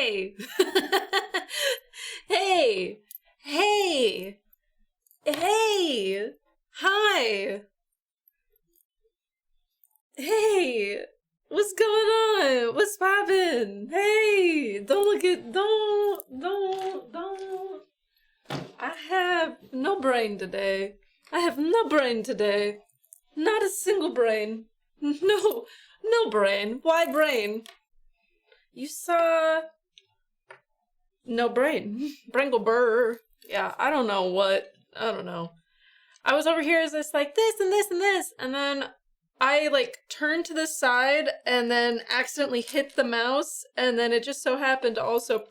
Hey. Hey. Hey. Hey. Hi. Hey. What's going on? What's poppin'? Hey. Don't. I have no brain today. Not a single brain. No brain. Why brain? You saw no brain. Brangle burr. Yeah, I don't know. I was over here as this like this and this and this, and then I like turned to the side and then accidentally hit the mouse, and then it just so happened to also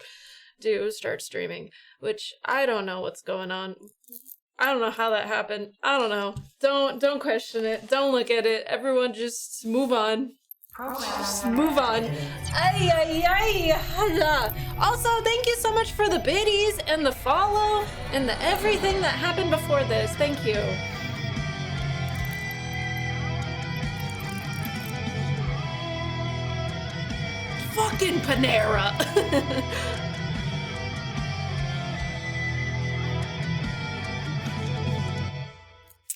start streaming, which I don't know what's going on. I don't know how that happened. I don't know. Don't question it. Don't look at it. Everyone just move on. Just move on. Also, thank you so much for the biddies and the follow and the everything that happened before this. Thank you. Fucking Panera.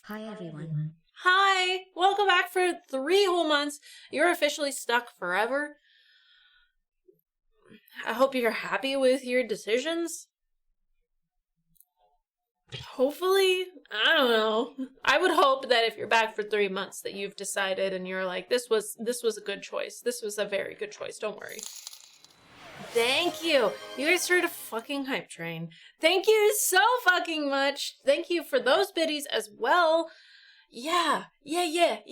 Hi everyone. Hi! Welcome back for 3 whole months. You're officially stuck forever. I hope you're happy with your decisions. Hopefully. I don't know. I would hope that if you're back for 3 months that you've decided and you're like, this was a good choice. This was a very good choice. Don't worry. Thank you. You guys started a fucking hype train. Thank you so fucking much. Thank you for those biddies as well. Yeah. Wow,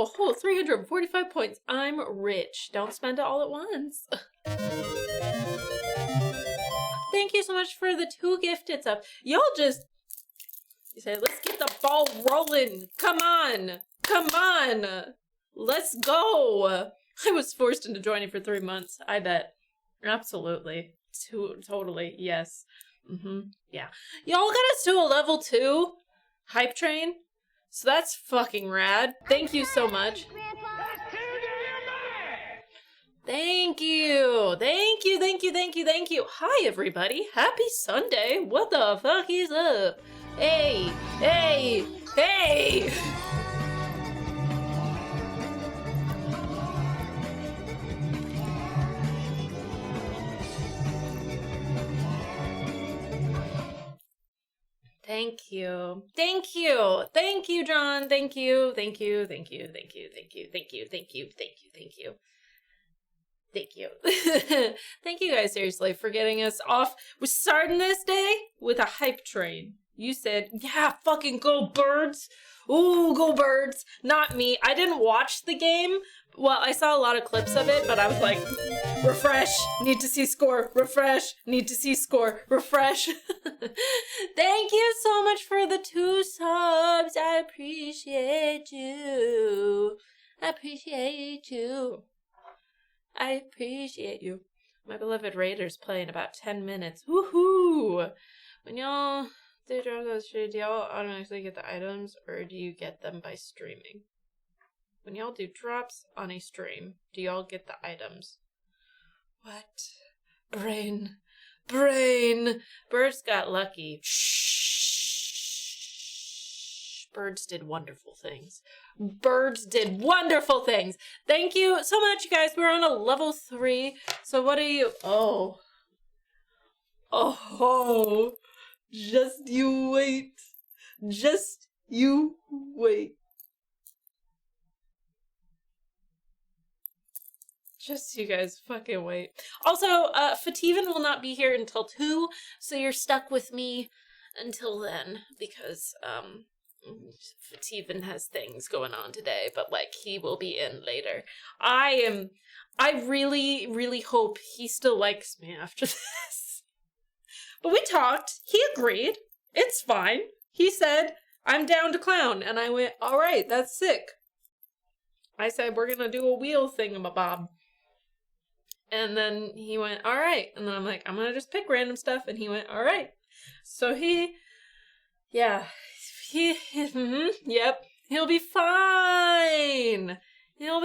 a whole 345 points. I'm rich. Don't spend it all at once. Thank you so much for the 2 gifted subs. Y'all just... You say, let's get the ball rolling. Come on. Let's go. I was forced into joining for 3 months. I bet. Absolutely. Totally. Yes. Yeah. Y'all got us to a level 2 hype train. So that's fucking rad. Thank you so much. Thank you. Hi, everybody. Happy Sunday. What the fuck is up? Hey. Thank you, John. Thank you. Thank you guys, seriously, for getting us off. We're starting this day with a hype train. You said, yeah, fucking go Birds. Ooh, go Birds. Not me. I didn't watch the game. Well, I saw a lot of clips of it, but I was like, refresh, need to see score, refresh, need to see score, refresh. Thank you so much for the 2 subs. I appreciate you. My beloved Raiders play in about 10 minutes. Woohoo! When y'all do drop those shit, do y'all automatically get the items, or do you get them by streaming? When y'all do drops on a stream, do y'all get the items? What? Brain. Birds got lucky. Shh. Birds did wonderful things. Thank you so much, you guys. We're on a level 3. So what are you? Oh. Just you wait. Just you guys fucking wait. Also, Phteven will not be here until 2, so you're stuck with me until then, because, Phteven has things going on today, but, like, he will be in later. I really, really hope he still likes me after this. But we talked. He agreed. It's fine. He said, I'm down to clown, and I went, alright, that's sick. I said, we're gonna do a wheel thingamabob. And then he went, alright. And then I'm like, I'm gonna just pick random stuff. And he went, alright. So yep. He'll be fine. He'll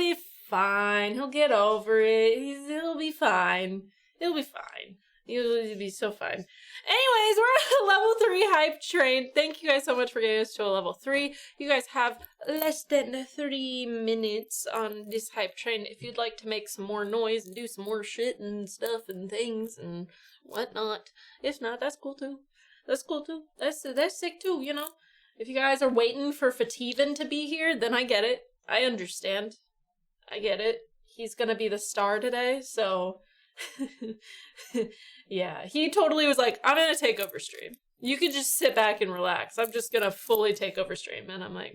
get over it. He'll be fine. It'll be fine. It'll be so fine. Anyways, we're at level 3 hype train. Thank you guys so much for getting us to a level 3. You guys have less than 30 minutes on this hype train if you'd like to make some more noise and do some more shit and stuff and things and whatnot. If not, that's cool too. That's cool too. That's sick too, you know? If you guys are waiting for Phteven to be here, then I get it. I understand. I get it. He's gonna be the star today, so... Yeah, he totally was like, I'm gonna take over stream. You can just sit back and relax. I'm just gonna fully take over stream. And I'm like,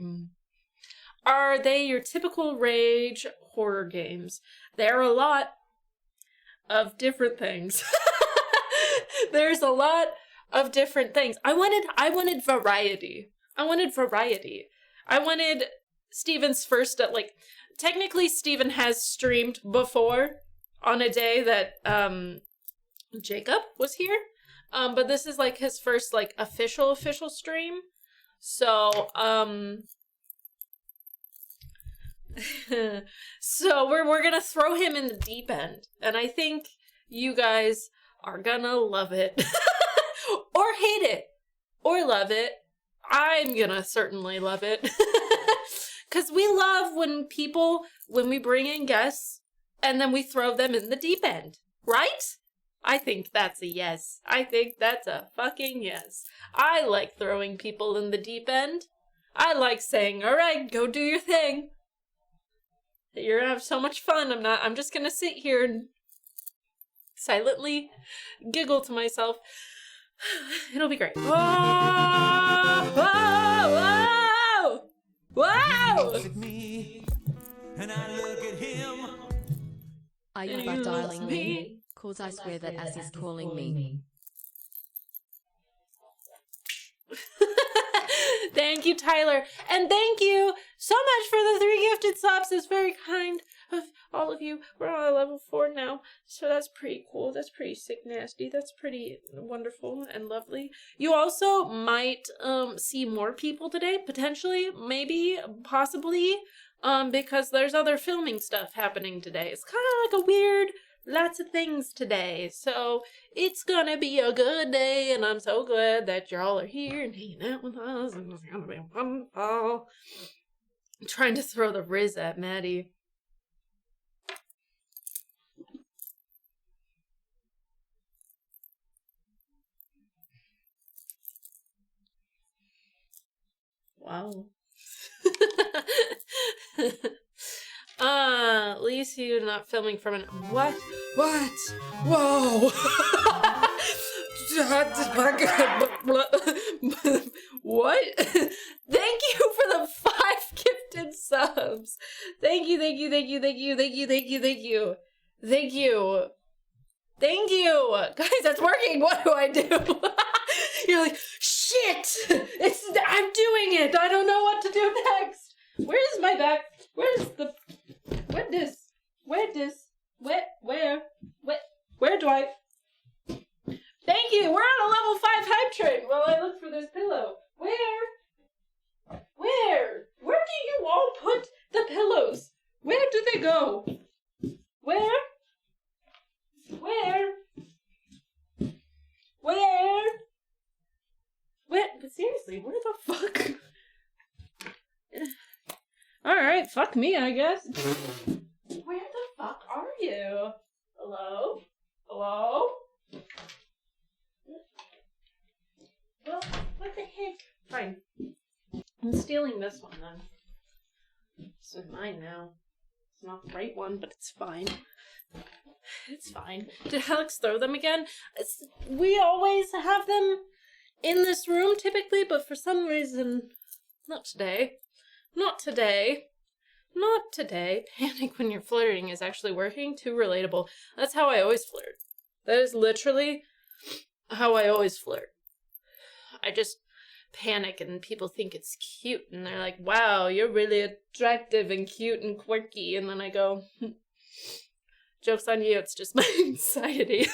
Are they your typical rage horror games? There are a lot of different things. There's a lot of different things. I wanted variety. I wanted Steven's first, technically Steven has streamed before on a day that, Jacob was here. But this is, his first, official stream. So, so we're gonna throw him in the deep end. And I think you guys are gonna love it. Or hate it. Or love it. I'm gonna certainly love it. Because we love when we bring in guests, and then we throw them in the deep end. Right? I think that's a yes. I think that's a fucking yes. I like throwing people in the deep end. I like saying, alright, go do your thing. You're gonna have so much fun. I'm just gonna sit here and silently giggle to myself. It'll be great. Whoa! Whoa! Whoa! Whoa! Are you back dialing me? Cause I swear that Ass is calling me. Thank you, Tyler. And thank you so much for the 3 gifted subs. It's very kind of all of you. We're on level 4 now, so that's pretty cool. That's pretty sick nasty. That's pretty wonderful and lovely. You also might see more people today, potentially, maybe, possibly, because there's other filming stuff happening today. It's kind of like a weird... lots of things today, so it's gonna be a good day, and I'm so glad that y'all are here and hanging out with us, and it's gonna be wonderful. I'm trying to throw the Riz at Maddie. Wow. At least you're not filming from an... What? Whoa! What? Thank you for the 5 gifted subs. Thank you. Guys, that's working. What do I do? You're like, shit! I'm doing it. I don't know what to do next. Where's my back? Where do I... Thank you! We're on a level 5 hype train while I look for this pillow. Where do you all put the pillows? Where do they go? Where? But seriously, where the fuck? Alright, fuck me, I guess. Where the fuck are you? Hello? Well, what the heck? Fine. I'm stealing this one then. This is mine now. It's not the right one, but it's fine. It's fine. Did Alex throw them again? We always have them in this room, typically, but for some reason, not today. Not today. Panic when you're flirting is actually working. Too relatable. That's how I always flirt. That is literally how I always flirt. I just panic and people think it's cute and they're like, wow, you're really attractive and cute and quirky. And then I go, joke's on you, it's just my anxiety.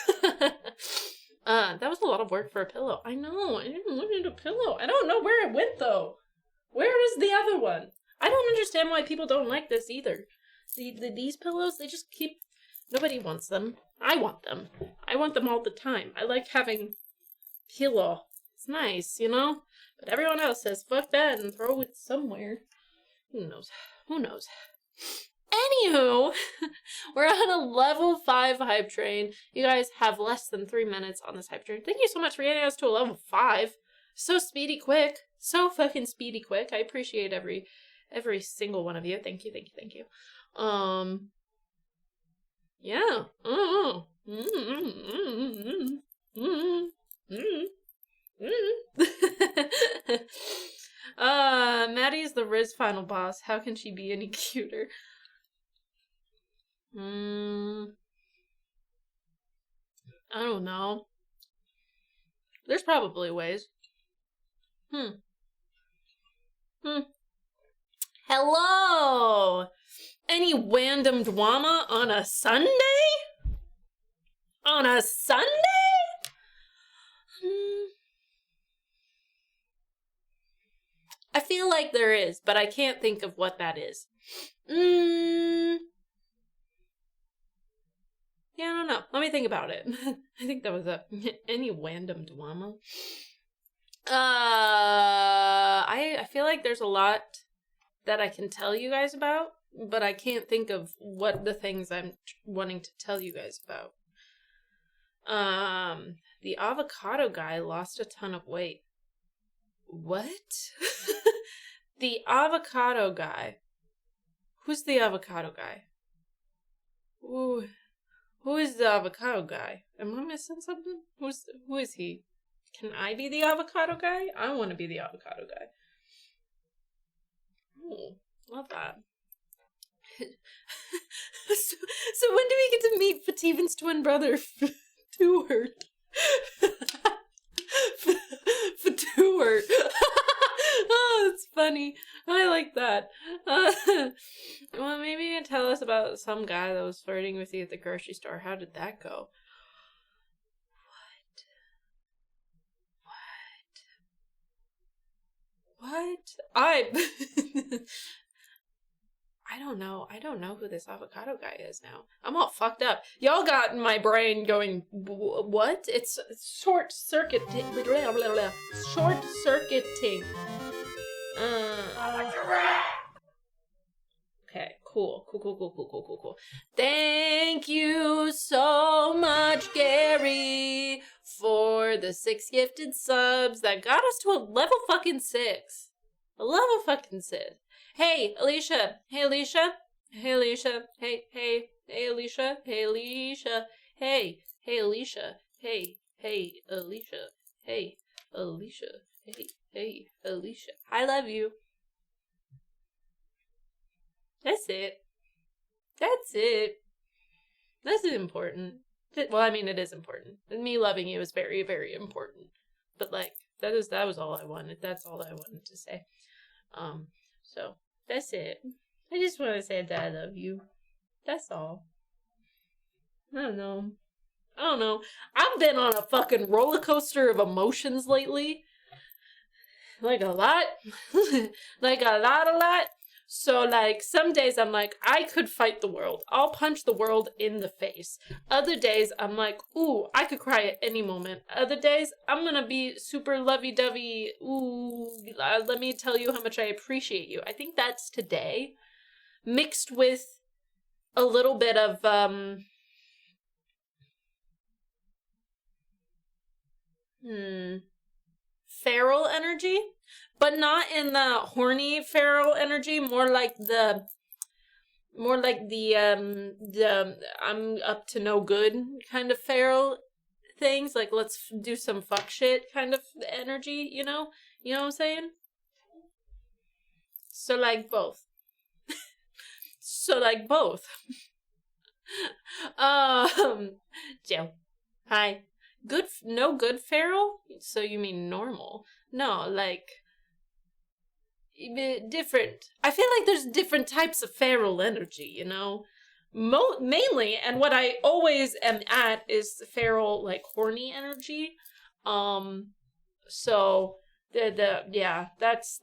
That was a lot of work for a pillow. I know, I didn't look at a pillow. I don't know where it went though. Where is the other one? I don't understand why people don't like this either. These pillows, they just keep... Nobody wants them. I want them. I want them all the time. I like having pillow. It's nice, you know? But everyone else says, fuck that and throw it somewhere. Who knows? Who knows? Anywho, we're on a level 5 hype train. You guys have less than 3 minutes on this hype train. Thank you so much for getting us to a level 5. So speedy quick. So fucking speedy quick. I appreciate every single one of you. Thank you, thank you, thank you. Yeah. Maddie's the Riz final boss. How can she be any cuter? I don't know. There's probably ways. Hello! Any random drama on a Sunday? On a Sunday? I feel like there is, but I can't think of what that is. Yeah, I don't know. Let me think about it. I think that was any random drama. I feel like there's a lot that I can tell you guys about, but I can't think of what the things I'm wanting to tell you guys about. The avocado guy lost a ton of weight. What? The avocado guy. Who's the avocado guy? Ooh. Who is the avocado guy? Am I missing something? Who is he? Can I be the avocado guy? I want to be the avocado guy. Oh, love that. so when do we get to meet Phteven's twin brother, Phtewert? Phtewert. Oh, it's funny. I like that. Well, maybe you can tell us about some guy that was flirting with you at the grocery store. How did that go? What? I don't know. I don't know who this avocado guy is now. I'm all fucked up. Y'all got my brain going, what? It's short circuiting. Short circuiting. Okay, cool. Thank you so much, Gary, for the 6 gifted subs that got us to a level fucking 6. A level fucking 6. Hey, Alicia. Hey, Alicia. Hey, Alicia. Hey, Alicia. Hey, Alicia. Hey, Alicia. Hey, Alicia. Hey, Alicia. Hey, Alicia. I love you. That's it. This is important. Well, I mean, it is important. And me loving you is very, very important. But, like, that was all I wanted. That's all I wanted to say. So, that's it. I just want to say that I love you. That's all. I don't know. I've been on a fucking roller coaster of emotions lately. Like a lot. Like a lot. So, like, some days I'm like, I could fight the world. I'll punch the world in the face. Other days I'm like, ooh, I could cry at any moment. Other days I'm gonna be super lovey-dovey. Ooh, let me tell you how much I appreciate you. I think that's today. Mixed with a little bit of, feral energy. But not in the horny feral energy, more like the I'm up to no good kind of feral things, like let's do some fuck shit kind of energy, you know? You know what I'm saying? So like both. Jill. Hi. No good feral? So you mean normal? No, like different. I feel like there's different types of feral energy, you know? Mainly, and what I always am at is feral, like, horny energy. So, that's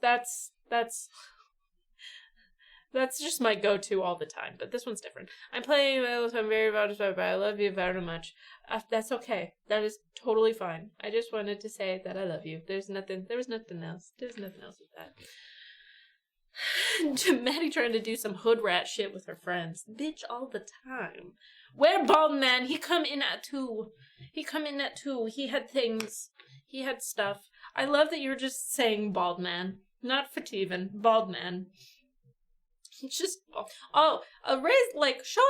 That's just my go-to all the time, but this one's different. I'm playing all the time, very much, but I love you very much. That's okay. That is totally fine. I just wanted to say that I love you. There was nothing else. There's nothing else with that. Maddie trying to do some hood rat shit with her friends. Bitch all the time. Where Bald Man? He come in at 2. He had things. He had stuff. I love that you're just saying Bald Man. Not Phteven. Bald Man. Just, show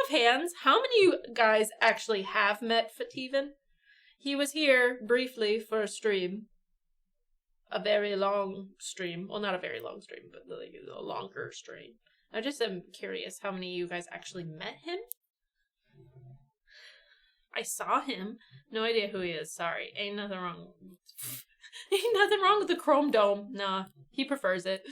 of hands, how many of you guys actually have met Phteven? He was here briefly for a stream. A very long stream. Well, not a very long stream, but like a longer stream. I just am curious how many of you guys actually met him? I saw him. No idea who he is, sorry. Ain't nothing wrong. Ain't nothing wrong with the Chrome Dome. Nah, he prefers it.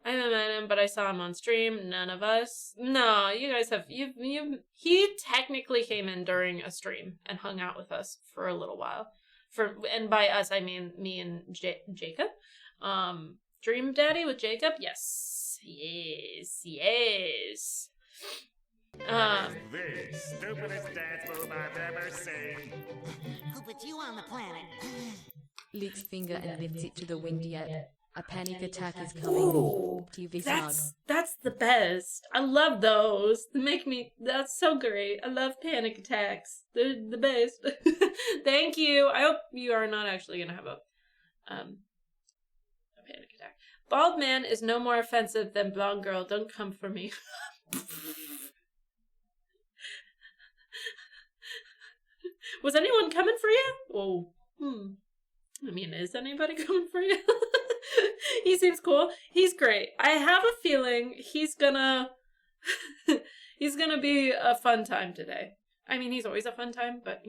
I haven't met him, but I saw him on stream. None of us. No, you guys have. He technically came in during a stream and hung out with us for a little while. And by us, I mean me and Jacob. Dream Daddy with Jacob? Yes. The stupidest dance move I've ever seen. Who put you on the planet? Licks finger and lifts it to the windy air. A panic attack is coming. TV smug. That's the best. I love those. That's so great. I love panic attacks. They're the best. Thank you. I hope you are not actually going to have a panic attack. Bald Man is no more offensive than blonde girl. Don't come for me. Was anyone coming for you? Oh, I mean, is anybody coming for you? He seems cool. He's great. I have a feeling he's gonna be a fun time today. I mean, he's always a fun time, but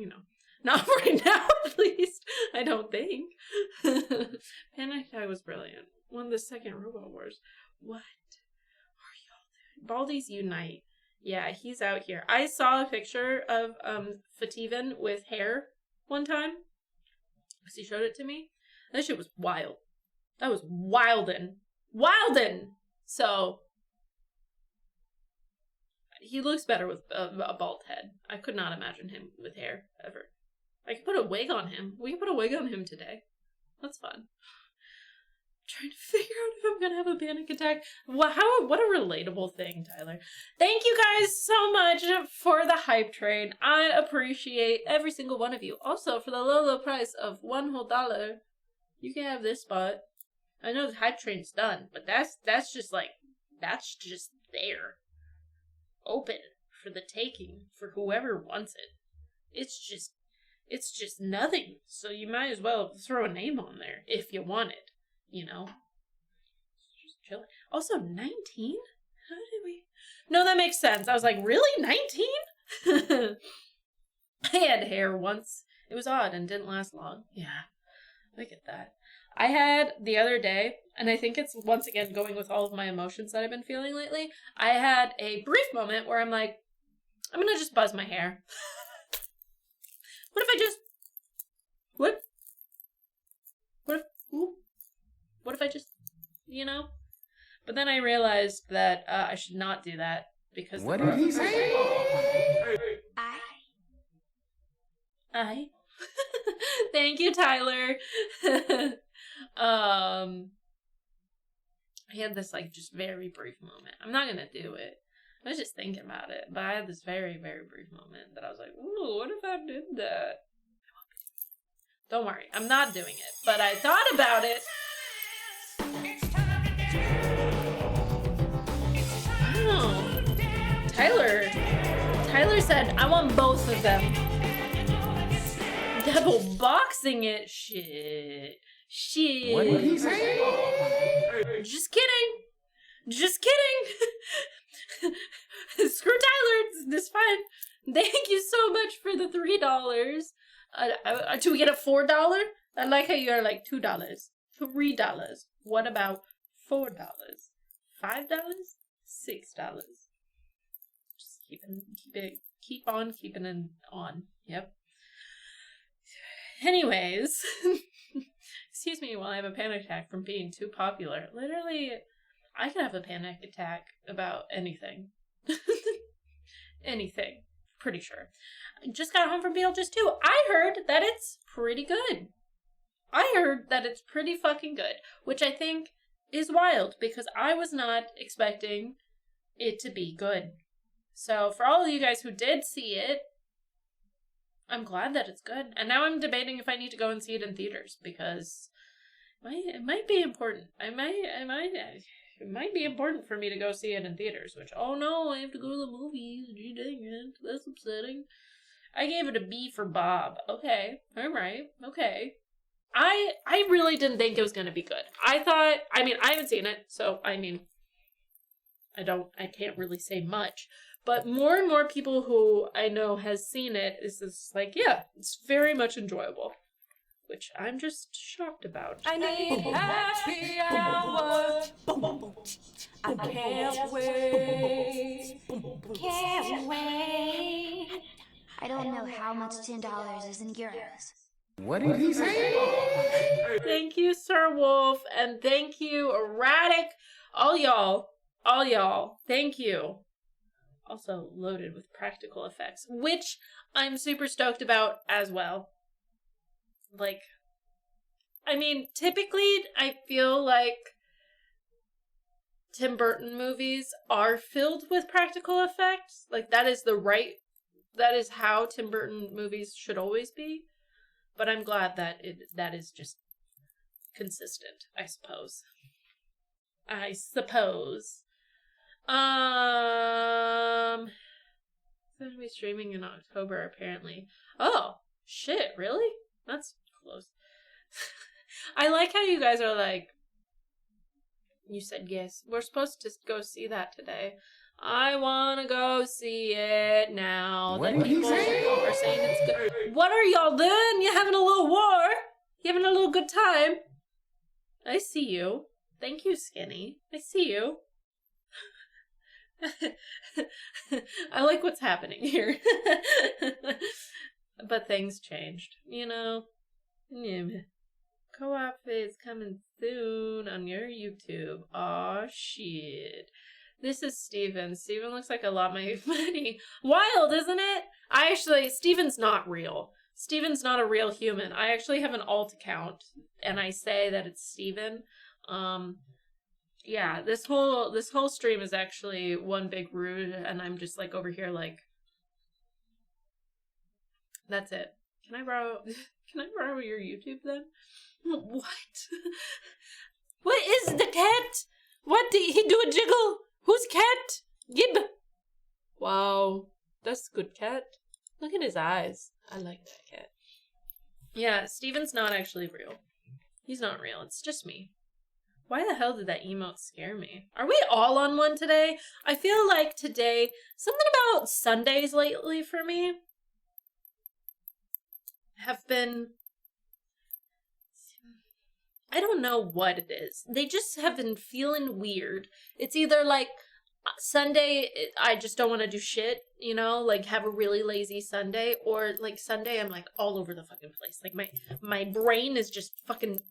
not right now, at least. I don't think. Panic Attack was brilliant. Won the second Robot Wars. What are y'all doing? Baldies Unite. Yeah, he's out here. I saw a picture of Phteven with hair one time. Because he showed it to me. That shit was wild. That was wildin'. So, he looks better with a bald head. I could not imagine him with hair, ever. I could put a wig on him. We can put a wig on him today. That's fun. I'm trying to figure out if I'm gonna have a panic attack. What a relatable thing, Tyler. Thank you guys so much for the hype train. I appreciate every single one of you. Also, for the low price of $1 whole, you can have this spot. I know the hype train's done, but that's just there. Open for the taking for whoever wants it. It's just nothing. So you might as well throw a name on there if you want it, Just chill. Also, 19? How did we? No, that makes sense. I was like, really? 19? I had hair once. It was odd and didn't last long. Yeah, I get that. I had the other day, and I think it's once again going with all of my emotions that I've been feeling lately, I had a brief moment where I'm like, I'm gonna just buzz my hair. What if I just, But then I realized that I should not do that because... What did he say? I? Thank you, Tyler. I had this just very brief moment. I'm not gonna do it. I was just thinking about it, but I had this very, very brief moment that I was like, ooh, what if I did that? Don't worry, I'm not doing it, but I thought about it. Oh, Tyler said, I want both of them. Double boxing it? Shit. What did he say? Just kidding. Screw Tyler. It's fine. Thank you so much for the $3. Do we get a $4? I like how you're like $2. $3. What about $4? $5? $6? Just keep on keeping it on. Yep. Anyways, excuse me while I have a panic attack from being too popular. Literally, I could have a panic attack about anything. Anything. Pretty sure. Just got home from Beetlejuice 2. I heard that it's pretty good. I heard that it's pretty fucking good, which I think is wild because I was not expecting it to be good. So for all of you guys who did see it, I'm glad that it's good. And now I'm debating if I need to go and see it in theaters because it might be important. It might be important for me to go see it in theaters, which, oh no, I have to go to the movies. Gee dang it. That's upsetting. I gave it a B for Bob. Okay. Alright. Okay. I really didn't think it was going to be good. I haven't seen it, so, I can't really say much. But more and more people who I know has seen it is just like, yeah, it's very much enjoyable. Which I'm just shocked about. I need happy hour. I can't wait. Can't wait. I don't know how much $10 is in euros. What did he say? Thank you, Sir Wolf, and thank you, Erratic. All y'all, thank you. Also loaded with practical effects, which I'm super stoked about as well. Like, I mean, typically I feel like Tim Burton movies are filled with practical effects. Like, that is how Tim Burton movies should always be. But I'm glad that that is just consistent, I suppose. It's going to be streaming in October, apparently. Oh, shit, really? That's close. I like how you guys are like, you said yes. We're supposed to go see that today. I want to go see it now. What that did he people say? are saying it's good. What are y'all doing? You having a little war? You having a little good time? I see you. Thank you, Skinny. I see you. I like what's happening here. But things changed, you know? Yeah. Co-op is coming soon on your YouTube. Aw, shit. This is Steven. Steven looks like a lot like Maddie. Wild, isn't it? Steven's not real. Steven's not a real human. I actually have an alt account, and I say that it's Steven. Yeah, this whole stream is actually one big ruse, and I'm just like over here like, that's it. Can I borrow your YouTube then? What? What is the cat? What did he do a jiggle? Whose cat? Gib. Wow, that's a good cat. Look at his eyes. I like that cat. Yeah, Steven's not actually real. He's not real. It's just me. Why the hell did that emote scare me? Are we all on one today? I feel like today, something about Sundays lately for me have been, I don't know what it is. They just have been feeling weird. It's either like Sunday, I just don't want to do shit, you know, like have a really lazy Sunday, or like Sunday, I'm like all over the fucking place. Like my brain is just fucking,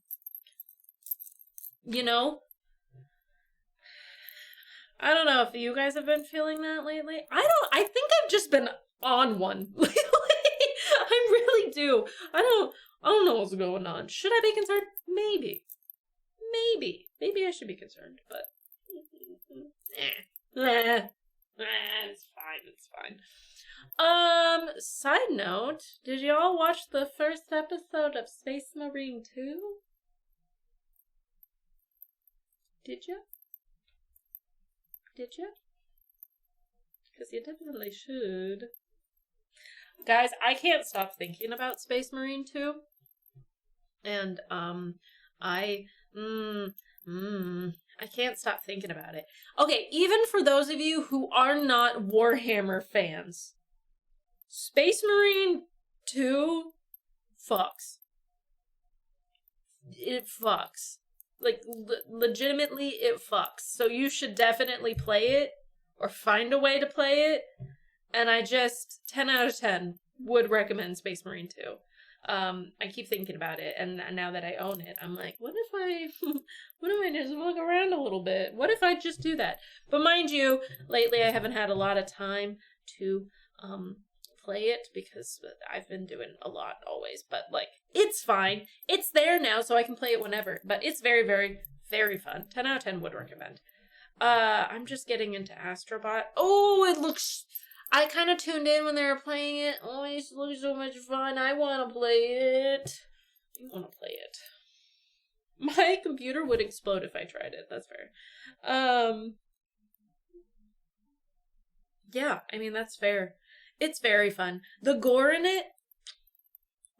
you know? I don't know if you guys have been feeling that lately. I think I've just been on one lately. I really do. I don't know what's going on. Should I be concerned? Maybe I should be concerned, but it's fine. Side note, did y'all watch the first episode of Space Marine 2? Did you? Because you definitely should. Guys, I can't stop thinking about Space Marine 2. And, I can't stop thinking about it. Okay, even for those of you who are not Warhammer fans, Space Marine 2 fucks. It fucks. Like, legitimately, it fucks. So you should definitely play it, or find a way to play it. And I just, 10 out of 10, would recommend Space Marine 2. I keep thinking about it, and now that I own it, I'm like, what if I just look around a little bit? What if I just do that? But mind you, lately I haven't had a lot of time to play it because I've been doing a lot always. But like, it's fine. It's there now, so I can play it whenever. But it's very, very, very fun. 10 out of 10 would recommend. I'm just getting into Astrobot. Oh, it looks... I kind of tuned in when they were playing it. Oh, it looks so much fun. I want to play it. I want to play it. My computer would explode if I tried it. That's fair. Yeah, I mean, that's fair. It's very fun. The gore in it,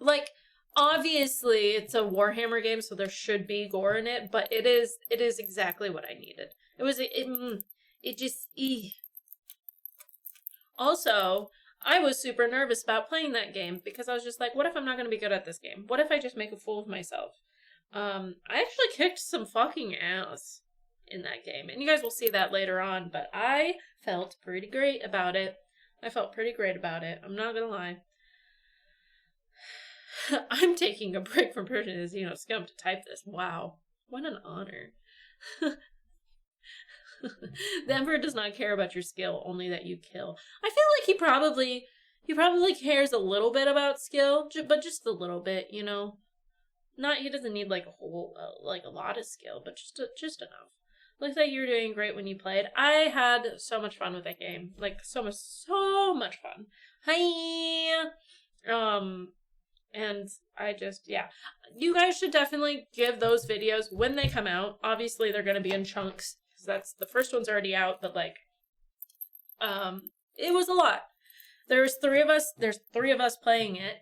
like, obviously it's a Warhammer game, so there should be gore in it, but it is exactly what I needed. It just... Also, I was super nervous about playing that game because I was just like, what if I'm not going to be good at this game? What if I just make a fool of myself? I actually kicked some fucking ass in that game, and you guys will see that later on, but I felt pretty great about it. I'm not going to lie. I'm taking a break from Persian as, Scum to type this. Wow. What an honor. The Emperor does not care about your skill, only that you kill. I feel like he probably cares a little bit about skill, but just a little bit, He doesn't need like a whole, like a lot of skill, but just enough. Looks like you're doing great when you played. I had so much fun with that game. Like, so much fun. Hi! And I just, yeah. You guys should definitely give those videos when they come out. Obviously, they're gonna be in chunks. That's the first one's already out, but like, it was a lot. There's three of us playing it,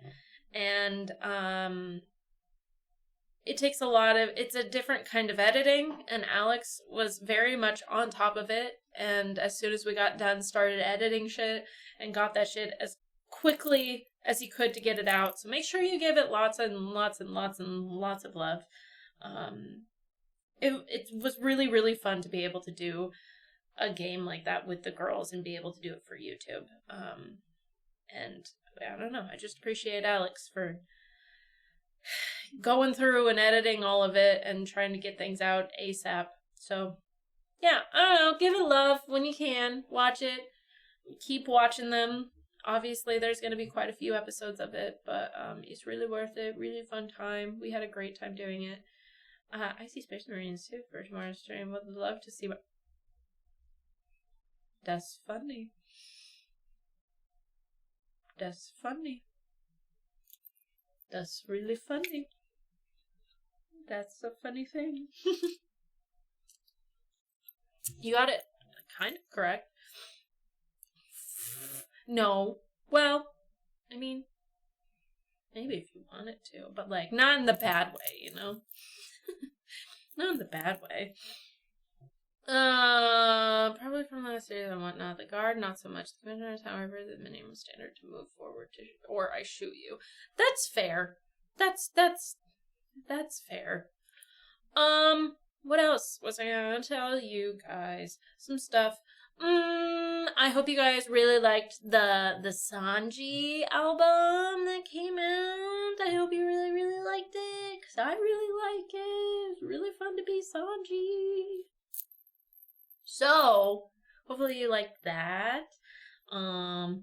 and it takes it's a different kind of editing, and Alex was very much on top of it, and as soon as we got done, started editing shit, and got that shit as quickly as he could to get it out. So make sure you give it lots and lots and lots and lots of love. It was really, really fun to be able to do a game like that with the girls and be able to do it for YouTube. And I don't know, I just appreciate Alex for going through and editing all of it and trying to get things out ASAP. So, yeah, I don't know, give it love when you can. Watch it. Keep watching them. Obviously, there's going to be quite a few episodes of it, but it's really worth it. Really fun time. We had a great time doing it. I see Space Marines too for tomorrow's stream. Would love to see what. That's funny. That's funny. That's really funny. That's a funny thing. You got it kind of correct. No. Well, I mean, maybe if you wanted to, but like, not in the bad way, Not in the bad way. Probably from last year and whatnot. The guard, not so much. The commissioners, however, the minimum standard to move forward to, or I shoot you. That's fair. That's fair. What else was I gonna tell you guys? Some stuff. I hope you guys really liked the Sanji album that came out. I hope you really, really liked it, because I really like it. It's really fun to be Sanji. So, hopefully you liked that. What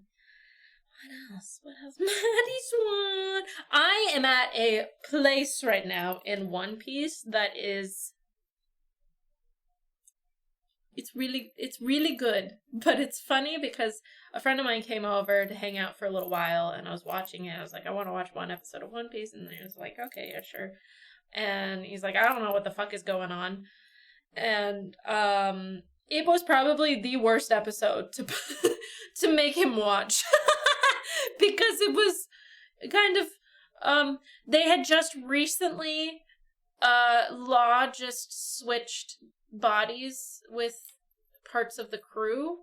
else? Maddie Swan! I am at a place right now in One Piece that is... It's really good, but it's funny because a friend of mine came over to hang out for a little while, and I was watching it. I was like, I want to watch one episode of One Piece, and he was like, okay, yeah, sure. And he's like, I don't know what the fuck is going on. And it was probably the worst episode to to make him watch because it was kind of they had just recently Law just switched bodies with parts of the crew,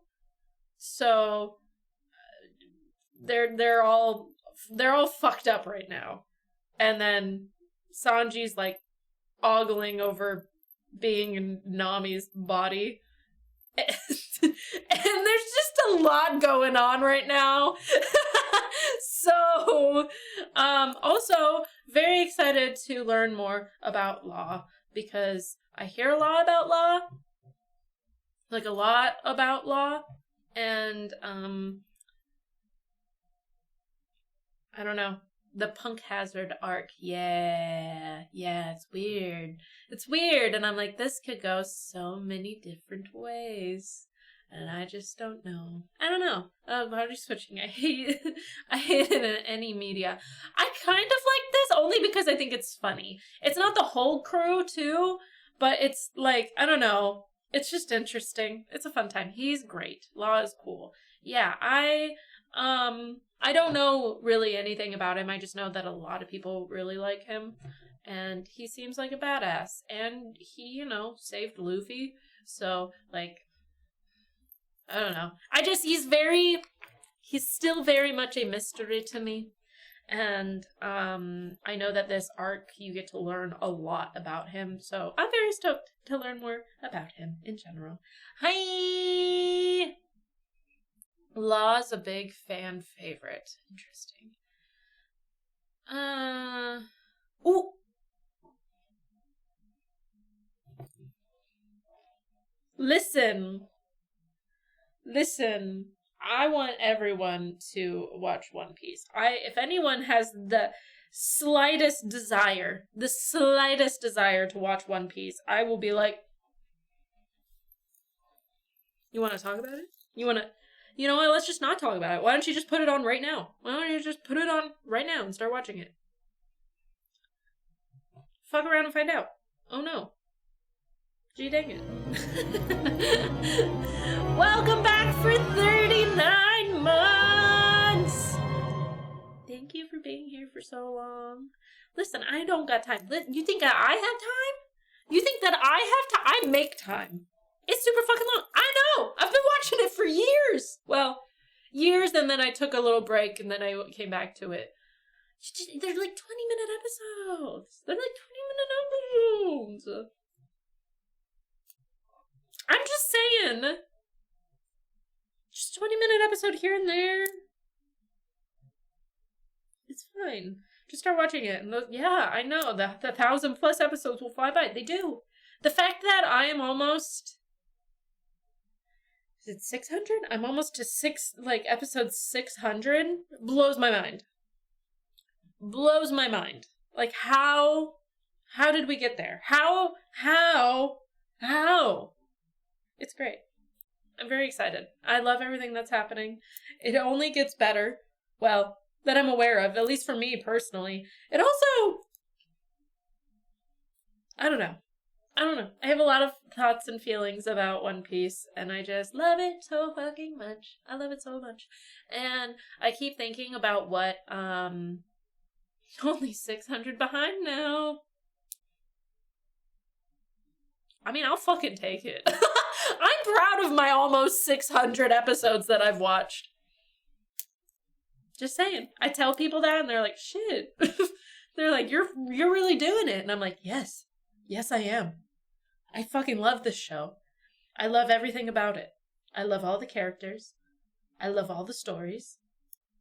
so they're all fucked up right now. And then Sanji's like ogling over being in Nami's body, and there's just a lot going on right now. So, also very excited to learn more about Law because I hear a lot about Law, like a lot about Law, and I don't know. The Punk Hazard arc, yeah, it's weird. It's weird, and I'm like, this could go so many different ways, and I just don't know. I don't know. Body switching, I hate it in any media. I kind of like this only because I think it's funny. It's not the whole crew, too, but it's like, I don't know. It's just interesting. It's a fun time. He's great. Law is cool. Yeah, I don't know really anything about him. I just know that a lot of people really like him. And he seems like a badass. And he, saved Luffy. So, like, I don't know. He's still very much a mystery to me. And I know that this arc, you get to learn a lot about him. So I'm very stoked to learn more about him in general. Hi! Law's a big fan favorite. Interesting. Ooh. Listen. I want everyone to watch One Piece. If anyone has the slightest desire to watch One Piece, I will be like, you want to talk about it? You know what, let's just not talk about it. Why don't you just put it on right now? Why don't you just put it on right now and start watching it? Fuck around and find out. Oh no. Gee dang it. Welcome back for 39 months! Thank you for being here for so long. Listen, I don't got time. You think that I have time? You think that I have time? I make time. It's super fucking long. I know! I've been watching it for years! Well, years, and then I took a little break, and then I came back to it. They're like 20-minute episodes. I'm just saying. Just 20-minute episode here and there. It's fine. Just start watching it. And yeah, I know. The 1,000+ episodes will fly by. They do. The fact that I am almost... Is it 600? I'm almost to episode 600. Blows my mind. Blows my mind. Like, how did we get there? How? It's great. I'm very excited. I love everything that's happening. It only gets better. Well, that I'm aware of, at least for me personally. It also... I don't know. I have a lot of thoughts and feelings about One Piece, and I just love it so fucking much. I love it so much. And I keep thinking about what, only 600 behind now. I mean, I'll fucking take it. I'm proud of my almost 600 episodes that I've watched. Just saying. I tell people that, and they're like, shit. They're like, you're really doing it. And I'm like, yes. Yes, I am. I fucking love this show. I love everything about it. I love all the characters. I love all the stories.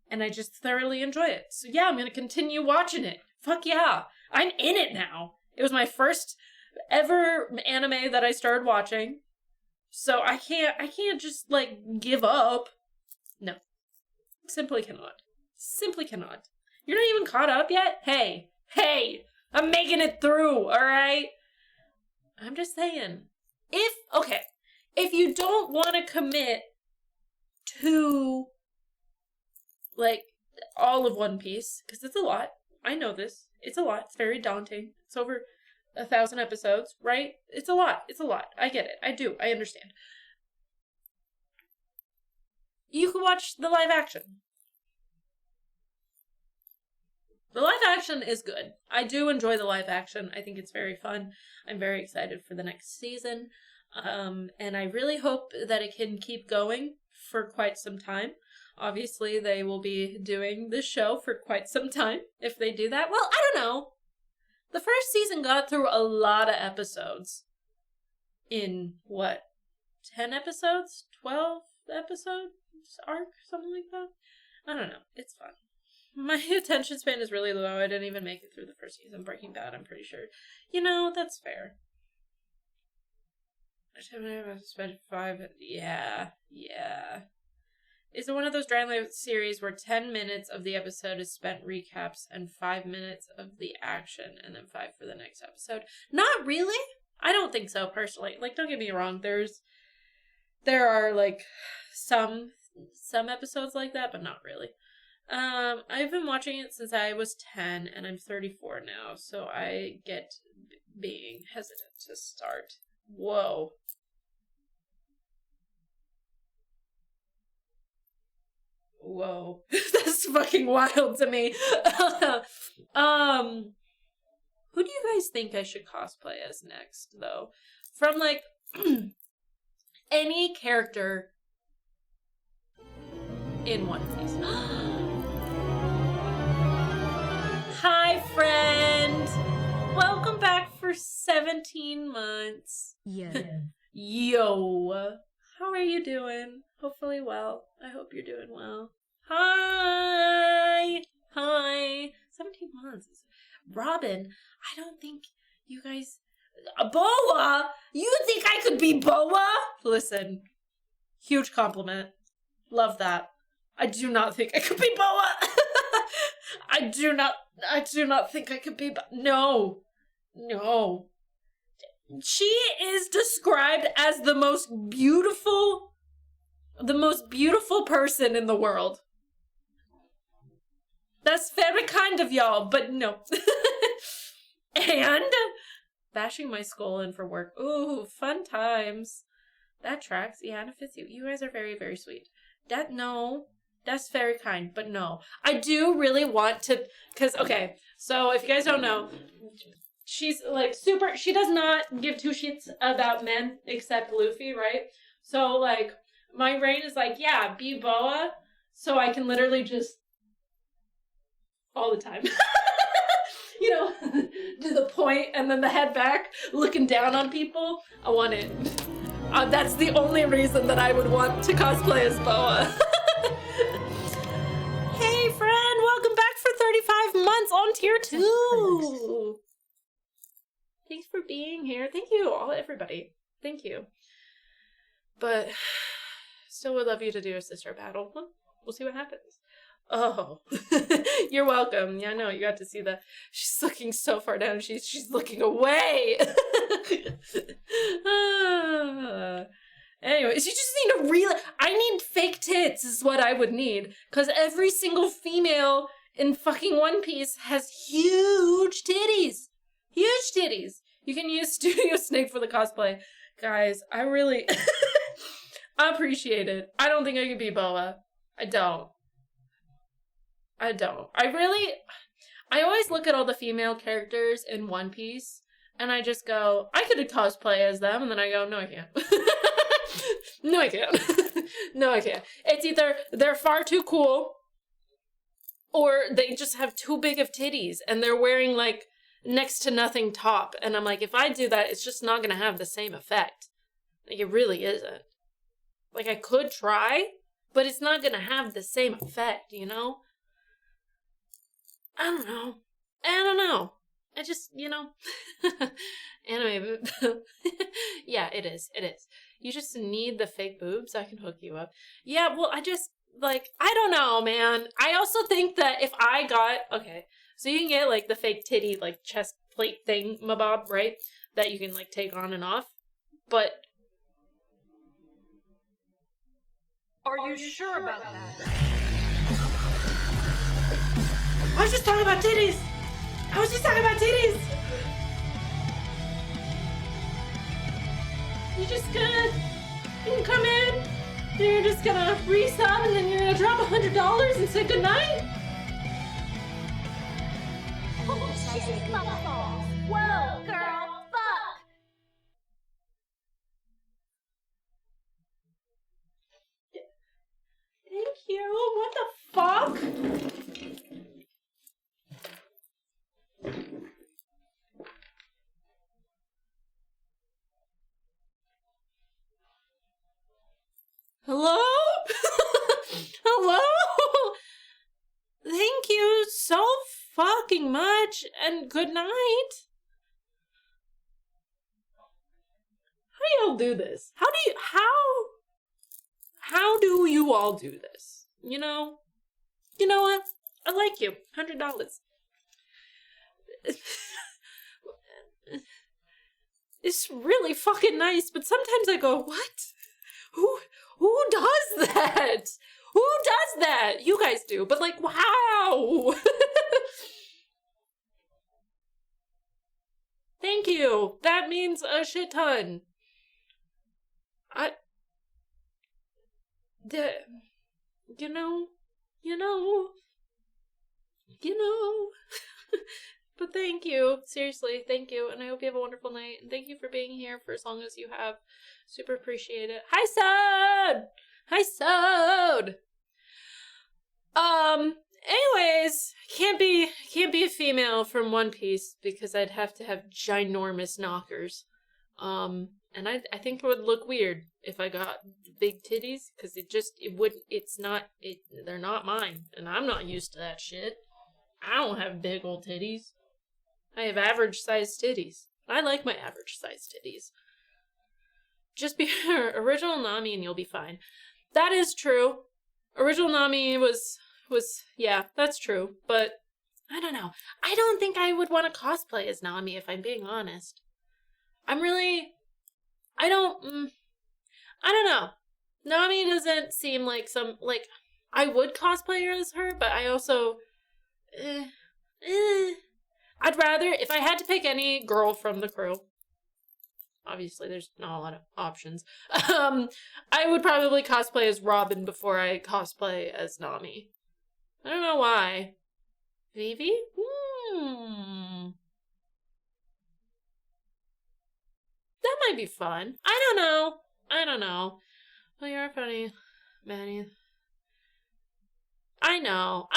And I just thoroughly enjoy it. So yeah, I'm going to continue watching it. Fuck yeah. I'm in it now. It was my first ever anime that I started watching. So I can't just, give up. No. Simply cannot. Simply cannot. You're not even caught up yet? Hey! I'm making it through, alright? I'm just saying. If you don't want to commit to, all of One Piece, because it's a lot. I know this. It's a lot. It's very daunting. It's over 1,000 episodes, right? It's a lot. I get it. I do. I understand. You can watch the live action. The live action is good. I do enjoy the live action. I think it's very fun. I'm very excited for the next season. And I really hope that it can keep going for quite some time. Obviously, they will be doing this show for quite some time if they do that. Well, I don't know. The first season got through a lot of episodes. In, 10 episodes? 12 episodes arc? Something like that? I don't know. It's fun. My attention span is really low. I didn't even make it through the first season of Breaking Bad, I'm pretty sure. You know, that's fair. I spent 5... Yeah. Is it one of those drama series where 10 minutes of the episode is spent recaps and 5 minutes of the action and then 5 for the next episode? Not really. I don't think so, personally. Like, don't get me wrong. There are, like, some episodes like that, but not really. I've been watching it since I was 10, and I'm 34 now, so I get being hesitant to start. Whoa. That's fucking wild to me. Who do you guys think I should cosplay as next, though? From, like, any character in One Piece. Hi, friend! Welcome back for 17 months. Yeah. Yo! How are you doing? Hopefully well. I hope you're doing well. Hi! 17 months. Robin, I don't think you guys... Boa? You think I could be Boa? Listen, huge compliment. Love that. I do not think I could be Boa. I do not think I could be No. She is described as the most beautiful person in the world. That's very kind of y'all, but no. And bashing my skull in for work. Ooh, fun times. That tracks. Yeah, and it fits you. You guys are very, very sweet. That's very kind, but no. I do really want to, because, okay, so if you guys don't know, she's, like, she does not give two shits about men except Luffy, right? So, like, my brain is like, yeah, be Boa, so I can literally just, all the time, you know, do the point and then the head back, looking down on people. I want it. That's the only reason that I would want to cosplay as Boa. Hey, friend, welcome back for 35 months on tier 2. Thanks for being here. Thank you, everybody. Thank you. But still would love you to do a sister battle. We'll see what happens. Oh, you're welcome. Yeah, no, you got to see that. She's looking so far down. She's looking away. Anyways, you just need to I need fake tits is what I would need. Because every single female in fucking One Piece has huge titties. Huge titties. You can use Studio Snake for the cosplay. Guys, I really I appreciate it. I don't think I could be Boa. I don't. I always look at all the female characters in One Piece, and I just go, I could cosplay as them, and then I go, no, I can't. No, I can't. No, I can't. It's either they're far too cool, or they just have too big of titties, and they're wearing, like, next to nothing top, and I'm like, if I do that, it's just not gonna have the same effect. Like, it really isn't. Like, I could try, but it's not gonna have the same effect, you know? I don't know. I just, you know. Anyway, yeah, it is. You just need the fake boobs. I can hook you up. Yeah, well, I just, like, I don't know, man. I also think that if I got, okay, so you can get, like, the fake titty, like, chest plate thing, mabob, right? That you can, like, take on and off. But Are you sure about that? I was just talking about titties. You can come in, and you're just gonna resub, and then you're gonna drop $100 and say goodnight. Whoa, girl, fuck! Thank you. What the fuck? Hello? Hello? Thank you. fucking much, and good night. How do y'all do this? How do you all do this? You know what? I like you. $100. It's really fucking nice, but sometimes I go, what? Who does that? Who does that? You guys do, but like, wow. Thank you. That means a shit ton. You know. But thank you. Seriously, thank you. And I hope you have a wonderful night. And thank you for being here for as long as you have. Super appreciate it. Hi, Sod! Hi, Sod! Anyways, can't be a female from One Piece because I'd have to have ginormous knockers. And I think it would look weird if I got big titties, because they're not mine, and I'm not used to that shit. I don't have big old titties. I have average sized titties. I like my average sized titties. Just be original Nami and you'll be fine. That is true. Original Nami was yeah, that's true, but I don't know. I don't think I would want to cosplay as Nami if I'm being honest. I don't know. Nami doesn't seem like I would cosplay her as her, but I also, I'd rather, if I had to pick any girl from the crew, obviously there's not a lot of options, I would probably cosplay as Robin before I cosplay as Nami. I don't know why. Vivi? That might be fun. I don't know. Well, you're funny, Maddie. I know.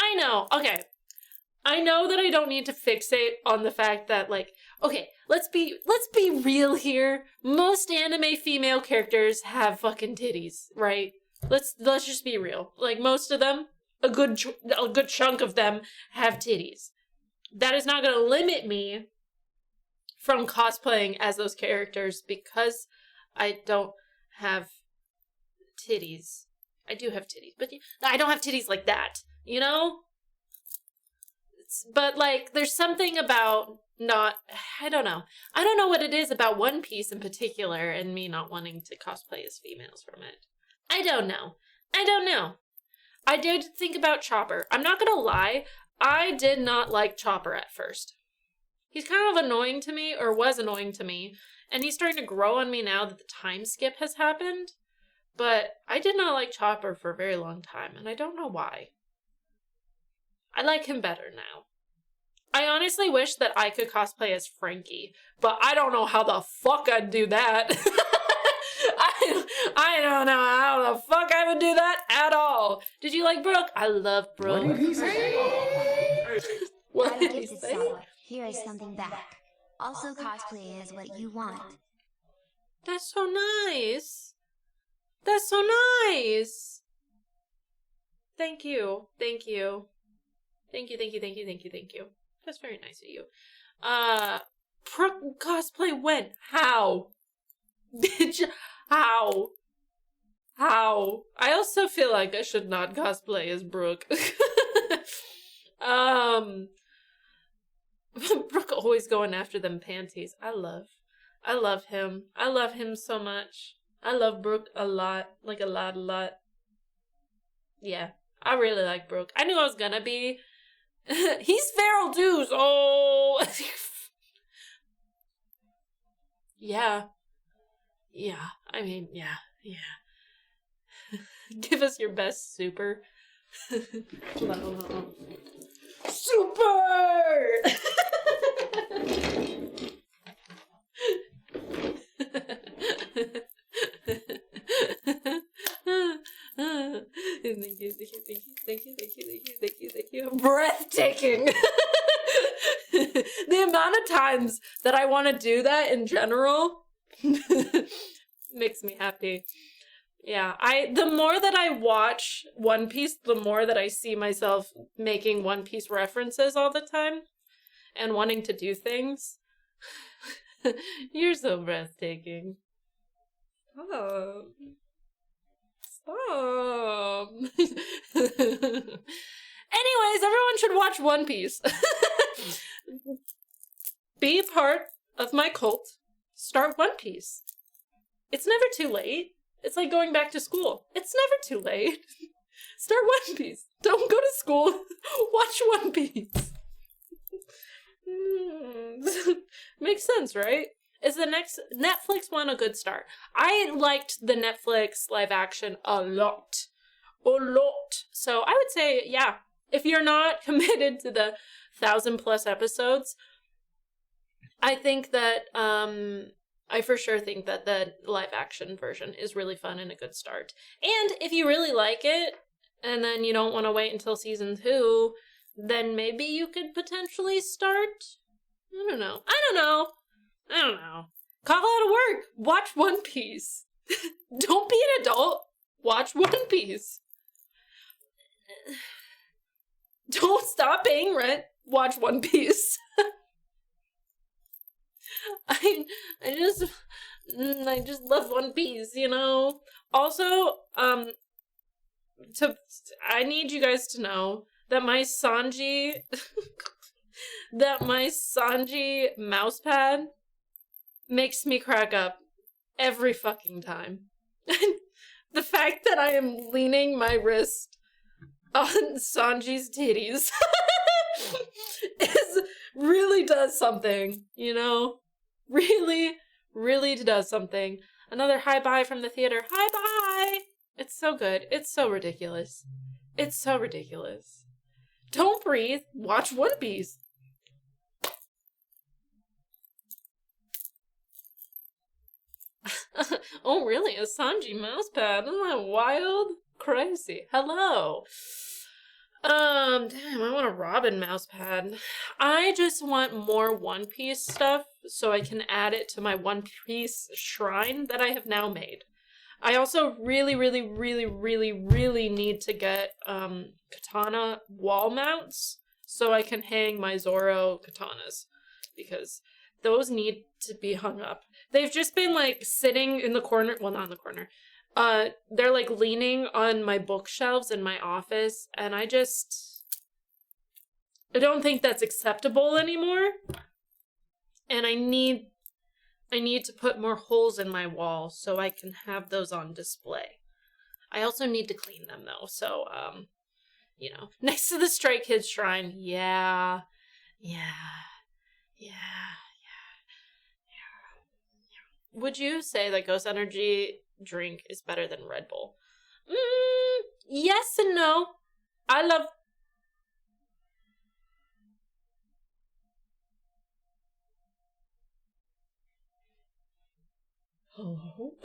Okay. I know that I don't need to fixate on the fact that, like, okay, let's be real here. Most anime female characters have fucking titties, right? Let's just be real. Like, most of them, a good chunk of them have titties. That is not going to limit me from cosplaying as those characters because I don't have titties. I do have titties, but I don't have titties like that, you know? But, like, there's something about I don't know what it is about One Piece in particular and me not wanting to cosplay as females from it. I don't know. I did think about Chopper. I'm not gonna lie, I did not like Chopper at first. He's kind of annoying to me, or was annoying to me, and he's starting to grow on me now that the time skip has happened. But I did not like Chopper for a very long time, and I don't know why. I like him better now. I honestly wish that I could cosplay as Frankie, but I don't know how the fuck I'd do that. I don't know how the fuck I would do that at all. Did you like Brooke? I love Brooke. What did he say? What did I'm he gifted say? sour. Here is something back. Also cosplay is what you want. That's so nice. That's so nice. Thank you. That's very nice of you. Cosplay when? How? How? I also feel like I should not cosplay as Brooke. Brooke always going after them panties. I love him. I love him so much. I love Brooke a lot. Like a lot. Yeah, I really like Brooke. I knew I was gonna be. He's feral dudes. Oh. Yeah. I mean, yeah. Give us your best super. Hold on. Super! Thank you. Breathtaking! The amount of times that I want to do that in general makes me happy. Yeah, the more that I watch One Piece, the more that I see myself making One Piece references all the time. and wanting to do things. You're so breathtaking. Stop. Stop. Anyways, everyone should watch One Piece. Be part of my cult. Start One Piece. It's never too late. It's like going back to school. It's never too late. Start One Piece. Don't go to school. Watch One Piece. Makes sense, right? Is the next Netflix one a good start? I liked the Netflix live action a lot. A lot. So I would say, yeah, if you're not committed to the 1,000+ episodes, I think that, I for sure think that the live action version is really fun and a good start. And if you really like it, and then you don't want to wait until season 2, then maybe you could potentially start. I don't know. Call out of work. Watch One Piece. Don't be an adult. Watch One Piece. Don't stop paying rent. Watch One Piece. I just love One Piece, you know. Also, I need you guys to know that my Sanji mousepad makes me crack up every fucking time. The fact that I am leaning my wrist on Sanji's titties really does something, you know? Really, really does something. Another hi bye from the theater. Hi bye! It's so good. It's so ridiculous. It's so ridiculous. Don't breathe. Watch One Piece. Oh, really? A Sanji mousepad? Isn't that wild? Crazy. Hello. Damn, I want a Robin mousepad. I just want more One Piece stuff so I can add it to my One Piece shrine that I have now made. I also really, really, really, really, really need to get katana wall mounts so I can hang my Zoro katanas, because those need to be hung up. They've just been like sitting in the corner, well, not in the corner. They're like leaning on my bookshelves in my office, and I don't think that's acceptable anymore. And I need to put more holes in my wall so I can have those on display. I also need to clean them though, so you know, next to the Stray Kids shrine. Yeah. Would you say that Ghost Energy drink is better than Red Bull? Yes and no. I love... Hello?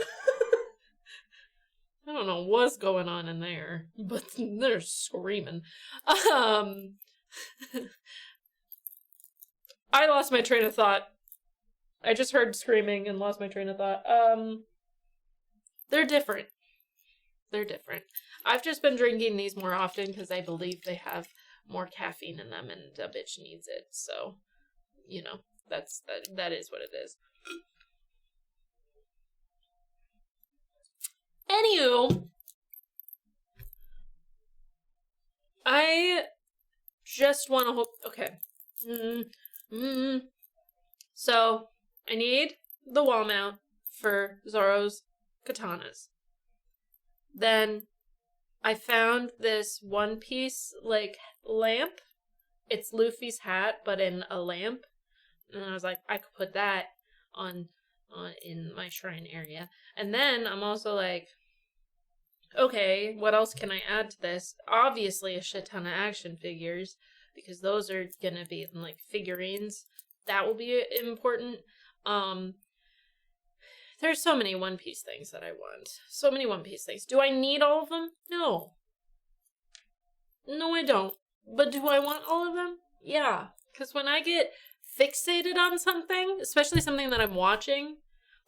I don't know what's going on in there, but they're screaming. I lost my train of thought. I just heard screaming and lost my train of thought. They're different. They're different. I've just been drinking these more often because I believe they have more caffeine in them and a bitch needs it. So, you know, that is what it is. Anywho, I just want to hope... Okay. So, I need the wall mount for Zoro's katanas. Then, I found this One Piece, like, lamp. It's Luffy's hat, but in a lamp. And I was like, I could put that on in my shrine area. And then, I'm also like, okay, what else can I add to this? Obviously, a shit ton of action figures, because those are gonna be, like, figurines. That will be important. There's so many One Piece things that I want. So many One Piece things. Do I need all of them? No. No, I don't. But do I want all of them? Yeah. Because when I get fixated on something, especially something that I'm watching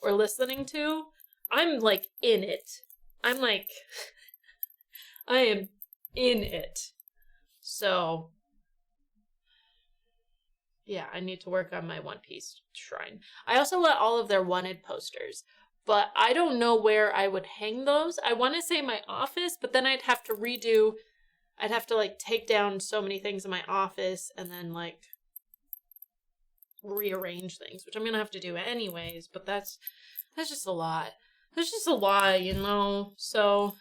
or listening to, I'm, like, in it. I'm, like... I am in it. So... Yeah, I need to work on my One Piece shrine. I also want all of their wanted posters, but I don't know where I would hang those. I want to say my office, but then I'd have to like take down so many things in my office and then like rearrange things, which I'm gonna have to do anyways, but that's just a lot. That's just a lot, you know. So,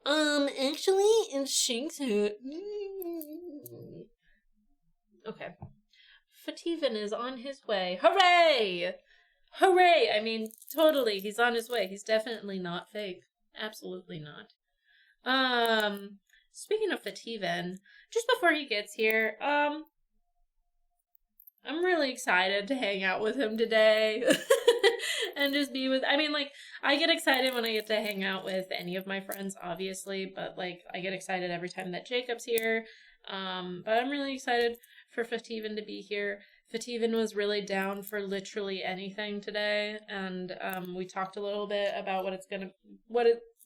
actually, in Shank's head. Okay. Phteven is on his way. Hooray! Hooray! I mean, totally, he's on his way. He's definitely not fake. Absolutely not. Speaking of Phteven, just before he gets here, I'm really excited to hang out with him today. And just be with, I mean, like, I get excited when I get to hang out with any of my friends, obviously, but, like, I get excited every time that Jacob's here. But I'm really excited for Phteven to be here. Phteven was really down for literally anything today, and we talked a little bit about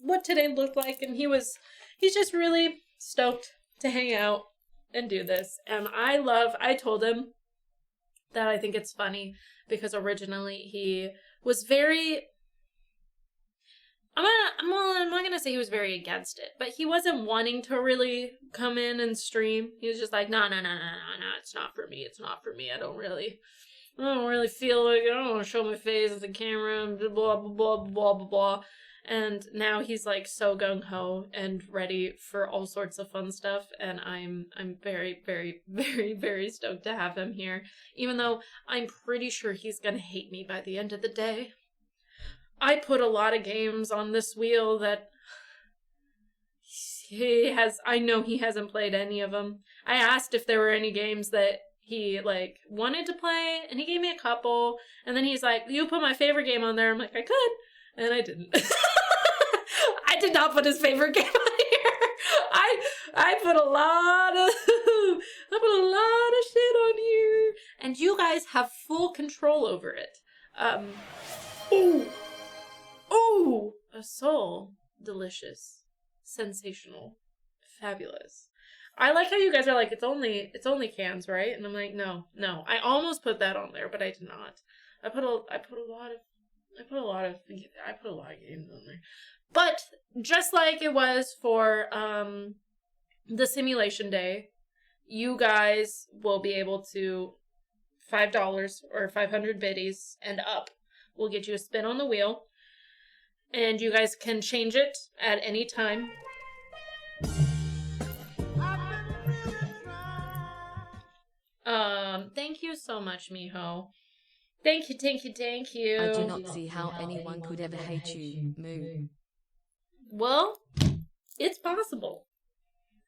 what today looked like, and he's just really stoked to hang out and do this. And I told him that I think it's funny because originally he was very, I'm not gonna say he was very against it, but he wasn't wanting to really come in and stream. He was just like, no, it's not for me. It's not for me. I don't really feel like, I don't want to show my face at the camera and blah, blah, blah, blah, blah, blah. And now he's like so gung-ho and ready for all sorts of fun stuff, and I'm very, very, very, very stoked to have him here, even though I'm pretty sure he's gonna hate me by the end of the day. I put a lot of games on this wheel that I know he hasn't played any of them. I asked if there were any games that he, like, wanted to play, and he gave me a couple, and then he's like, you put my favorite game on there. I'm like, I could, and I didn't. I did not put his favorite game on here. I put a lot of shit on here, and you guys have full control over it. Oh, a soul, delicious, sensational, fabulous. I like how you guys are like, it's only cans, right? And I'm like, no. I almost put that on there, but I did not. I put a lot of games on there. But just like it was for the simulation day, you guys will be able to $5 or 500 biddies and up will get you a spin on the wheel, and you guys can change it at any time. Thank you so much, Miho. Thank you. I do not see how anyone could ever hate you, Moo. Well, it's possible.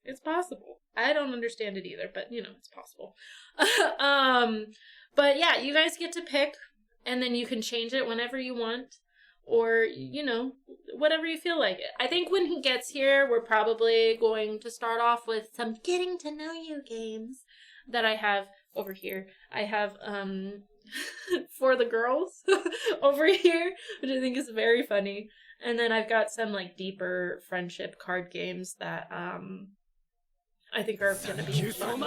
It's possible. I don't understand it either, but, you know, it's possible. But yeah, you guys get to pick, and then you can change it whenever you want, or, you know, whatever you feel like it. I think when he gets here, we're probably going to start off with some getting to know you games that I have over here. I have, for the girls over here, which I think is very funny. And then I've got some, like, deeper friendship card games that, I think are gonna be fun.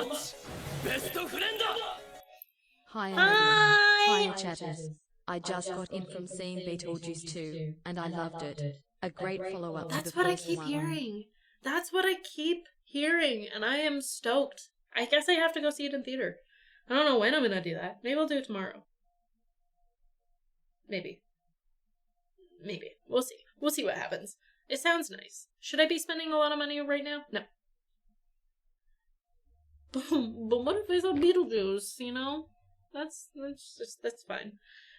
Hi, Maddie. Hi, chatters. I just got in from seeing Beetlejuice 2, and I loved it. A great follow-up to the first one. That's what I keep hearing. That's what I keep hearing, and I am stoked. I guess I have to go see it in theater. I don't know when I'm gonna do that. Maybe I'll do it tomorrow. Maybe. We'll see. We'll see what happens. It sounds nice. Should I be spending a lot of money right now? No. But what if I saw Beetlejuice, you know? That's fine.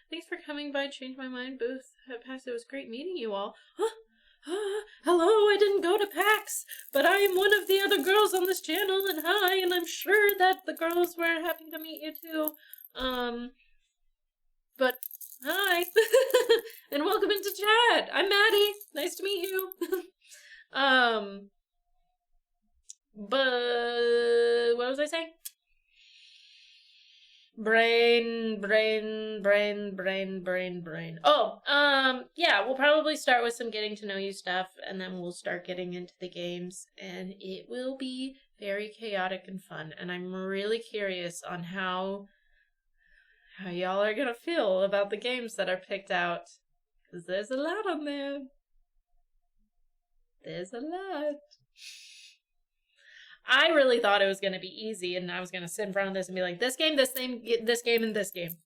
Thanks for coming by Change My Mind booth at PAX. It was great meeting you all. Hello, I didn't go to PAX, but I am one of the other girls on this channel, and hi, and I'm sure that the girls were happy to meet you too. But hi, and welcome into chat. I'm Maddie. Nice to meet you. But what was I saying? Brain. Oh, yeah, we'll probably start with some getting to know you stuff, and then we'll start getting into the games, and it will be very chaotic and fun, and I'm really curious on how y'all are gonna feel about the games that are picked out, because there's a lot on there. There's a lot. I really thought it was going to be easy, and I was going to sit in front of this and be like, this game, and this game.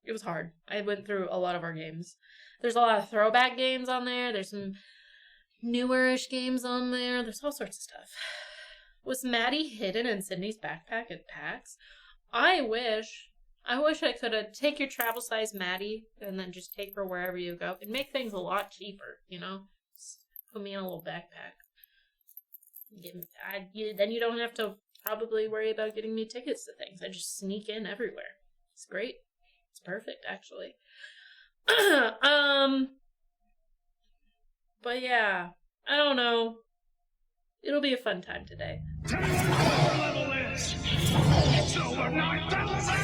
It was hard. I went through a lot of our games. There's a lot of throwback games on there. There's some newerish games on there. There's all sorts of stuff. Was Maddie hidden in Sydney's backpack at PAX? I wish I could have take your travel size Maddie and then just take her wherever you go. It'd make things a lot cheaper, you know? Just put me in a little backpack. Then you don't have to probably worry about getting me tickets to things. I just sneak in everywhere. It's great. It's perfect, actually. But yeah, I don't know. It'll be a fun time today. Tell me what your level is. It's over 9,000!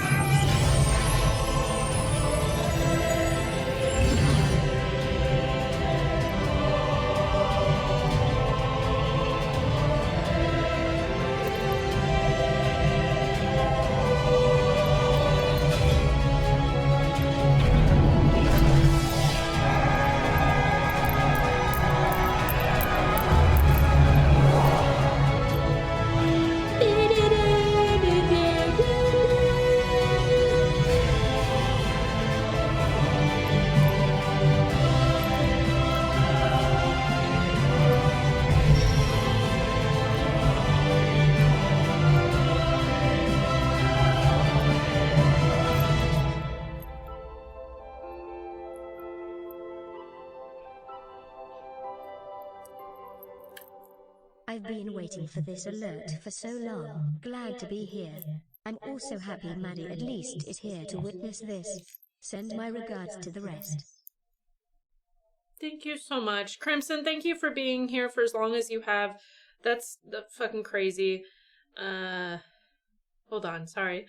I've been waiting for this alert for so long. Glad to be here. I'm also happy Maddie at least is here to witness this. Send my regards to the rest. Thank you so much. Crimson, thank you for being here for as long as you have. That's fucking crazy. Hold on, sorry.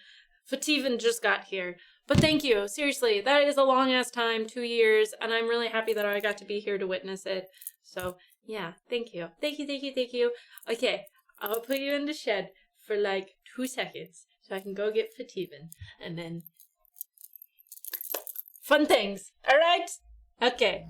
Phteven just got here. But thank you. Seriously, that is a long-ass time, 2 years, and I'm really happy that I got to be here to witness it. So, yeah, thank you. Thank you. Okay, I'll put you in the shed for like 2 seconds so I can go get Phteven, and then fun things. All right? Okay.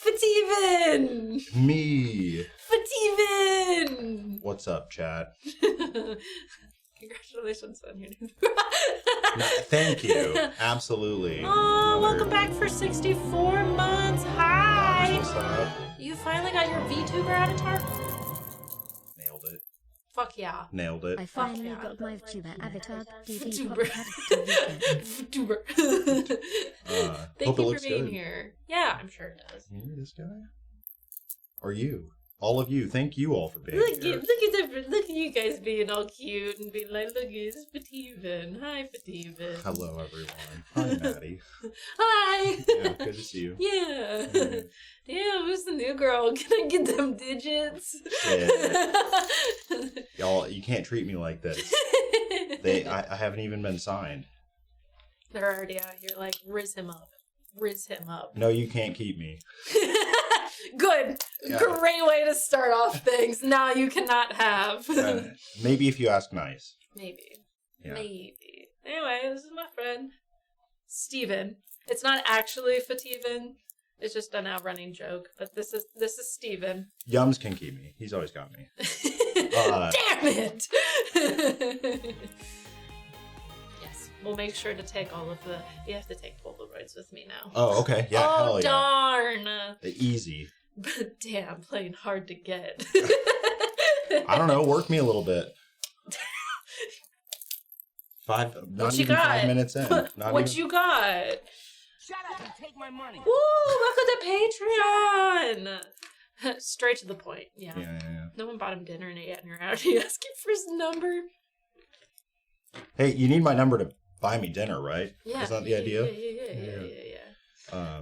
Phteven! Me. Phteven! What's up, chat? Congratulations on your new Thank you. Absolutely. Oh, welcome back for 64 months. Hi! What's up? You finally got your VTuber avatar? Nailed it. Fuck yeah. Nailed it. I finally yeah. got my VTuber avatar. VTuber. VTuber. VTuber. Thank hope it you for looks being good. here. Yeah, I'm sure it does. You, this guy? Or you? All of you. Thank you all for being here. Look at you guys being all cute and being like, look, it's Phteven. Hi, Phteven. Hello, everyone. Hi, Maddie. Hi. Yeah, good to see you. Yeah. Yeah. Damn, who's the new girl? Can I get them digits? Shit. Y'all, you can't treat me like this. I haven't even been signed. They're already out here like, riz him up. Riz him up. No, you can't keep me. Good. Yeah. Great way to start off things. Now you cannot have. Maybe if you ask nice. Maybe. Yeah. Maybe. Anyway, this is my friend, Steven. It's not actually Phteven. It's just a now running joke. But this is Steven. Yums can keep me. He's always got me. Damn it! Yes, we'll make sure to take all of the. You have to take Polaroids with me now. Oh, okay. Yeah, oh, hell yeah. darn! Easy. But damn, playing hard to get. I don't know. Work me a little bit. Not What you even got? 5 minutes in. What you got? Shut up and take my money. Woo! Welcome to Patreon. Straight to the point. Yeah. Yeah. No one bought him dinner yet, and you're already asking for his number. Hey, you need my number to buy me dinner, right? Yeah. Isn't that the idea? Yeah.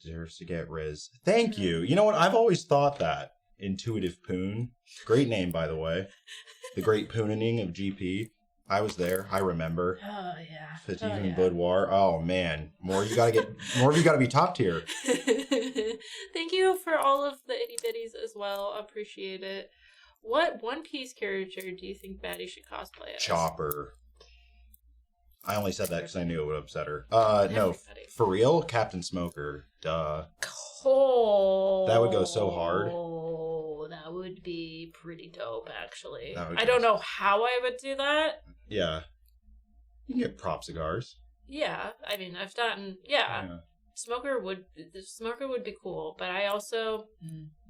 Deserves to get Riz. Thank you. You know what? I've always thought that. Intuitive Poon. Great name, by the way. The Great Pooning of GP. I was there. I remember. Oh yeah. Phteven Boudoir. Oh man. More of you gotta be top tier. Thank you for all of the itty bitties as well. Appreciate it. What One Piece character do you think Maddie should cosplay as? Chopper. I only said that because I knew it would upset her. No, Everybody. for real? Captain Smoker. Duh. Oh, That would go so hard. Oh, that would be pretty dope, actually. That would I go don't know how I would do that. Yeah. You can get prop cigars. Yeah, I mean, I've done. Yeah. Smoker would be cool, but I also.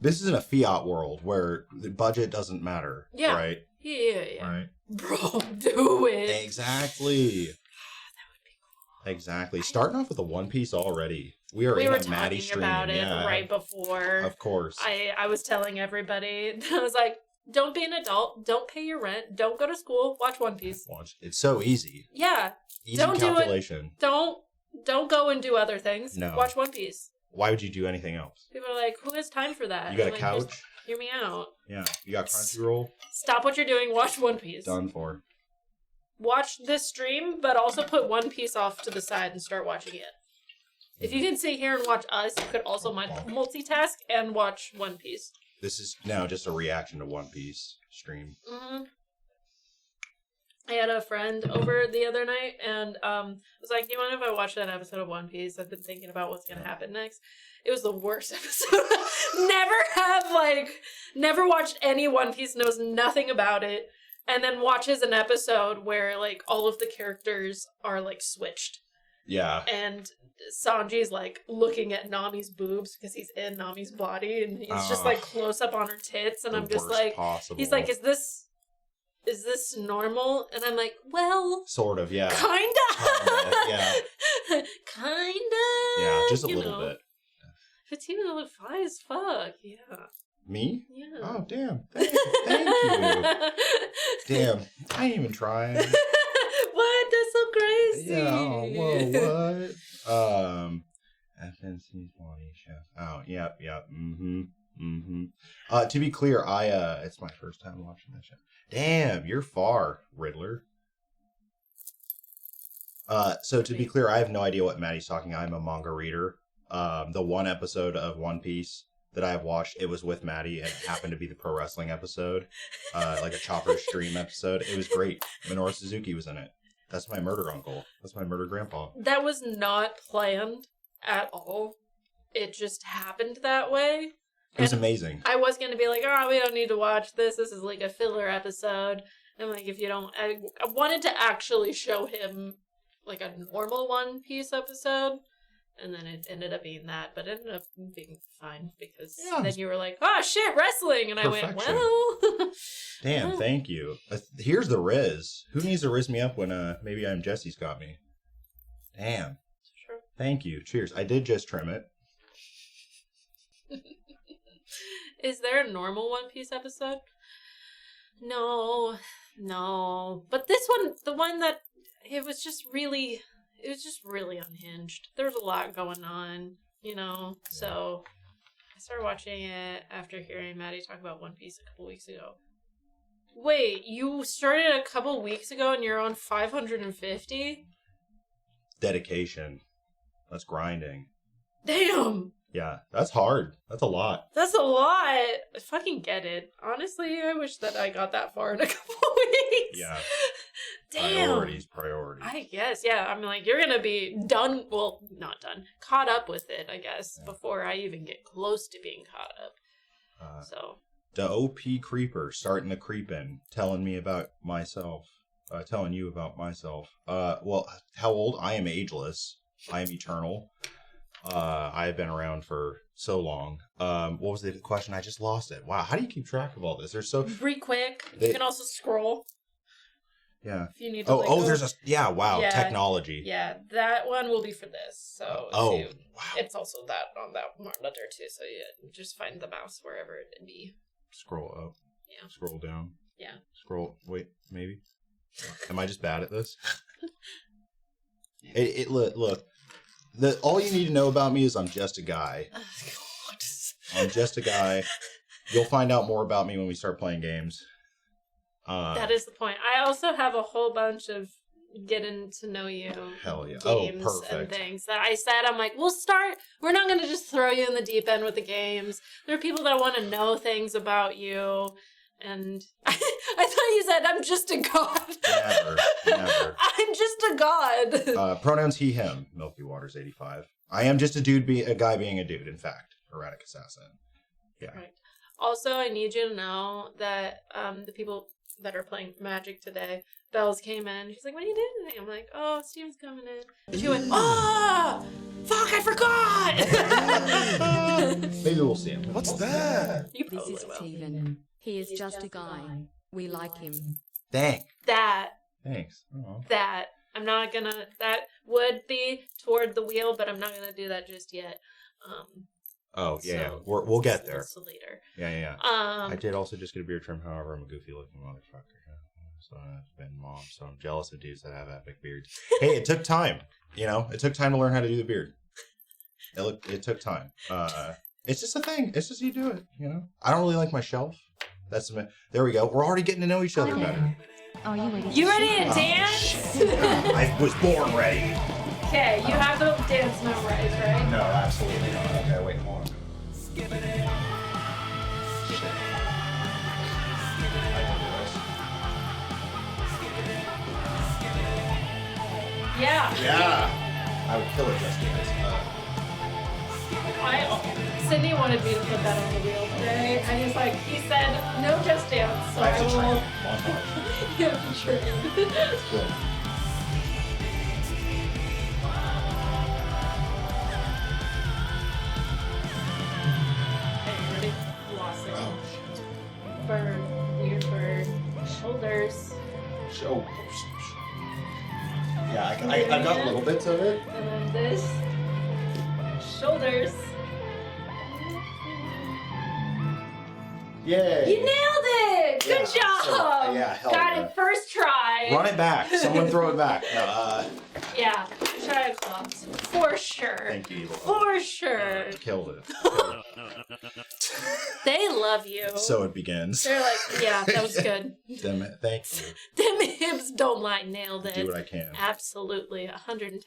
This is in a fiat world where the budget doesn't matter. Yeah. Right? Yeah. Right. Bro, do it. Exactly. That would be cool. Exactly. Starting off with a One Piece already. We were We in were a Maddie talking stream. about it Yeah. right before. Of course. I was telling everybody. I was like, don't be an adult. Don't pay your rent. Don't go to school. Watch One Piece. It's so easy. Yeah. Easy Don't do it. calculation. Don't go and do other things. No. Watch One Piece. Why would you do anything else? People are like, who has time for that? You got I'm a like, couch? just hear me out. Yeah. You got Crunchyroll? Stop what you're doing. Watch One Piece. Done for. Watch this stream, but also put One Piece off to the side and start watching it. If you can sit here and watch us, you could also multitask and watch One Piece. This is now just a reaction to One Piece stream. Mm-hmm. I had a friend over the other night and was like, do you mind if I watch that episode of One Piece? I've been thinking about what's going to happen next. It was the worst episode. Never watched any One Piece, knows nothing about it, and then watches an episode where, like, all of the characters are, like, switched. Yeah. And Sanji's, like, looking at Nami's boobs because he's in Nami's body, and he's just, like, close up on her tits, and I'm just like, possible. he's like, is this normal? And I'm like, well, sort of, yeah. Kinda. Yeah. Kinda. Yeah, just a little bit. Phteven look fly as fuck. Yeah. Me? Yeah. Oh, damn. Thank you. Damn. I ain't even trying. What? That's so crazy. Yeah. Oh, whoa, what? FNC's body chef. Oh, yep. To be clear, it's my first time watching that show. Damn, you're far, Riddler. So to be clear, I have no idea what Maddie's talking. I'm a manga reader. The one episode of One Piece that I have watched, it was with Maddie, and it happened to be the pro wrestling episode, like a Chopper stream episode. It was great. Minoru Suzuki was in it. That's my murder uncle. That's my murder grandpa. That was not planned at all. It just happened that way. It was amazing. I was going to be like, oh, we don't need to watch this. This is like a filler episode. And like, if you don't... I wanted to actually show him like a normal One Piece episode. and then it ended up being that, but it ended up being fine because Yeah. then you were like, oh shit, wrestling, and I went, Perfection. well. Damn, thank you. Here's the Riz. Who needs to Riz me up when maybe I'm Jesse's got me? Damn. Sure. Thank you. Cheers. I did just trim it. Is there a normal One Piece episode? No. But this one, the one that it was just really unhinged. There was a lot going on, so I started watching it after hearing Maddie talk about One Piece a couple weeks ago. Wait, you started a couple weeks ago and you're on 550? Dedication. That's grinding. Damn! Yeah, that's hard. That's a lot. That's a lot! I fucking get it. Honestly, I wish that I got that far in a couple weeks. Yeah. Damn! Priorities. I guess, yeah. I'm like, you're gonna be done, well, not done, caught up with it, I guess, before I even get close to being caught up. So. The OP creeper starting to creep in, telling me about myself. Telling you about myself. Well, how old? I am ageless. I am eternal. I've been around for so long. What was the question? I just lost it. Wow, how do you keep track of all this? There's so... Real quick. You can also scroll. Yeah. If you need to. There's a... Yeah, wow, technology. Yeah, that one will be for this. So wow. It's also that on that monitor too. So you just find the mouse wherever it be. Scroll up. Yeah. Scroll down. Yeah. Scroll... Wait, maybe? Am I just bad at this? Look. All you need to know about me is I'm just a guy. I'm just a guy. You'll find out more about me when we start playing games. That is the point. I also have a whole bunch of getting to know you games and things that I said. I'm like, we're not going to just throw you in the deep end with the games. There are people that want to know things about you. And I thought you said, I'm just a god. Never. I'm just a god. Pronouns he, him. Milky Waters 85. I am just a guy being a dude, in fact. Erratic assassin. Yeah. Right. Also, I need you to know that the people that are playing Magic today, Bells came in. She's like, what are you doing today? I'm like, oh, Steven's coming in. She went, fuck, I forgot. Maybe we'll see him. What's that? You This probably is will. Phteven. He is just a guy. We like him. Thanks. Oh. That. I'm not gonna, that would be toward the wheel, but I'm not gonna do that just yet. We'll get there. That's later. Yeah. I did also just get a beard trim. However, I'm a goofy looking motherfucker. So I've been mom. So I'm jealous of dudes that have epic beards. Hey, it took time. It took time to learn how to do the beard. It took time. It's just a thing. It's just you do it. I don't really like my shelf. There we go. We're already getting to know each other better. Are you ready? You ready to dance? I was born ready. Okay, you have the dance memorized, right? No, absolutely not. Okay, wait, hold on. Yeah. I would kill it just because. Sydney wanted me to put that on the wheel today, and he said, no Just Dance, so I have to train. You have to train. Good. Okay, you ready? Lost it. Bird, weird bird, shoulders. Yeah, I got little bits of it. And then this, shoulders. Yay! You nailed it! Good job! Hell Got yeah. it first try. Run it back. Someone throw it back. Yeah, try a claps. For sure. Thank you. For sure. Killed it. They love you. So it begins. They're like, yeah, that was good. Damn it. Thank you. Them hips don't lie. Nailed it. Do what I can. Absolutely. 110%.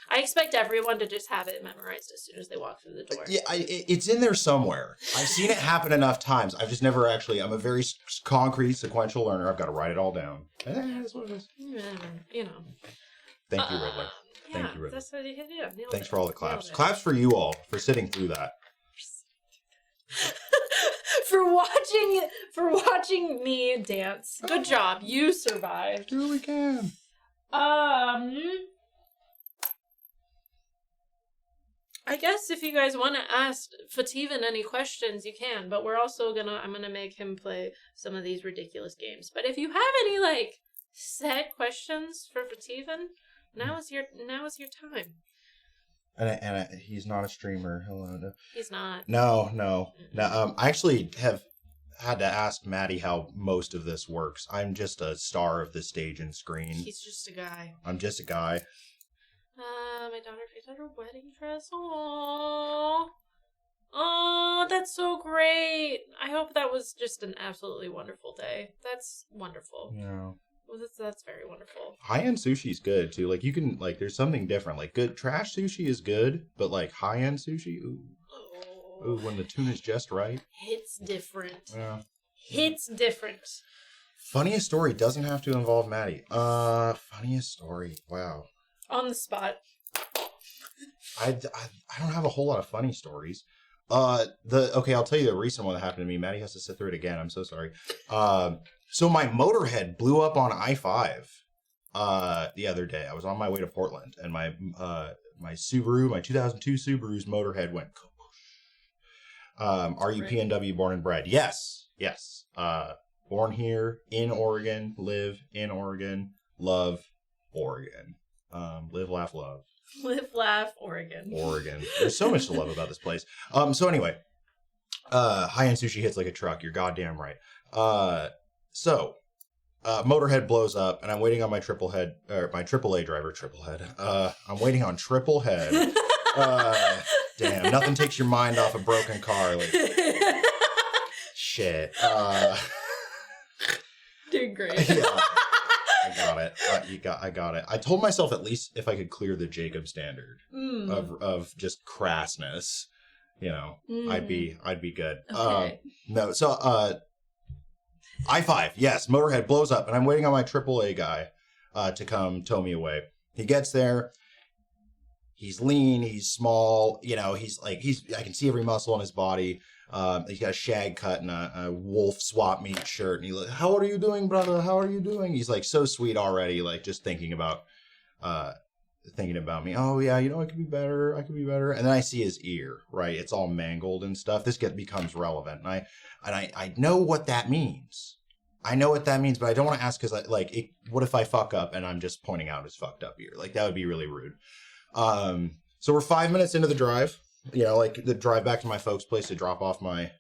I expect everyone to just have it memorized as soon as they walk through the door. Yeah, it's in there somewhere. I've seen it happen enough times. I've just never actually, I'm a very concrete, sequential learner. I've got to write it all down. That's what it is. Thank you, Riddler. Thank you, Riddler. That's what you do. Thanks for all the claps. Claps for you all for sitting through that. for watching me dance. Good job. You survived. Do what we can. I guess if you guys want to ask Phteven any questions, you can. But we're also I'm gonna make him play some of these ridiculous games. But if you have any like set questions for Phteven, now is your time. And he's not a streamer. Hello. No. He's not. No. I actually have had to ask Maddie how most of this works. I'm just a star of the stage and screen. He's just a guy. I'm just a guy. My daughter picked out her wedding dress. Oh, that's so great. I hope that was just an absolutely wonderful day. That's wonderful. Yeah. Well, that's very wonderful. High-end sushi's good, too. Like, you can, like, there's something different. Like, good trash sushi is good, but, like, high-end sushi, ooh. Oh. Ooh, when the tuna's just right. Hits different. Yeah. Hits different. Funniest story doesn't have to involve Maddie. Funniest story. Wow. On the spot. I don't have a whole lot of funny stories. Okay, I'll tell you the recent one that happened to me. Maddie has to sit through it again. I'm so sorry. So my motorhead blew up on I-5 the other day. I was on my way to Portland, and my Subaru, my 2002 Subaru's motorhead went are you PNW born and bred? Yes. Born here in Oregon, live in Oregon, love Oregon. Live, laugh, love. Live, laugh, Oregon. Oregon. There's so much to love about this place. So anyway, high-end sushi hits like a truck. You're goddamn right. So Motorhead blows up, and I'm waiting on my my AAA driver, Triplehead. I'm waiting on Triplehead. Damn, nothing takes your mind off a broken car. Like, shit. Doing great. Yeah. I got it. I got it. I told myself at least if I could clear the Jacob standard of just crassness, I'd be good. Okay. No, so I-5, yes, Motorhead blows up, and I'm waiting on my AAA guy to come tow me away. He gets there. He's lean. He's small. I can see every muscle in his body. He's got a shag cut and a wolf swap meet shirt. And he's like, "How are you doing, brother? How are you doing?" He's like so sweet already, like just thinking about me. Oh yeah, I could be better. And then I see his ear, right? It's all mangled and stuff. This becomes relevant. And I know what that means. But I don't want to ask because what if I fuck up and I'm just pointing out his fucked up ear? Like that would be really rude. So we're 5 minutes into the drive. The drive back to my folks' place to drop off my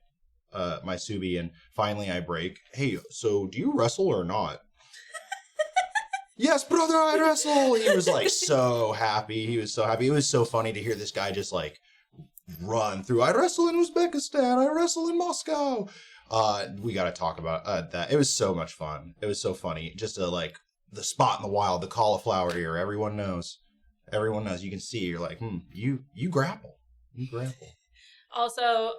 my Subi, and finally I break. Hey, so do you wrestle or not? Yes, brother, I wrestle. He was like so happy. He was so happy. It was so funny to hear this guy just like run through. I wrestle in Uzbekistan. I wrestle in Moscow. We got to talk about that. It was so much fun. It was so funny. Just like the spot in the wild, the cauliflower ear. Everyone knows. You can see. You're like, you grapple. Also,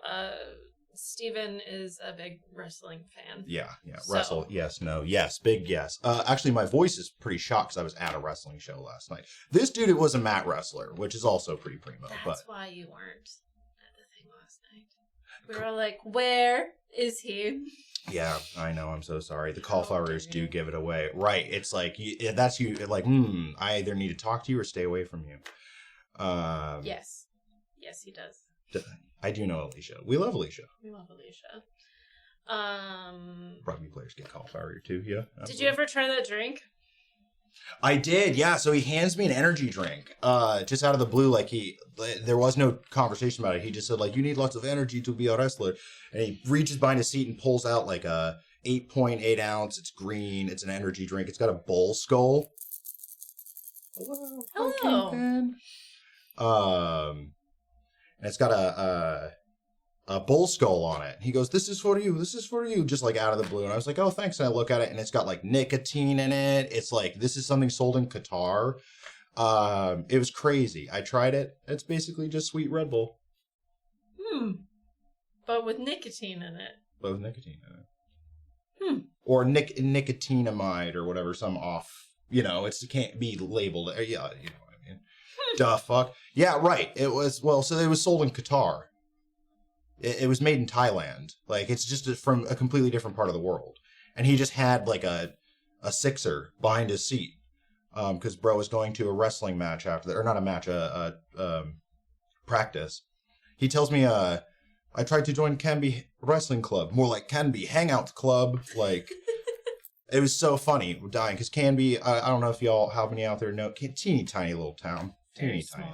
Steven is a big wrestling fan. Yeah. So. Wrestle. Yes. No. Yes. Big yes. Actually, my voice is pretty shocked because I was at a wrestling show last night. This dude, it was a mat wrestler, which is also pretty primo. That's why you weren't at the thing last night. We were all like, where is he? Yeah, I know. I'm so sorry. The cauliflowers do give it away. Right. It's like, that's you. Like, I either need to talk to you or stay away from you. Yes. Yes, he does. I do know Alicia. We love Alicia. Rugby players get cauliflower ear too. Yeah. Absolutely. Did you ever try that drink? I did. Yeah. So he hands me an energy drink. Just out of the blue, there was no conversation about it. He just said you need lots of energy to be a wrestler, and he reaches behind his seat and pulls out like a 8.8 ounce. It's green. It's an energy drink. It's got a bull skull. Hello. And it's got a bull skull on it. He goes, "This is for you. This is for you." Just like out of the blue. And I was like, "Oh, thanks." And I look at it and it's got like nicotine in it. It's like, this is something sold in Qatar. It was crazy. I tried it. It's basically just sweet Red Bull. But with nicotine in it. Or nicotinamide or whatever, some off, it can't be labeled. Yeah, you know what I mean. Duh, fuck. Yeah, right. It was sold in Qatar. It was made in Thailand. Like, it's just from a completely different part of the world. And he just had like a sixer behind his seat. Because bro was going to a wrestling match after that, or not a match, a practice. He tells me, I tried to join Canby Wrestling Club. More like Canby Hangout Club. Like, it was so funny. We're dying. Because Canby, I don't know if y'all, how many out there know, teeny tiny little town. Teeny tiny.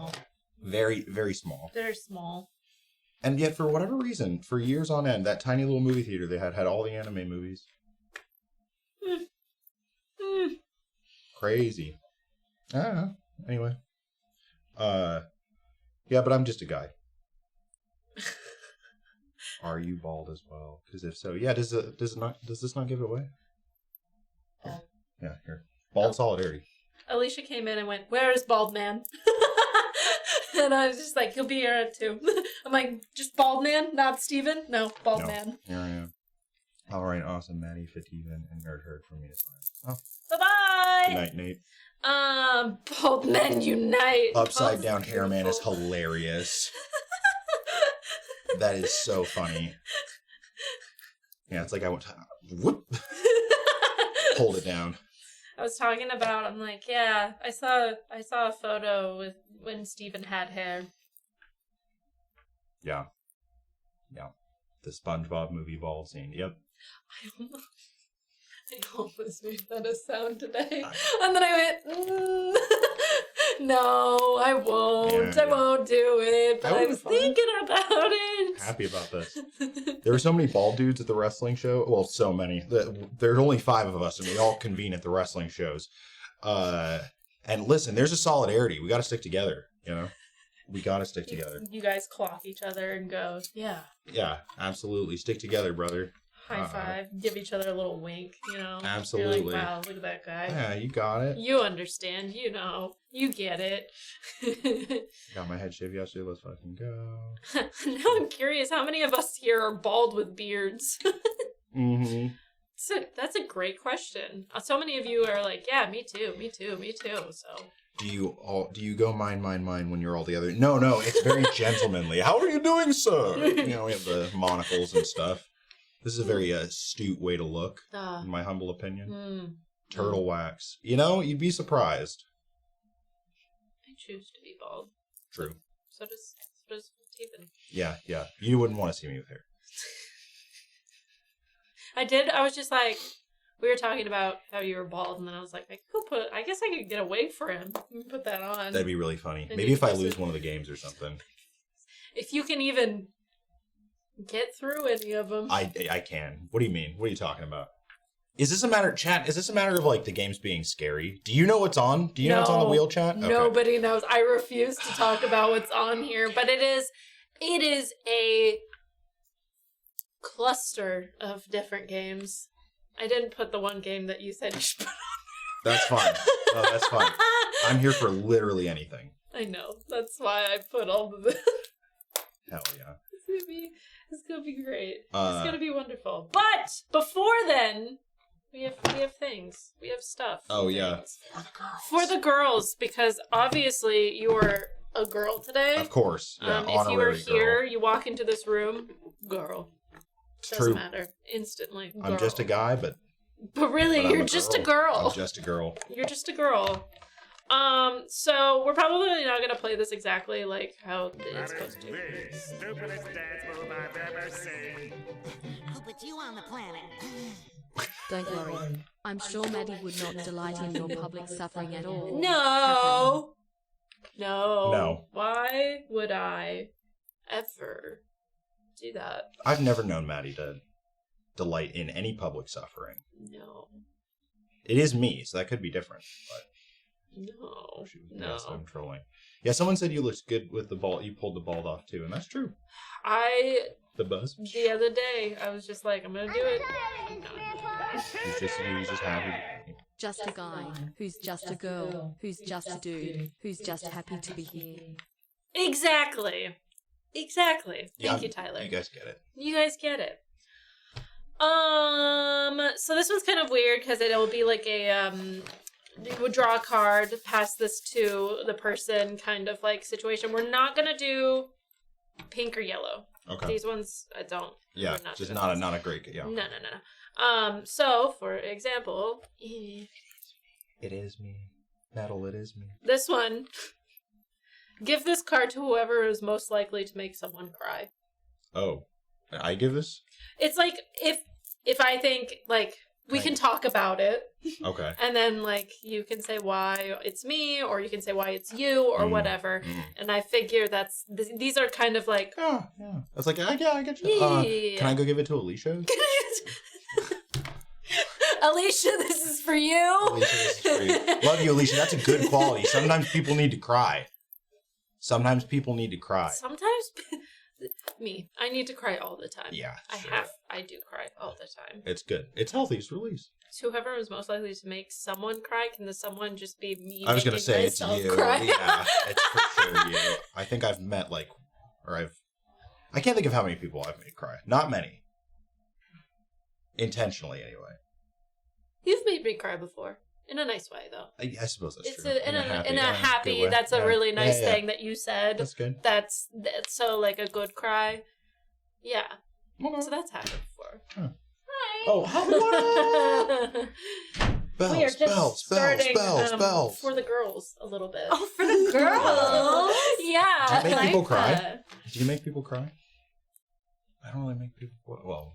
Very, very small. They're small. And yet, for whatever reason, for years on end, that tiny little movie theater they had all the anime movies. Crazy. I don't know. Anyway. Yeah, but I'm just a guy. Are you bald as well? Because if so, yeah, does this not give it away? Oh. Yeah, here. Bald solidarity. Alicia came in and went, "Where is bald man?" And I was just like, "He'll be here at 2." I'm like, "Just bald man, not Steven? No, bald man." Here I am. All right, awesome, Maddie, Phteven, and Nerd Herd from me to sign. Oh. Bye-bye! Good night, Nate. Bald men unite. Upside down hair man is hilarious. That is so funny. Yeah, it's like I went to whoop. Hold it down. I was talking about, I'm like, yeah, I saw a photo with when Steven had hair. Yeah. The SpongeBob movie bald scene. Yep. I almost made that a sound today. And then I went, no, I won't. Yeah. I won't do it. But I was thinking about it. Happy about this. There were so many bald dudes at the wrestling show. Well, so many. There's only 5 of us, and we all convene at the wrestling shows. And listen, there's a solidarity. We got to stick together, you know? We got to stick together. You guys clock each other and go, yeah. Yeah, absolutely. Stick together, brother. High five. Give each other a little wink, you know? Absolutely. You're like, wow, look at that guy. Yeah, you got it. You understand. You know. You get it. Got my head shaved yesterday. Let's fucking go. Now I'm curious, how many of us here are bald with beards? Mm-hmm. That's a great question. So many of you are like, yeah, me too. So do you go mine when you're all together? No, it's very gentlemanly. How are you doing, sir? You know, we have the monocles and stuff. This is a very astute way to look, in my humble opinion. Turtle wax. You know, you'd be surprised. I choose to be bald. True. So does Phteven. Yeah. You wouldn't want to see me with hair. I was just like, we were talking about how you were bald, and then I was like, I guess I could get a wig for him and put that on. That'd be really funny. Maybe if I lose one of the games or something. If you can even get through any of them. I can. What do you mean? What are you talking about? Is this a matter, chat? Is this a matter of like the games being scary? Do you know what's on? Do you know what's on the wheel, chat? Okay. Nobody knows. I refuse to talk about what's on here, but it is a cluster of different games. I didn't put the one game that you said you should put on there. That's fine. No, that's fine. I'm here for literally anything. I know. That's why I put all of this. Hell yeah. It's gonna be great. It's gonna be wonderful. But before then, we have things. We have stuff. Oh yeah. For the girls, because obviously you are a girl today. Of course. Yeah, if you were here, girl. you walk into this room, girl. Doesn't matter. Instantly. Girl. I'm just a guy, but really, you're just a girl. I'm just a girl. You're just a girl. So we're probably not gonna play this exactly like how it's supposed to. The stupidest dance move I've ever seen. Who put you on the planet? Don't worry. I'm sure Maddie would not delight in your public suffering at all. No. Why would I ever do that? I've never known Maddie to delight in any public suffering. No. It is me, so that could be different, but no. Yes, I'm trolling. Yeah, someone said you looked good with the bald. You pulled the bald off too, and that's true. The buzz. The other day, I was just like, I'm gonna do it. He's just happy. Just a guy, who's just a girl, who's just a dude, who's just happy to be here. Exactly. Thank you, Tyler. You guys get it. So this one's kind of weird because it'll be like a you would draw a card, pass this to the person kind of like situation. We're not gonna do pink or yellow. Okay. These ones I don't. Yeah, just not a great. Yeah. No. So for example, it is me. Metal, it is me. This one. Give this card to whoever is most likely to make someone cry. Oh, I give this? It's like if I think like we can talk about it. Okay. And then like you can say why it's me, or you can say why it's you, or whatever. And I figure these are kind of like yeah. I was like, I get you. Yeah. Can I go give it to Alicia? Alicia, this is for you. Alicia, this is for you. Love you, Alicia. That's a good quality. Sometimes people need to cry. Sometimes me. I need to cry all the time. Yeah, I do cry all the time. It's good. It's healthy. It's release. So whoever is most likely to make someone cry, can the someone just be me? I was gonna say it's you. Cry? Yeah, it's for sure you. I think I've met I can't think of how many people I've made cry. Not many. Intentionally, anyway. You've made me cry before. In a nice way, though. I suppose that's It's true. in a happy. That's a really nice thing that you said. That's good. That's so like a good cry. Yeah. Okay. So that's happened before. Huh. Hi. Oh, hello. We are just starting bells. for the girls a little bit. Oh, for the girls. Yeah. Do you make people cry? that. Do you make people cry? I don't really make people. Well,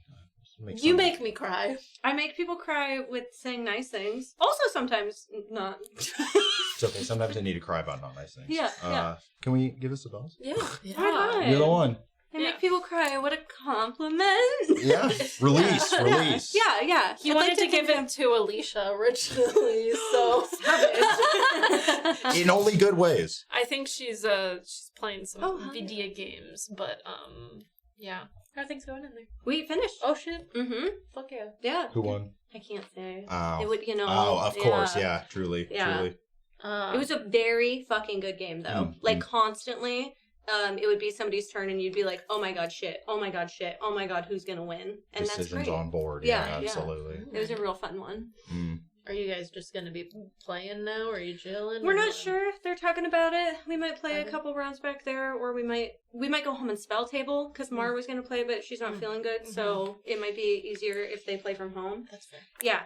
You make me cry. I make people cry with saying nice things. Also, sometimes not. It's okay. Sometimes I need to cry about not nice things. Yeah. Can we give us the bells? Yeah. Alright. You're the one. I make people cry. What a compliment. Yeah. Release. Yeah. He I'd wanted like to give it to Alicia originally, so In only good ways. I think she's playing some video games, but yeah. How are things going in there? We finished. Oh shit. Mm-hmm. Fuck yeah. Yeah. Who won? I can't say. Oh. It would, Oh, of course. Yeah. Truly. Yeah. Truly. It was a very fucking good game, though. Like, constantly, it would be somebody's turn, and you'd be like, oh my god, shit. Oh my god, shit. Oh my god, who's gonna win? And Decisions that's great. on board. Yeah, Yeah, absolutely. It was a real fun one. Are you guys just gonna be playing now, or are you chilling? We're or not what? sure. They're talking about it. We might play a couple rounds back there, or we might go home and spell table, because Mara was going to play, but she's not feeling good, so it might be easier if they play from home. That's fair. Yeah.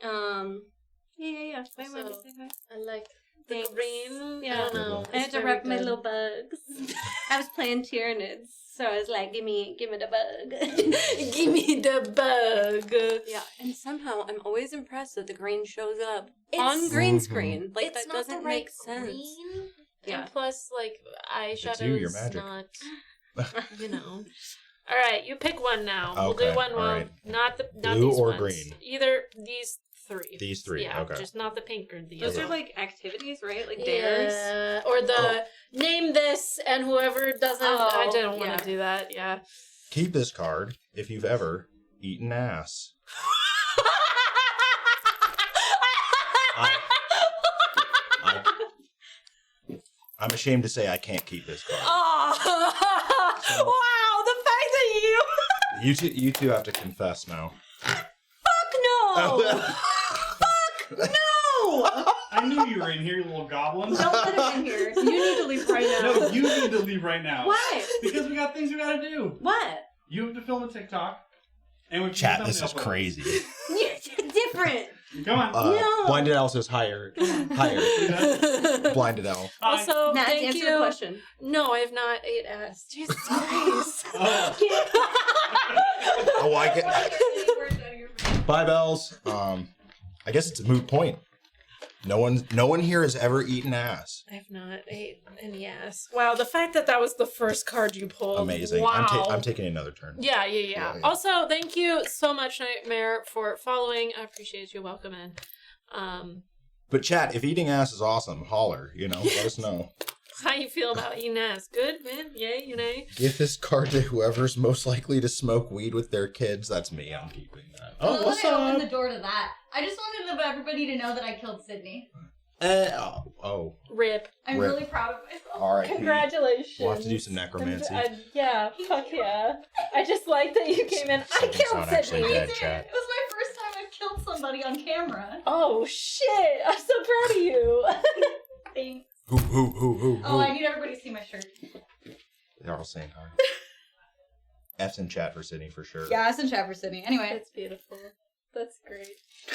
Yeah. Why am I So, say hi? I like the Thanks. green. Yeah. I don't know. I had It's to very wrap my good. little bugs. I was playing Tyranids, so I was like, give me the bug. Give me the bug. Yeah, and somehow I'm always impressed that the green shows up It's- on green screen. Like, It's that not doesn't the right make sense. green. Yeah. And plus, like, eyeshadow you, your is magic. not, All right, you pick one now. We'll Okay, do one. all Well, right. not Blue these or ones. green? Either these three. These three, Yeah, okay. just not the pink or the Those yellow. are like activities, right? Like dares. Yeah, or the name this and whoever doesn't. I Oh, didn't want yeah. to do that. Yeah. Keep this card if you've ever eaten ass. I'm ashamed to say I can't keep this card. Oh, wow! The fact that you. You two have to confess now. Fuck no! Fuck no! I knew you were in here, you little goblin. Don't let him in here. You need to leave right now. No, you need to leave right now. Why? Because we got things we gotta do. What? You have to film a TikTok. And we Chat, this is crazy. You're different. Come on. No. Blinded Owl says higher. Higher. Blinded Owl. Also, Matt, thank answer you. the question. No, I have not ate ass. Jesus Christ. Oh, I get. Bye, Bells. I guess it's a moot point. No one here has ever eaten ass. I have not ate any ass. Wow, the fact that was the first card you pulled. Amazing. Wow. I'm taking another turn. Yeah. Also, thank you so much, Nightmare, for following. I appreciate you. Welcome in. But chat, if eating ass is awesome, holler. Let us know. How you feel about eating ass? Good, man? Yay, you know? Give this card to whoever's most likely to smoke weed with their kids. That's me. I'm keeping that. Oh, what's I opened up? the door to that. I just wanted everybody to know that I killed Sydney. Rip. I'm Rip. really proud of myself. All right. Congratulations. We'll have to do some necromancy. Yeah, fuck yeah. I just like that you came in. I Sydney's killed not actually Sydney. dead, chat. It was my first time I've killed somebody on camera. Oh, shit. I'm so proud of you. Thanks. Who? Oh, I need everybody to see my shirt. They're all saying hi. F's in chat for Sydney for sure. Yeah, it's in chat for Sydney. Anyway. That's beautiful. That's great.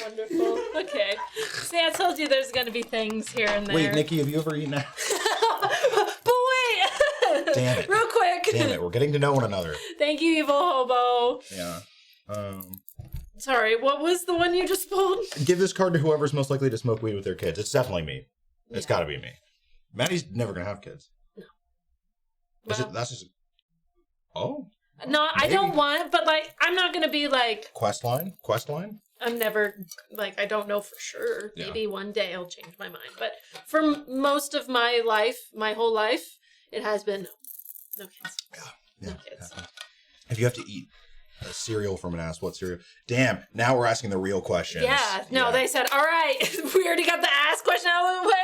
Wonderful. Okay. See, I told you there's going to be things here and there. Wait, Nikki, have you ever eaten ass? But Damn it. Real quick. Damn it, we're getting to know one another. Thank you, Evil Hobo. Yeah. Sorry, what was the one you just pulled? Give this card to whoever's most likely to smoke weed with their kids. It's definitely me. It's got to be me. Maddie's never gonna have kids. No. Well, That's just. Oh. No, maybe. I don't want. But like, I'm not gonna be like. Questline. I'm never like. I don't know for sure. Yeah. Maybe one day I'll change my mind. But for most of my life, my whole life, it has been no kids. Yeah. No kids. If you have to eat a cereal from an ass, what cereal? Damn. Now we're asking the real questions. Yeah. No, they said, all right, we already got the ass question out of the way.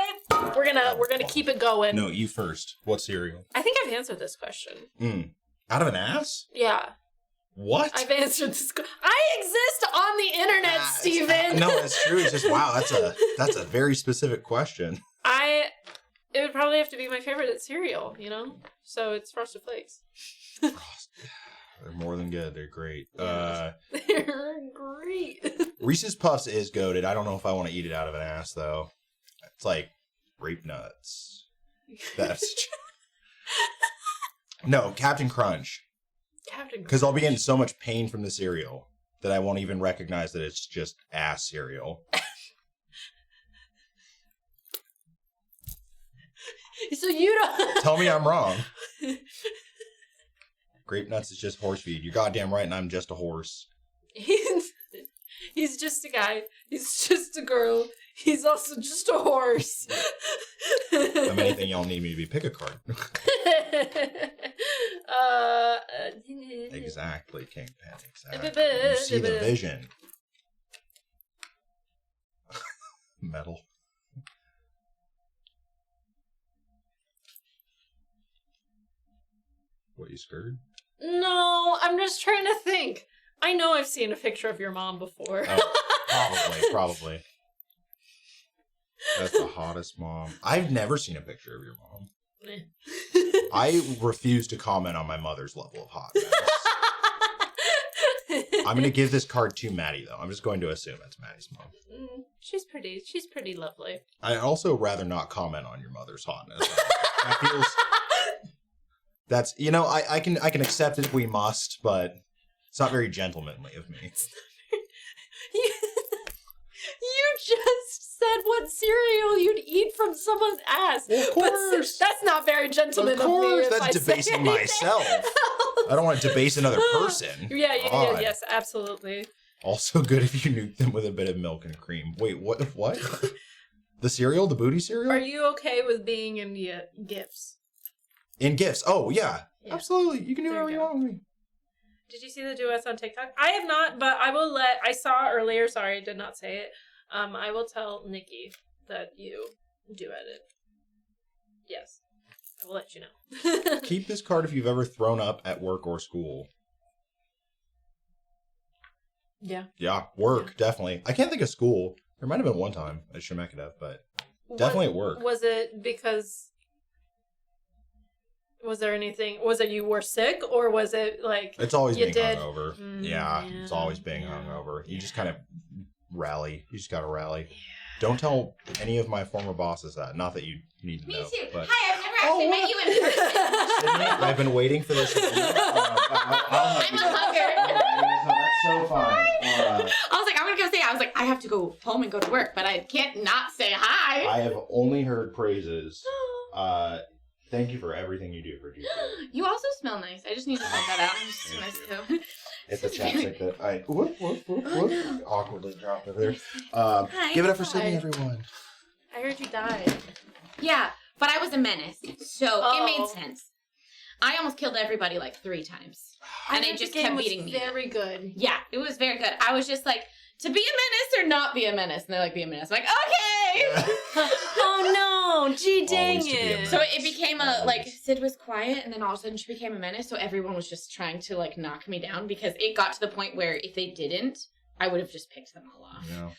We're gonna keep it going. No, you first. What cereal? I think I've answered this question. Out of an ass? Yeah. What? I've answered this. I exist on the internet, Steven. No, that's true. It's just wow. That's a very specific question. It would probably have to be my favorite cereal, you know. So it's Frosted Flakes. They're more than good. They're great. They're great. Reese's Puffs is goated. I don't know if I want to eat it out of an ass though. It's like grape nuts. That's no Captain Crunch. Because I'll be in so much pain from the cereal that I won't even recognize that it's just ass cereal. So you don't tell me I'm wrong. Grape nuts is just horse feed. You're goddamn right, and I'm just a horse. He's just a guy. He's just a girl. He's also just a horse. If anything, y'all need me to be, pick a card. Exactly, Kingpin. Exactly. You see the vision. Metal. What, you scared? No, I'm just trying to think. I know I've seen a picture of your mom before. Oh, probably. That's the hottest mom. I've never seen a picture of your mom. I refuse to comment on my mother's level of hotness. I'm going to give this card to Maddie, though. I'm just going to assume it's Maddie's mom. She's pretty. She's pretty lovely. I'd also rather not comment on your mother's hotness. That feels... That's, you know, I can accept it if we must, but it's not very gentlemanly of me. You just said what cereal you'd eat from someone's ass. Well, of course. But that's not very gentleman of me. Of course, if that's debasing myself. I don't want to debase another person. Yeah, yes, absolutely. Also good if you nuke them with a bit of milk and cream. Wait, what? The cereal? The booty cereal? Are you okay with being in GIFs? In GIFs? Oh, yeah. Absolutely. You can do whatever you want with me. Did you see the duets on TikTok? I have not, but I saw earlier, sorry, I did not say it. I will tell Nikki that you duet it. Yes. I will let you know. Keep this card if you've ever thrown up at work or school. Yeah. Yeah, work, definitely. I can't think of school. There might have been one time at Shemekidev, but definitely at work. Was it because... Was there anything? Was it you were sick, or was it like it's always you being did? Hungover? Yeah, it's always being hungover. You just kind of rally. You just gotta rally. Yeah. Don't tell any of my former bosses that. Not that you need to know. Me too. But... Hi, I've never actually met you in person. Sydney, I've been waiting for this. I'm a hugger. That's so fun. I was like, I'm gonna go say. I was like, I have to go home and go to work, but I can't not say hi. I have only heard praises. Thank you for everything you do for GP. You also smell nice. I just need to point that out. I'm just nice too. It's the chapstick that I awkwardly dropped over there. Hi, give it up for Sydney, everyone. I heard you died. Yeah, but I was a menace, so it made sense. I almost killed everybody like 3 times, and they just kept beating me. Very good. Yeah, it was very good. I was just like, to be a menace or not be a menace, and they're like, be a menace. I'm like, okay. Oh no, gee dang it. So it became like Sid was quiet, and then all of a sudden she became a menace. So everyone was just trying to like knock me down because it got to the point where if they didn't, I would have just picked them all off. Yeah.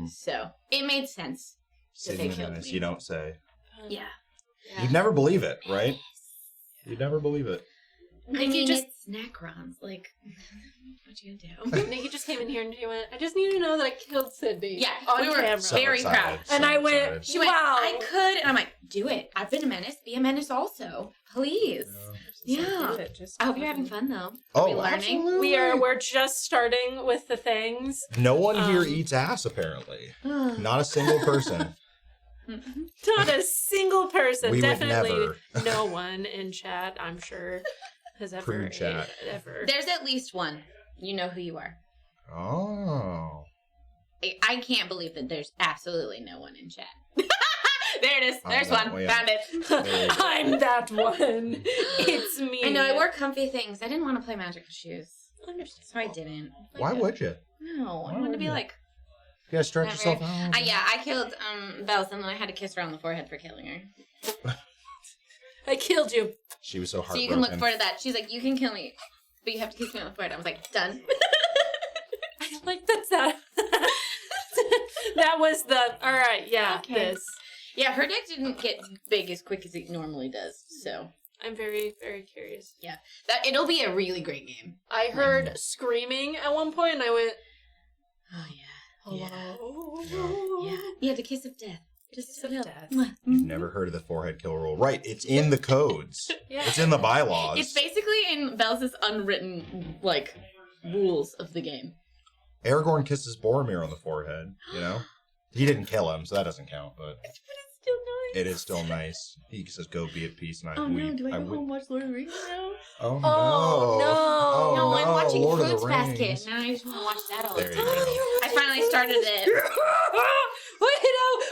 So it made sense that they killed me. You don't say. Yeah. You'd never believe it, right? You'd never believe it. Nikki just snack-rons. Like, what you gonna do? Nikki just came in here and she went, I just need to know that I killed Sydney. Yeah, on we were camera. very proud. And I went, She went, wow. I could. And I'm like, Do it. I've been a menace. Be a menace also. Please. Yeah. I hope you're having fun though. Oh, Are we learning? absolutely. We're just starting with the things. No one here eats ass, apparently. Not a single person. Not a single person. We would Definitely never. no one in chat, I'm sure, has ever Pre-chat. ever. There's at least one. You know who you are. Oh. I can't believe that there's absolutely no one in chat. There it is. Oh, There's that one. one, yeah. Found it. I'm that one. It's me. I know. I wore comfy things. I didn't want to play Magic with shoes. Understand. So I didn't. Why would you? No, I Why wanted to would be you? like... You gotta stretch whatever. yourself out. Yeah, I killed Bells and then I had to kiss her on the forehead for killing her. I killed you. She was so So heartbroken. you can look forward to that. She's like, you can kill me, but you have to kiss me on the forehead. I was like, done. Like, that's that. That was the, all right, yeah, Okay. this. Yeah, her deck didn't get big as quick as it normally does. So I'm very, very curious. yeah, it'll be a really great game. I heard screaming at one point, and I went, Oh yeah. hello. Yeah. Yeah, the kiss of death. Just Kiss of so death. You've never heard of the forehead kill rule. Right, it's in the codes. Yeah. It's in the bylaws. It's basically in Bells' unwritten like rules of the game. Aragorn kisses Boromir on the forehead, you know? He didn't kill him, so that doesn't count, but But it's still nice. it is still nice. He says, go be at peace, and I Oh no, weep. do I go weep. home and watch Lord of the Rings now? Oh, no. no. No, I'm watching Lord of the Fruits Basket. Rings. Now I just want to watch that all the There you time. go. I finally started it. Wait,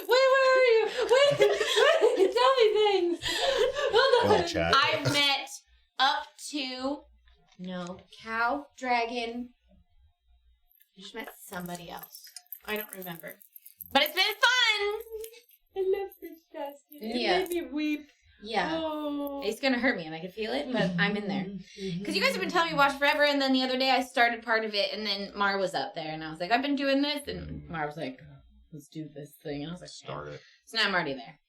where are you? Wait, tell me things. Hold Well, on. chat. I've met up to cow, dragon. I just met somebody else. I don't remember. But it's been fun! I love Fruits Basket. It Yeah. made me weep. Yeah. Oh. It's gonna hurt me and I can feel it, but I'm in there. Because you guys have been telling me to watch forever, and then the other day I started part of it, and then Mar was up there, and I was like, I've been doing this, and Mar was like, let's do this thing, and I was like, Start it. so now I'm already there.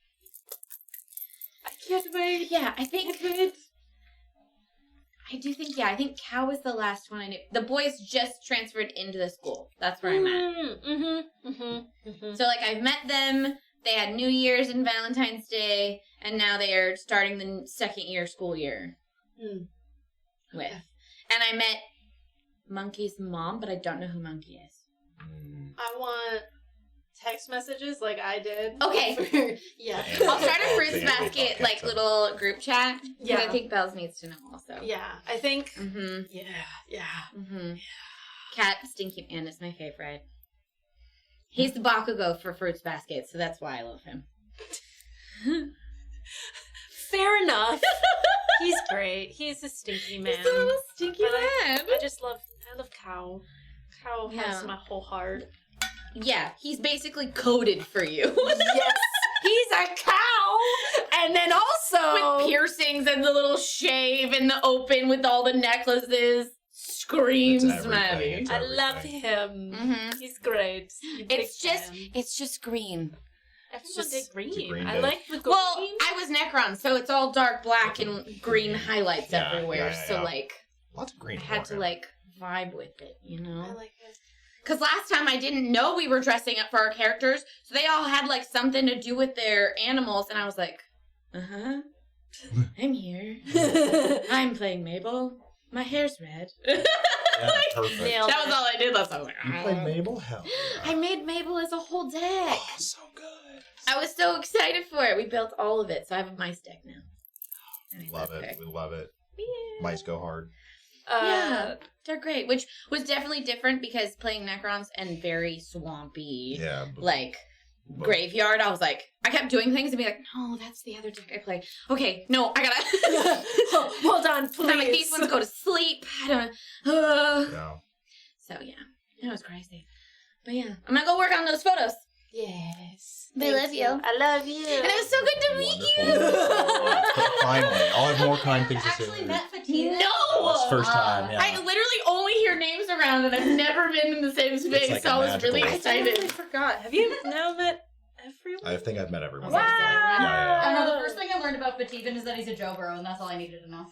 I can't wait. Yeah, I think I think Cow was the last one I knew. The boys just transferred into the school. That's where I'm at. So like I've met them. They had New Year's and Valentine's Day, and now they are starting the second year school year with. And I met Monkey's mom, but I don't know who Monkey is. I want text messages like I did. Okay. Yeah. I'll start a Fruits Yeah, Basket okay, like so- little group chat. Yeah, Yeah. I think Bells needs to know also. Yeah, I think. Mm-hmm. Yeah. Mm-hmm. Cat Stinky Man is my favorite. He's the Bakugo for Fruits Basket, so that's why I love him. Fair enough. He's great. He's a stinky man. He's a little stinky But man. I just love Cow. Cow Yeah. has my whole heart. Yeah, he's basically coded for you. Yes, he's a cow, and then also With piercings and the little shave and the open with all the necklaces. Screams, It's everything. Maddie. It's I love everything. him. Mm-hmm. He's great. It's just green. Everyone just- did green. It's a green I day. like the green. Well, I was Necron, so it's all dark black and green highlights Yeah, everywhere. yeah, So yeah. like, Lots of green. I had to Warhammer. like vibe with it, you know? I like it. Because last time I didn't know we were dressing up for our characters, so they all had like something to do with their animals, and I was like, I'm here. I'm playing Mabel. My hair's red. Yeah, perfect. Nailed That was all I did last time. I was You like, played Mabel? Hell yeah. I made Mabel as a whole deck. Oh, so good. I was so excited for it. We built all of it, so I have a mice deck now. And I Love love it. her. We love it. Yeah. Mice go hard. Yeah, they're great. Which was definitely different because playing Necrons and very swampy, Yeah. like graveyard. I was like, I kept doing things and be like, no, that's the other deck I play. Okay, no, I gotta. Hold on, I'm like, these please. ones go to sleep. I don't know. Yeah. So yeah, it was crazy. But yeah, I'm gonna go work on those photos. Yes. I love you. I love you. And it was so good to meet Wonderful. you. Finally, I'll have more kind things to say. Actually later. met Phteven. No! It's first time, yeah. I literally only hear names around and I've never been in the same space, like so a I was really magical- I excited. forgot. Have you now met everyone? I think I've met everyone. Wow! Yeah. I know the first thing I learned about Phteven is that he's a Joe Bro, and that's all I needed to know.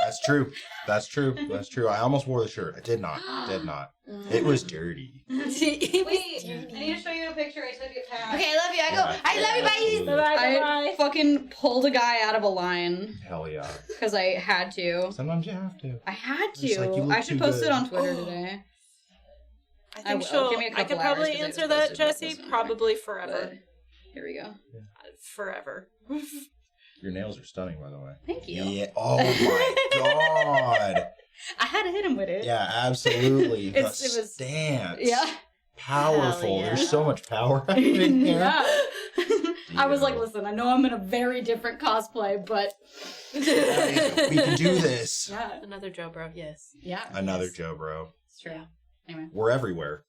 That's true. That's true. That's true. I almost wore the shirt. I did not. Did not. It was dirty. Wait, I need to show you a picture I took at PAX. Okay, I love you. I love you, bye. Bye-bye. I fucking pulled a guy out of a line Hell yeah. because I had to. Sometimes you have to. I had It's like you to. look I should too post good. it on Twitter today. I I think will. she'll. Give me a I couple could probably hours 'cause I answer just that, posted about Jesse. this on Probably forever. But here we go. Forever. Your nails are stunning, by the way. Thank you. Yeah. Oh my god. I had to hit him with it. Yeah, absolutely. The It was stance. Yeah. Powerful. Hell yeah. There's so much power in here. Yeah. I was like, Yeah. listen, I know I'm in a very different cosplay, but We can do this. yeah. Another Joe Bro. Yes. Yeah. Another Joe Bro. It's true. Anyway. We're everywhere.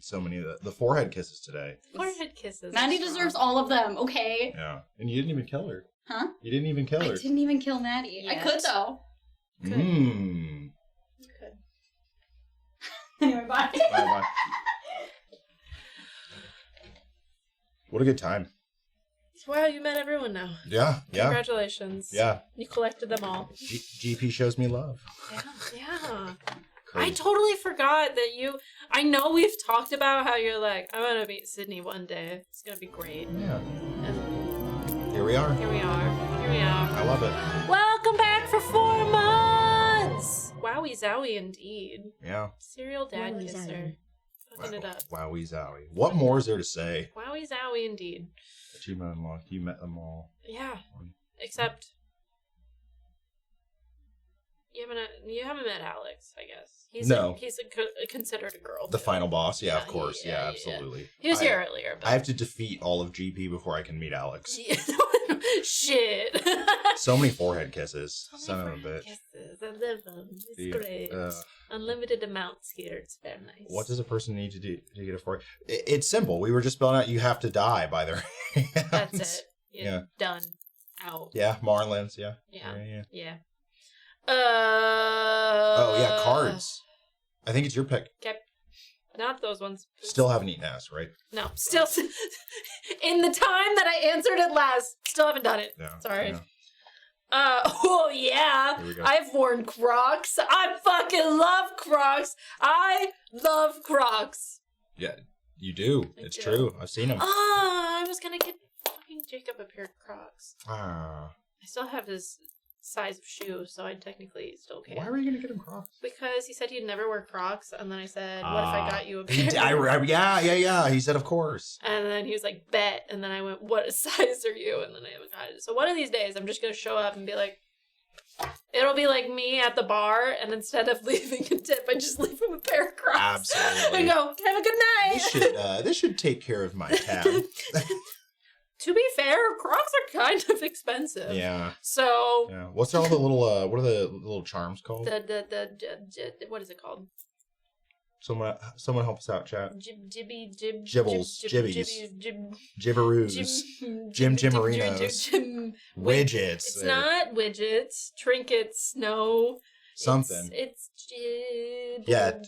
So many of the forehead kisses today. Forehead kisses. Maddie deserves all of them, okay? Yeah. And you didn't even kill her. Huh? You didn't even kill I her. didn't even kill Maddie. I Yet. could, though. Mmm. Anyway, bye. Bye-bye. What a good time. Wow, you met everyone now. Yeah. Yeah. Congratulations. Yeah. You collected them all. GP shows me love. Yeah. I Crazy. totally forgot that you. I know we've talked about how you're like, I'm gonna meet Sydney one day. It's gonna be great. Yeah. And Here we are. here we are. Here we are. I love it. Welcome back for 4 months. Wowie zowie indeed. Yeah. Serial dad Wowie kisser. zowie. Fucking it up. Wowie zowie. What more is there to say? Wowie zowie indeed. Achievement unlocked. You met them all. Yeah. Except you haven't met Alex, I guess. He's considered a girl. The too. final boss. Yeah, of Yeah, course. yeah, Yeah, yeah. absolutely. He was here earlier. But... I have to defeat all of GP before I can meet Alex. Shit. So many forehead kisses. So Son many of a bitch. kisses. I love them. It's Dude, great. Unlimited amounts here. It's very nice. What does a person need to do to get a forehead? It's simple. We were just spelling out you have to die by their hands. That's it. Yeah. Done. Out. Yeah, Marlins. Yeah. Yeah. Oh, yeah, cards. I think it's your pick. Okay. Not those ones. Still haven't eaten ass, right? No. Still. In the time that I answered it last, still haven't done it. No. Sorry. No. Oh yeah. Here we go. I've worn Crocs. I fucking love Crocs. I love Crocs. Yeah, you do. I It's do. true. I've seen them. I was gonna get fucking Jacob a pair of Crocs. Ah. I still have his size of shoe, so I technically still can. Why were you gonna get him Crocs? Because he said he'd never wear Crocs, and then I said, "What if I got you a He pair?" did, yeah. He said, of course. And then he was like, "Bet." And then I went, "What size are you?" And then I haven't got it. So one of these days, I'm just gonna show up and be like, it'll be like me at the bar, and instead of leaving a tip, I just leave him a pair of Crocs. Absolutely. And go, "Have a good night." This should take care of my tab. To be fair, Crocs are kind of expensive. Yeah. So Yeah. What's all the little what are the little charms called? the what is it called? Someone help us out, chat. Jibbies. Jibberoos. Jimarinos. Widgets. It's not widgets. Trinkets. No. Something. It's Yeah.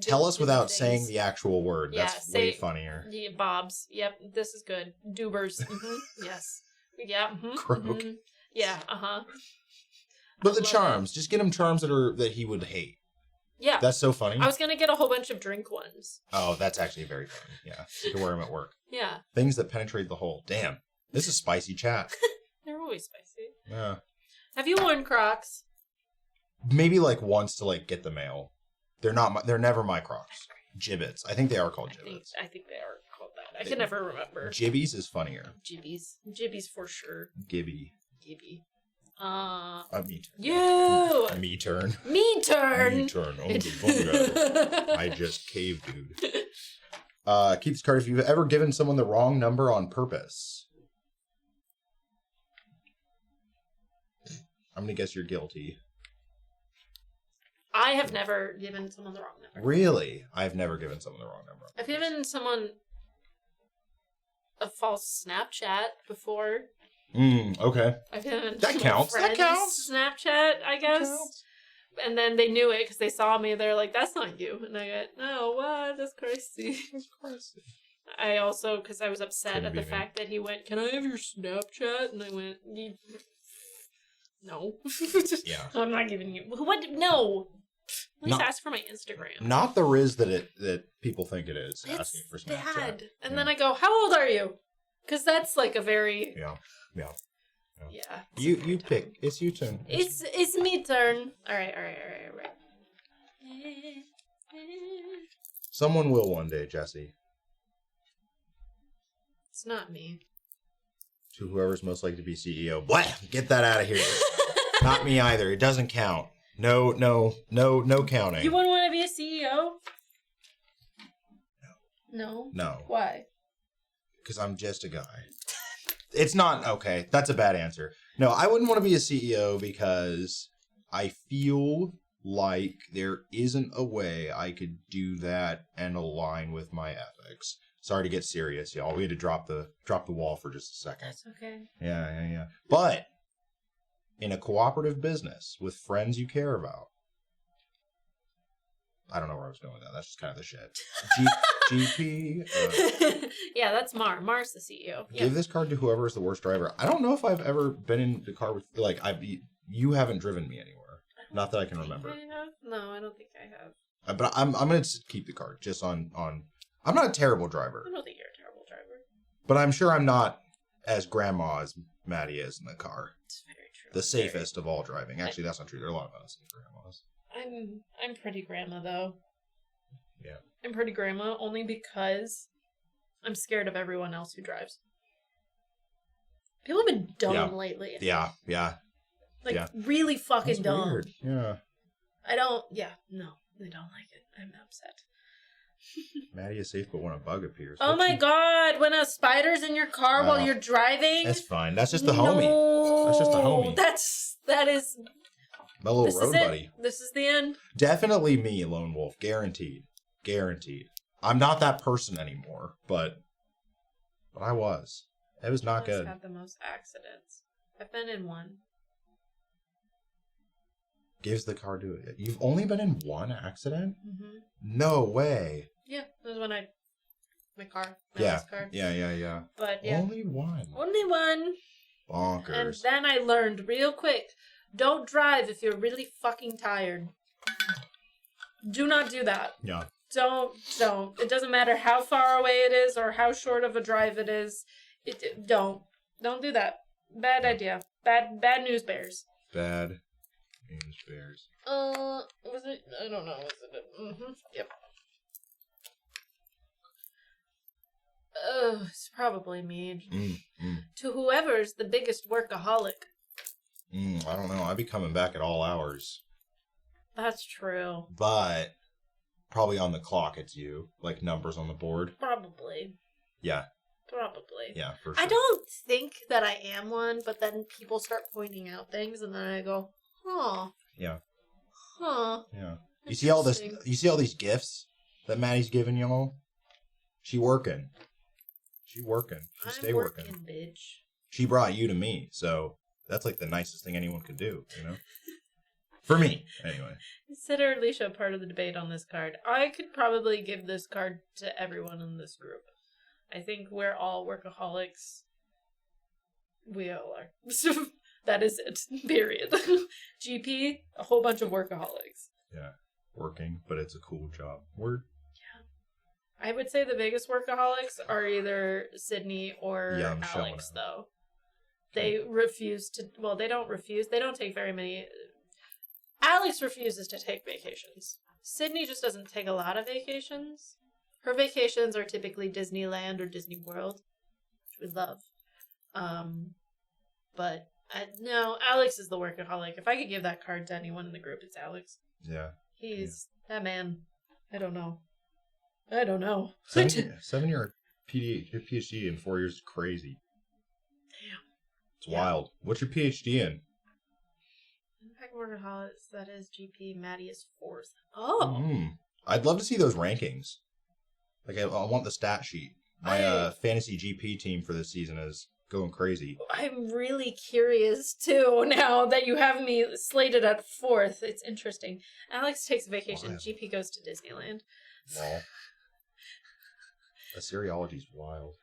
Tell us without things. saying the actual word. Yeah, That's say- way funnier. Yeah, Bob's. Yep, this is good. Dubers. Yes. Yeah. Croak. Yeah. Uh-huh. But the love charms, just get him charms that he would hate. Yeah. That's so funny. I was gonna get a whole bunch of drink ones. Oh, that's actually very funny. Yeah, you can wear them at work. Yeah. Things that penetrate the hole. Damn, this is spicy chat. They're always spicy. Yeah. Have you worn Crocs? Maybe like once to like get the mail. They're never my Crocs. Gibbets. I think they are called gibbets. I think they are called that. I can never remember. Jibbies is funnier. Jibbies for sure. Gibby. A me turn. You. Me turn. Me turn. Me turn. Oh, the bunga. I just caved, dude. Keep this card if you've ever given someone the wrong number on purpose. I'm gonna guess you're guilty. I have never given someone the wrong number. Really? I've never given someone the wrong number. I've given someone a false Snapchat before. Okay. I've given That counts. That counts. Snapchat, I guess. And then they knew it because they saw me. They're like, "That's not you." And I go, "No, what? That's crazy." That's crazy. I also, because I was upset Couldn't at the be me. fact that he went, "Can I have your Snapchat?" And I went, "No." Yeah. I'm not giving you. What? No. At least Not- ask for my Instagram. Not the Riz that people think it is. It's asking for Snapchat. bad. And Yeah. then I go, how old are you? Because that's like a very... Yeah. Yeah. You pick. It's you turn. It's me turn. All right. Someone will one day, Jesse. It's not me. To whoever's most likely to be CEO. Blah! Get that out of here. Not me either. It doesn't count. No counting. You wouldn't want to be a CEO? No. No. Why? Because I'm just a guy. It's not okay. That's a bad answer. No, I wouldn't want to be a CEO because I feel like there isn't a way I could do that and align with my ethics. Sorry to get serious, y'all. We had to drop the wall for just a second. That's okay. Yeah. But in a cooperative business with friends you care about. I don't know where I was going with that. That's just kind of the shit. GP. Yeah, that's Mar. Mar's the CEO. Yeah. Give this card to whoever is the worst driver. I don't know if I've ever been in the car with you haven't driven me anywhere. Not that I can remember. I have? No, I don't think I have. But I'm gonna keep the card just on. I'm not a terrible driver, I don't think you're a terrible driver. but I'm sure I'm not as grandma as Maddie is in the car. It's very true. The safest of all driving. Actually, that's not true. There are a lot of unsafe grandmas. I'm pretty grandma though. Yeah. I'm pretty grandma only because I'm scared of everyone else who drives. People have been dumb lately. Yeah. Really fucking That's dumb. weird. Yeah. No, they don't like it. I'm upset. Maddie is safe, but when a bug appears. Oh my god, when a spider's in your car while you're driving. That's fine. That's just the homie. That's just the homie. That is My little road buddy. This is the end. Definitely me, Lone Wolf. Guaranteed. I'm not that person anymore, but I was. It was not good. I've had the most accidents. I've been in one. Gives the car to it. You've only been in one accident? Mm-hmm. No way. Yeah, that was when my last car. Yeah. But yeah. Only one. Only one. Bonkers. And then I learned real quick, don't drive if you're really fucking tired. Do not do that. Yeah. Don't. It doesn't matter how far away it is or how short of a drive it is. Don't do that. Bad idea. Bad news bears. Bad news bears. Was it? I don't know. Was it? Mm-hmm. Yep. It's probably me. To whoever's the biggest workaholic. I don't know. I'd be coming back at all hours. That's true. But probably on the clock, it's you. Like numbers on the board. Probably. Yeah. Probably. Yeah, for sure. I don't think that I am one, but then people start pointing out things, and then I go, huh. Yeah. Huh. Yeah. You see all this? You see all these gifts that Maddie's giving y'all? She working. She stay working. Bitch. She brought you to me, so that's like the nicest thing anyone could do, you know? For me, anyway. Consider Alicia part of the debate on this card. I could probably give this card to everyone in this group. I think we're all workaholics. We all are. That is it. Period. GP, a whole bunch of workaholics. Yeah. Working, but it's a cool job. Word. I would say the biggest workaholics are either Sydney or Alex, though. They refuse to... Well, they don't refuse. They don't take very many... Alex refuses to take vacations. Sydney just doesn't take a lot of vacations. Her vacations are typically Disneyland or Disney World, which we love. But no, Alex is the workaholic. If I could give that card to anyone in the group, it's Alex. Yeah. He's that man. I don't know. 7-year PhD in 4 years is crazy. Damn. It's wild. What's your PhD in? Impact Workaholics, that is GP. Maddie is 4th. Oh. I'd love to see those rankings. Like, I want the stat sheet. My fantasy GP team for this season is going crazy. I'm really curious, too, now that you have me slated at 4th. It's interesting. Alex takes a vacation. Wild. GP goes to Disneyland. Well, the seriology's wild.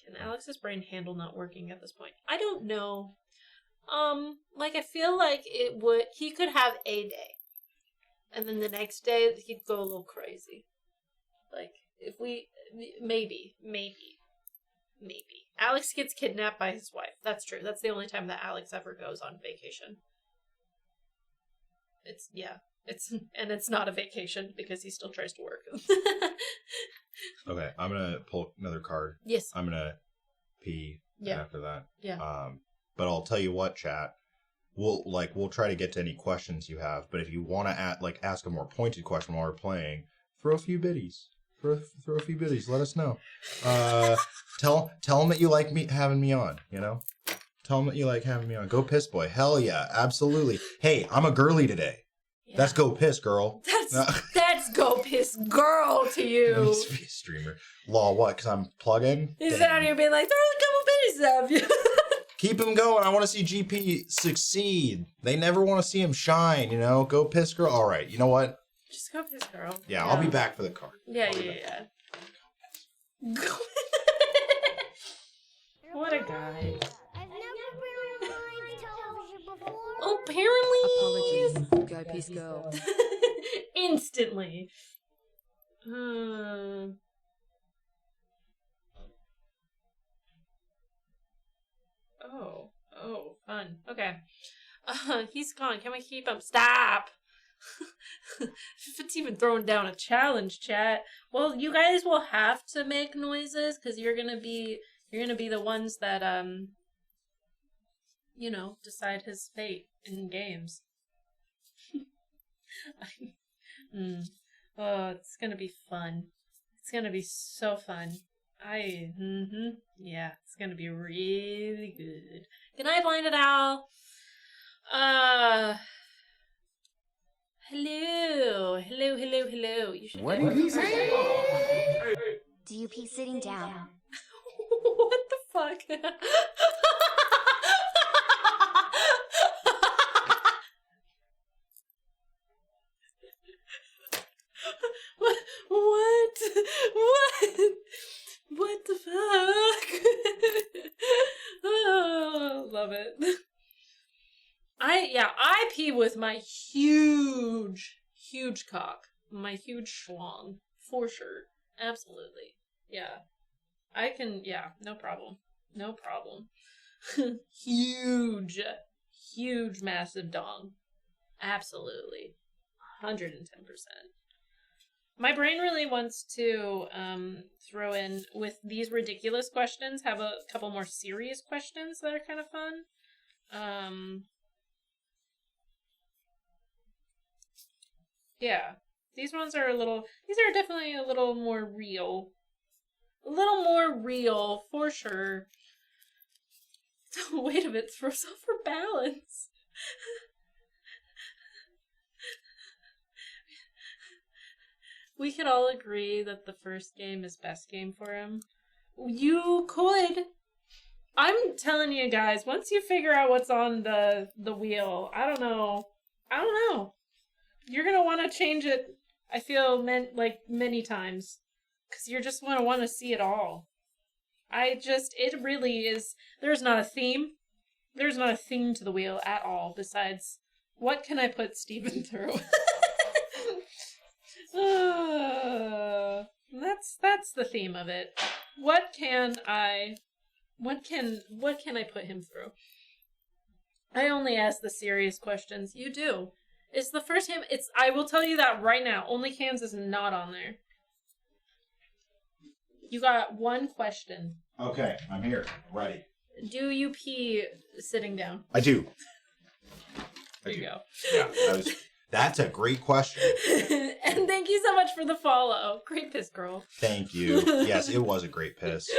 Can Alex's brain handle not working at this point? I don't know. I feel like he could have a day. And then the next day, he'd go a little crazy. Like, if we... Maybe. Alex gets kidnapped by his wife. That's true. That's the only time that Alex ever goes on vacation. And it's not a vacation because he still tries to work. Okay, I'm gonna pull another card. Yes. I'm gonna pee after that. Yeah. But I'll tell you what, chat. We'll try to get to any questions you have. But if you want to ask a more pointed question while we're playing, throw a few biddies. Throw a few biddies. Let us know. Tell them that you like having me on. You know. Tell them that you like having me on. Go piss boy. Hell yeah, absolutely. Hey, I'm a girly today. Yeah. That's go piss girl. That's go piss girl to you. I used to be a streamer. Law what? Because I'm plugging. He's out here being like, throw a couple biddies of you. Keep him going. I want to see GP succeed. They never want to see him shine, you know? Go piss girl. All right. You know what? Just go piss girl. Yeah, I'll be back for the card. Yeah. What a guy. I've never been on live television before. Apparently. Apologies. Go piss girl. Instantly. Oh, fun. Okay. He's gone. Can we keep him? Stop. Phteven throwing down a challenge, chat. Well, you guys will have to make noises because you're gonna be the ones that decide his fate in games. Oh, it's gonna be fun. It's gonna be so fun. Yeah, it's gonna be really good. Good night, Blinded Owl. Hello. You should. What did he say? Do you pee sitting down? What the fuck? What the fuck? Oh, love it. I pee with my huge cock. My huge schlong. For sure. Absolutely. Yeah. I can, no problem. Huge, massive dong. Absolutely. 110%. My brain really wants to throw in, with these ridiculous questions, have a couple more serious questions that are kind of fun. Yeah. These ones are these are definitely a little more real. A little more real, for sure. Wait a minute, throws off her balance. We could all agree that the first game is best game for him. You could. I'm telling you guys, once you figure out what's on the wheel, I don't know. You're gonna want to change it, I feel, many times. Because you're just gonna want to see it all. It really is, there's not a theme. There's not a theme to the wheel at all, besides, what can I put Phteven through? That's the theme of it. What can I put him through? I only ask the serious questions. You do. It's the first time. I will tell you that right now. Only Cans is not on there. You got one question. Okay, I'm here. Ready. Do you pee sitting down? I do. There you go. Yeah, that's a great question. And thank you so much for the follow. Great piss, girl. Thank you. Yes, it was a great piss.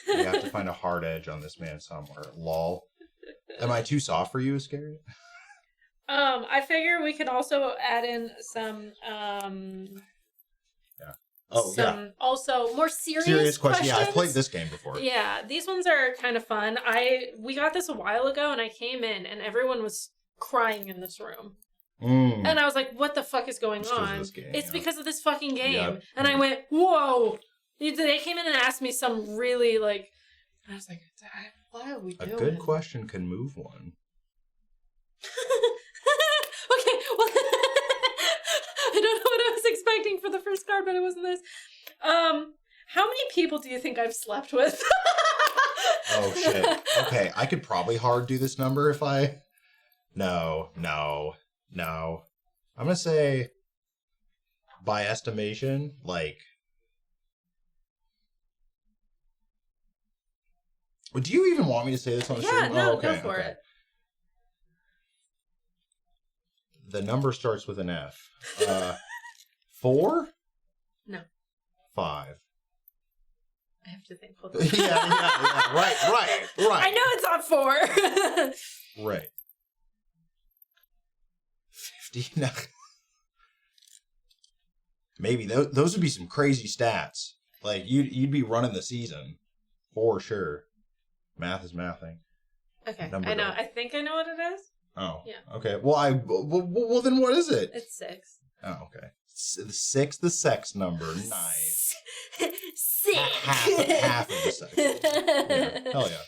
We have to find a hard edge on this man somewhere. Lol. Am I too soft for you, Scary? I figure we could also add in some also more serious questions. Yeah, I've played this game before. Yeah, these ones are kind of fun. We got this a while ago, and I came in, and everyone was crying in this room. And I was like, what the fuck is going on? It's because of this fucking game. Yep. And I went, whoa. They came in and asked me some really, I was like, why are we doing A good question can move one. Okay, well, for the first card, but it wasn't this. How many people do you think I've slept with? Oh, shit. Okay, I could probably hard do this number if I... No. I'm gonna say, by estimation, like... Do you even want me to say this on the stream? No, oh, okay, go for it. The number starts with an F. 4? No. 5. I have to think. Hold on. yeah. Right. I know it's not 4. Right. 50? No. Maybe. Those would be some crazy stats. Like, you'd be running the season. For sure. Math is mathing. Okay, Number I know. dog. I think I know what it is. Oh. Yeah. Okay. Well, then what is it? It's 6. Oh, okay. 6, the sex number. Nice. 6. Half of the sex. Yeah. Hell yeah.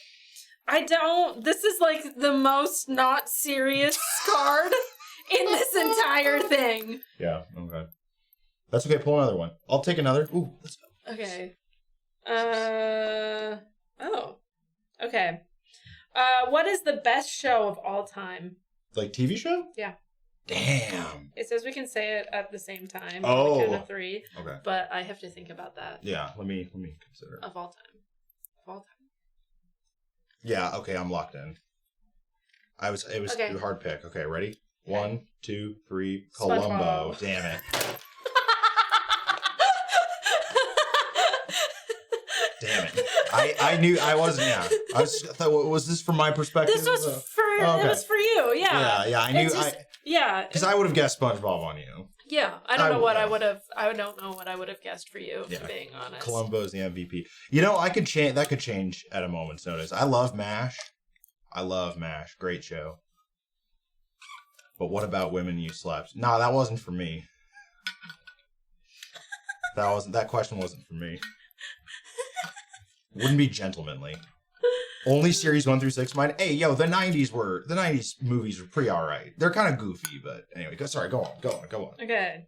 This is like the most not serious card in this entire thing. Yeah, okay. That's okay, pull another one. I'll take another. Ooh, let's go. Okay. Okay. What is the best show of all time? Like TV show? Yeah. Damn. It says we can say it at the same time. Oh. On the count of 3. Okay. But I have to think about that. Yeah, let me consider. Of all time. Yeah, okay, I'm locked in. It was Okay. a hard pick. Okay, ready? Okay. 1, 2, 3, Columbo. SpongeBob. Damn it. Damn it. I knew I wasn't, yeah. I thought, was this from my perspective? This was okay. it was for you, yeah. Yeah, I knew. Yeah. Because I would have guessed SpongeBob on you. Yeah, I don't know what I don't know what I would have guessed for you, Yeah. being honest. Columbo's the MVP. You know, I could change. That could change at a moment's notice. I love MASH. Great show. But what about Women You Slept? No, that wasn't for me. That question wasn't for me. Wouldn't be gentlemanly. Only series 1 through 6. Mine. Hey, yo, the 90s movies were pretty alright. They're kind of goofy, but anyway, go on. Okay.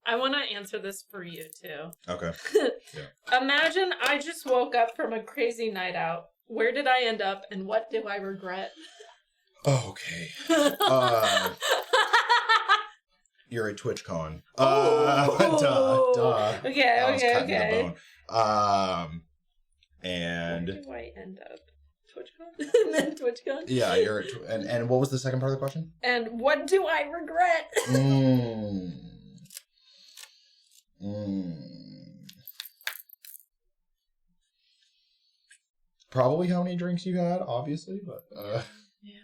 I want to answer this for you too. Okay. Yeah. Imagine I just woke up from a crazy night out. Where did I end up, and what do I regret? Okay. You're at TwitchCon. Duh. Okay. And where do I end up? TwitchCon? Then TwitchCon? Yeah, you're at and what was the second part of the question? And what do I regret? Probably how many drinks you had, obviously, but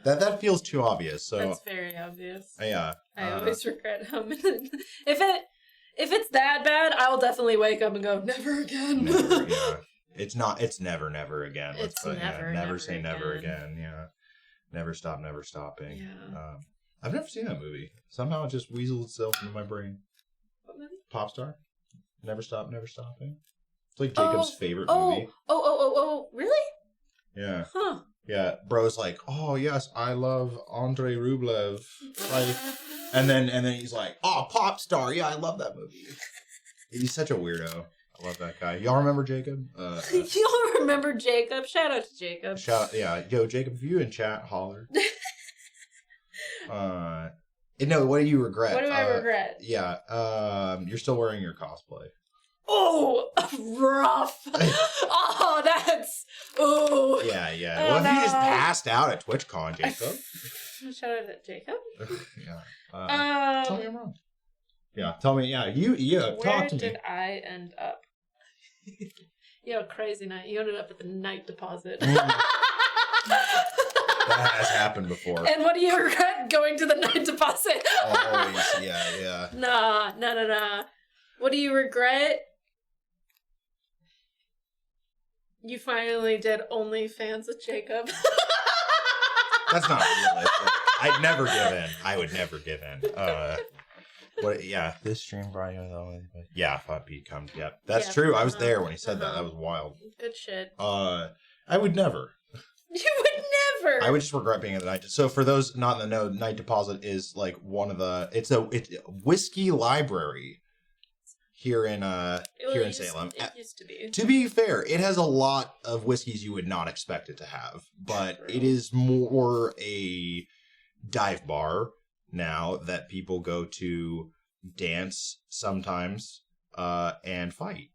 that feels too obvious. So that's very obvious. Yeah. I always regret how many. If it's that bad, I'll definitely wake up and go, never again. Never, yeah. It's never again. Never say never again. Yeah. Never stop, never stopping. Yeah. I've never seen that movie. Somehow it just weaseled itself into my brain. What movie? Popstar. Never stop, never stopping. It's like Jacob's favorite movie. Oh, really? Yeah. Huh. Yeah, bro's like, oh yes, I love Andrei Rublev. Like, and then he's like, oh, Popstar, yeah, I love that movie. He's such a weirdo. I love that guy. Y'all remember Jacob? Y'all remember Jacob? Shout out to Jacob. Yo, Jacob, if you in chat, holler. No, what do you regret? What do I regret? Yeah, you're still wearing your cosplay. Oh, rough. Oh, that's... Oh. Yeah. Well, if you just passed out at TwitchCon, Jacob. Shout out to Jacob. Yeah. Tell me I'm wrong. Yeah, tell me. Yeah, talk to me. Where did I end up? Crazy night. You ended up at the night deposit. That has happened before. And what do you regret? Going to the night deposit. Always, yeah. Nah. What do you regret? You finally did OnlyFans with Jacob. That's not realistic. I would never give in. Yeah, this stream brought you though. Yeah, I thought Pete comes. Yeah, that's true. I was there when he said that. That was wild. Good shit. I would never. You would Never. I would just regret being in the night. So for those not in the know, Night Deposit is like one of the. It's a whiskey library here in Salem. It used to be. To be fair, it has a lot of whiskeys you would not expect it to have, but it is more a dive bar now that people go to dance sometimes and fight.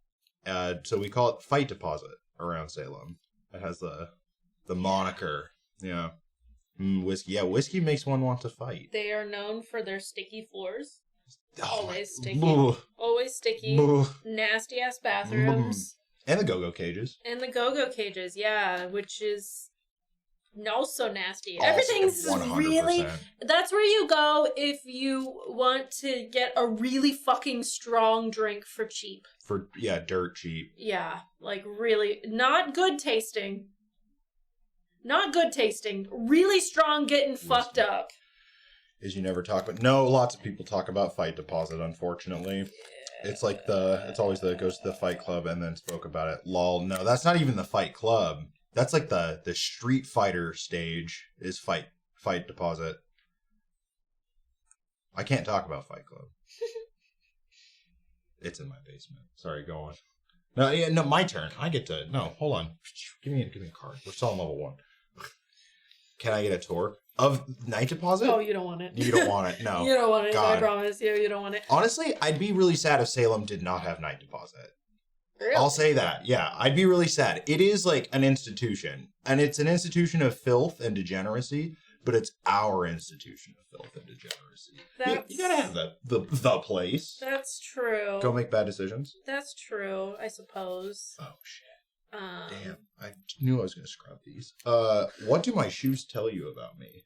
So we call it Fight Deposit around Salem. It has the moniker. Yeah. Whiskey. Yeah, whiskey makes one want to fight. They are known for their sticky floors. Always sticky. Ugh. Always sticky. Ugh. Nasty ass bathrooms. And the go-go cages. And the go-go cages, yeah, which is also nasty. Also Everything's 100%. really... That's where you go if you want to get a really fucking strong drink for cheap. For, yeah, dirt cheap. Yeah, like really... Not good tasting. Not good tasting. Really strong getting fucked up. Is you never talk about... No, lots of people talk about Fight Deposit, unfortunately. Yeah. It's like it's always goes to the Fight Club and then spoke about it. Lol, no, that's not even the Fight Club. That's like the Street Fighter stage is Fight Deposit. I can't talk about Fight Club. It's in my basement. Sorry, go on. No, my turn. I get to... No, hold on. Give me a card. We're still on level 1. Can I get a tour of Night Deposit? Oh, you don't want it. You don't want it. No. You don't want it. God. I promise you, you don't want it. Honestly, I'd be really sad if Salem did not have Night Deposit. Really? I'll say that. Yeah, I'd be really sad. It is like an institution. And it's an institution of filth and degeneracy, but it's our institution of filth and degeneracy. You gotta have the place. That's true. Don't make bad decisions. That's true, I suppose. Oh, shit. Damn, I knew I was going to scrub these. What do my shoes tell you about me?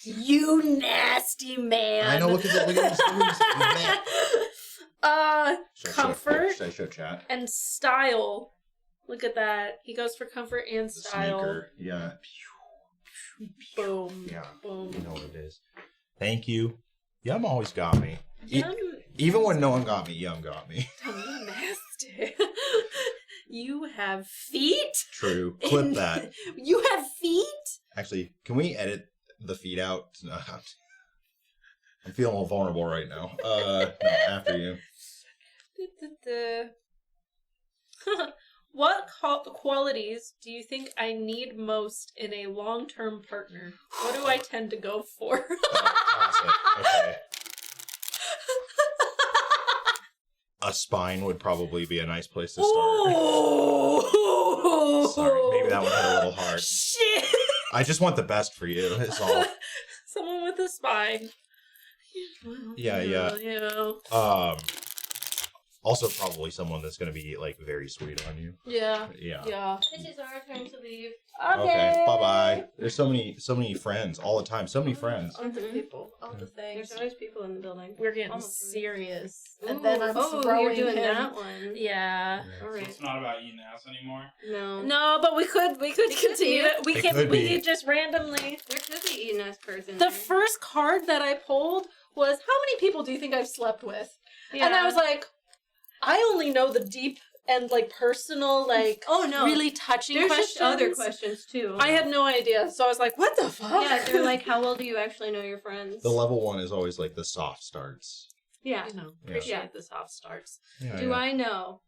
You nasty man. I know, look at this. Comfort Should I show chat? and style. Look at that. He goes for comfort and The style. sneaker, yeah. Boom. Yeah, Boom. you know what it is. Thank you. Yum always got me. Yum. Even when no one got me, Yum got me. You nasty. You have feet? True. Clip that. You have feet? Actually, can we edit the feet out? No, I'm feeling a little vulnerable right now. No, after you. What qualities do you think I need most in a long-term partner? What do I tend to go for? Classic. Okay. A spine would probably be a nice place to start. Oh! Sorry, maybe that one hit a little hard. Shit! I just want the best for you, is all. Someone with a spine. Yeah. Also probably someone that's going to be, like, very sweet on you. Yeah. Yeah. This is our time to leave. Okay, bye-bye. There's so many friends all the time. So many friends. All the people. All the things. There's always people in the building. We're getting Almost serious. Ooh, And then I'm you're throwing doing him. that one. Yeah. All right. It's not about eating ass anymore. No. No, but we could continue it. We It can could we be. could just randomly. There could be eating us cards in The there. first card that I pulled was how many people do you think I've slept with? Yeah. And I was like, I only know the deep and like personal, like oh no, really touching there's questions. just other questions too. I had no idea, so I was like, "What the fuck?" Yeah, they're like, how well do you actually know your friends? The level 1 is always, like, the soft starts. Yeah. You know, Yeah. appreciate the soft starts. Yeah, Do I know?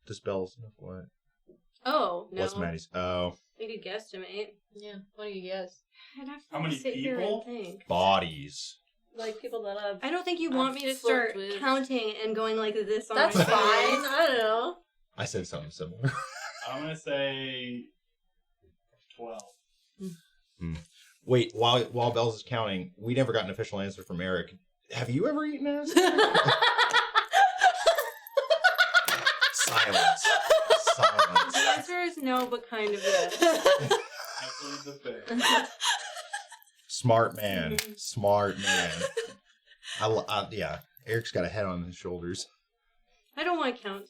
Dispels what? Oh no. What's Maddie's? Oh. You could guesstimate. Yeah. What do you guess? I'd have to How many sit here people? and think. Bodies. Like people that I've. I don't think you want me to flirt start with. counting and going like this on That's my fine. phone. I don't know. I said something similar. I'm gonna say 12. Wait, while Bells is counting, we never got an official answer from Eric. Have you ever eaten ass? Silence. The answer is no, but kind of yes. Absolutely the thing. Smart man. Smart man. Yeah. Eric's got a head on his shoulders. I don't want to count.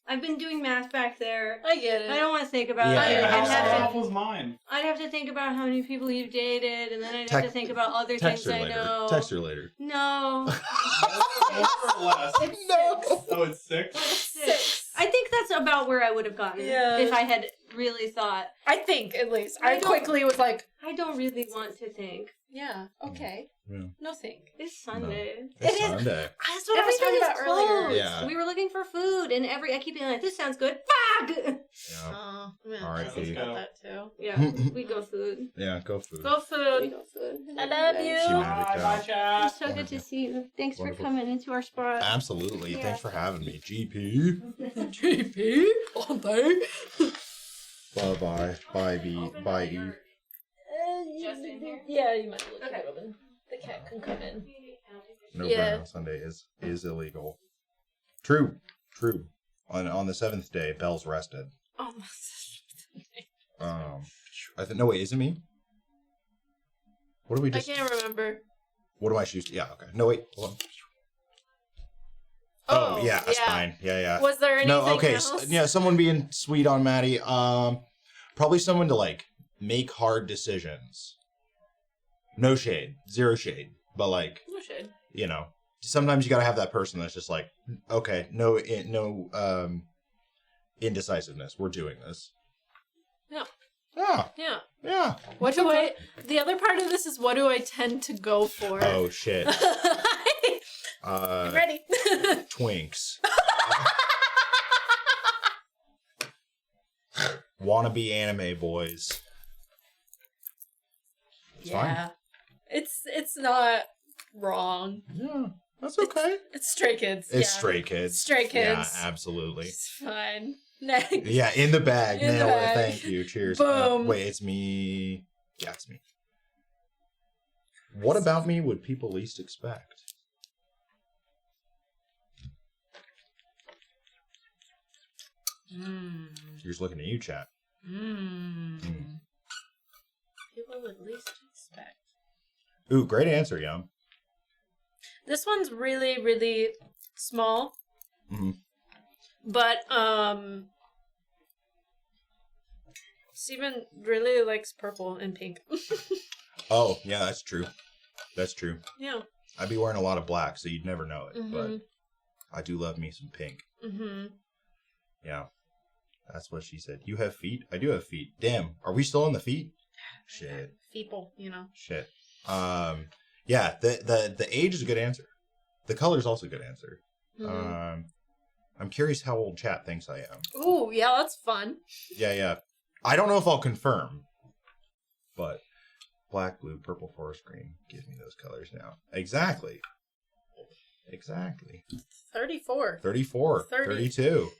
I've been doing math back there. I get it. I don't want to think about Yeah. it. How was mine? I'd have to think about how many people you've dated, and then I'd have to think about other Text things her I later. know. Text her later. No. More or less. It's No. 6. Oh, it's 6? It's 6. I think that's about where I would have gotten if I had really thought. I think, at least. I quickly was like... I don't really want to think. Yeah, okay. Yeah. No think. It's Sunday. It's Sunday. That's what I was talking about earlier. Yeah. We were looking for food, and I keep being like, this sounds good. Fuck! Yeah. Oh, man. R.I.P. Got that too. Yeah, we go food. Yeah, go food. Go food. We go food. I love you. It's so good to see you. Thanks for coming into our spot. Absolutely. Thanks for having me. GP. GP? All day? Bye-bye. Bye-bye. Bye. Just in here? Yeah, you might look at open. The cat can come in. No burn on Sunday is illegal. True. On the 7th day, Belle's rested. Oh my gosh. No, wait, is it me? What do we just... I can't remember. What am I choosing? Yeah, okay. No, wait, hold on. Oh, yeah, that's fine. Yeah. Was there anything else? Yeah, someone being sweet on Maddie. Probably someone to, like, make hard decisions. No shade. Zero shade. But, like... No shade. You know, sometimes you gotta have that person that's just like, okay, no indecisiveness. We're doing this. Yeah. Yeah. What do I... The other part of this is what do I tend to go for? Oh, shit. I'm ready. Twinks. Wannabe anime boys. It's fine. It's not wrong. Yeah, that's okay. It's Stray Kids. It's Stray Kids. Stray Kids. Yeah, absolutely. It's fine. Next. Yeah, in the bag. In the Nail bag. it. Thank you. Cheers. Boom. Wait, it's me. Yeah, it's me. What about me would people least expect? Here's looking at you, chat. People would least expect. Ooh, great answer, Yum. This one's really, really small. Mm-hmm. But, Steven really likes purple and pink. Oh, yeah, that's true. That's true. Yeah. I'd be wearing a lot of black, so you'd never know it. Mm-hmm. But I do love me some pink. Mm-hmm. Yeah. That's what she said. You have feet? I do have feet. Damn. Are we still on the feet? Shit. Feeple, you know. Shit. Yeah, the age is a good answer. The color is also a good answer. Mm-hmm. I'm curious how old chat thinks I am. Ooh, yeah, that's fun. Yeah. I don't know if I'll confirm, but black, blue, purple, forest green. Give me those colors now. Exactly. 34. 34. 30. 32.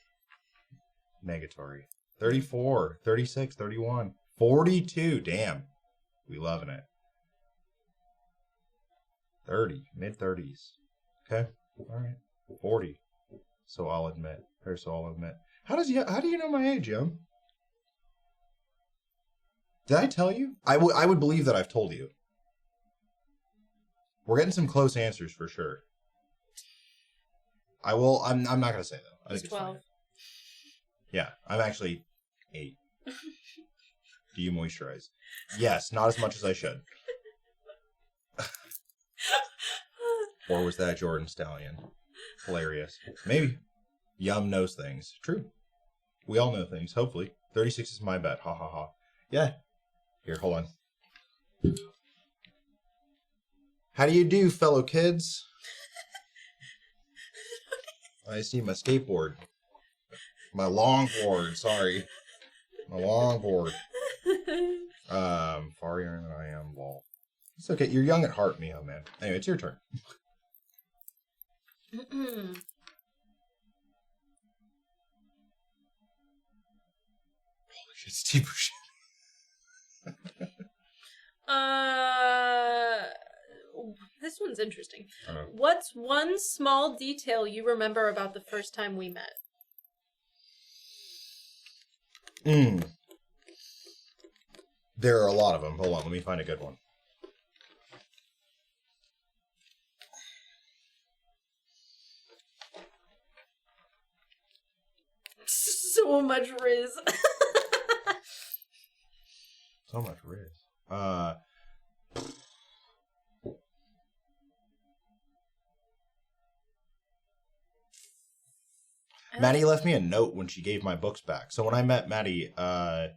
Negatory. 34. 36. 31. 42. Damn. We loving it. 30. Mid-30s. Okay. All right. 40. So I'll admit. How do you know my age, Yum? Did I tell you? I would believe that I've told you. We're getting some close answers for sure. I will. I'm not gonna say though. I think it's 12. fine. Yeah, I'm actually 8. Do you moisturize? Yes, not as much as I should. Or was that Jordan Stallion? Hilarious. Maybe. Yum knows things. True. We all know things, hopefully. 36 is my bet. Ha ha ha. Yeah. Here, hold on. How do you do, fellow kids? I see my skateboard. My longboard, sorry. My longboard. Far younger than I am, lol. It's okay. You're young at heart, Miho, man. Anyway, it's your turn. Mm-mm. Holy shit, Steve Buscemi. This one's interesting. What's one small detail you remember about the first time we met? There are a lot of them. Hold on, let me find a good one. So much Riz. So much Riz. Maddie left me a note when she gave my books back. So when I met Maddie, I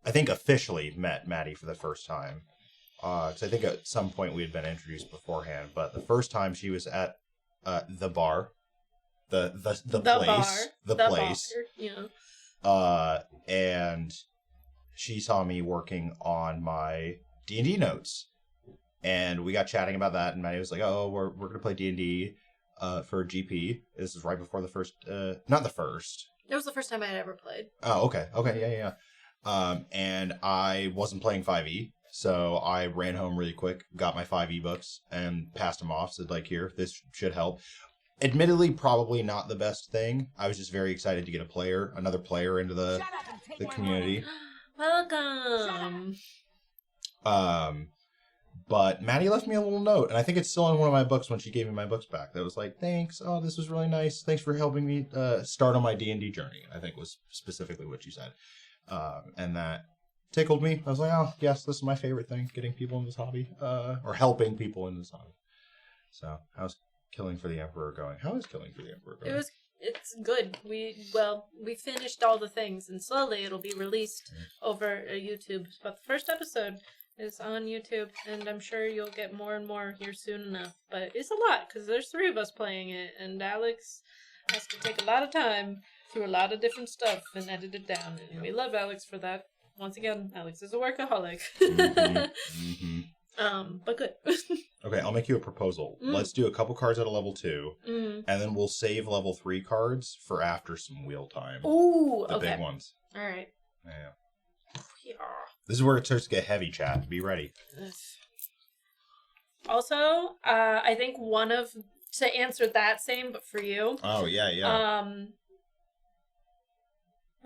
think officially met Maddie for the first time. Because I think at some point we had been introduced beforehand. But the first time she was at the bar, the place. Yeah. And she saw me working on my D&D notes. And we got chatting about that, and Maddie was like, "Oh, we're gonna play D&D for GP." This is right before the first, not the first. It was the first time I had ever played. Oh, okay, yeah. And I wasn't playing 5e, so I ran home really quick, got my 5e books, and passed them off. Said, like, here, this should help. Admittedly, probably not the best thing. I was just very excited to get another player into the community. Welcome. But Maddie left me a little note, and I think it's still in one of my books when she gave me my books back. That was like, thanks. Oh, this was really nice. Thanks for helping me start on my D&D journey, I think was specifically what she said. And that tickled me. I was like, oh, yes, this is my favorite thing, getting people in this hobby, or helping people in this hobby. So, how's Killing for the Emperor going? How is Killing for the Emperor going? It's good. We finished all the things, and slowly it'll be released over YouTube. But the first episode is on YouTube, and I'm sure you'll get more and more here soon enough. But it's a lot, because there's 3 of us playing it, and Alex has to take a lot of time through a lot of different stuff and edit it down. And we love Alex for that. Once again, Alex is a workaholic. But good. Okay, I'll make you a proposal. Let's do a couple cards at a level 2, and then we'll save level 3 cards for after some wheel time. Ooh, the big ones. All right. Yeah. This is where it starts to get heavy, chat. Be ready. Also, I think to answer that same, but for you. Oh, yeah.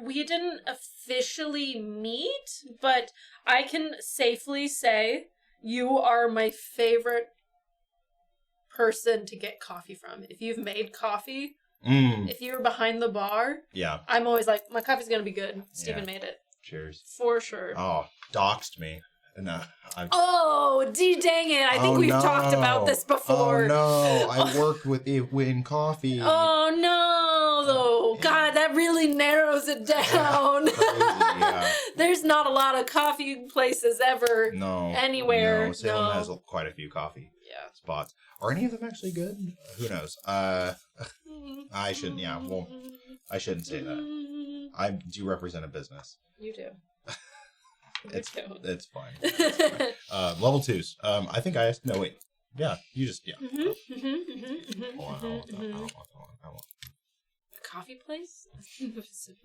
We didn't officially meet, but I can safely say you are my favorite person to get coffee from. If you've made coffee, if you're behind the bar, I'm always like, my coffee's going to be good. Steven made it. Cheers. For sure. Oh, doxed me. No. Dang it. I think we've talked about this before. Oh, no. I worked in coffee. Oh, no. God, that really narrows it down. Crazy, There's not a lot of coffee places ever anywhere. No, Salem has quite a few coffee spots. Are any of them actually good? Who knows? I shouldn't, I shouldn't say that. I do represent a business. You do. It's fine. Level 2s. I think I asked. No, wait. Yeah, you just Hold on. A coffee place?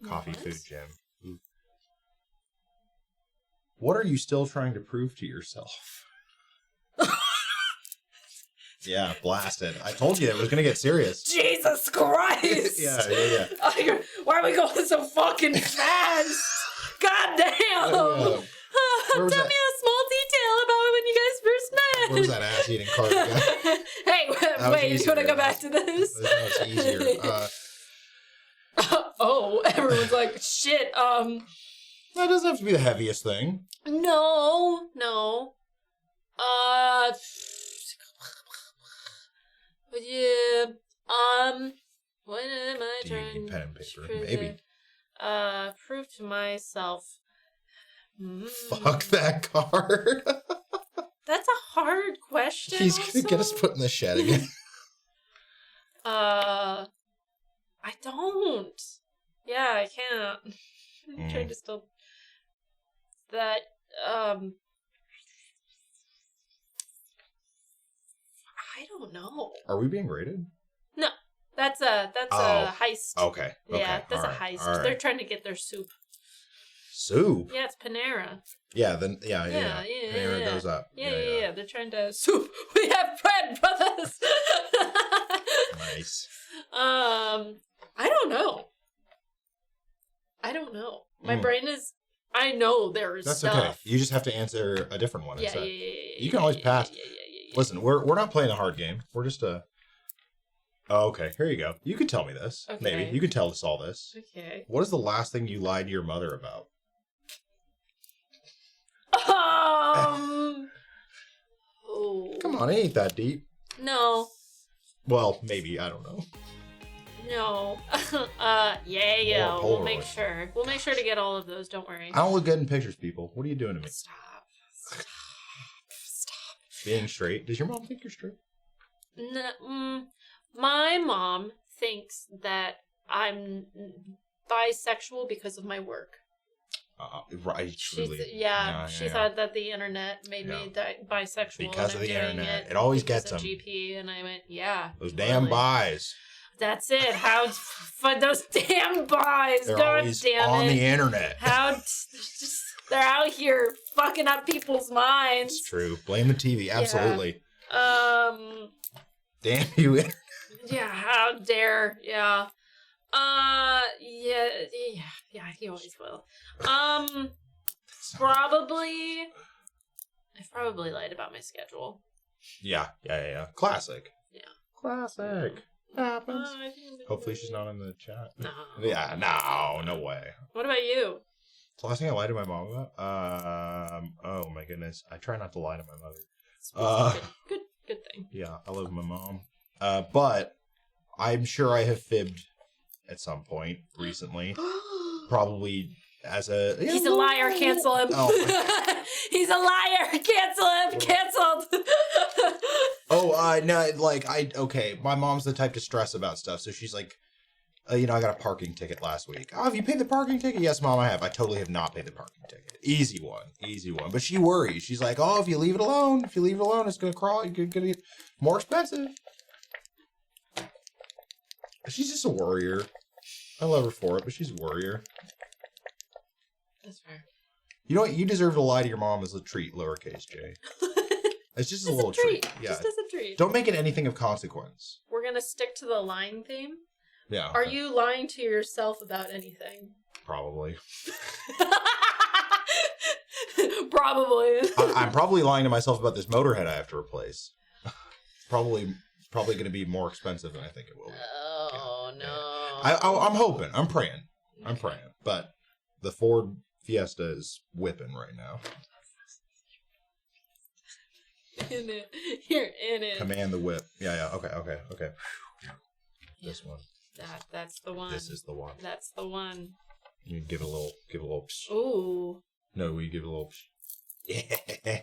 Coffee food gym. Ooh. What are you still trying to prove to yourself? Yeah, blasted. I told you it was gonna get serious. Jesus Christ! Yeah. Why are we going so fucking fast? God damn! Tell me a small detail about when you guys first met. Where was that ass eating card again? Hey, wait, you want to go back to this? That was easier. Everyone's like, shit, That doesn't have to be the heaviest thing. No. What am I trying pen and paper, maybe. Prove to myself. Fuck that card. That's a hard question. He's gonna get us put in the shed again. I don't. Yeah, I can't. I'm trying to still. That, I don't know. Are we being rated? No. That's a heist. Okay. Yeah, that's a heist. Right. They're trying to get their soup. Soup? Yeah, it's Panera. Yeah, then Panera goes up. Yeah. They're trying to soup. We have bread, brothers. Nice. I don't know. My brain is. I know there is That's stuff. okay. You just have to answer a different one instead. Yeah. You can always pass. Listen, we're not playing a hard game. We're just Oh, okay. Here you go. You can tell me this. Okay. Maybe you can tell us all this. Okay. What is the last thing you lied to your mother about? Oh. Come on, it ain't that deep. No. Well, maybe. I don't know. No. Or We'll make Polaroid. sure. We'll make sure to get all of those. Don't worry. I don't look good in pictures, people. What are you doing to me? Stop. Being straight. Does your mom think you're straight? My mom thinks that I'm bisexual because of my work. Right, truly. She thought that the internet made me bisexual. Because and of the I'm doing internet. It always because gets of them. GP, and I went, yeah. Those damn buys. That's it. How those damn buys? They're God always damn on it. the internet. They're out here fucking up people's minds. It's true. Blame the TV. Absolutely. Damn you. Yeah. How dare? Yeah. Yeah. He always will. Probably. I've probably lied about my schedule. Yeah. Classic. Yeah. Classic. Happens. Hopefully she's not in the chat. No. Yeah, no way. What about you? The last thing I lied to my mom about? Oh my goodness. I try not to lie to my mother. Good thing. Yeah, I love my mom. But I'm sure I have fibbed at some point recently. Probably as a... He's a liar. Cancel him. Oh. He's a liar. Cancel him. Canceled. No, okay, my mom's the type to stress about stuff, so she's like, I got a parking ticket last week. Oh, have you paid the parking ticket? Yes, Mom, I have. I totally have not paid the parking ticket. Easy one. But she worries. She's like, oh, if you leave it alone, it's going to crawl. You're going to get more expensive. She's just a worrier. I love her for it, but she's a worrier. That's fair. You know what? You deserve to lie to your mom as a treat, lowercase j. It's just a little treat. Yeah. Just as a treat. Don't make it anything of consequence. We're going to stick to the lying theme. Yeah. Are you lying to yourself about anything? Probably. Probably. I'm probably lying to myself about this motorhead I have to replace. Probably going to be more expensive than I think it will be. Oh, no. I'm hoping. I'm praying. But the Ford Fiesta is whipping right now. In it. You're in it. Command the whip. Yeah. Okay. This one. That's the one. This is the one. That's the one. You give it a little psh. Ooh. No, we give it a little psh.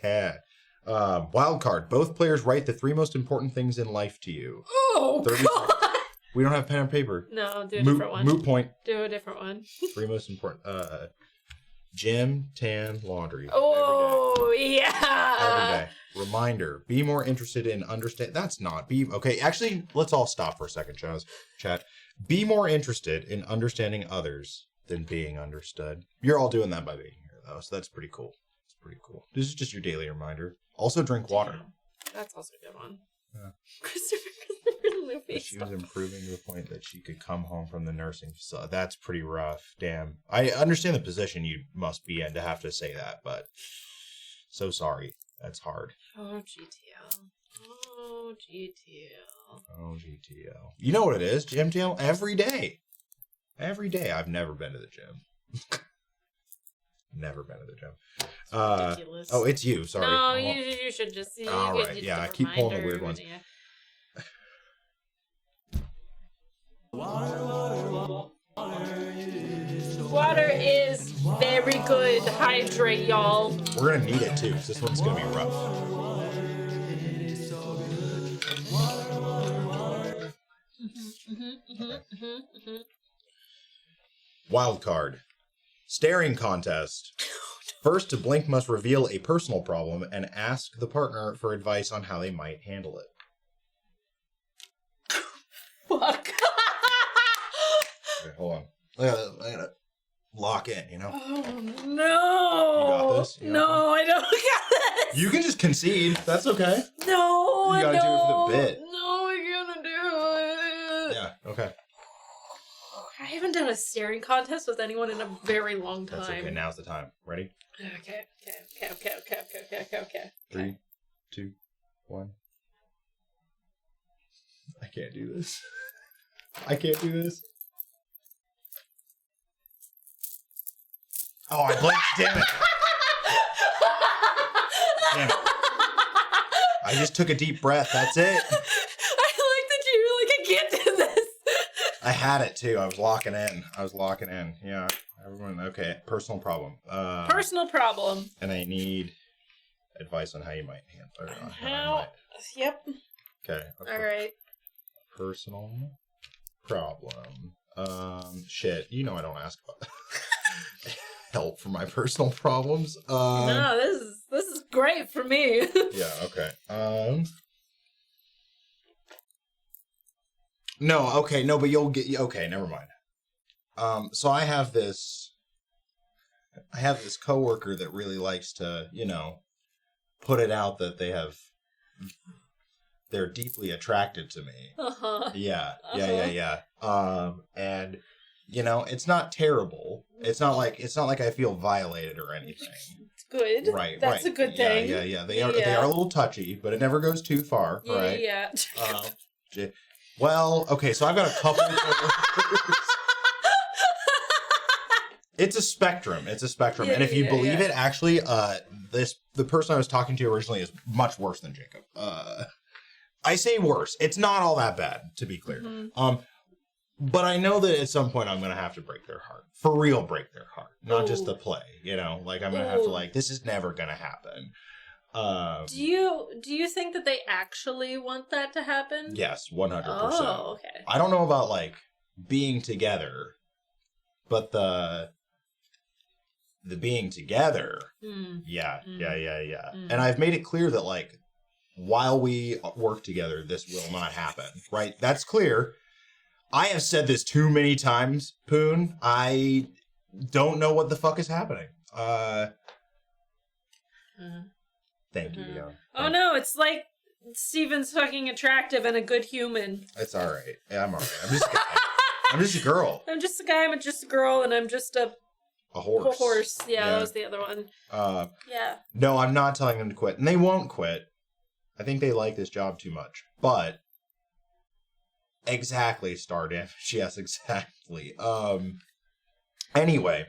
Yeah. Wild card. Both players write the 3 most important things in life to you. Oh, God. We don't have pen and paper. No, do a different one. Moot point. Do a different one. 3 most important. Gym, tan, laundry. Oh, yeah. Every day. Reminder. Be more interested in understand. That's not. Okay, actually, let's all stop for a second, chat. Be more interested in understanding others than being understood. You're all doing that by being here, though, so that's pretty cool. This is just your daily reminder. Also, drink water. That's also a good one. Yeah. Christopher Luffy. She was improving to the point that she could come home from the nursing facility. That's pretty rough. Damn. I understand the position you must be in to have to say that, but so sorry. That's hard. Oh, GTL. You know what it is? Gym TL every day. Every day. I've never been to the gym. Never been to the gym. Ridiculous. Oh, it's you. Sorry. No, you should just see. All right. Yeah, I keep pulling the weird ones. Yeah. Water is very good. Hydrate, y'all. We're gonna need it too, because this one's gonna be rough. Wild card. Staring contest. First to blink must reveal a personal problem and ask the partner for advice on how they might handle it. Fuck. Okay, hold on. I gotta lock in, you know? Oh, no. You got this? No, I don't got this. You can just concede. That's okay. No, You gotta do it for the bit. No, I gotta do it. Yeah, okay. I haven't done a staring contest with anyone in a very long time. That's okay. Now's the time. Ready? Okay. 3, 2, 1. I can't do this. Oh, I blinked. Damn it. I just took a deep breath. That's it. I like that you were like, I can't do this. I had it too. I was locking in. Yeah. Everyone. Okay. Personal problem. Personal problem. And I need advice on how you might handle it. How? Yep. Okay. All right. Personal problem. Shit. You know I don't ask about help for my personal problems. No, this is great for me. Yeah. Okay. No. Okay. No, but you'll get. Okay. Never mind. So I have this coworker that really likes to, put it out that they're deeply attracted to me. Uh-huh. Yeah. And it's not terrible. It's not like I feel violated or anything. It's good. Right. That's a good thing. Yeah. They are a little touchy, but it never goes too far. Right. Yeah. Well, okay. So I've got a couple. It's a spectrum. Yeah, and if you believe it, actually, the person I was talking to originally is much worse than Jacob. I say worse. It's not all that bad, to be clear. Mm-hmm. But I know that at some point I'm going to have to break their heart. For real, break their heart. Not just to play, Like, I'm going to have to, this is never going to happen. Do you think that they actually want that to happen? Yes, 100%. Oh, okay. I don't know about, being together, but the being together. Yeah. And I've made it clear that, while we work together, this will not happen, right? That's clear. I have said this too many times, Poon. I don't know what the fuck is happening. Thank you, Young. Oh no, it's like Steven's fucking attractive and a good human. It's all right. Yeah, I'm all right. I'm just a guy. I'm just a girl. I'm just a guy, I'm just a girl, and I'm just a horse. A horse. Yeah, that was the other one. Yeah. No, I'm not telling them to quit. And they won't quit. I think they like this job too much. But exactly, star damage. Yes, exactly. Anyway.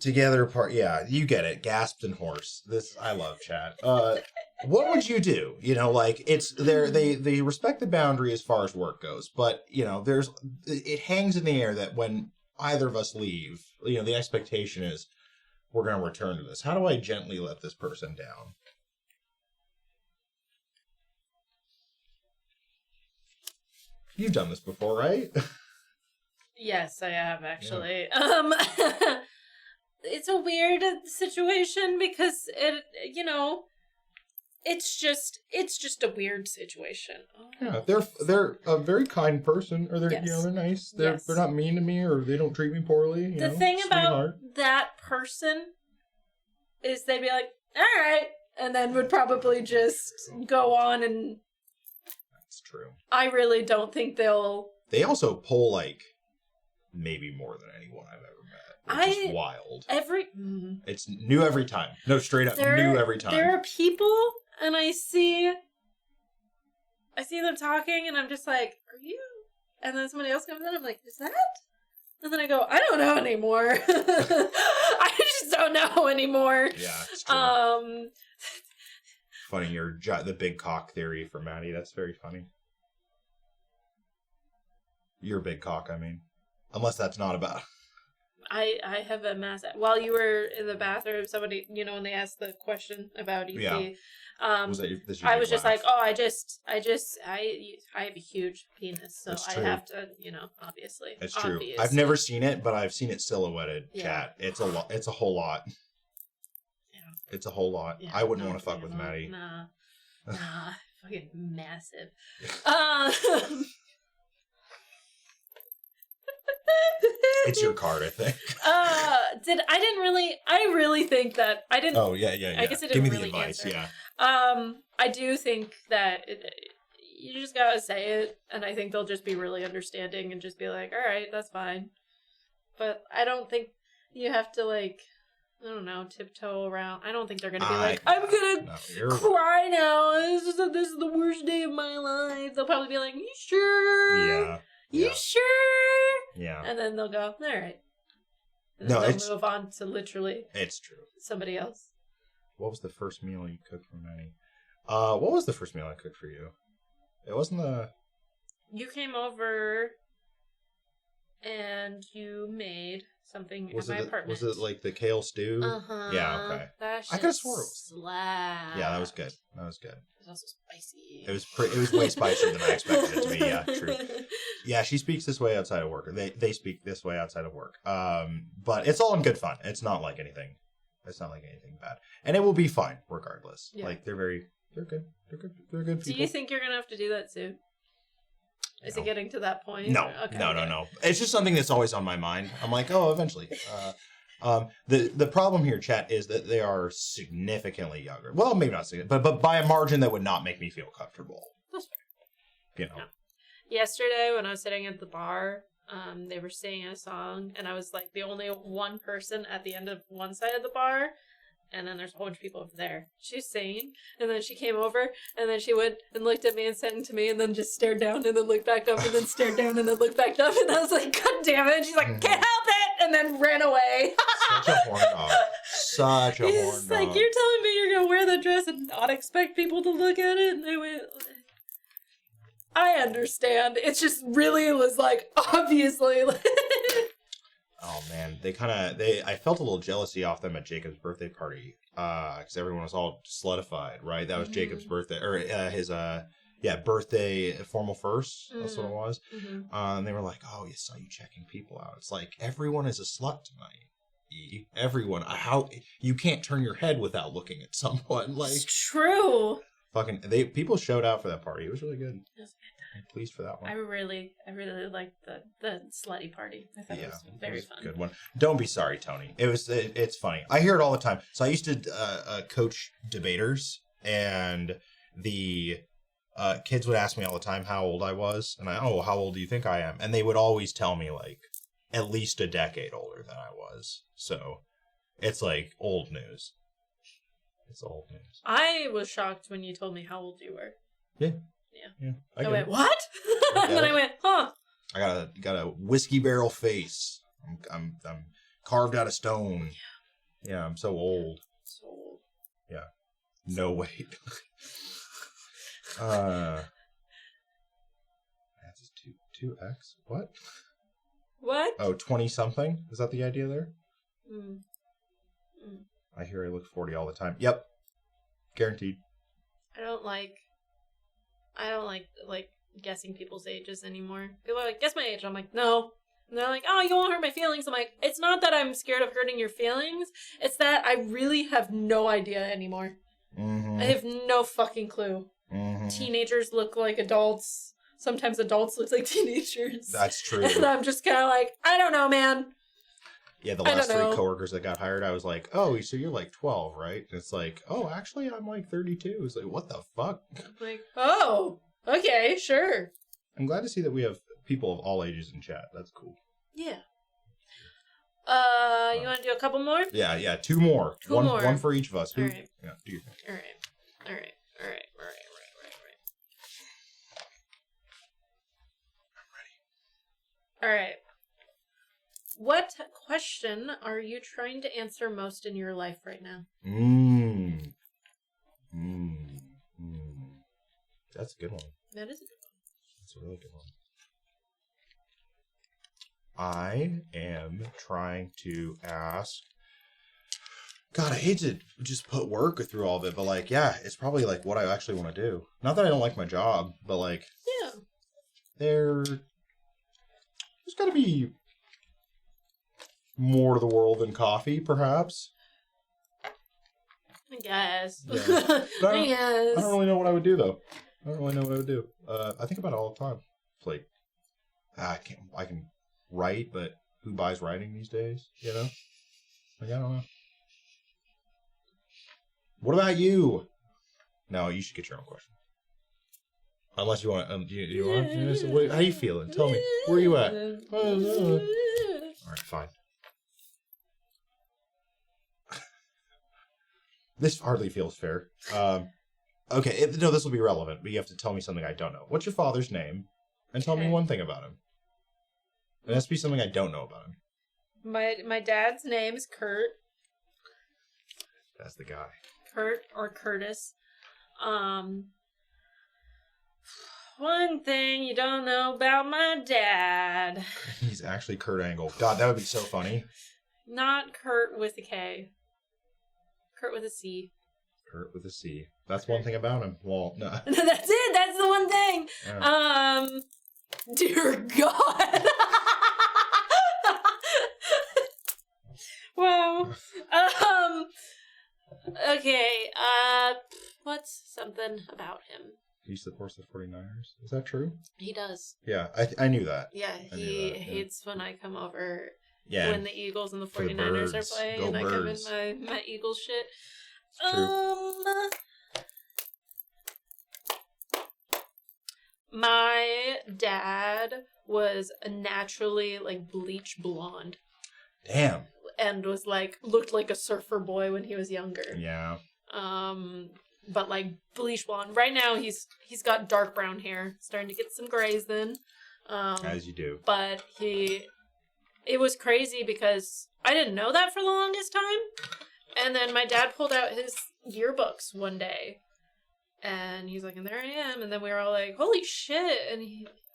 Together part, yeah, you get it. Gasped and horse. This I love, chat. What would you do? It's they respect the boundary as far as work goes, but it hangs in the air that when either of us leave, the expectation is we're going to return to this. How do I gently let this person down? You've done this before, right? Yes, I have actually. It's a weird situation because it's just a weird situation. Yeah, they're a very kind person, or they're they're nice. They're not mean to me, or they don't treat me poorly. The thing about that person is they'd be like, all right, and then would probably just go on and. That's true. I really don't think they'll. They also pull maybe more than anyone I've ever met. Which is wild. It's new every time. No, straight up new every time. There are people, and I see them talking, and I'm just like, "Are you?" And then somebody else comes in, I'm like, "Is that?" And then I go, "I don't know anymore. I just don't know anymore." Yeah, it's true. Funny, the big cock theory for Maddie. That's very funny. Your big cock, I mean. Unless that's not about... I have a mass... While you were in the bathroom, somebody, when they asked the question about EP, I was just like, oh, I have a huge penis, so I have to, obviously. It's true. I've never seen it, but I've seen it silhouetted, chat. It's a lot. It's a whole lot. Yeah. It's a whole lot. Yeah, I wouldn't want to fuck with Maddie. Nah. Fucking massive. It's your card, I think. I really think that I didn't. Oh, yeah. I guess I didn't Give me really the advice, answer. yeah. I do think that you just gotta say it, and I think they'll just be really understanding and just be like, all right, that's fine. But I don't think you have to, I don't know, tiptoe around. I don't think they're gonna be like, I'm gonna cry now. This is the worst day of my life. They'll probably be like, you sure? Yeah. You sure? Yeah. And then they'll go, all right. And then they'll move on to literally. It's true. Somebody else. What was the first meal you cooked for Maddie? What was the first meal I cooked for you? It wasn't the you came over and you made something at my apartment. Was it like the kale stew? Uh-huh. Yeah, okay. That I could have swore it was. slap. Yeah, that was good. That was good. It was also spicy. It was way spicier than I expected it to be. Yeah, true. Yeah, she speaks this way outside of work. Or they speak this way outside of work. But it's all in good fun. It's not like anything. It's not like anything bad, and it will be fine regardless. Yeah. Like they're good. They're good people. Do you think you're gonna have to do that soon? Is it getting to that point? No, Okay, no. It's just something that's always on my mind. I'm like, oh, eventually. The problem here, chat, is that they are significantly younger. Well, maybe not significant, but by a margin that would not make me feel comfortable. That's fair. You know. Yeah. Yesterday, when I was sitting at the bar, they were singing a song, and I was like the only one person at the end of one side of the bar. And then there's a whole bunch of people over there. She's singing, and then she came over, and then she went and looked at me and sang to me, and then just stared down, and then looked back up, and then stared down, and then looked back up, and I was like, God damn it! And she's like, can't help it, and then ran away. Such a horn dog. Such a horn dog. He's like, you're telling me you're gonna wear that dress and not expect people to look at it? And I went, I understand. It's just really, it was like, obviously. Oh man, I felt a little jealousy off them at Jacob's birthday party, because everyone was all slutified, right? That was Jacob's birthday, or his birthday formal first. That's what it was. And they were like, "Oh, you saw you checking people out." It's like everyone is a slut tonight. Everyone, how you can't turn your head without looking at someone. Like it's true. People showed out for that party. It was really good. I'm pleased for that one. I really liked the slutty party. I thought it was very fun. Good one. Don't be sorry, Tony. It's funny. I hear it all the time. So I used to coach debaters, and the kids would ask me all the time how old I was, and how old do you think I am? And they would always tell me like at least a decade older than I was. So it's like old news. It's old news. I was shocked when you told me how old you were. Yeah. I went, what? And then I went, huh? I got a whiskey barrel face. I'm carved out of stone. Yeah, I'm so old. So old. Yeah. No weight. That's 2x. What? What? Oh, 20 something? Is that the idea there? Mm. I hear I look 40 all the time. Yep. Guaranteed. I don't like guessing people's ages anymore. People are like, guess my age. I'm like, no. And they're like, oh, you won't hurt my feelings. I'm like, it's not that I'm scared of hurting your feelings. It's that I really have no idea anymore. I have no fucking clue. Teenagers look like adults. Sometimes adults look like teenagers. That's true. And I'm just kind of like, I don't know, man. Yeah, the last 3 coworkers that got hired, I was like, oh, so you're like 12, right? And it's like, oh, actually, I'm like 32. It's like, what the fuck? Like, oh, okay, sure. I'm glad to see that we have people of all ages in chat. That's cool. Yeah. You want to do a couple more? Yeah, 2 more. Two more. One for each of us. All right. Yeah, do your thing. All right. All right. What question are you trying to answer most in your life right now? That's a good one. That is a good one. That's a really good one. I am trying to ask. God, I hate to just put work through all of it, but like, yeah, it's probably like what I actually want to do. Not that I don't like my job, but like, yeah, there's got to be more to the world than coffee, perhaps. I guess. Yeah. I guess. I don't really know what I would do though. I don't really know what I would do. I think about it all the time. It's like, I can write, but who buys writing these days? You know? Like, I don't know. What about you? No, you should get your own question. Unless you want, you want? How you feeling? Tell me. Where are you at? All right, fine. This hardly feels fair. Okay, no, this will be relevant, but you have to tell me something I don't know. What's your father's name? And tell me one thing about him. It has to be something I don't know about him. My dad's name is Kurt. That's the guy. Kurt or Curtis. What One thing you don't know about my dad. He's actually Kurt Angle. God, that would be so funny. Not Kurt with a K. Kurt with a C. Kurt with a C. That's one thing about him. Well, no. That's it. That's the one thing. Yeah. Dear God. Wow. Okay. What's something about him? He supports the 49ers. Is that true? He does. Yeah, I knew that. Yeah, I knew he that, yeah. hates when I come over. Yeah. When the Eagles and the For the 49ers are birds. playing Go and birds. I come in my Eagles shit. It's true. My dad was a naturally like bleach blonde. Damn. And was like looked like a surfer boy when he was younger. Yeah. But like bleach blonde. Right now he's got dark brown hair, starting to get some grays then. As you do. But it was crazy because I didn't know that for the longest time. And then my dad pulled out his yearbooks one day. And he's like, and there I am. And then we were all like, holy shit.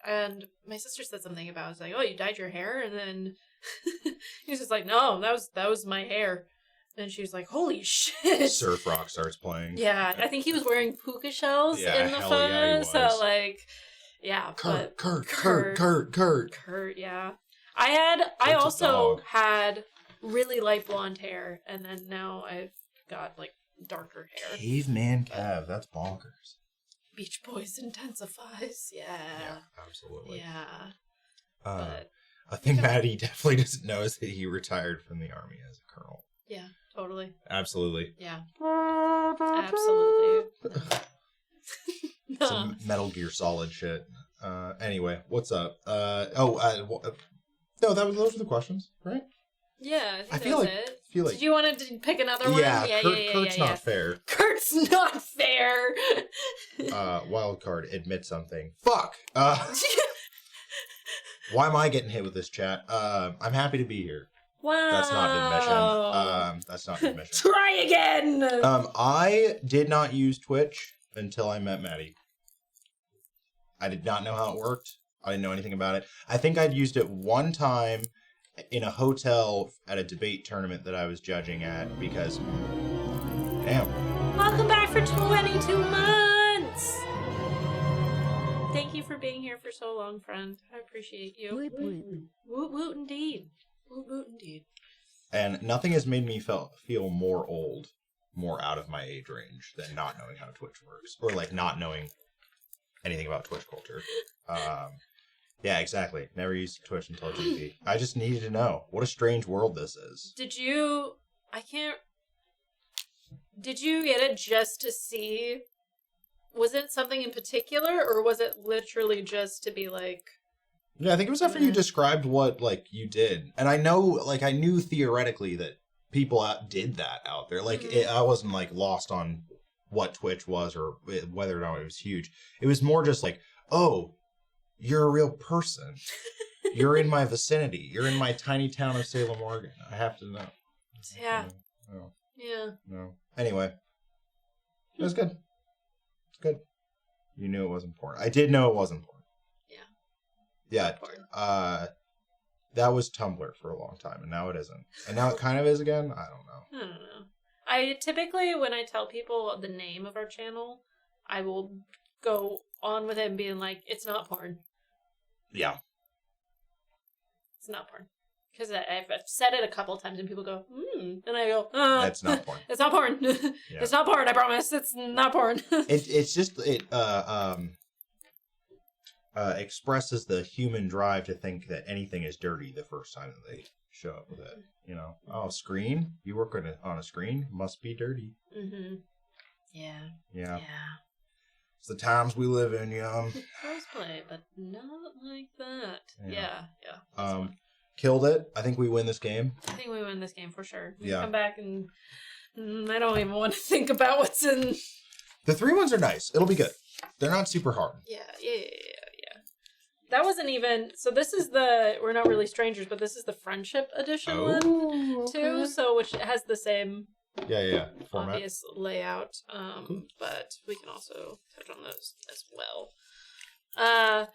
And my sister said something about, I was like, oh, you dyed your hair? And then he was just like, no, that was my hair. And she was like, holy shit. Surf Rock starts playing. Yeah, I think he was wearing puka shells in the hell photo. yeah, he was. So like, yeah. Kurt. Yeah. I Kurt's a also dog. had really light blonde hair, and then now I've got like darker hair. Caveman Cav. That's bonkers. Beach Boys intensifies. Yeah. Absolutely. Yeah. But I think Maddie definitely doesn't know is that he retired from the army as a colonel. Yeah, totally. Absolutely. Yeah. Absolutely. Some Metal Gear Solid shit. Anyway, what's up? No, those were the questions, right? Yeah, I feel think like- that's it. feel like- Did you want to pick another one? Yeah, Yeah, Kurt's not fair. Kurt's not fair. Wild card, admit something. Fuck. Why am I getting hit with this chat? I'm happy to be here. Wow. That's not admission. That's not admission. Try again. I did not use Twitch until I met Maddie. I did not know how it worked. I didn't know anything about it. I think I'd used it one time in a hotel at a debate tournament that I was judging at because, damn. Welcome back for 22 months. Thank you for being here for so long, friend. I appreciate you. Woot woot. Woot woot indeed. Woot woot indeed. And nothing has made me feel more old, more out of my age range than not knowing how Twitch works. Or like not knowing anything about Twitch culture. Yeah, exactly. Never used Twitch until GP. I just needed to know. What a strange world this is. Did you get it just to see? Was it something in particular, or was it literally just to be like... Yeah, I think it was after you described what, like, you did. And I know, like, I knew theoretically that people did that out there. Like, I wasn't, like, lost on what Twitch was or whether or not it was huge. It was more just like, oh, you're a real person. You're in my vicinity. You're in my tiny town of Salem, Oregon. I have to know. Yeah. No. Yeah. No. Anyway. It was good. It's good. You knew it was important. I did know it was important. Yeah. Yeah. That was Tumblr for a long time, and now it isn't. And now it kind of is again? I don't know. I typically, when I tell people the name of our channel, I will go on with it and being like, it's not porn. Yeah. It's not porn. Because I've said it a couple times and people go, and I go, That's not porn. It's not porn. Yeah. It's not porn, I promise. It's not porn. It's just, expresses the human drive to think that anything is dirty the first time that they show up with it. You know, oh, screen? You work on a screen? Must be dirty. Mm-hmm. Yeah. Yeah. It's the times we live in, Cosplay, but not like that. Yeah. Killed it. I think we win this game. I think we win this game for sure. We Yeah. come back and I don't even want to think about what's in. The 3 ones are nice. It'll be good. They're not super hard. Yeah. That wasn't even... So this is the... We're not really strangers, but this is the Friendship Edition one, too. So, which has the same... Yeah. Format. Obvious layout. But we can also touch on those as well. All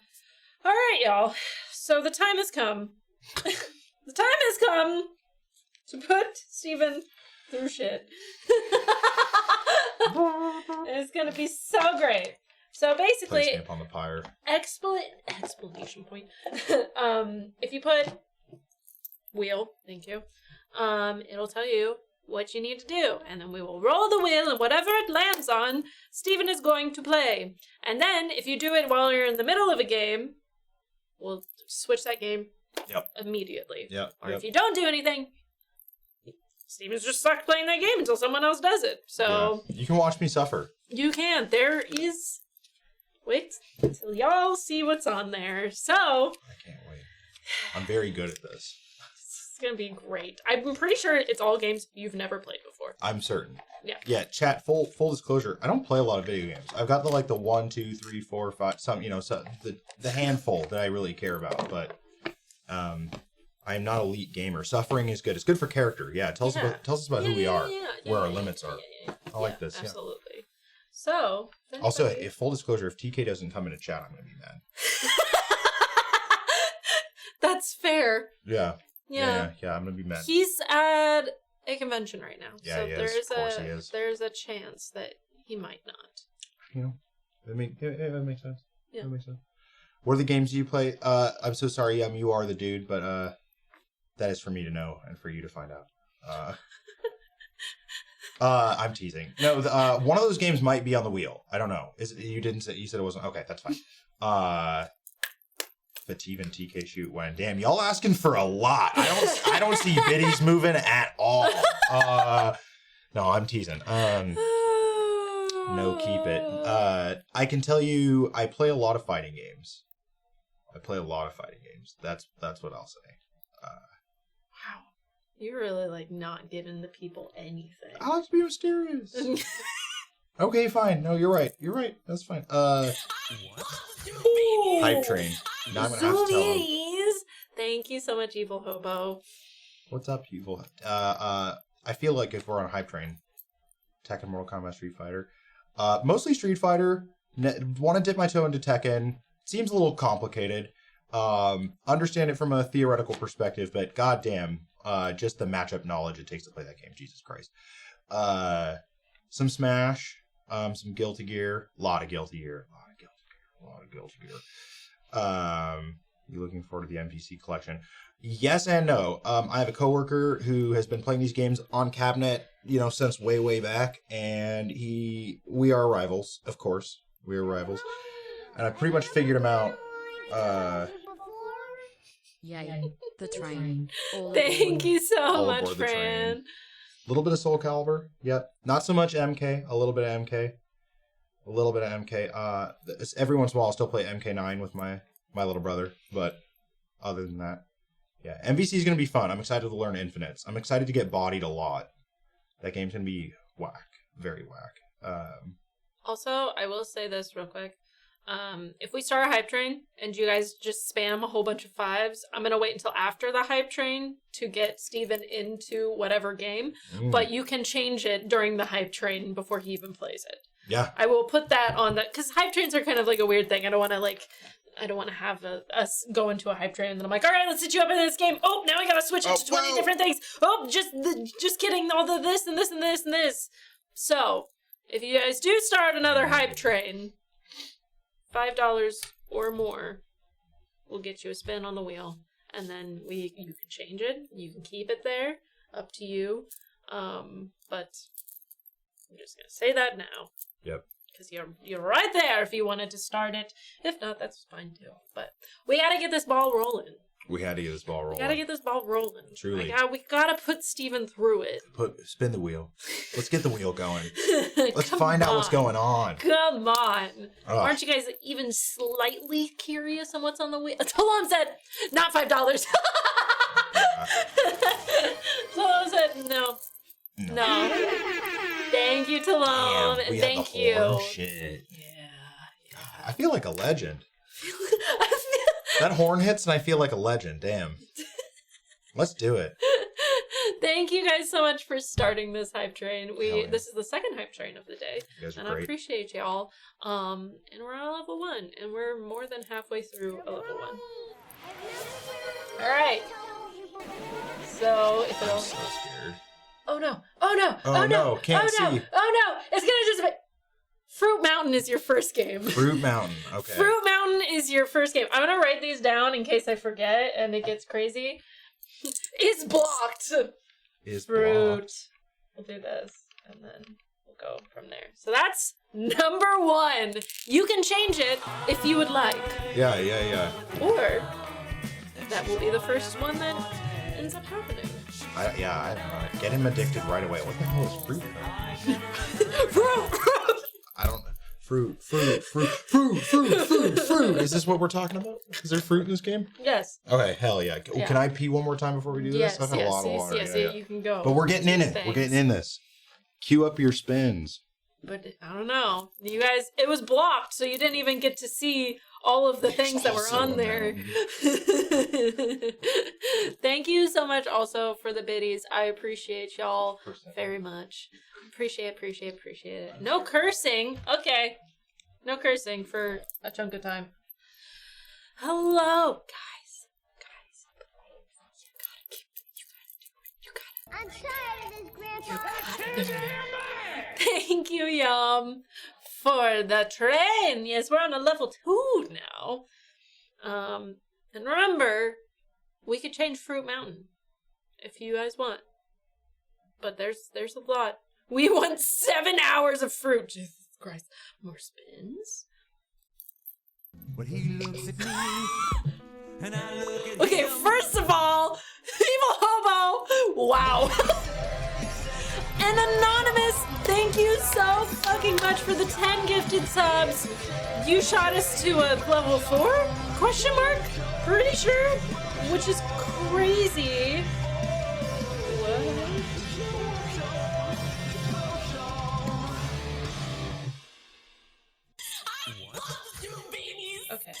right, y'all. So the time has come. The time has come to put Steven through shit. It's gonna be so great. So basically, Place stamp on the pyre. Explanation point. If you put wheel, thank you. It'll tell you what you need to do, and then we will roll the wheel, and whatever it lands on, Steven is going to play. And then, if you do it while you're in the middle of a game, we'll switch that game immediately. Or if you don't do anything, Steven's just stuck playing that game until someone else does it. So you can watch me suffer. You can. There is. Wait until y'all see what's on there. So I can't wait. I'm very good at this. It's gonna be great. I'm pretty sure it's all games you've never played before. I'm certain. Yeah. Yeah. Chat. Full disclosure. I don't play a lot of video games. I've got the 1, 2, 3, 4, 5. Some the handful that I really care about. But I am not elite gamer. Suffering is good. It's good for character. Yeah. It tells us about who we are, where our limits are. I like this. Absolutely. So. Also, if full disclosure, if TK doesn't come into chat, I'm gonna be mad. That's fair. Yeah. I'm gonna be mad. He's at a convention right now. Yeah, so he is. Of course he is. There's a chance that he might not. You know, it makes sense. Yeah. That makes sense. What are the games you play? I'm so sorry. You are the dude, but that is for me to know and for you to find out. I'm teasing. No, one of those games might be on the wheel. I don't know. You said it wasn't. Okay, that's fine. Phteven TK shoot when. Damn, y'all asking for a lot. I don't see biddies moving at all. No, I'm teasing. No, keep it. I can tell you, I play a lot of fighting games. That's what I'll say. Wow. You're really not giving the people anything. I like to be mysterious. Okay, fine. No, you're right. That's fine. Hype train. Now I'm gonna have to tell him. Thank you so much, Evil Hobo. What's up, Evil? I feel like if we're on Hype Train, Tekken, Mortal Kombat, Street Fighter. Mostly Street Fighter. Want to dip my toe into Tekken. Seems a little complicated. Understand it from a theoretical perspective, but goddamn, just the matchup knowledge it takes to play that game. Jesus Christ. Some Smash. Some Guilty Gear. A lot of Guilty Gear. You looking forward to the NPC collection? Yes and no. I have a coworker who has been playing these games on cabinet, since way back, and we are rivals, of course. We are rivals. And I pretty much figured him out. Yay, the train. Thank you so All much, aboard the train. Fran. A little bit of Soul Calibur. Yep. Not so much MK. A little bit of MK. Every once in a while I'll still play MK9 with my little brother, but other than that, yeah. MVC is going to be fun. I'm excited to learn Infinites. I'm excited to get bodied a lot. That game's going to be whack. Very whack. Also, I will say this real quick. If we start a hype train and you guys just spam a whole bunch of 5s, I'm going to wait until after the hype train to get Steven into whatever game, but you can change it during the hype train before he even plays it. Yeah. I will put that on because hype trains are kind of like a weird thing. I don't want to have us go into a hype train and then I'm like, all right, let's set you up in this game. Oh, now I got to switch it to 20 different things. Oh, just kidding. All the this and this and this and this. So if you guys do start another hype train, $5 or more will get you a spin on the wheel, and then you can change it. You can keep it there, up to you. But I'm just gonna say that now. Yep. Because you're right there if you wanted to start it. If not, that's fine too. But we gotta get this ball rolling. We had to get this ball rolling. Truly. We gotta put Steven through it. Spin the wheel. Let's get the wheel going. Let's find out what's going on. Come on. Ugh. Aren't you guys even slightly curious on what's on the wheel? Talon said, not $5. Talon said, no. Thank you, Talon. Damn, we had Thank the you. horn shit. Yeah. I feel like a legend. That horn hits and I feel like a legend. Damn. Let's do it. Thank you guys so much for starting this hype train. Hell yeah. This is the second hype train of the day. You guys are And I great. appreciate y'all. And we're on level 1, and we're more than halfway through a level 1. Alright. So if I'm it'll so scared. Oh no! Oh no! Oh, no, can't oh no! see. Oh no! It's gonna just be Fruit Mountain is your first game. Fruit Mountain. Okay. Fruit Mountain is your first game. I'm gonna write these down in case I forget and it gets crazy. Is blocked. Is Fruit. blocked. We'll do this and then we'll go from there. So that's number 1. You can change it if you would like. Yeah. Or that will be the first one that ends up happening. I don't know. Get him addicted right away. What the hell is fruit? Fruit! I don't know. Fruit. Is this what we're talking about? Is there fruit in this game? Yes. Okay, hell yeah. Yeah. Can I pee one more time before we do this? Yes, I've had a lot of water. yes, Yeah. you can go. But we're getting in it. Thanks. We're getting in this. Cue up your spins. But I don't know. You guys, it was blocked, so you didn't even get to see all of the things that were on there. Thank you so much also for the biddies. I appreciate y'all very much. Appreciate it. No cursing. Okay. No cursing for a chunk of time. Hello, guys. I'm tired of this, Grandpa. Thank you, Yum, for the train. Yes, we're on a level 2 now. And remember, we could change Fruit Mountain if you guys want. But there's a lot. We want 7 hours of fruit. Jesus Christ. More spins. But he looks at me, and I look at Okay, first of all, Evil Hobo. Wow. And Anonymous, thank you so fucking much for the 10 gifted subs. You shot us to a level 4? Question mark? Pretty sure? Which is crazy. What? Okay.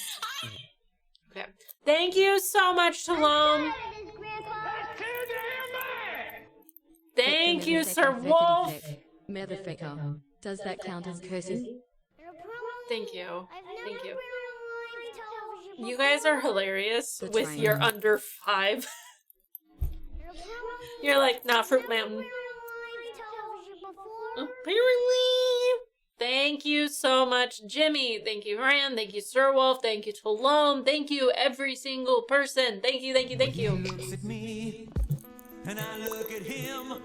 Okay. Thank you so much, Talom. Thank you, Sir Wolf. Motherfucker. Does that count as cursing? Thank you. Thank you. You guys are hilarious with your under 5. You're like, nah, Fruit Mountain. Apparently. Thank you so much, Jimmy. Thank you, Rand. Thank you, Sir Wolf. Thank you, Talom. Thank you, every single person. Thank you. He looks at me, and I look at him.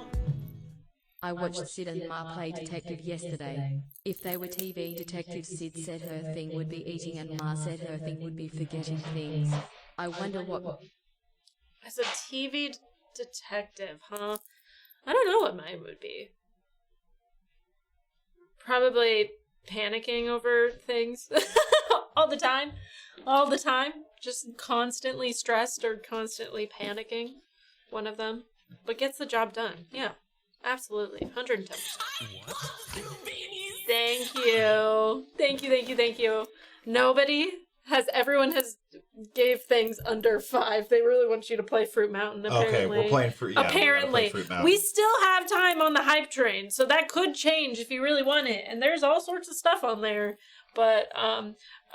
I watched Sid and Ma play detective yesterday. If they were TV detectives, Sid said her thing would be eating and Ma said her thing would be forgetting things. I wonder what... As a TV detective, huh? I don't know what mine would be. Probably panicking over things. All the time. All the time. Just constantly stressed or constantly panicking. One of them. But gets the job done. Yeah. Absolutely. 110%. Thank you. Thank you. Everyone has gave things under 5. They really want you to play Fruit Mountain, apparently. Okay, we're playing Fruit. Yeah, apparently. Fruit Mountain. We still have time on the hype train, so that could change if you really want it. And there's all sorts of stuff on there. But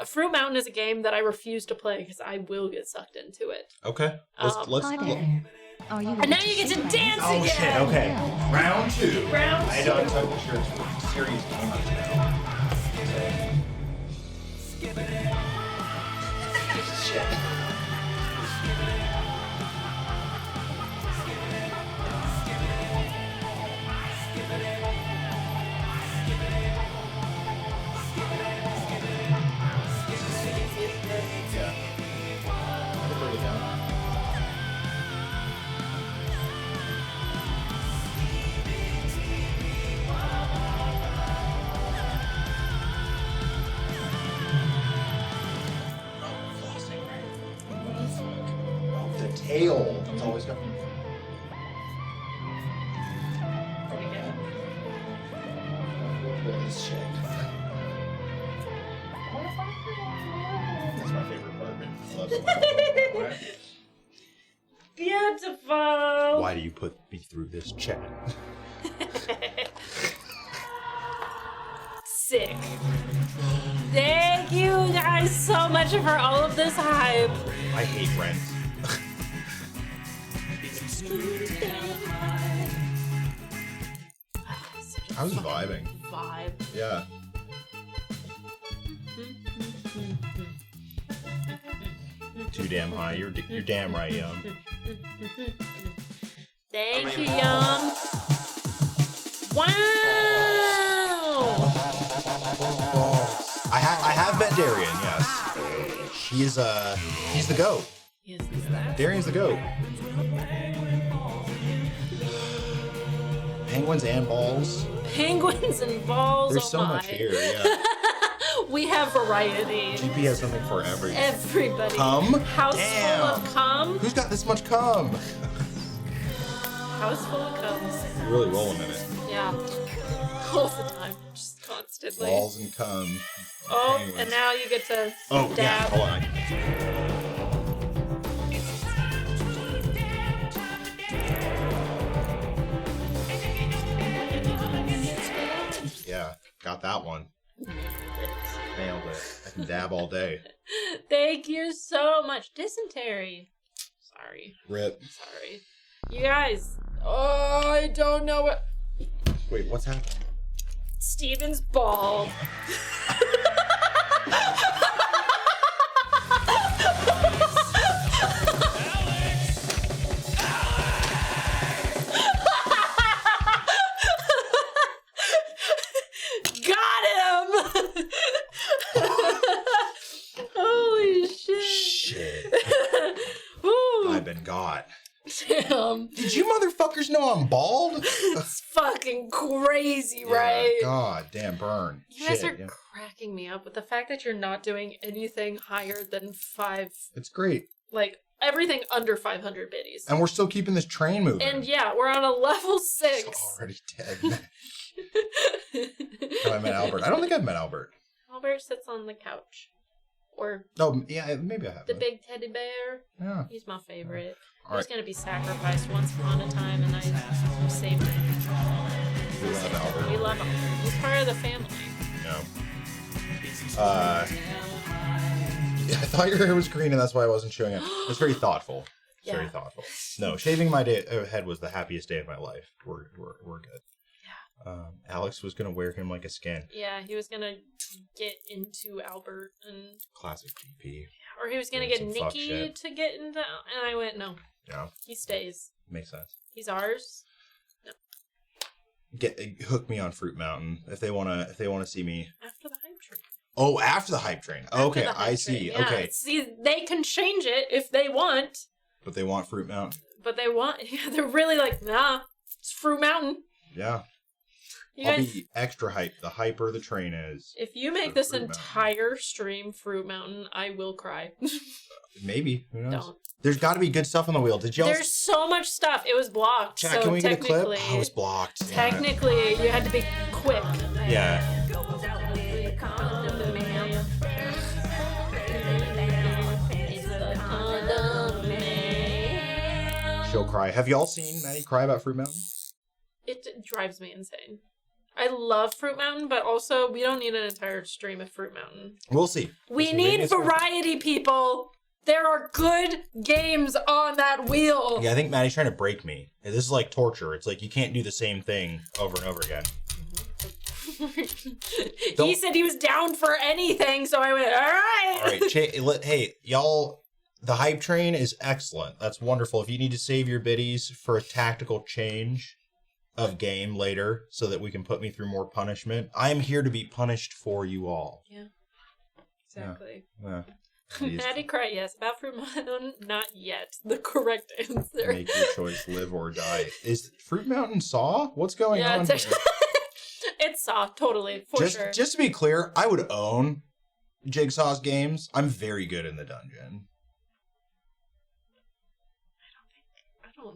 Fruit Mountain is a game that I refuse to play because I will get sucked into it. Okay. Let's Hi there. Are you And now you get to dance Oh again! shit, okay. Round 2. Round I don't know for sure it's a serious game. Shit. Tail. It's always got. This shit. That's my favorite part. Man. Love it. Beautiful. Why do you put me through this chat? Sick. Thank you guys so much for all of this hype. I hate Rent. I was vibing. Vibe. Yeah. Too damn high. You're damn right, Yum. Thank you, Yum. Wow. I have met Darian. Yes. He's the goat. Yes, is that? Darian's the goat. Penguins and balls. Penguins and balls. There's oh so my. much here. Yeah. We have variety. GP has something for everyone. Everybody. Cum? House Damn. full of cum. Who's got this much cum? House full of cums. You're really rolling in it. Yeah. All the time. Just constantly. Balls and cum. Oh, Penguins. and now you get to Oh, dab. yeah. Hold on. Yeah, got that one. Nailed it. I can dab all day. Thank you so much. Dysentery. Sorry. Rip. Sorry. You guys. Oh, I don't know what. Wait, what's happening? Steven's bald. Got him! Holy shit. Shit. Woo. I've been got. Damn. Did you motherfuckers know I'm bald? It's fucking crazy, Yeah, right? God damn, burn. You guys Shit, are yeah. cracking me up with the fact that you're not doing anything higher than 5, It's great. like everything under 500 biddies. And we're still keeping this train moving. And yeah, we're on a level 6. It's already dead. Have I met Albert? I don't think I've met Albert. Albert sits on the couch. Or Oh, yeah, maybe I have. the big teddy bear. Yeah. He's my favorite. All He's right. gonna be sacrificed once upon a time, and I saved him. We love Albert. We love him. He's part of the family. No. Yeah, I thought your hair was green, and that's why I wasn't showing up. It's very thoughtful. It's Yeah. very thoughtful. No, shaving my head was the happiest day of my life. We're good. Yeah. Alex was gonna wear him like a skin. Yeah, he was gonna get into Albert, and Classic GP. or he was gonna Doing get some fuck Nikki shit. to get into, and I went no. Yeah. He stays. Makes sense. He's ours. Hook me on Fruit Mountain if they wanna see me. After the hype train. Oh, after the hype train. After Okay, the hype I see. train, yeah. Okay, See, they can change it if they want, but they want Fruit Mountain. but they want. Yeah, they're really like, nah, it's Fruit Mountain. Yeah. You I'll guys, be extra hyped. The hyper the train is. if you make for this Fruit Mountain. entire stream Fruit Mountain, I will cry. Maybe. Who knows? Don't. There's got to be good stuff on the wheel. Did y'all? There's so much stuff. It was blocked. Chat, so can we get a clip? technically, Oh, it's blocked. Damn it. technically, you had to be quick. Yeah. She'll cry. Have y'all seen Maddie cry about Fruit Mountain? It drives me insane. I love Fruit Mountain, but also we don't need an entire stream of Fruit Mountain. We'll see. We We'll see. Maybe need it's worth it. variety, people. There are good games on that wheel. Yeah, I think Maddie's trying to break me. This is like torture. It's like you can't do the same thing over and over again. He said he was down for anything, so I went, all right. All right, hey, y'all, the hype train is excellent. That's wonderful. If you need to save your biddies for a tactical change of game later so that we can put me through more punishment, I am here to be punished for you all. Yeah, exactly. Yeah. Maddie cried, yes. About Fruit Mountain, not yet. The correct answer. Make your choice, live or die. Is Fruit Mountain Saw? What's going on? It's actually, it's soft, totally, for sure. Just to be clear, I would own Jigsaw's games. I'm very good in the dungeon.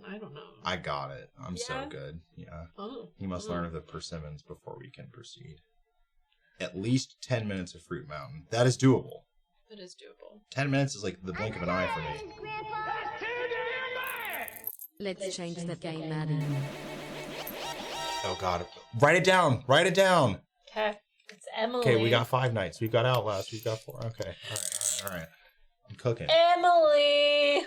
I don't know. I got it. I'm so Yeah? good. Yeah. Oh. You must learn of the persimmons before we can proceed. At least 10 minutes of Fruit Mountain. That is doable. It is doable. 10 minutes is like the blink of an eye for me. Let's change that game, Maddie. Oh God. Write it down. Write it down. Okay. It's Emily. Okay, we got 5 nights. We've got Outlast. We've got 4. Okay. All right. I'm cooking. Emily.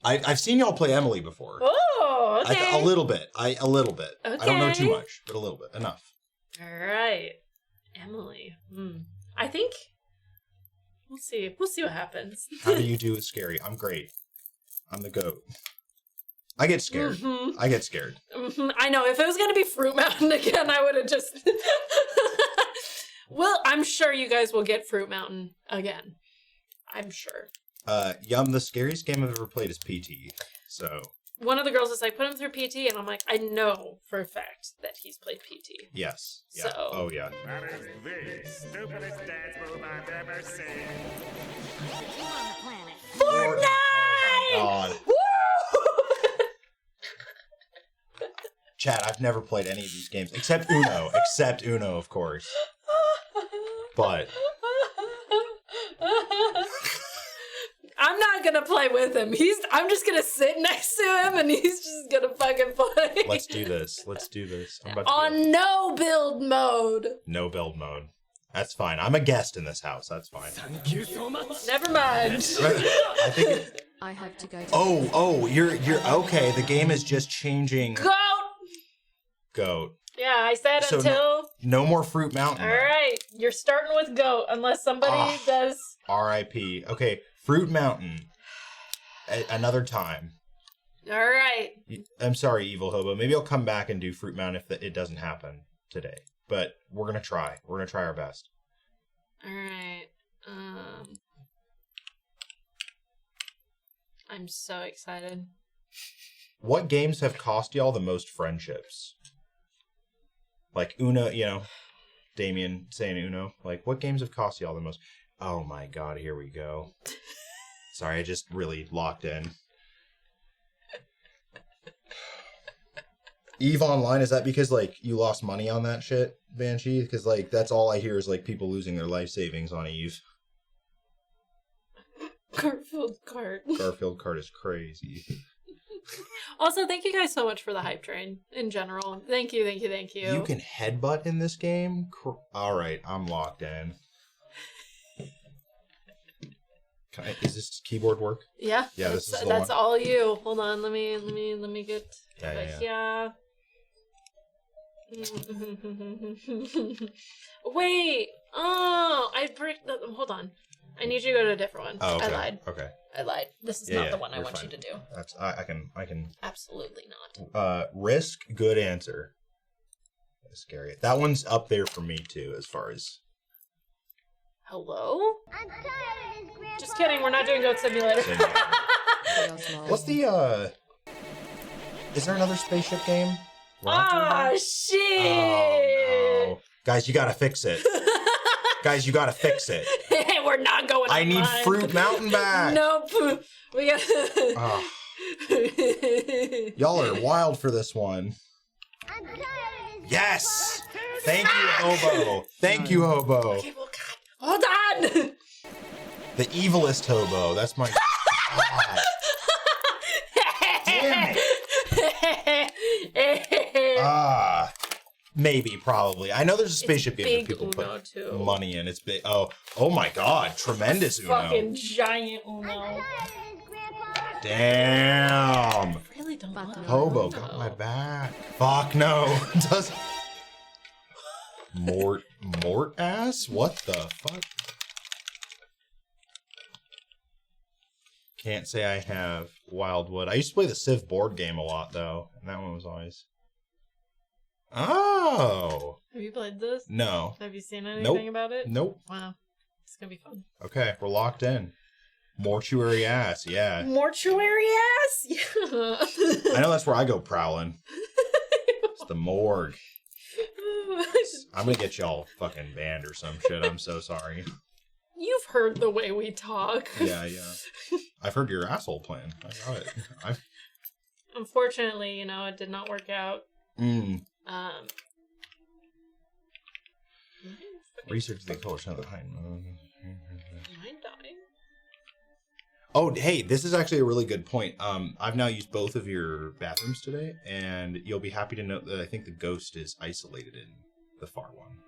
I've seen y'all play Emily before. Oh, okay. A little bit. A little bit. Okay. I don't know too much, but a little bit. Enough. All right. Emily. I think we'll see. We'll see what happens. How do you do with scary? I'm great. I'm the GOAT. I get scared. Mm-hmm. I get scared. Mm-hmm. I know. If it was going to be Fruit Mountain again, I would have just... Well, I'm sure you guys will get Fruit Mountain again. I'm sure. The scariest game I've ever played is PT. So... One of the girls is like, put him through PT, and I'm like, I know for a fact that he's played PT. Yes. Yeah. So... Oh, yeah. That is the stupidest dance move I've ever seen. Put you on the planet. Fortnite! God. Woo! Chad, I've never played any of these games except Uno. Except Uno, of course. But I'm not gonna play with him. I'm just gonna sit next to him and he's just gonna fucking play. let's do this. Let's do this. I'm about to On no build mode. no build mode. That's fine. I'm a guest in this house. That's fine. Thank you so much. Never mind. I think. I have to go to... Oh, you're okay. The game is just changing. Goat. Yeah, I said So until... No more Fruit Mountain. All right, you're starting with goat unless somebody does... R.I.P. Okay, Fruit Mountain. Another time. All right. I'm sorry, Evil Hobo. Maybe I'll come back and do Fruit Mountain if it doesn't happen today. But we're gonna try. We're gonna try our best. All right. I'm so excited. What games have cost y'all the most friendships? Like Uno, Damien saying Uno. Like, what games have cost y'all the most? Oh my God, here we go. Sorry, I just really locked in. EVE Online, is that because, like, you lost money on that shit, Banshee? Because, like, that's all I hear is, like, people losing their life savings on EVE. Garfield cart. Garfield cart is crazy. Also, thank you guys so much for the hype train in general. Thank you. You can headbutt in this game? All right, I'm locked in. Is this keyboard work? Yeah. Yeah, this is the that's one. all you. Hold on, let me get Yeah. Wait. Oh, hold on. I need you to go to a different one. Oh, okay. I lied. Okay. I lied. This is not the one I want you to do. That's I can. Absolutely not. Risk, good answer. That's scary. That one's up there for me too, as far as. Hello? Just kidding. We're not doing Goat Simulator. What's the Is there another spaceship game? Ah, shit! Oh no, guys, you gotta fix it. Guys, you gotta fix it. We're not going. I need online. Fruit Mountain back. Nope. We got. Y'all are wild for this one. Yes. Thank you, Hobo. Thank you, Hobo. Okay, well, God. Hold on. The evilest Hobo. That's my. Damn it. Maybe, probably. I know there's a spaceship game that people put money in. It's big. Oh my God! Tremendous Uno. Fucking giant Uno. Damn. I really don't want Hobo got my back. Fuck no. Does Mort ass? What the fuck? Can't say I have Wildwood. I used to play the Civ board game a lot though, and that one was always. Oh. Have you played this? No. Have you seen anything Nope. about it? Nope. Wow. It's gonna be fun. Okay, we're locked in. Mortuary ass, yeah. Mortuary ass? Yeah. I know that's where I go prowling. It's the morgue. I'm gonna get y'all fucking banned or some shit. I'm so sorry. You've heard the way we talk. Yeah. I've heard your asshole plan. I got it. Unfortunately, it did not work out. Research the color of the height. Oh, hey, this is actually a really good point. I've now used both of your bathrooms today, and you'll be happy to note that I think the ghost is isolated in the far one.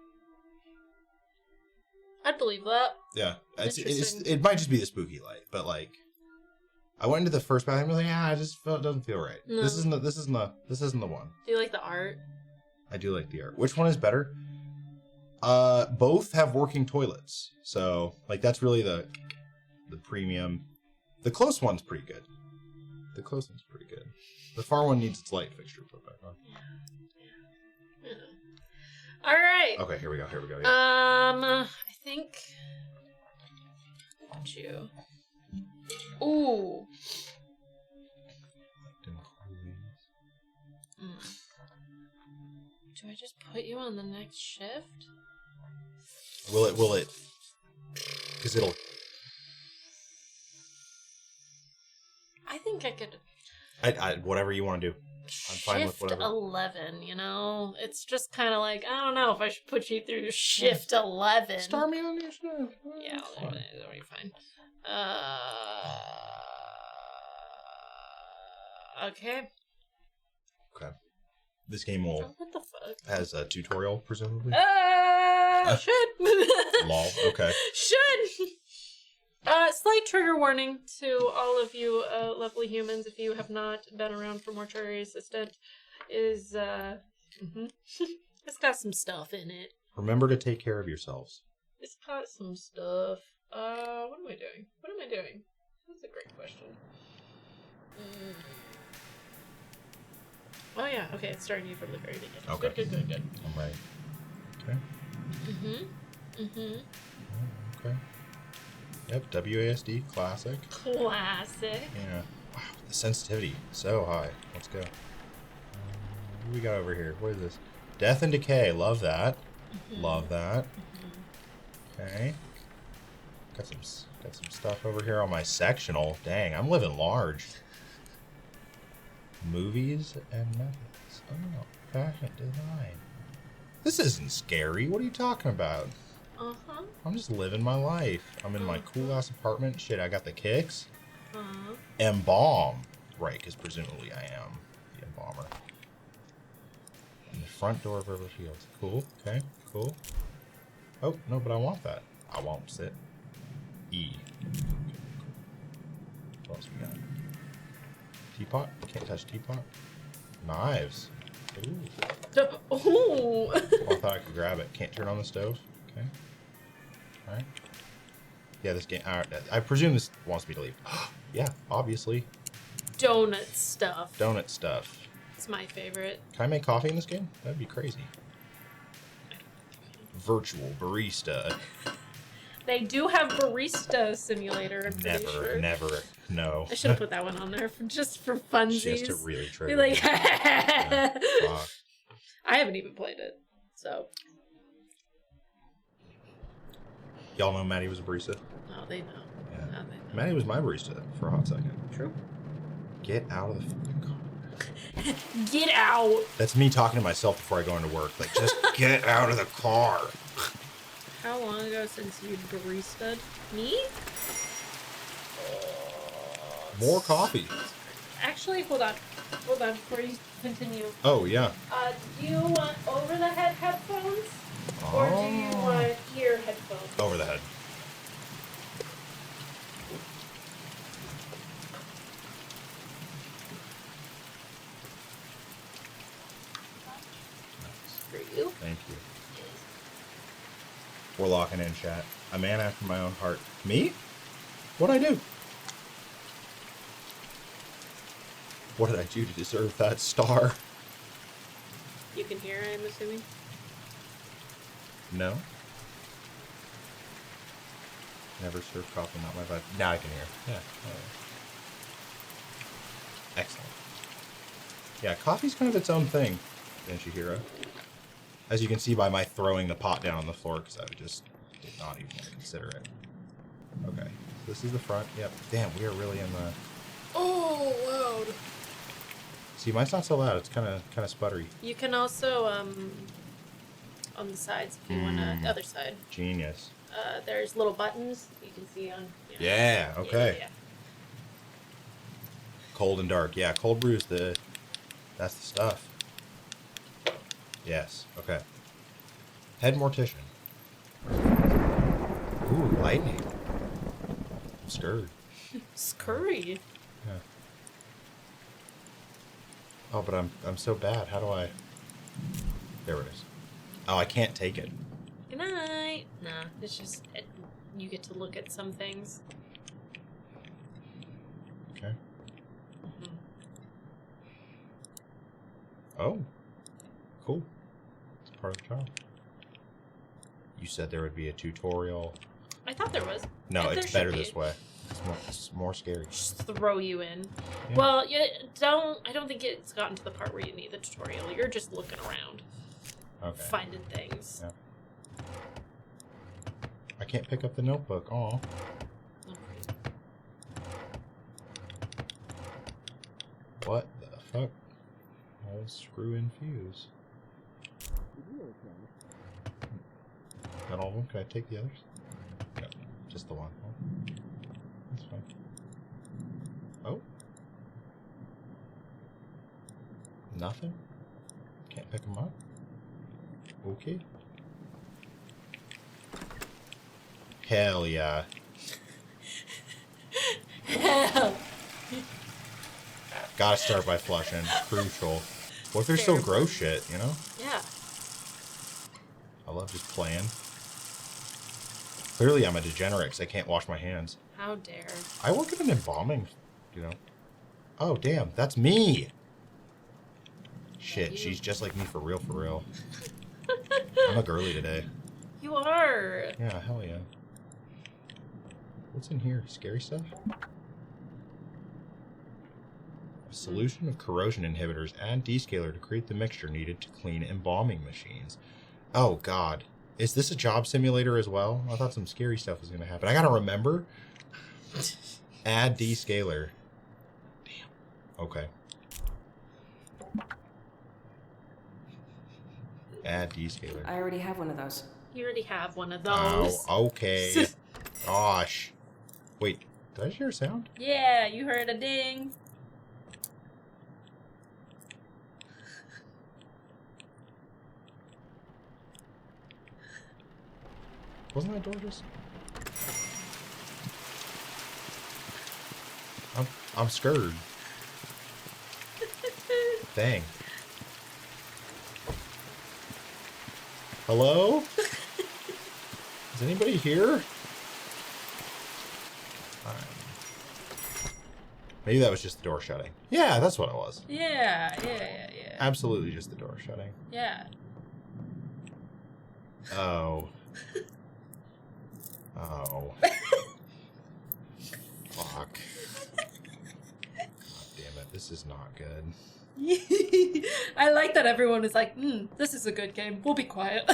I'd believe that. Yeah, it might just be the spooky light, but like, I went into the first bathroom and like, it doesn't feel right. No. This isn't the one. Do you like the art? I do like the art. Which one is better? Both have working toilets, so like that's really the premium. The close one's pretty good. The far one needs its light fixture put back on. All right. Okay, here we go. Yeah. I think. Got you. Ooh. Do I just put you on the next shift? Will it? Because it'll. I think I could. I whatever you want to do. I'm fine with Shift whatever. 11, you know? It's just kind of like, I don't know if I should put you through shift 11. Start me on your shift. Yeah, that'll be fine. Okay. Okay. This game will What the fuck? has a tutorial, presumably. Should. Lol. Okay. Should. Slight trigger warning to all of you lovely humans if you have not been around for mortuary assistant is it's got some stuff in it. Remember to take care of yourselves. It's got some stuff. What am I doing? That's a great question. Oh yeah, okay, it's starting you from the very beginning. Okay. Good. I'm ready. Okay. Okay. Yep, WASD, classic. Classic. Yeah. Wow, the sensitivity, so high. Let's go. What do we got over here? What is this? Death and Decay, love that. Love that. Okay. Got some stuff over here on my sectional. Dang, I'm living large. Movies and methods. Oh, fashion design. This isn't scary. What are you talking about? I'm just living my life. I'm in my cool ass apartment. Shit, I got the kicks. Embalm. Right, because presumably I am the embalmer. And the front door of River Fields. Cool. Okay, cool. Oh, no, but I want that. I won't sit. E. What else we got? Teapot? Can't touch teapot. Knives. Ooh. Oh. I thought I could grab it. Can't turn on the stove. Okay. Alright. Yeah, this game. I presume this wants me to leave. Yeah, obviously. Donut stuff. Donut stuff. It's my favorite. Can I make coffee in this game? That'd be crazy. Virtual barista. They do have barista simulator, I'm pretty sure. Never. No. I should have put that one on there just for funsies. Just to really trigger Be like, me. Yeah, fuck. I haven't even played it, so. Y'all know Maddie was a barista? Oh, they know. Yeah. Oh, they know. Maddie was my barista for a hot second. True. Get out of the fucking car. Get out. That's me talking to myself before I go into work. Like, just get out of the car. How long ago since you barista'd? Me? More coffee. Actually, hold on before you continue. Oh, yeah. Do you want over-the-head headphones? Or do you want ear headphones? Over the head. For you? Thank you. We're locking in, chat. A man after my own heart. Me? What'd I do? What did I do to deserve that star? You can hear, I'm assuming? No. Never served coffee, not my vibe. Now I can hear. Yeah. Excellent. Yeah, coffee's kind of its own thing, Benshihiro. As you can see by my throwing the pot down on the floor, because I just did not even consider it. Okay, this is the front. Yep. Damn, we are really in the... Oh, loud. See, mine's not so loud. It's kind of sputtery. You can also, on the sides, if you want the other side. Genius. There's little buttons you can see on... Yeah, okay. Yeah. Cold and dark. Yeah, cold brew is that's the stuff. Yes. Okay. Head mortician. Ooh, lightning. I'm scared. Scurry. Yeah. Oh, but I'm so bad. How do I? There it is. Oh, I can't take it. Good night. Nah, it's just you get to look at some things. Okay. Oh. Cool. It's part of the job. You said there would be a tutorial. I thought there was. No, There it's should better be. this way. It's more scary. Just throw you in. Yeah. Well, I don't think it's gotten to the part where you need the tutorial. You're just looking around. Okay. Finding things. Yeah. I can't pick up the notebook. Aw. What the fuck? Oh, screw in fuse. Not all of them? Can I take the others? No, just the one. Oh, that's fine. Oh. Nothing? Can't pick them up? Okay. Hell yeah. Hell. Gotta start by flushing. Crucial. What if they're so gross shit, you know? Yeah. I love just playing. Clearly I'm a degenerate because I can't wash my hands. How dare. I work at an embalming, you know. Oh, damn. That's me! Shit, she's just like me for real, for real. I'm a girly today. You are. Yeah, hell yeah. What's in here? Scary stuff? A solution of corrosion inhibitors and descaler to create the mixture needed to clean embalming machines. Oh, God. Is this a job simulator as well? I thought some scary stuff was going to happen. I gotta remember. Add descaler. Damn. Okay. Add descaler. I already have one of those. You already have one of those. Oh, okay. Gosh. Wait, did I hear a sound? Yeah, you heard a ding. Wasn't that door just? I'm scared. Dang. Hello? Is anybody here? Maybe that was just the door shutting. Yeah, that's what it was. Yeah. Absolutely just the door shutting. Yeah. Oh. Oh. Fuck. God damn it, this is not good. I like that everyone is like, this is a good game. We'll be quiet.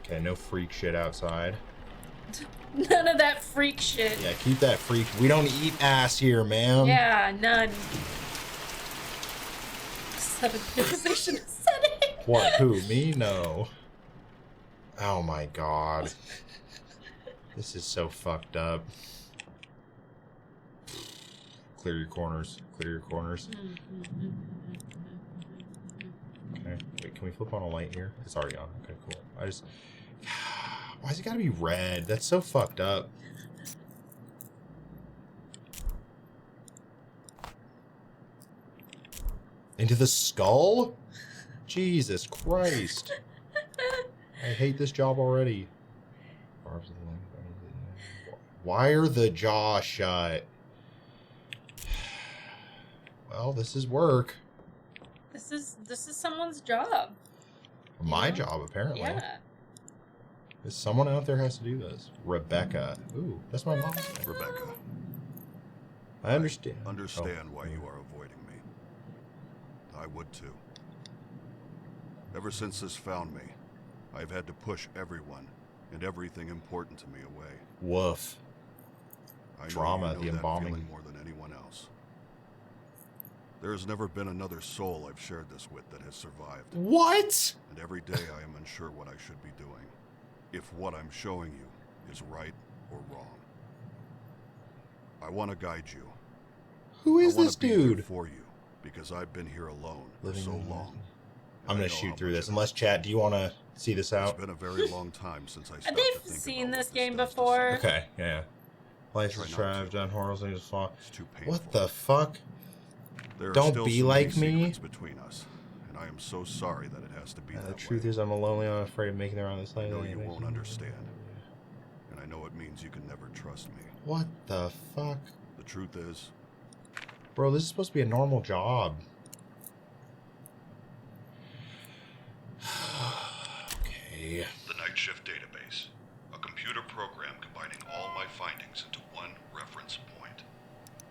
Okay, no freak shit outside. None of that freak shit. Yeah, keep that freak. We don't eat ass here, ma'am. Yeah, none. 7th position setting. What? Who? Me? No. Oh my god. This is so fucked up. Clear your corners. Clear your corners. Okay. Wait, can we flip on a light here? It's already on. Okay, cool. I just... Why's it gotta be red? That's so fucked up. Into the skull? Jesus Christ. I hate this job already. Wire the jaw shut. Well, this is work. This is someone's job. My job, apparently. Yeah. Someone out there has to do this. Rebecca. Ooh, that's my mom's name. Rebecca. I understand. Understand why you are avoiding me. I would too. Ever since this found me, I've had to push everyone and everything important to me away. Woof. I know Drama, you know the that embalming. feeling more than anyone else. There has never been another soul I've shared this with that has survived. What? And every day I am unsure what I should be doing. If what I'm showing you is right or wrong. I want to guide you. Who is I wanna this be here dude? for you, because I've been here alone Living for so in the long. I'm gonna shoot through this. Unless, chat, do you want to see this out? It's been a very long time since I I stopped think to I've think seen about this what game does to before. Okay, yeah. Life Try is not trash, to. I've done horrible things before. It's too painful. What the fuck? There are Don't still be so like many me. secrets between us, and I am so sorry that it has to be The that truth way. is, I'm lonely. I'm afraid of making it around this I life. know you won't understand, and I know it means you can never trust me. What the fuck? The truth is, Bro, this is supposed to be a normal job. Okay. the Night Shift Database, a computer program combining all my findings into one reference point.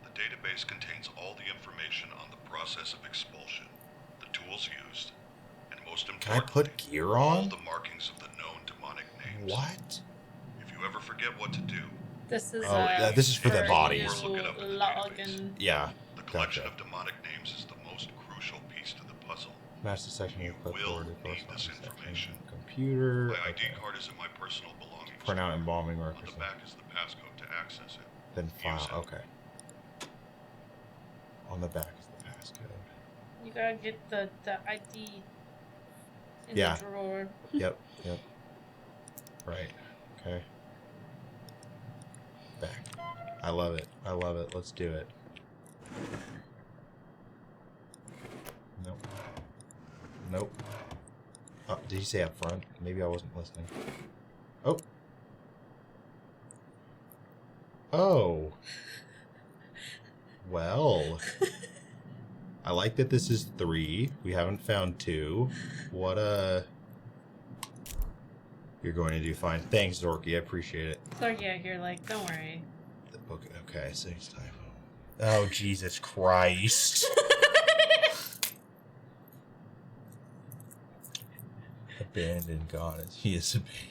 The database contains all the information on the process of expulsion, the tools used, and most Can I importantly, put gear all on? the markings of the known demonic names. What? If you ever forget what to do, This is this is for the bodies. Look it up in the login. Yeah. the collection Gotcha. of demonic names is the most crucial piece to the puzzle. Match the section you put will forward. need this information. Computer. My ID Okay. card is in my personal belongings. Print out embalming On markers. the back is the passcode to access it. Then Use file. it. Okay. On the back is the passcode. You gotta get the ID in Yeah. the drawer. Yep. Yep. Right. Okay. Back. I love it. I love it. Let's do it. Nope. Nope. Oh, did you say up front? Maybe I wasn't listening. Oh. Oh. Well. I like that this is 3. We haven't found 2. What you're going to do fine. Thanks, Zorky. I appreciate it. So yeah, you're like, don't worry. The book. Okay, 6 typo. Oh, Jesus Christ. Abandoned goddess. He is abandoned.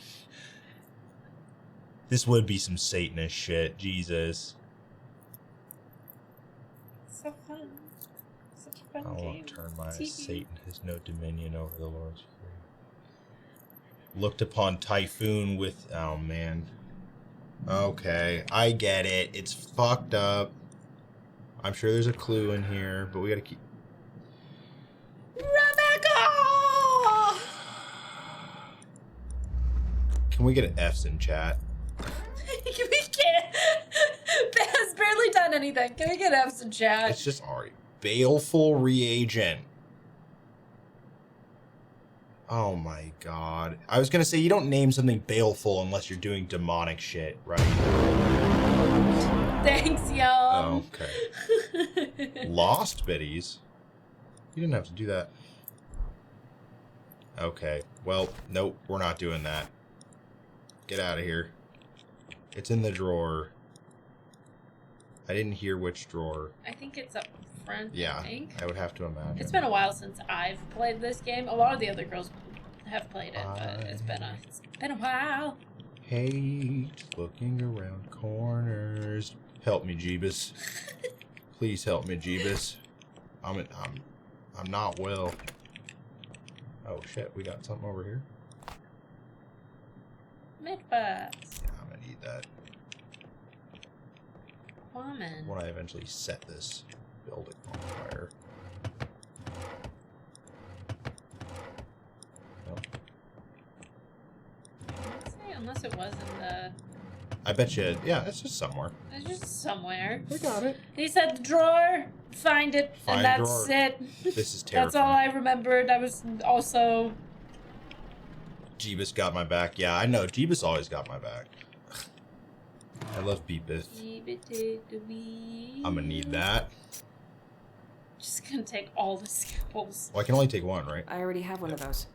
This would be some Satanist shit. Jesus. So fun. Such a fun I game. won't turn my TV. Satan has no dominion over the Lord's free. Looked upon Typhoon with... Oh, man. Okay, I get it. It's fucked up. I'm sure there's a clue in here, but we gotta keep... Rebecca! Can we get an F's in chat? We can't. Ben has barely done anything. Can we get F's in chat? It's just Ari. Baleful reagent. Oh my god. I was gonna say, you don't name something baleful unless you're doing demonic shit, right? Thanks, yo. Oh, okay. Lost biddies? You didn't have to do that. Okay. Well, nope, we're not doing that. Get out of here. It's in the drawer. I didn't hear which drawer. I think it's up front. Yeah, I think. I would have to imagine. It's been a while since I've played this game. A lot of the other girls have played it, but it's been a while. Hate looking around corners. Help me, Jeebus. Please help me, Jeebus. I'm not well. Oh shit, we got something over here. Midbucks. Yeah, I'm gonna need that Woman. when I eventually set this building on fire. Nope. Unless it was in the... I bet you, yeah, it's just somewhere. It's just somewhere. We got it. He said the drawer, find it, Find and that's drawer. it. This is That's all terrifying. I remembered. I was also... Jeebus got my back. Yeah, I know. Jeebus always got my back. I love Beepith. I'm gonna need that. Just gonna take all the skills. Well, I can only take one, right? I already have one of those.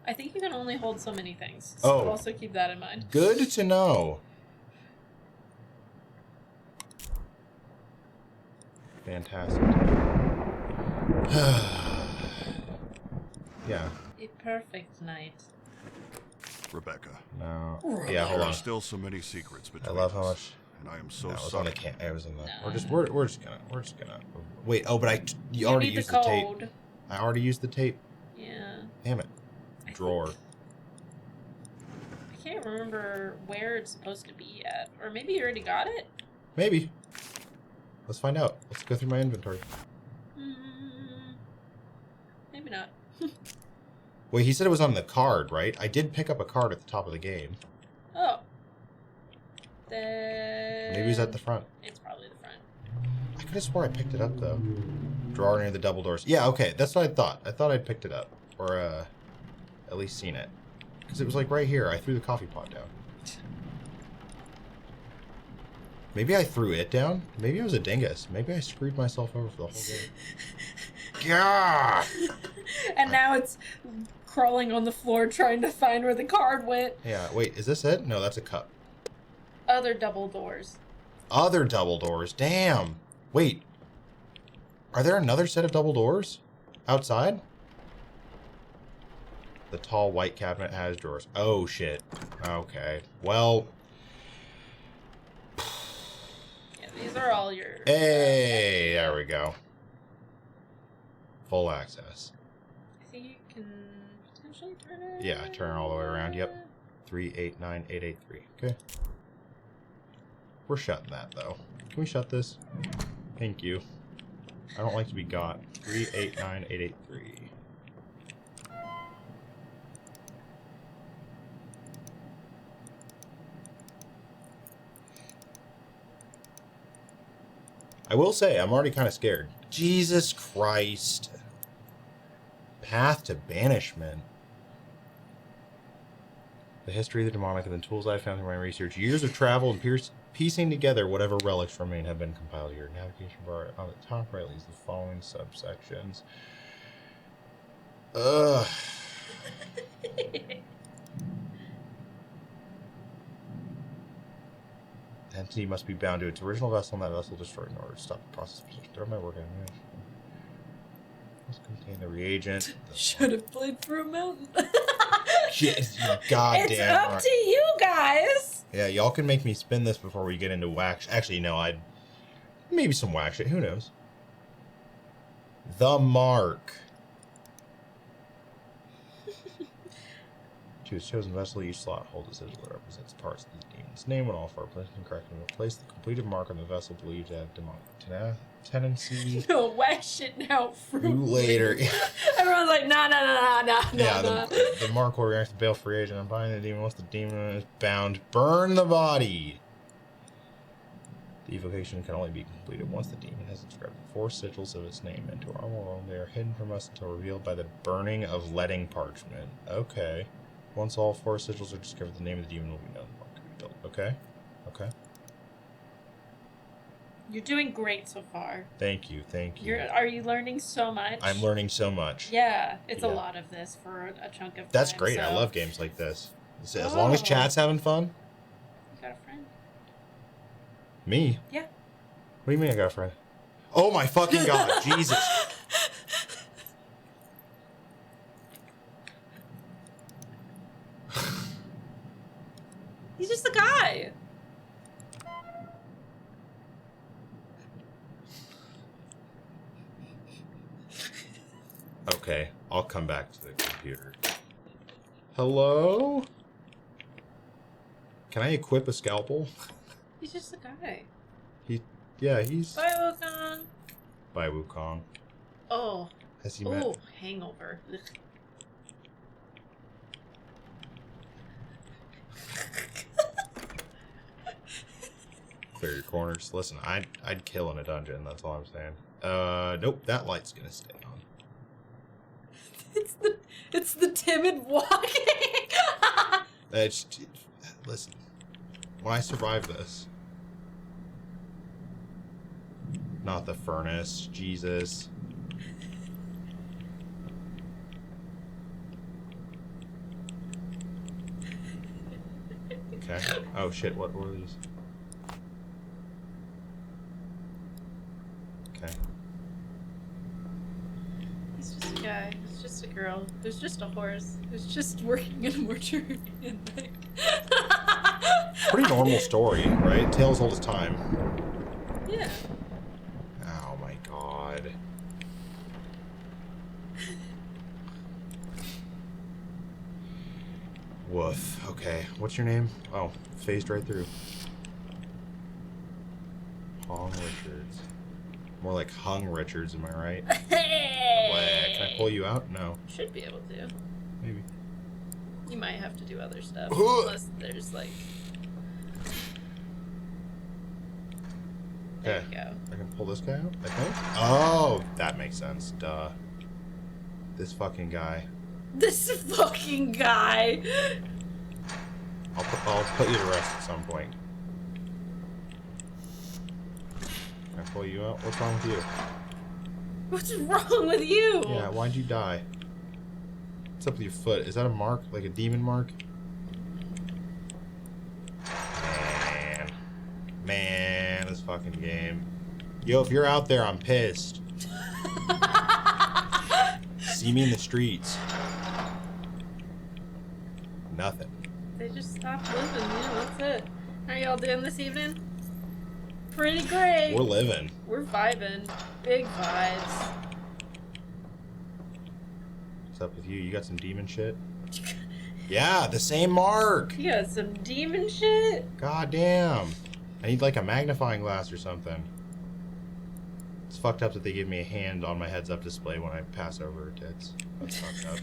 I think you can only hold so many things. Oh. So also keep that in mind. Good to know. Fantastic. Yeah. A perfect night. Rebecca. No. Yeah, hold There on. are still so many secrets I between love us. how much and I am so No, it was sorry. on the can. It was in the. No. We're just gonna. Wait. Oh, but you already need used the the tape. code. I already used the tape. Yeah. Damn it. Drawer. I can't remember where it's supposed to be yet. Or maybe you already got it? Maybe. Let's find out. Let's go through my inventory. Maybe not. Wait, he said it was on the card, right? I did pick up a card at the top of the game. Oh. Then... Maybe it's at the front. It's probably the front. I could have swore I picked it up, though. Drawer near the double doors. Yeah, okay. That's what I thought. I thought I'd picked it up. Or, at least seen it. Because it was, like, right here. I threw the coffee pot down. Maybe I threw it down? Maybe it was a dingus. Maybe I screwed myself over for the whole game. Yeah. And now it's crawling on the floor trying to find where the card went. Yeah, wait, is this it? No, that's a cup. Other double doors. Other double doors. Damn. Wait. Are there another set of double doors? Outside? The tall white cabinet has drawers. Oh, shit. Okay. Well... Yeah, these are all your... Hey, there we go. Full access. I think you can potentially turn it... Yeah, turn all the way around. Yep. 389883. Okay. We're shutting that, though. Can we shut this? Thank you. I don't like to be got. 389883. I will say, I'm already kind of scared. Jesus Christ. Path to banishment. The history of the demonic and the tools I found through my research. Years of travel and piecing together whatever relics remain have been compiled here. Navigation bar on the top right leads the following subsections. Ugh. The entity must be bound to its original vessel and that vessel destroyed in order to stop the process of throw my work in. Must contain the reagent. Should have played through a mountain. Shit, goddamn. It's up to you guys. Yeah, y'all can make me spin this before we get into wax. Actually, no, I'd maybe some wax shit. Who knows? The mark. Choose chosen vessel. Each slot holds a sigil that represents parts of the demon's name. When all four placed incorrectly, will place the completed mark on the vessel believed to have demonic tendency. No, wax shit now. You later. Everyone's like, nah. Yeah, the mark will react to bale free agent. I'm buying the demon. Once the demon is bound, burn the body. The evocation can only be completed once the demon has inscribed the 4 sigils of its name into our world. They are hidden from us until revealed by the burning of leading parchment. Okay. Once all 4 sigils are discovered, the name of the demon will be known. The mark can be built. Okay. Okay. You're doing great so far. Thank you. Are you learning so much? I'm learning so much. Yeah, it's Yeah. a lot of this for a chunk of time. That's great. So. I love games like this. As long as chat's having fun. You got a friend? Me? Yeah. What do you mean I got a friend? Oh my fucking god, Jesus. He's just a guy. Okay, I'll come back to the computer. Hello? Can I equip a scalpel? He's just a guy. He's Bye, Wukong. by Wukong. Oh. Has he met? Oh, hangover. Ugh. Clear your corners. Listen, I'd kill in a dungeon, that's all I'm saying. Nope, that light's gonna stay on. It's the timid walking. Listen, when I survive this, not the furnace, Jesus. Okay. Oh shit, what were these? Okay. He's just a guy. He's just a girl. There's just a horse. Who's just working in a mortuary. Pretty normal story, right? Tales old as time. Yeah. Oh my god. Woof. Okay. What's your name? Oh, phased right through. Hong Richards. More like Hung Richards, am I right? Hey! Can I pull you out? No. Should be able to. Maybe. You might have to do other stuff. Unless there's like. There Okay. you go. I can pull this guy out, I think. Oh, that makes sense. Duh. This fucking guy. This fucking guy. I'll put you to rest at some point. Can I pull you out? What's wrong with you? What's wrong with you? Yeah, why'd you die? What's up with your foot? Is that a mark? Like a demon mark? Man, this fucking game. Yo, if you're out there, I'm pissed. See me in the streets. Nothing. They just stopped living, that's it. How are y'all doing this evening? Pretty great. We're living. We're vibing. Big vibes. What's up with you? You got some demon shit? Yeah, the same mark. You got some demon shit? God damn. I need like a magnifying glass or something. It's fucked up that they give me a hand on my heads-up display when I pass over her tits. That's fucked up.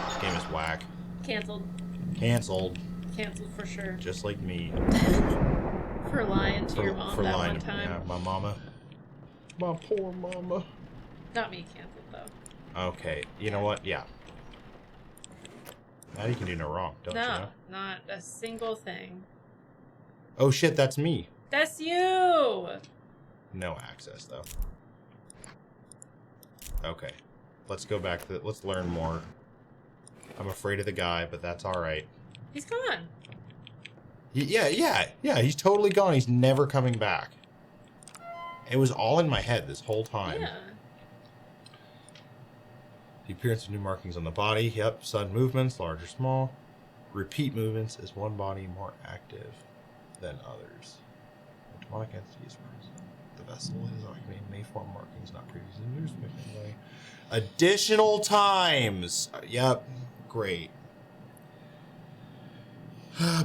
This game is whack. Canceled. Canceled. Canceled for sure. Just like me. For lying to your mom that lying one to time. Yeah, my mama. My poor mama. Not me canceled though. Okay, you know what? Yeah. Now you can do no wrong, don't you know? Not a single thing. Oh shit, that's me. That's you! No access though. Okay. Let's go back to let's learn more. I'm afraid of the guy, but that's alright. He's gone. Yeah, he's totally gone. He's never coming back. It was all in my head this whole time. Yeah. The appearance of new markings on the body. Yep, sudden movements, large or small. Repeat movements. Is one body more active than others? A demonic entity is present. The vessel is occupied may form markings not previously used. Additional times. Yep, great.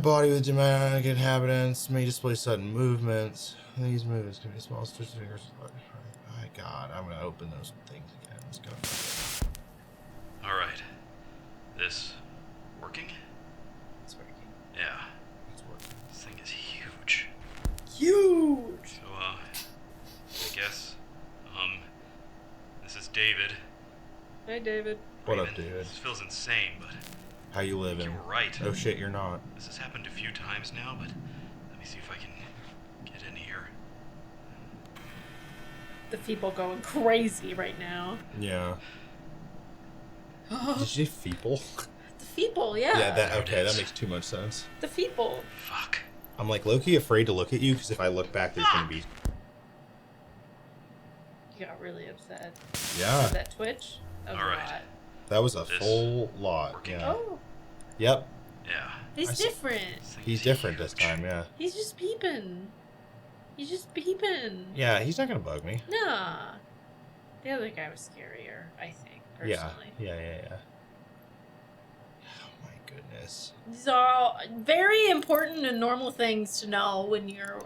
Body with demonic inhabitants may display sudden movements. These movements can be small stretches of fingers. My God, I'm gonna open those things again. Let's go. All right. This working? It's working. Yeah. It's working. This thing is huge. Huge. So, I guess, this is David. Hey, David. What up, David? This feels insane, but How you living? you're right. Oh shit, you're not. This has happened a few times now, but let me see if I can get in here. The people going crazy right now. Yeah. Did you say feeple? The people, yeah. Yeah, that makes too much sense. The people. Fuck. I'm like low-key afraid to look at you because if I look back, there's gonna be. You got really upset. Yeah. Was that Twitch? That was All a right. lot. That was a full lot. Yeah. Oh, Yep. Yeah. he's I see. different. He's different this time. Yeah. He's just peeping. He's just peeping. Yeah. He's not gonna bug me. Nah. The other guy was scarier, I think, personally. Yeah. Oh my goodness. These are all very important and normal things to know when you're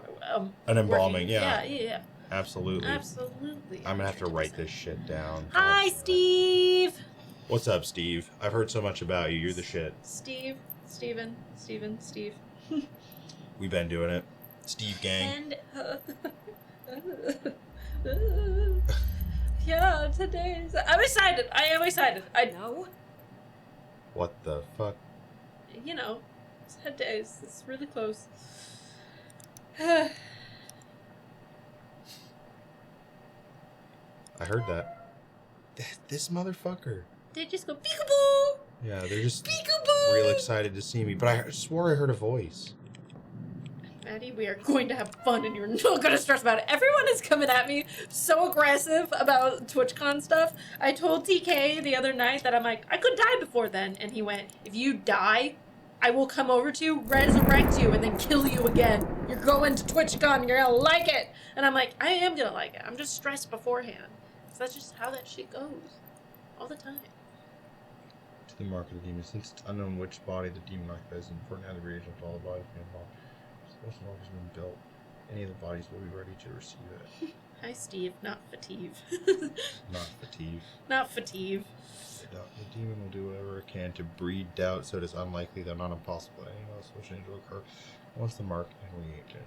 An embalming. working. Yeah. Yeah. Absolutely. Absolutely. I'm gonna have to write this shit down. Hi, Steve. What's up, Steve? I've heard so much about you. You're the shit. Steve. We've been doing it. Steve gang. And yeah, today's. I'm excited. I am excited. I know. What the fuck? You know, it's head days. It's really close. I heard that. This motherfucker. They just go peekaboo. Yeah, they're just Peekaboo. real excited to see me. But I swore I heard a voice. Maddie, we are going to have fun and you're not going to stress about it. Everyone is coming at me so aggressive about TwitchCon stuff. I told TK the other night that I'm like, I could die before then. And he went, if you die, I will come over to you, resurrect you, and then kill you again. You're going to TwitchCon, you're gonna like it. And I'm like, I am gonna like it. I'm just stressed beforehand. So that's just how that shit goes. All the time. To the mark of the demon, since it's unknown which body the demon occupies, and for now the reagent of all the bodies being involved. Most of all has been built. Any of the bodies will be ready to receive it. Hi, Steve. Not Phteven. Not Phteven. Not Phteven. The demon will do whatever it can to breed doubt, so it is unlikely, though not impossible, that any else will change will occur once the mark and reagent.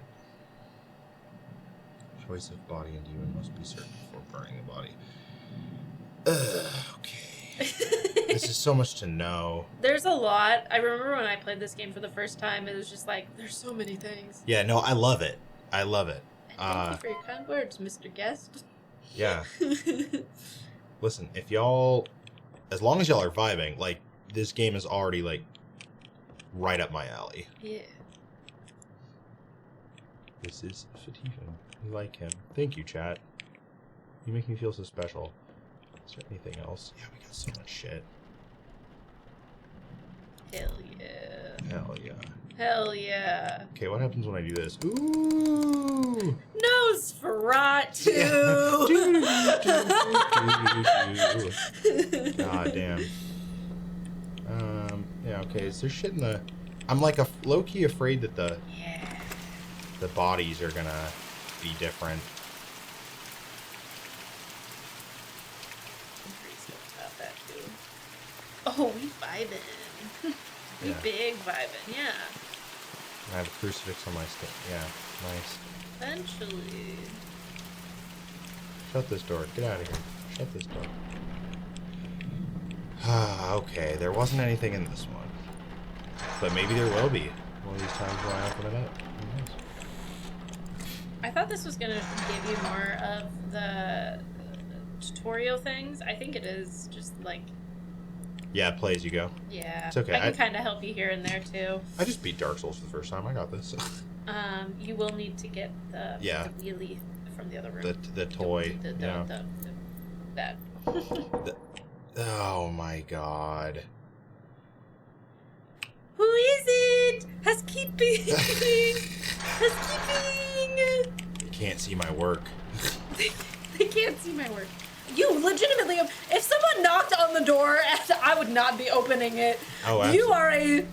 Choice of body and demon must be certain before burning the body. Okay. This is so much to know. There's a lot. I remember when I played this game for the first time, it was just like, there's so many things. Yeah, no, I love it. I love it. Thank you for your kind words, Mr. Guest. Yeah. Listen, if y'all... As long as y'all are vibing, like, this game is already, like, right up my alley. Yeah. This is Phteven. You like him. Thank you, chat. You make me feel so special. Is there anything else? Yeah, we got so much shit. Hell yeah. Hell yeah. Hell yeah. Okay, what happens when I do this? Ooh! Nosferatu! God damn. Yeah, okay, is there shit in the... I'm like low-key afraid that the bodies are gonna be different. I'm pretty stoked about that too. Oh, we vibing. We Yeah. big vibing, yeah. I have a crucifix on my stand. Yeah, nice. Eventually. Shut this door. Get out of here. Shut this door. Ah, okay. There wasn't anything in this one. But maybe there will be. One of these times when I open it up. Who knows? I thought this was gonna give you more of the tutorial things. I think it is just like... Yeah, it plays you go. Yeah. It's okay. I can kind of help you here and there too. I just beat Dark Souls for the first time. I got this. You will need to get the wheelie from the other room. The toy. Yeah. That. Oh my god. Who is it? Housekeeping. Housekeeping. You can't see my work. They can't see my work. You legitimately, if someone knocked on the door, I would not be opening it. Oh, absolutely.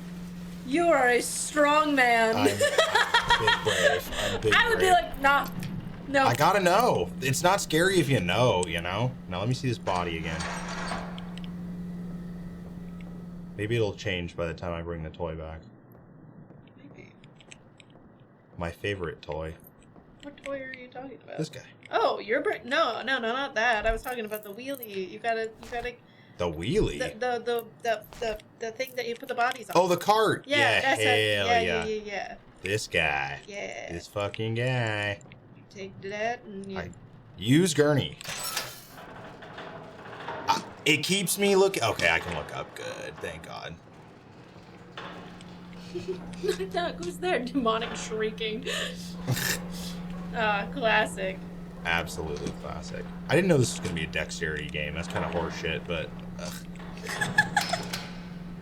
You are a strong man. I'm big brave. I'm big I would be brave. like, nah, no. I gotta know. It's not scary if you know, you know? Now let me see this body again. Maybe it'll change by the time I bring the toy back. Maybe. My favorite toy. What toy are you talking about? This guy. Oh, you're no, not that. I was talking about the wheelie. You gotta. The wheelie? The thing that you put the bodies on. Oh, the cart. Yeah, that's it. Hell Yeah. This guy. Yeah. This fucking guy. You take that and you. Use gurney. It keeps me looking. Okay, I can look up. Good. Thank God. Doug, who's there? Demonic shrieking. Classic. Absolutely classic. I didn't know this was going to be a dexterity game. That's kind of horseshit, but...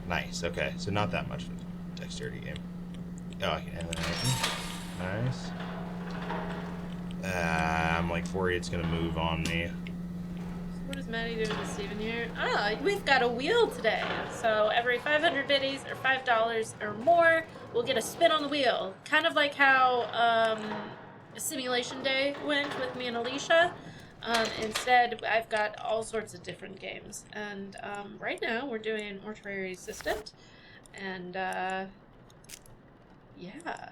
Nice, okay. So not that much of a dexterity game. Oh, yeah. Nice. I'm like worried it's going to move on me. What is Maddie doing to Steven here? We've got a wheel today. So every 500 biddies or $5 or more, we'll get a spin on the wheel. Kind of like how Simulation Day went with me and Alicia. Instead, I've got all sorts of different games. And right now, we're doing Mortuary Assistant. And, yeah.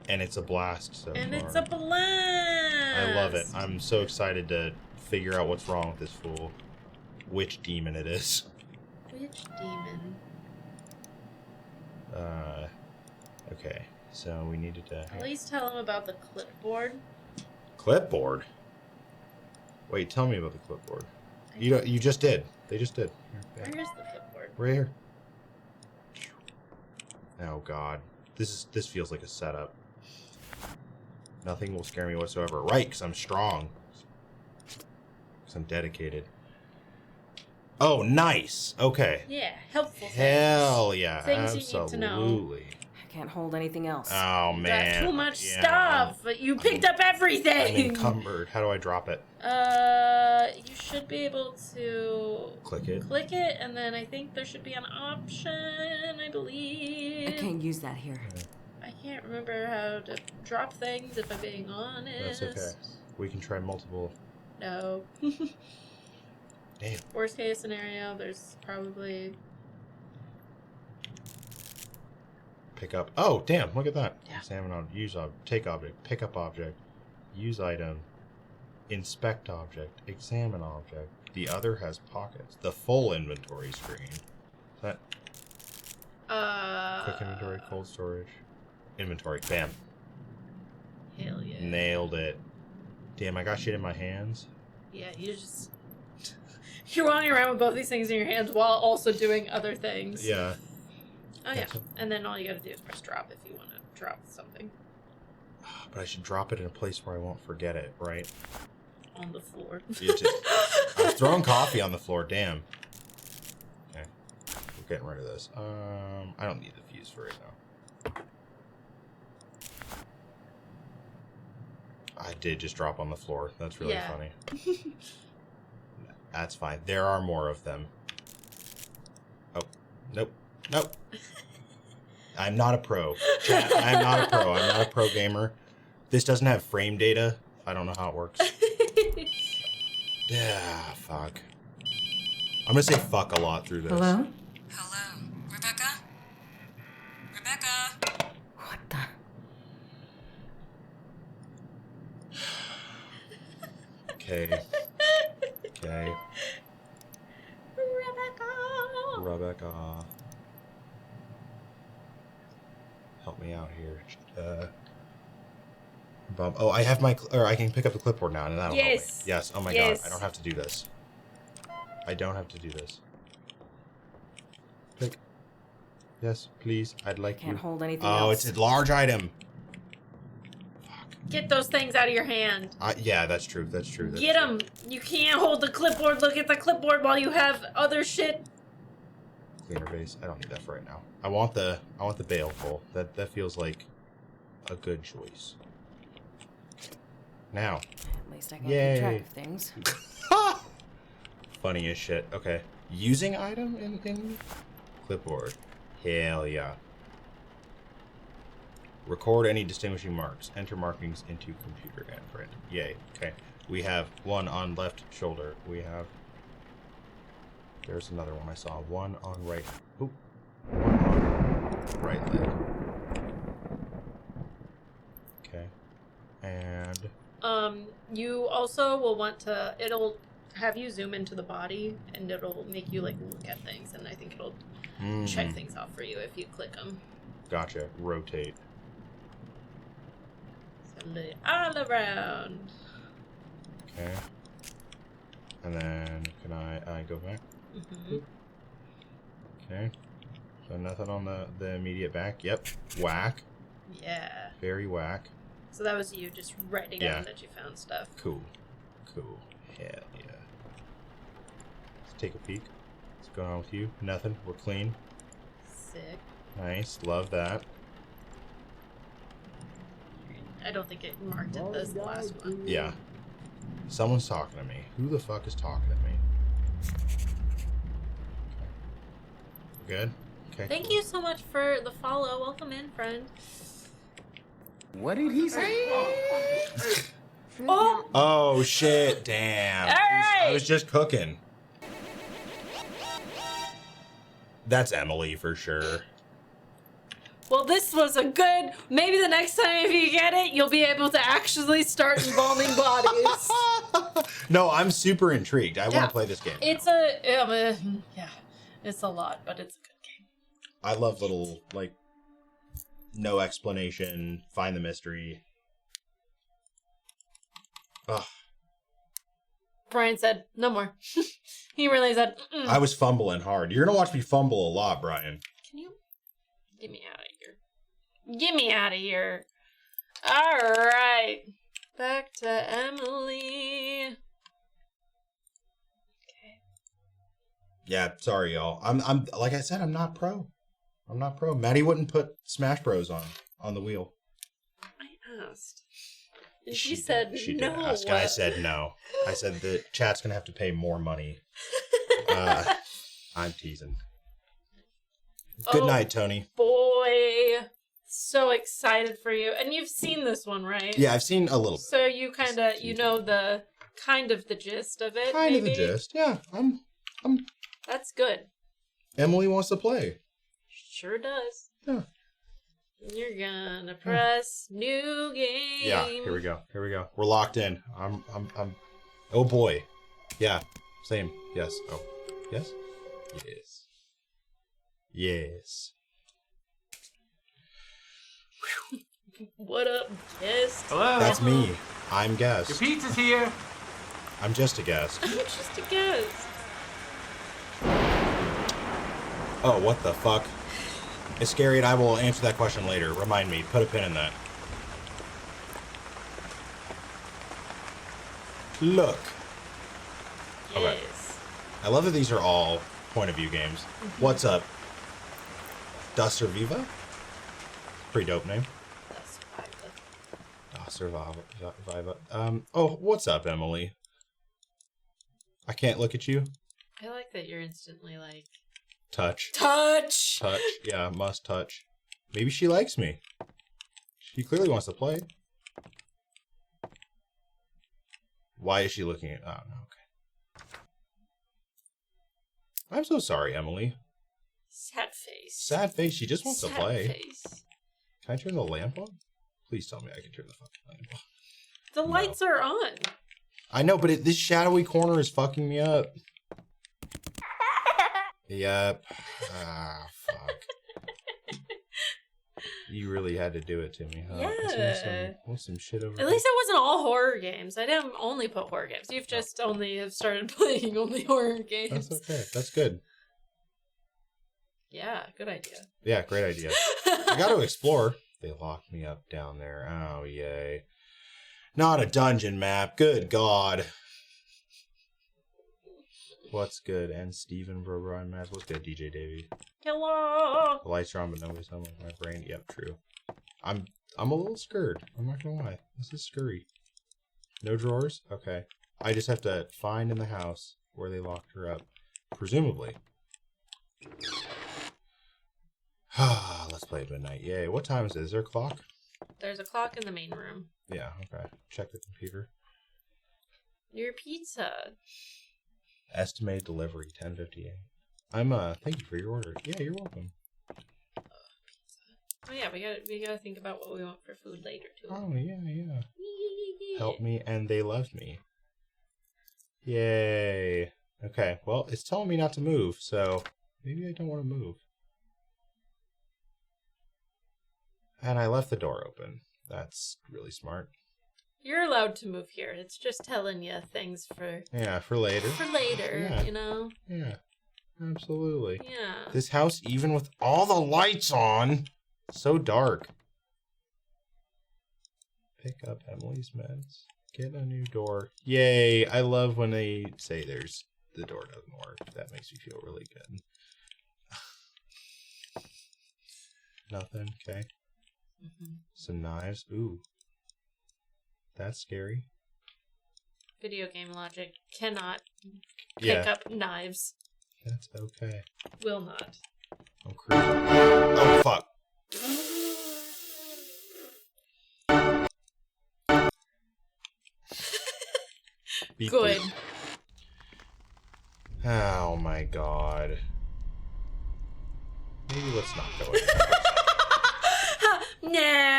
And it's a blast so And far. it's a blast! I love it. I'm so excited to figure out what's wrong with this fool. Which demon it is. Which demon? Okay. So we needed to... At least tell him about the clipboard. Clipboard? Wait, tell me about the clipboard. You just did. They just did. Here, Where's the clipboard? right here. Oh God. This feels like a setup. Nothing will scare me whatsoever. Right, because I'm strong. Because I'm dedicated. Oh, nice. Okay. Yeah, helpful things. Hell yeah. Things you need to know. Absolutely. I can't hold anything else. Oh, man. Got too much Yeah, stuff, but you picked up everything. I'm encumbered. How do I drop it? You should be able to Click it. Click it, and then I think there should be an option, I believe. I can't use that here. I can't remember how to drop things, if I'm being honest. That's okay. We can try multiple. No. Damn. Worst case scenario, there's probably... Pick up. Oh, damn. Look at that. Yeah. Examine object. Use object. Take object. Pick up object. Use item. Inspect object. Examine object. The other has pockets. The full inventory screen. Is that... Quick inventory. Cold storage. Inventory. Bam. Hell yeah. Nailed it. Damn, I got shit in my hands. Yeah, you just... You're walking around with both these things in your hands while also doing other things. Yeah. Oh, yeah. And then all you gotta do is press drop if you want to drop something. But I should drop it in a place where I won't forget it, right? On the floor. I was throwing coffee on the floor, damn. Okay. We're getting rid of this. I don't need the fuse for it now. I did just drop on the floor. That's really funny. That's fine. There are more of them. Oh, nope. Nope. I'm not a pro. Chat, I'm not a pro. I'm not a pro gamer. This doesn't have frame data. I don't know how it works. Yeah, fuck. I'm gonna say fuck a lot through this. Hello? Hello? Rebecca? Rebecca? What the? Okay. Okay. Rebecca. Help me out here. Oh, I have my... Or I can pick up the clipboard now, and that'll help me. Yes. Oh my god. I don't have to do this. I don't have to do this. Click. Yes, please. I'd like Can't you. hold anything Oh, else. it's a large item. Get those things out of your hand. Yeah, that's true. That's true. That's Get them. You can't hold the clipboard. Look at the clipboard while you have other shit. Cleaner base. I don't need that for right now. I want the baleful. That feels like a good choice. Now. At least I can Yay. keep track of things. Funny as shit. Okay. Using item in clipboard. Hell yeah. Record any distinguishing marks. Enter markings into computer and print. Yay. Okay. We have one on left shoulder. We have... There's another one I saw. One on right... Oop. One on right leg. Okay. And... You also will want to... It'll have you zoom into the body, and it'll make you, like, look at things, and I think it'll check things off for you if you click them. Gotcha. Rotate. All around. Okay. And then can I go back? Mm-hmm. Okay. So nothing on the immediate back. Yep. Whack. Yeah. Very whack. So that was you just writing down that you found stuff. Cool. Cool. Hell yeah. Let's take a peek. What's going on with you? Nothing. We're clean. Sick. Nice. Love that. I don't think it marked it this last one. Yeah. Someone's talking to me. Who the fuck is talking to me? Good? Okay. Thank you so much for the follow. Welcome in, friend. What did he say? Oh! Oh, shit. Damn. All right. I was just cooking. That's Emily for sure. Well, this was a good... Maybe the next time if you get it, you'll be able to actually start embalming bodies. No, I'm super intrigued. I want to play this game. It's it's a lot, but it's a good game. I love little, like, no explanation, find the mystery. Ugh. Brian said, no more. He really said, mm-mm. I was fumbling hard. You're going to watch me fumble a lot, Brian. Can you get me out of here? Get me out of here. All right. Back to Emily. Okay. Yeah, sorry, y'all. I'm like I said, I'm not pro. I'm not pro. Maddie wouldn't put Smash Bros on the wheel. I asked. And she said She no. did ask, and I said no. I said the chat's gonna have to pay more money. I'm teasing. Good night, Tony. Boy, so excited for you. And you've seen this one, right? Yeah, I've seen a little bit. So you kind of, you know the gist of it. Kind of maybe? the gist. Yeah, I'm. That's good. Emily wants to play. Sure does. Yeah. You're gonna press new game. Yeah, here we go. We're locked in. I'm oh boy. Yeah. Same. Yes. Oh. Yes? Yes. Yes. What up, guest? Hello? That's me. I'm guest. Your pizza's here. I'm just a guest. I'm just a guest. Oh, what the fuck? Iscariot, I will answer that question later. Remind me. Put a pin in that. Look. Okay. Yes. I love that these are all point of view games. Mm-hmm. What's up? Duster Viva? Pretty dope name. Duster Viva. Oh, what's up, Emily? I can't look at you. I like that you're instantly like... Touch. Touch! Touch. Yeah, must touch. Maybe she likes me. She clearly wants to play. Why is she looking at... Oh, no, okay. I'm so sorry, Emily. Sad face. Sad face. She just wants to play. Face. Can I turn the lamp on? Please tell me I can turn the fucking lamp on. The lights are on. I know, but this shadowy corner is fucking me up. Yep. Ah, fuck. You really had to do it to me, huh? Yeah. Want some shit over At least it wasn't all horror games. I didn't only put horror games. You've just only have started playing only horror games. That's okay. That's good. Yeah, good idea. Yeah, great idea. I got to explore. They locked me up down there. Oh, yay. Not a dungeon map. Good God. What's good? And Steven Brobrine Matt. What's good, DJ Davey? Hello. The lights are on, but nobody's home with my brain. Yep, true. I'm a little scared. I'm not gonna lie. This is scurry. No drawers? Okay. I just have to find in the house where they locked her up. Presumably. Let's play at midnight. Yay. What time is it? Is there a clock? There's a clock in the main room. Yeah, okay. Check the computer. Your pizza. Estimated delivery, 10:58. Thank you for your order. Yeah, you're welcome. Oh yeah, we gotta think about what we want for food later too. Oh yeah. Help me and they love me. Yay. Okay, well, it's telling me not to move, so maybe I don't want to move. And I left the door open. That's really smart. You're allowed to move here. It's just telling you things for... Yeah, for later. For later, yeah. You know? Yeah, absolutely. Yeah. This house, even with all the lights on, so dark. Pick up Emily's meds. Get a new door. Yay, I love when they say the door doesn't work. That makes me feel really good. Nothing, okay. Mm-hmm. Some knives. Ooh. That's scary. Video game logic cannot pick up knives. That's okay. Will not. I'm cruising. Oh, fuck. Beep, Good. beep. Oh my god. Maybe let's not go in there. Nah.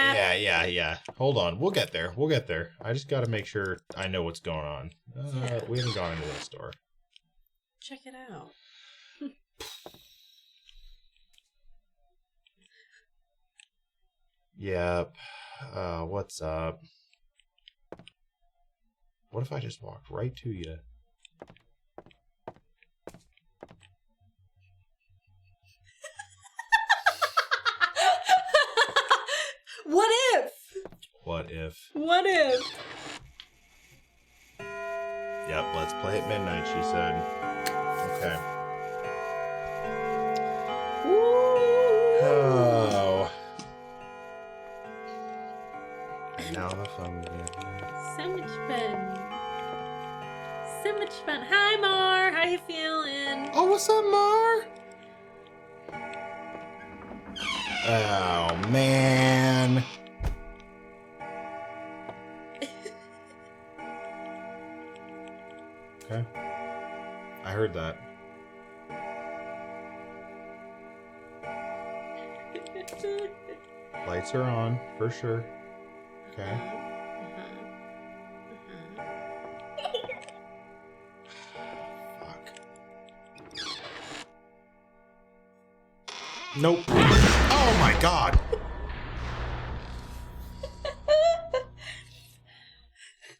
Yeah. Hold on. We'll get there. I just gotta make sure I know what's going on. We haven't gone into this door. Check it out. Yep. What's up? What if I just walked right to you? What if? What if? What if? Yep, let's play at midnight, she said. Okay. fun. Yeah. So much fun. So much fun. Hi, Mar. How you feeling? Oh, what's up, Mar? Oh, man. Okay. I heard that. Lights are on, for sure. Okay. Fuck. Nope. Oh my god!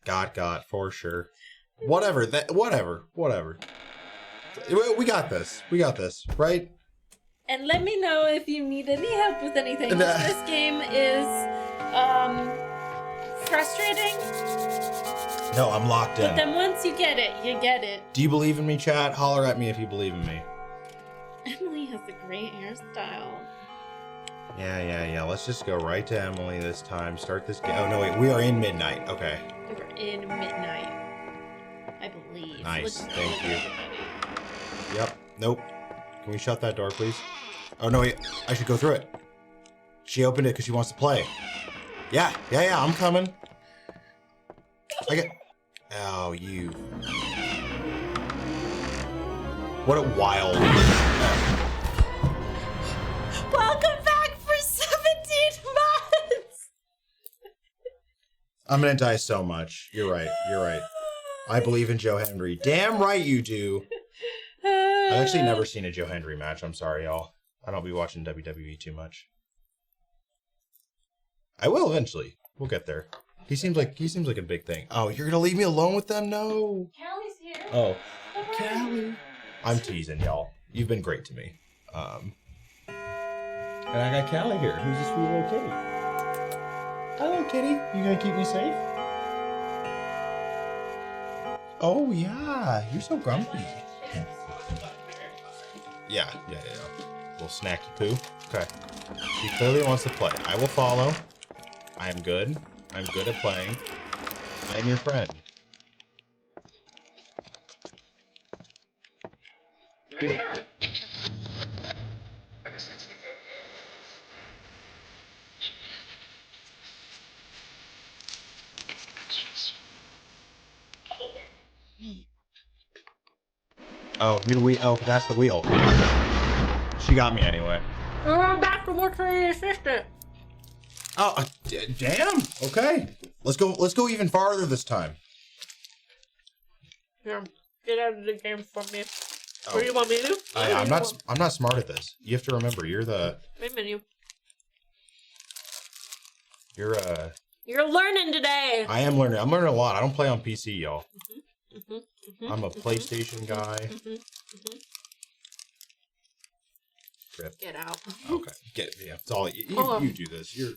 Got, for sure. Whatever, whatever. We got this, right? And let me know if you need any help with anything. This game is frustrating. No, I'm locked in. But then once you get it, you get it. Do you believe in me, chat? Holler at me if you believe in me. Emily has a great hairstyle. Yeah. Let's just go right to Emily this time. Start this game. Oh, no, wait. We are in midnight. Okay. We're in midnight, I believe. Nice. Thank you. Yep. Nope. Can we shut that door, please? Oh, no, wait. I should go through it. She opened it because she wants to play. Yeah. I'm coming. I get... Oh, you... What a wild... Welcome back for 17 months! I'm gonna die so much. You're right. I believe in Joe Hendry. Damn right you do. I've actually never seen a Joe Hendry match. I'm sorry, y'all. I don't be watching WWE too much. I will eventually. We'll get there. He seems like a big thing. Oh, you're gonna leave me alone with them? No. Callie's here. Oh, Callie. I'm teasing, y'all. You've been great to me. And I got Callie here, who's a sweet little kitty. Hello, kitty. You gonna keep me safe? Oh yeah, you're so grumpy. Yeah. Little snacky poo. Okay. She clearly wants to play. I will follow. I am good. I'm good at playing. I am your friend. Oh, that's the wheel. She got me anyway. I'm back to mortuary assistant. Oh, damn. Okay. Let's go even farther this time. Here, get out of the game from me. Oh. Or do you want me to? I'm not smart at this. You have to remember, you're Main menu. You're learning today. I am learning. I'm learning a lot. I don't play on PC, y'all. I'm a PlayStation guy. Rip. Get out. Okay. It's all you do this. You're a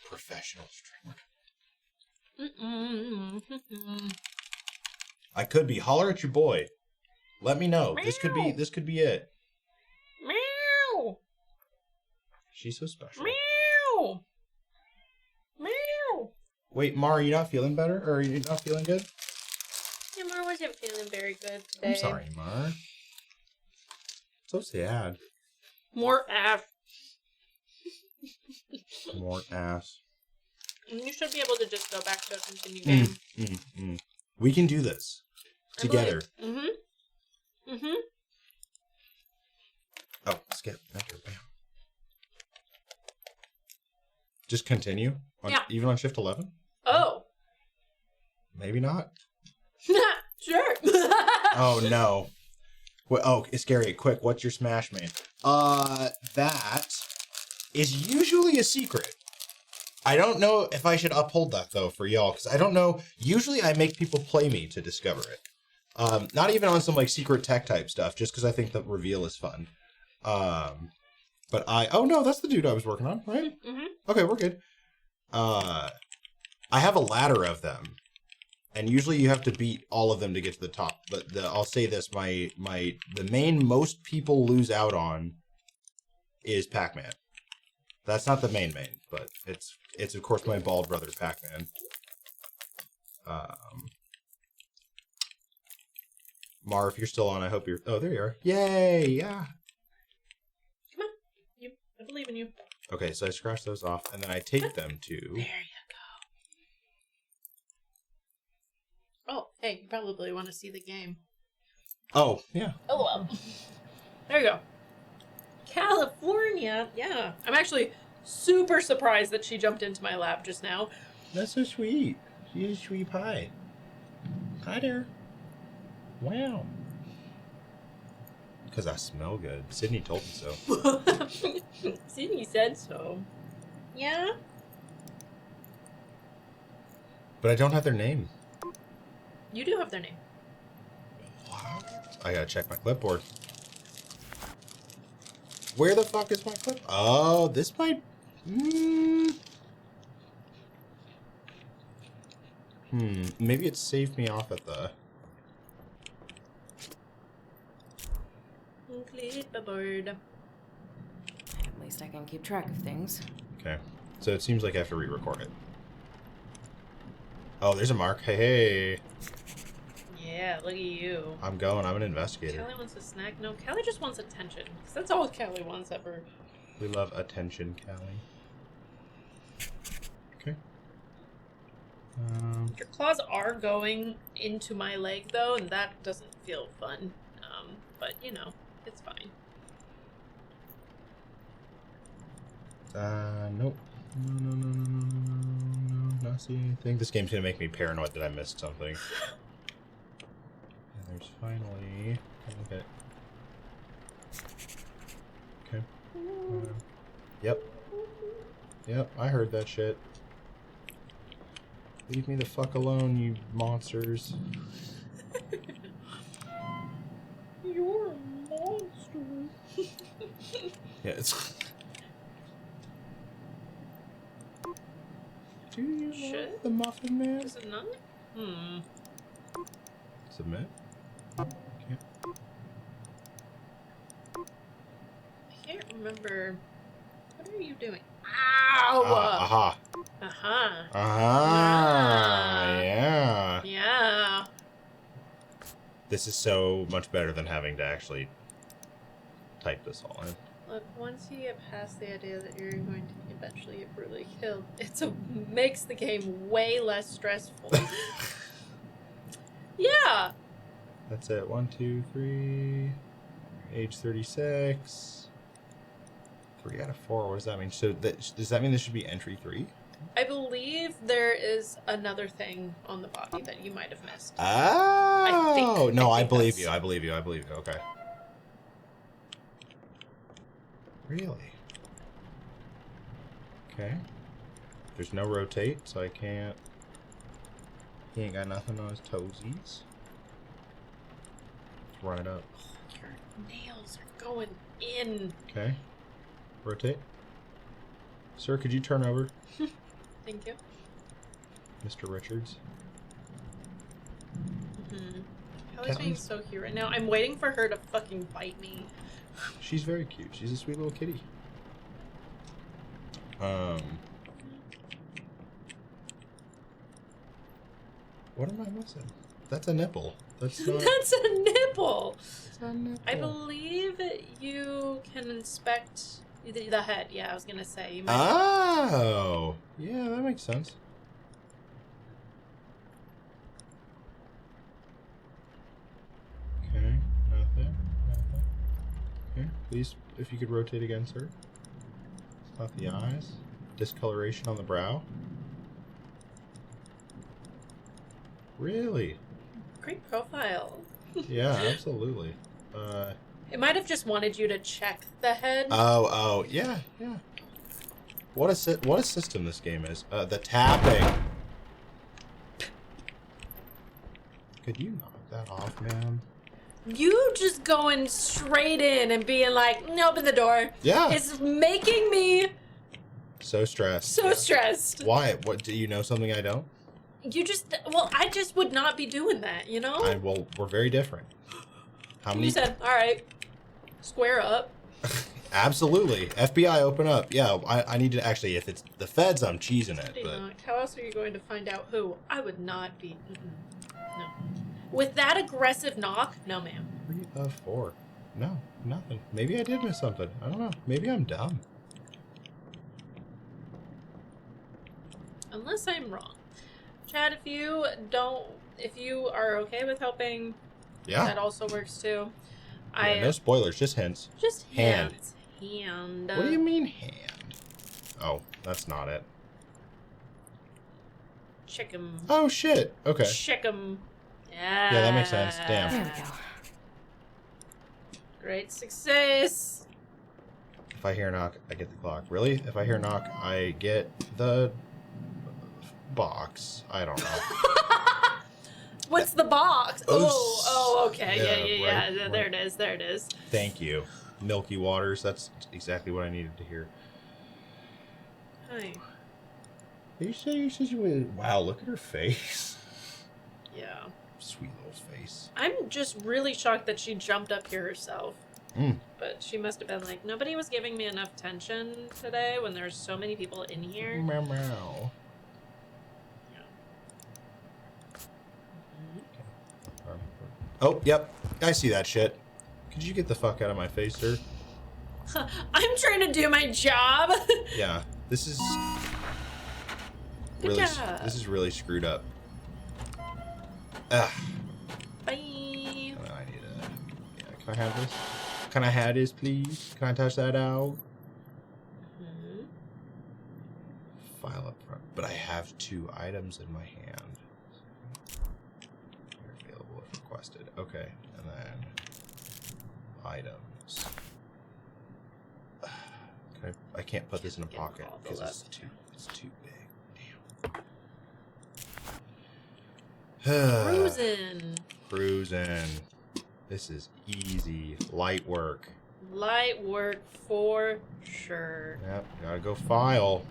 professional streamer. I could be. Holler at your boy. Let me know. Meow. This could be it. Meow. She's so special. Meow. Meow. Wait, Mar, are you not feeling better? Or are you not feeling good? Yeah, Mar wasn't feeling very good today. I'm sorry, Mar. So sad. More ass. More ass. You should be able to just go back to a continue game. We can do this together. Oh, skip. Okay, bam. Just continue? Even on shift 11? Oh. Maybe not? Sure. Oh, no. Oh, it's scary. Quick, what's your smash main? That is usually a secret. I don't know if I should uphold that, though, for y'all, because I don't know. Usually I make people play me to discover it. Not even on some, like, secret tech type stuff, just because I think the reveal is fun. But oh, no, that's the dude I was working on, right? Okay, we're good. I have a ladder of them. And usually you have to beat all of them to get to the top. But I'll say this, the main most people lose out on is Pac-Man. That's not the main, but it's of course my bald brother Pac-Man. Mar, if you're still on, I hope you're... Oh, there you are. Yay! Yeah! Come on. I believe in you. Okay, so I scratch those off, and then I take them to... There you go. Oh, hey, you probably want to see the game. Oh, yeah. Oh, well. There you go. California. Yeah. I'm actually super surprised that she jumped into my lap just now. That's so sweet. She's a sweet pie. Hi there. Wow. Because I smell good. Sydney told me so. Sydney said so. Yeah? But I don't have their name. You do have their name. I gotta check my clipboard. Where the fuck is my clip? Oh, this might... Maybe it saved me off at the... Clipboard. At least I can keep track of things. Okay. So it seems like I have to re-record it. Oh, there's a mark. Hey, hey. Yeah, look at you. I'm going. I'm an investigator. Callie wants a snack. No, Callie just wants attention. 'Cause that's all Callie wants ever. We love attention, Callie. Okay. Your claws are going into my leg, though, and that doesn't feel fun. But, you know, it's fine. Nope. No, not seeing anything. This game's gonna make me paranoid that I missed something. And there's finally... Okay. Okay. Yep. Yep, I heard that shit. Leave me the fuck alone, you monsters. You're a monster. Yeah, it's... Do you want the Muffin Man? Is it none? Submit. Okay. I can't remember. What are you doing? Ow! Aha. Aha. Aha. Yeah. Yeah. This is so much better than having to actually type this all in. Look, once you get past the idea that you're going to eventually get brutally killed, makes the game way less stressful. Yeah. That's it. 1, 2, 3. Age 36. 3 out of 4. What does that mean? So does that mean this should be entry 3? I believe there is another thing on the body that you might have missed. Oh! I believe that's- you. I believe you. I believe you. Okay. Really? Okay. There's no rotate, so I can't... He ain't got nothing on his toesies. Let's run it up. Oh, your nails are going in. Okay. Rotate. Sir, could you turn over? Thank you. Mr. Richards. Callie's being so cute right now. I'm waiting for her to fucking bite me. She's very cute. She's a sweet little kitty. What am I missing? That's a nipple. That's not... That's a nipple. That's a nipple. I believe you can inspect the head. Yeah, I was gonna say. You might... Oh! Yeah, that makes sense. Okay, nothing. Okay, please, if you could rotate again, sir. It's not the eyes. Discoloration on the brow. Really? Great profile. Yeah, absolutely. It might have just wanted you to check the head. Oh, yeah. What a system this game is. The tapping. Could you knock that off, man? You just going straight in and being like, open the door. Yeah. It's making me So stressed. so stressed. Why? What, do you know something I don't? I just would not be doing that, you know? Well, we're very different. How many? You said, all right, square up. Absolutely. FBI, open up. Yeah, I need to actually, if it's the feds, I'm cheesing it. But How else are you going to find out who? I would not be. No. With that aggressive knock? No, ma'am. 3 of 4. No, nothing. Maybe I did miss something. I don't know. Maybe I'm dumb. Unless I'm wrong. Chad, if you are okay with helping, Yeah. that also works too. Yeah, no spoilers, just hints. Just hand. Hand. What do you mean hand? Oh, that's not it. Check 'em. Oh shit. Okay. Check 'em. Yeah. Yeah, that makes sense. Damn. There we go. Great success. If I hear a knock, I get the clock. Really? If I hear a knock, I get the box. I don't know. What's the box? Oh, okay. Yeah. Right. There it is. There it is. Thank you. Milky Waters. That's exactly what I needed to hear. Hi. You said you would. Wow, look at her face. Yeah. Sweet little face. I'm just really shocked that she jumped up here herself. But she must have been like, nobody was giving me enough attention today when there's so many people in here. Meow meow. Oh, yep. I see that shit. Could you get the fuck out of my face, sir? I'm trying to do my job. Yeah. This is Good really job. this is really screwed up. Ugh. Bye. I need to. Yeah, can I have this? Can I have this, please? Can I touch that out? File up front. But I have 2 items in my hand. Available if requested. Okay, and then items. I can't put this in a pocket because it's too big. Damn. Cruising. This is easy. Light work. Light work for sure. Yep, gotta go file.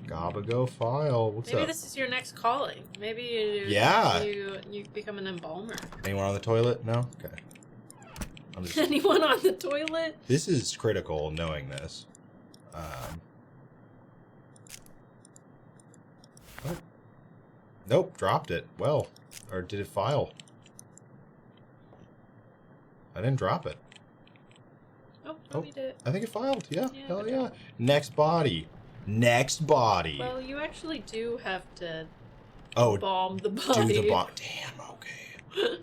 Gotta go file. What's Maybe up? this is your next calling. Maybe you become an embalmer. Anyone on the toilet? No? Okay. I'm just... Anyone on the toilet? This is critical, knowing this. Oh. Nope, dropped it. Well, or did it file? I didn't drop it. Oh, we did. I think it filed. Yeah, hell yeah. Next body. Next body. Well, you actually do have to Oh, embalm the body. do the body. Damn, okay.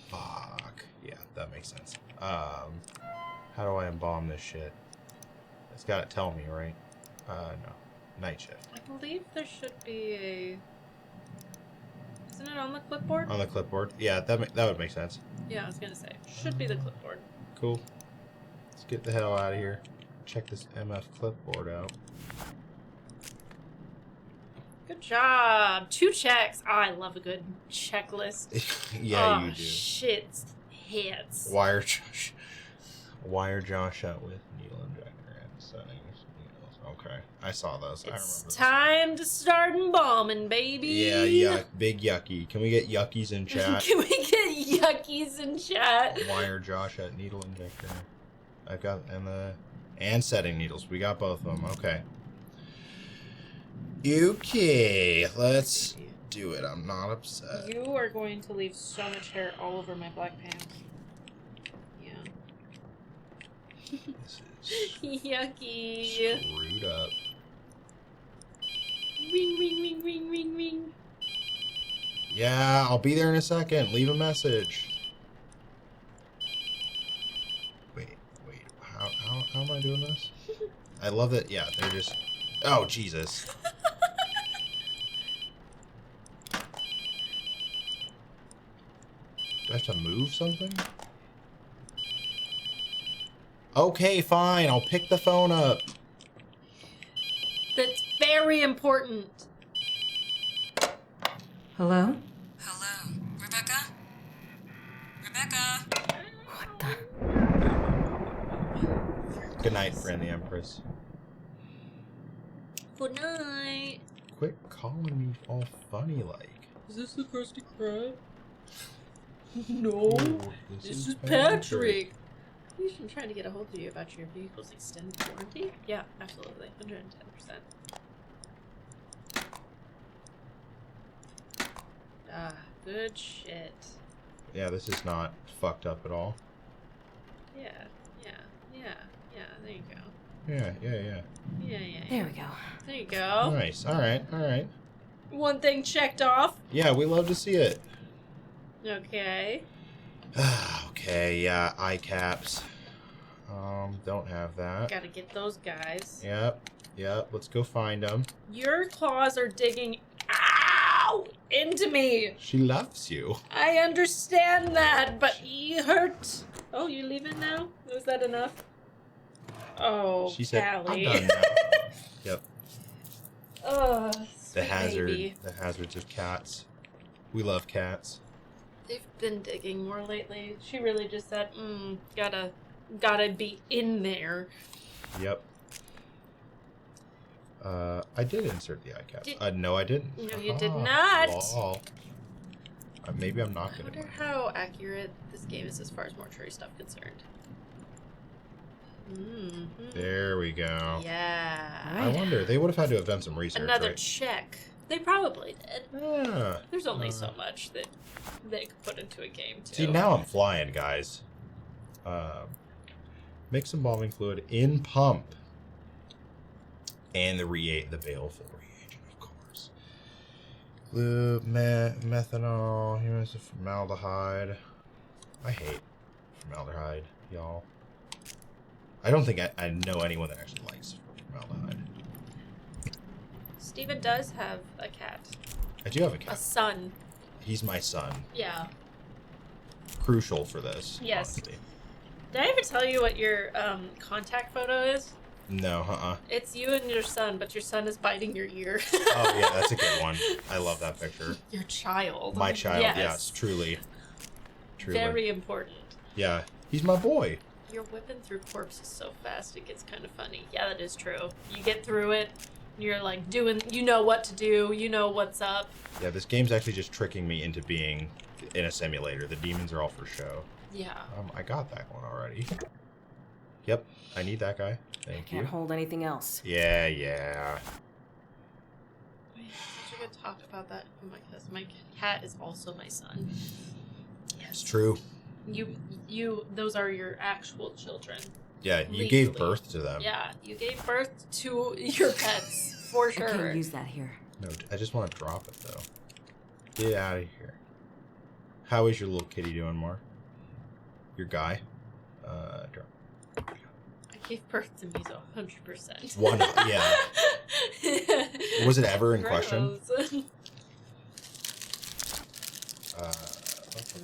Fuck. Yeah, that makes sense. How do I embalm this shit? It's gotta tell me, right? No. Night shift. I believe there should be a... Isn't it on the clipboard? On the clipboard? Yeah, that would make sense. Yeah, I was gonna say. Should be the clipboard. Cool. Let's get the hell out of here. Check this MF clipboard out. Good job. 2 checks. Oh, I love a good checklist. Yeah, you do. Shit hits. Wire Josh out with needle injector and settings. Needles. Okay, I saw those. I remember those. Time to start embalming, baby. Yeah, big yucky. Can we get yuckies in chat? Can we get yuckies in chat? Wire Josh at needle injector. I've got and setting needles. We got both of them. Okay. Okay, let's do it. I'm not upset. You are going to leave so much hair all over my black pants. Yeah. This is yucky. screwed up. Ring, ring, ring, ring, ring, ring. Yeah, I'll be there in a second. Leave a message. Wait. How am I doing this? I love that. Yeah, they're just. Oh, Jesus. Do I have to move something? Okay, fine. I'll pick the phone up. That's very important. Hello? Hello, Rebecca? Rebecca? What the? Good night, friend the Empress. Good night. Quit calling me all funny like. Is this the Krusty Krab? No. Ooh, This is Patrick. I'm trying to get a hold of you about your vehicle's extended warranty. Yeah, absolutely. 110%. Ah, good shit. Yeah, this is not fucked up at all. Yeah. There you go. Yeah. Yeah. There we go. There you go. Nice. All right. One thing checked off. Yeah, we love to see it. Okay. Okay, yeah, eye caps. Don't have that. Gotta get those guys. Yep. Let's go find them. Your claws are digging ow into me. She loves you. I understand that, but you hurt. Oh, you leaving now? Was that enough? Oh, She said, Callie. I'm done now. Yep. Oh, The baby. hazards of cats. We love cats. They've been digging more lately. She really just said, gotta be in there. Yep. I did insert the eye caps. No, I didn't. No, you did not. Lol. Maybe I'm not I gonna. wonder how accurate this game is as far as mortuary stuff concerned. There we go. Yeah. I wonder. They would have had to have done some research, Another right? check. They probably did. Yeah. There's only so much that they could put into a game, too. See, now I'm flying, guys. Mix embalming fluid in pump. And the baleful reagent, of course. Lube, methanol, humus, formaldehyde. I hate formaldehyde, y'all. I don't think I know anyone that actually likes formaldehyde. Steven does have a cat. I do have a A cat. son. He's my son. Yeah. Crucial for this. Yes. Honestly. Did I ever tell you what your contact photo is? No, It's you and your son, but your son is biting your ear. Oh, yeah, that's a good one. I love that picture. Your child. My child, yes, truly. Very important. Yeah, he's my boy. You're whipping through corpses so fast, it gets kind of funny. Yeah, that is true. You get through it, you're like doing, you know what to do, you know what's up. Yeah, this game's actually just tricking me into being in a simulator. The demons are all for show. Yeah. I got that one already. Yep, I need that guy. Thank you. Can't hold anything else. Yeah. Wait, such a good talk about that. Oh my goodness, my cat is also my son. It's true. Those are your actual children. Yeah, you Legally. gave birth to them. Yeah, you gave birth to your pets, for sure. I can't use that here. No, I just want to drop it, though. Get out of here. How is your little kitty doing, Mar? Your guy? Drop. I gave birth to me, so 100%. One, yeah. Was it ever in question? Gross.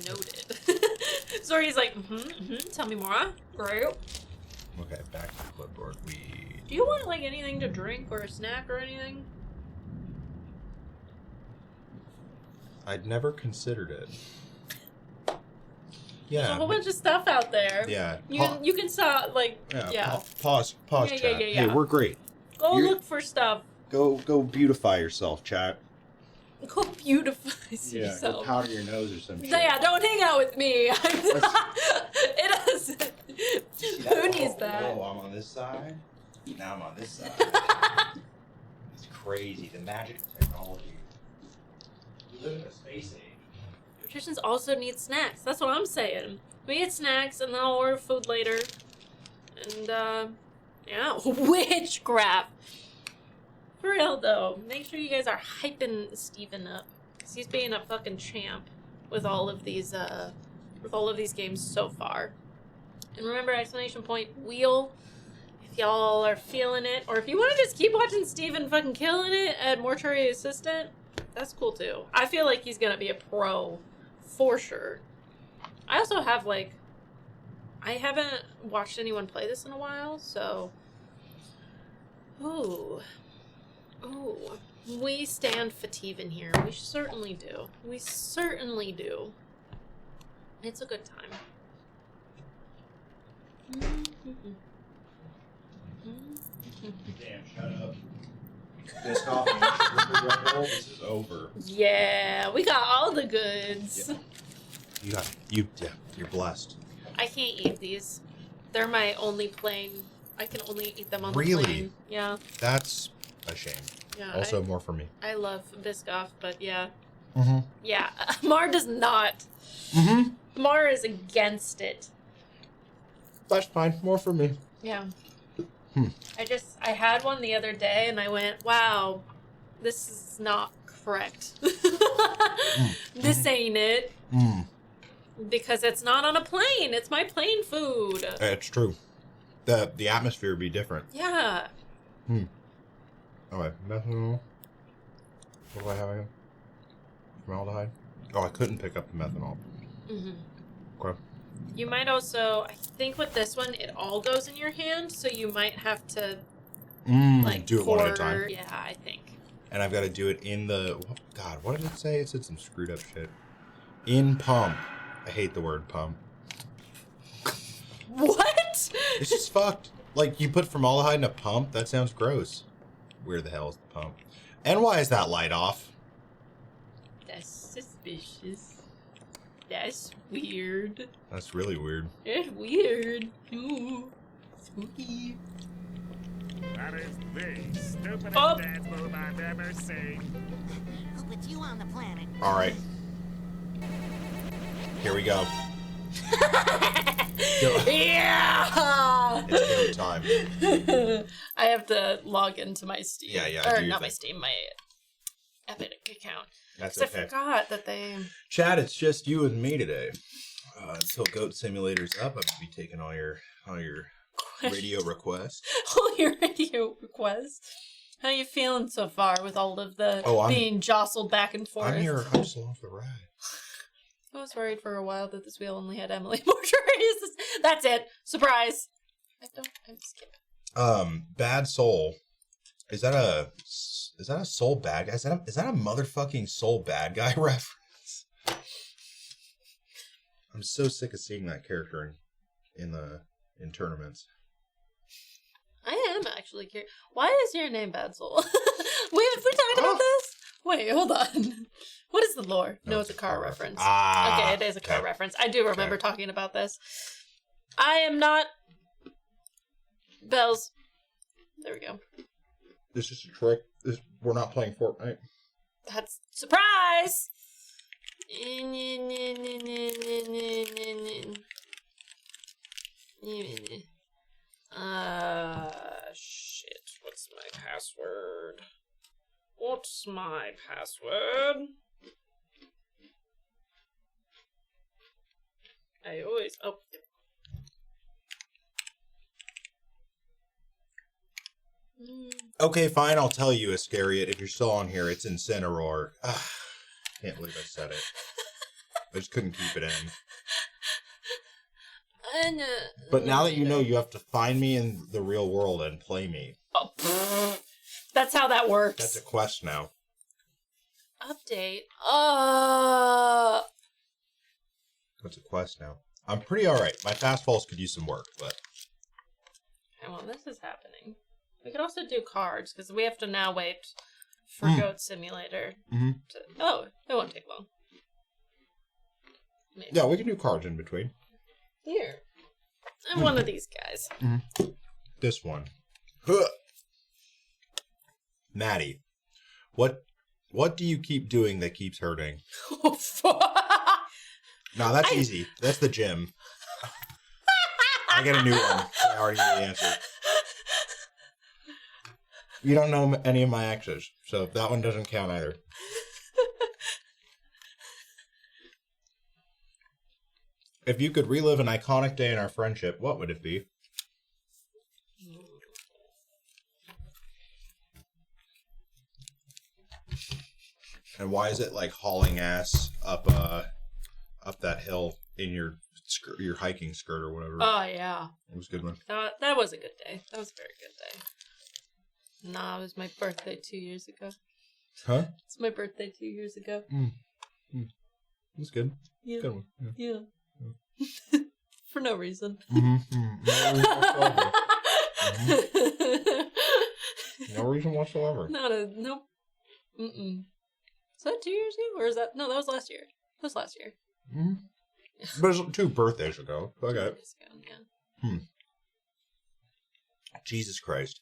Noted. Sorry, he's like, tell me more. Great. Okay, back to the clipboard. Do you want like anything to drink or a snack or anything? I'd never considered it. There's a Yeah. whole bunch of stuff out there. Yeah. You can stop like Pause, Yeah, chat. yeah. Hey, we're great. Go You're- look for stuff. Go beautify yourself, chat. Go beautify Yeah, go yourself. powder your nose or some shit. Yeah, don't hang out with me. I'm not. It doesn't. Who needs that? Oh, I'm on this side. Now I'm on this side. It's crazy. The magic of technology. We live in a space age. Nutritionists also need snacks. That's what I'm saying. We get snacks and then I'll order food later. And, yeah. Witchcraft. For real, though. Make sure you guys are hyping Steven up. Because he's being a fucking champ with all of these games so far. And remember, exclamation point, wheel. If y'all are feeling it. Or if you want to just keep watching Steven fucking killing it at Mortuary Assistant, that's cool, too. I feel like he's going to be a pro. For sure. I also have, like... I haven't watched anyone play this in a while, so... Ooh. We stand Phteven here. We certainly do. We certainly do. It's a good time. Damn, shut up. This this is over. Yeah, we got all the goods. You're blessed. I can't eat these. They're my only plain. I can only eat them on the Really? plane. Yeah. That's a shame. Yeah. Also, more for me. I love Biscoff, but yeah. Mm-hmm. Yeah. Mar does not. Mm-hmm. Mar is against it. That's fine. More for me. Yeah. Hmm. I had one the other day and I went, wow, this is not correct. This ain't it. Mm. Because it's not on a plane. It's my plane food. It's true. The atmosphere would be different. Yeah. Alright, methanol. What do I have again? Formaldehyde? Oh, I couldn't pick up the methanol. Mm-hmm. Okay. You might also, I think with this one, it all goes in your hand, so you might have to, do it one at a time. Yeah, I think. And I've got to do it in the... God, what did it say? It said some screwed up shit. In pump. I hate the word pump. What? It's just fucked. Like, you put formaldehyde in a pump? That sounds gross. Where the hell is the pump? And why is that light off? That's suspicious. That's weird. That's really weird. It's weird. Ooh. Spooky. That is the stupidest Oh. dance move I've ever seen. Who put you on the planet? Alright. Here we go. Yeah! It's go time. I have to log into my Steam. Yeah, Or do your not my thing. Steam, my Epic account. That's 'Cause okay. I forgot that they... Chad, it's just you and me today. Until Goat Simulator's up, I'm gonna be taking all your radio requests. All your radio requests. How you feeling so far with all of the being jostled back and forth? I'm still off the ride. I was worried for a while that this wheel only had Emily Mortuaries. That's it. Surprise. I'm skipping. Bad Soul. Is that a soul bad guy? Is that a motherfucking soul bad guy reference? I'm so sick of seeing that character in tournaments. I am actually curious. Why is your name Bad Soul? Wait, have we talked about this? Wait, hold on. What is the lore? No, it's a car reference. Okay, it is a car reference. I do remember talking about this. I am not... Bells. There we go. This is a trick. We're not playing Fortnite. That's... Surprise! Shit. What's my password? What's my password? I always... Oh. Okay, fine. I'll tell you, Iscariot. If you're still on here, it's Incineroar. Can't believe I said it. I just couldn't keep it in. But now that you know, you have to find me in the real world and play me. Oh, that's how that works. That's a quest now. Update. That's a quest now. I'm pretty alright. My fast falls could use some work, but... Okay, well, this is happening. We could also do cards, because we have to now wait for Goat Simulator. Mm-hmm. Oh, it won't take long. Maybe. Yeah, we can do cards in between. Here. I'm one of these guys. Mm-hmm. This one. Maddie, what do you keep doing that keeps hurting? Oh, fuck. No, that's easy. That's the gym. I get a new one. I already knew the answer. You don't know any of my exes, so that one doesn't count either. If you could relive an iconic day in our friendship, what would it be? And why is it like hauling ass up that hill in your hiking skirt or whatever? Oh, yeah. It was a good one. That was a good day. That was a very good day. Nah, it was my birthday 2 years ago. Huh? It's my birthday 2 years ago. That's good. Yeah. Good one. Yeah. For no reason. No reason whatsoever. Nope. Mm-mm. Is that 2 years ago? Or is that... No, that was last year. That was last year. But it's 2 birthdays ago. Okay. Jesus Christ.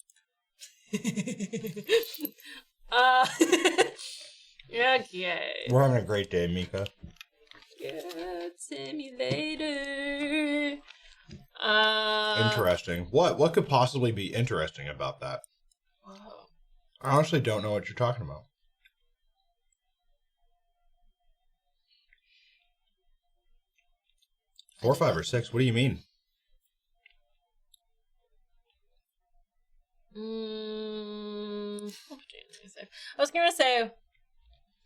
Okay. We're having a great day, Mika. Good simulator. Interesting. What could possibly be interesting about that? Whoa. I honestly don't know what you're talking about. Four, 5, or 6? What do you mean? I was gonna say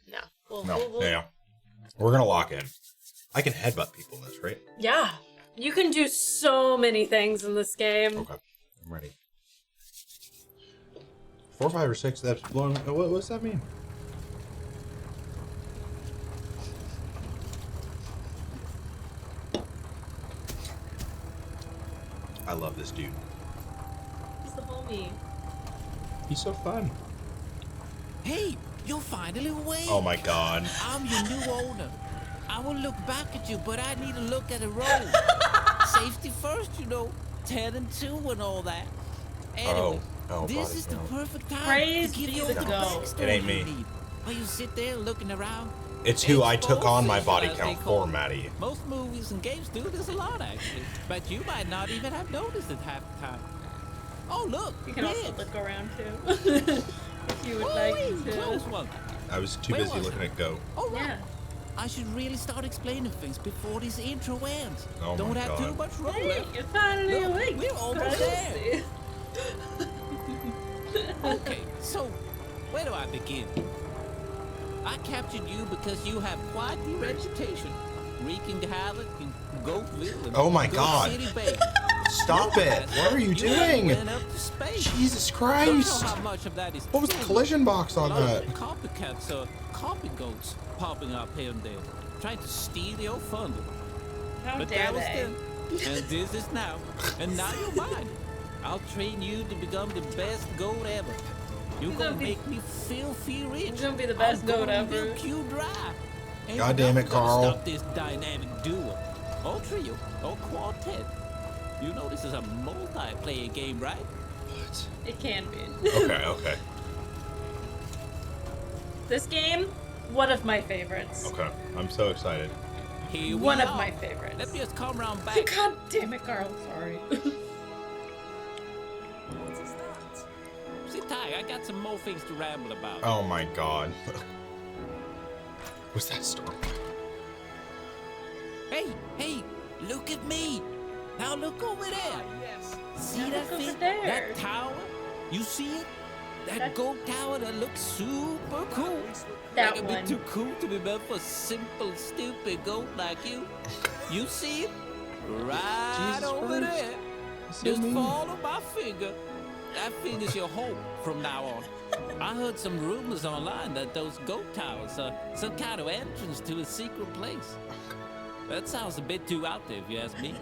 no. Yeah. We're gonna lock in. I can headbutt people in this, right? Yeah. You can do so many things in this game. Okay. I'm ready. 4, 5, or 6, that's blowing. What's that mean? I love this dude. He's the homie. He's so fun. Hey, you're finally awake. Oh my god. I'm your new owner. I will look back at you, but I need to look at the road. Safety first, 10 and 2 and all that. Anyway, this is the perfect time Praise to give be you the the goat. backstory It ain't me. you need. While you sit there looking around. It's who I took on my body Exposed, count as they call for, it. Maddie. Most movies and games do this a lot, actually. But you might not even have noticed it half the time. Oh, look. You can also kids. look around too. If you would like to. Close one. I was too Where busy was looking it? at Go. Oh, right. Yeah. I should really start explaining things before this intro ends. Oh Don't my have God. too much room Hey, left. you're finally Look, awake. we're almost there. Crazy. Okay, so where do I begin? I captured you because you have quite the reputation, wreaking havoc in Goatville and Oh my Goat God. City Bay. Stop it! What are you doing? Went up to space. Jesus Don't Christ! know how much of that is What was the true. collision box on A lot that? of copycats or copy goats popping up here and there, trying to steal your thunder. How But dare that was they? then, and this is now, and now you're mine. I'll train you to become the best goat ever. You're gonna make me filthy rich. You're gonna be the best I'm goat gonna ever. milk you dry. Ain't God damn it, nothing gonna Carl. Stop this dynamic duo, or trio, or quartet. You know this is a multiplayer game, right? What? It can be. Okay. This game, one of my favorites. Okay. I'm so excited. Here we One of are. my favorites. Let me just come round back. God damn it, Carl. Sorry. Sit tight, I got some more things to ramble about. Oh my god. What's that storm? Hey, look at me. Now look over there. See Now that look over thing? there. That tower? You see it? That goat tower that looks super cool. That like a one. bit too cool to be meant for a simple, stupid goat like you. You see it? Right Jesus over Christ. there. So Just mean. follow my finger. That finger's your home from now on. I heard some rumors online that those goat towers are some kind of entrance to a secret place. That sounds a bit too out there if you ask me.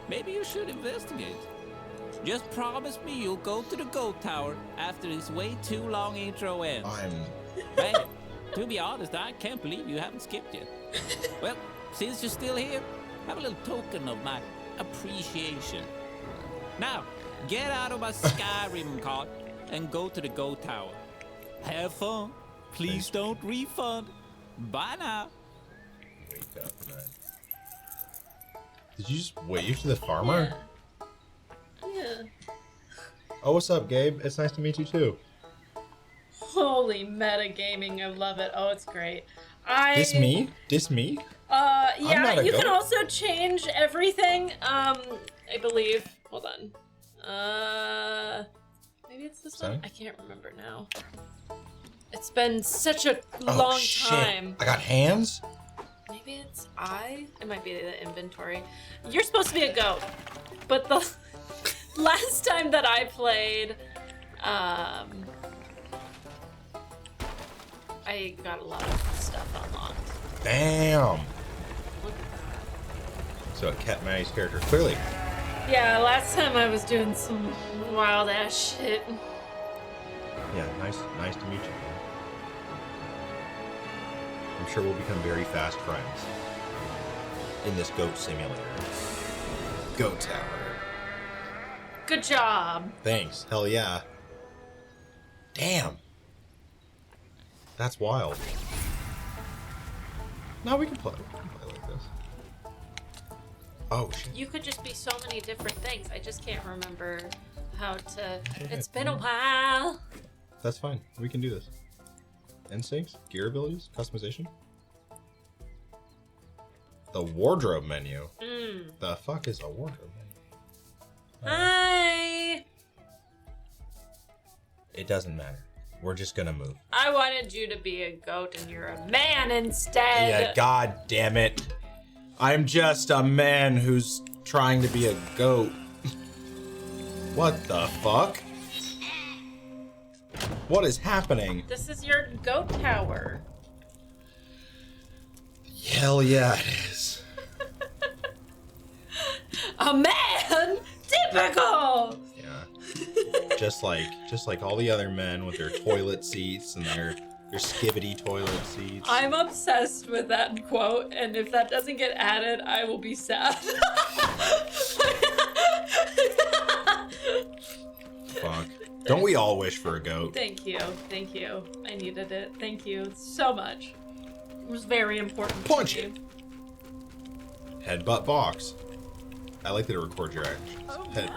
Maybe you should investigate. Just promise me you'll go to the goat tower after this way too long intro ends. Hey, to be honest, I can't believe you haven't skipped yet. Well, since you're still here, have a little token of my appreciation. Now, get out of my Skyrim cart and go to the goat tower. Have fun. Please don't refund. Bye now. Wake up, man. Did you just wave to the farmer? Yeah. Oh, what's up, Gabe? It's nice to meet you too. Holy metagaming, I love it. Oh, it's great. Diss me? Diss me? Yeah, not a you can goat. also change everything. I believe. Hold on. Maybe it's this one? Sorry? I can't remember now. It's been such a Oh, long shit. time. I got hands? Maybe it's I? It might be the inventory. You're supposed to be a goat. But the last time that I played, I got a lot of stuff unlocked. Damn. So it kept Maddie's character. Clearly. Yeah, last time I was doing some wild ass shit. Yeah, nice to meet you. I'm sure we'll become very fast friends in this goat simulator. Goat tower. Good job. Thanks. Hell yeah. Damn. That's wild. Now we can play. Like this. Oh, shit. You could just be so many different things. I just can't remember how to... It's been a while. That's fine. We can do this. Instincts? Gear abilities? Customization? The wardrobe menu? The fuck is a wardrobe menu? Hi! It doesn't matter. We're just gonna move. I wanted you to be a goat and you're a man instead. Yeah, god damn it. I'm just a man who's trying to be a goat. What the fuck? What is happening? This is your goat tower. Hell yeah, it is. A man? Typical! Yeah. Just like all the other men with their toilet seats and their skibbity toilet seats. I'm obsessed with that quote, and if that doesn't get added, I will be sad. Fuck. Don't we all wish for a goat? Thank you. Thank you. I needed it. Thank you so much. It was very important. Punch it. Headbutt box. I like that it records your actions. Head.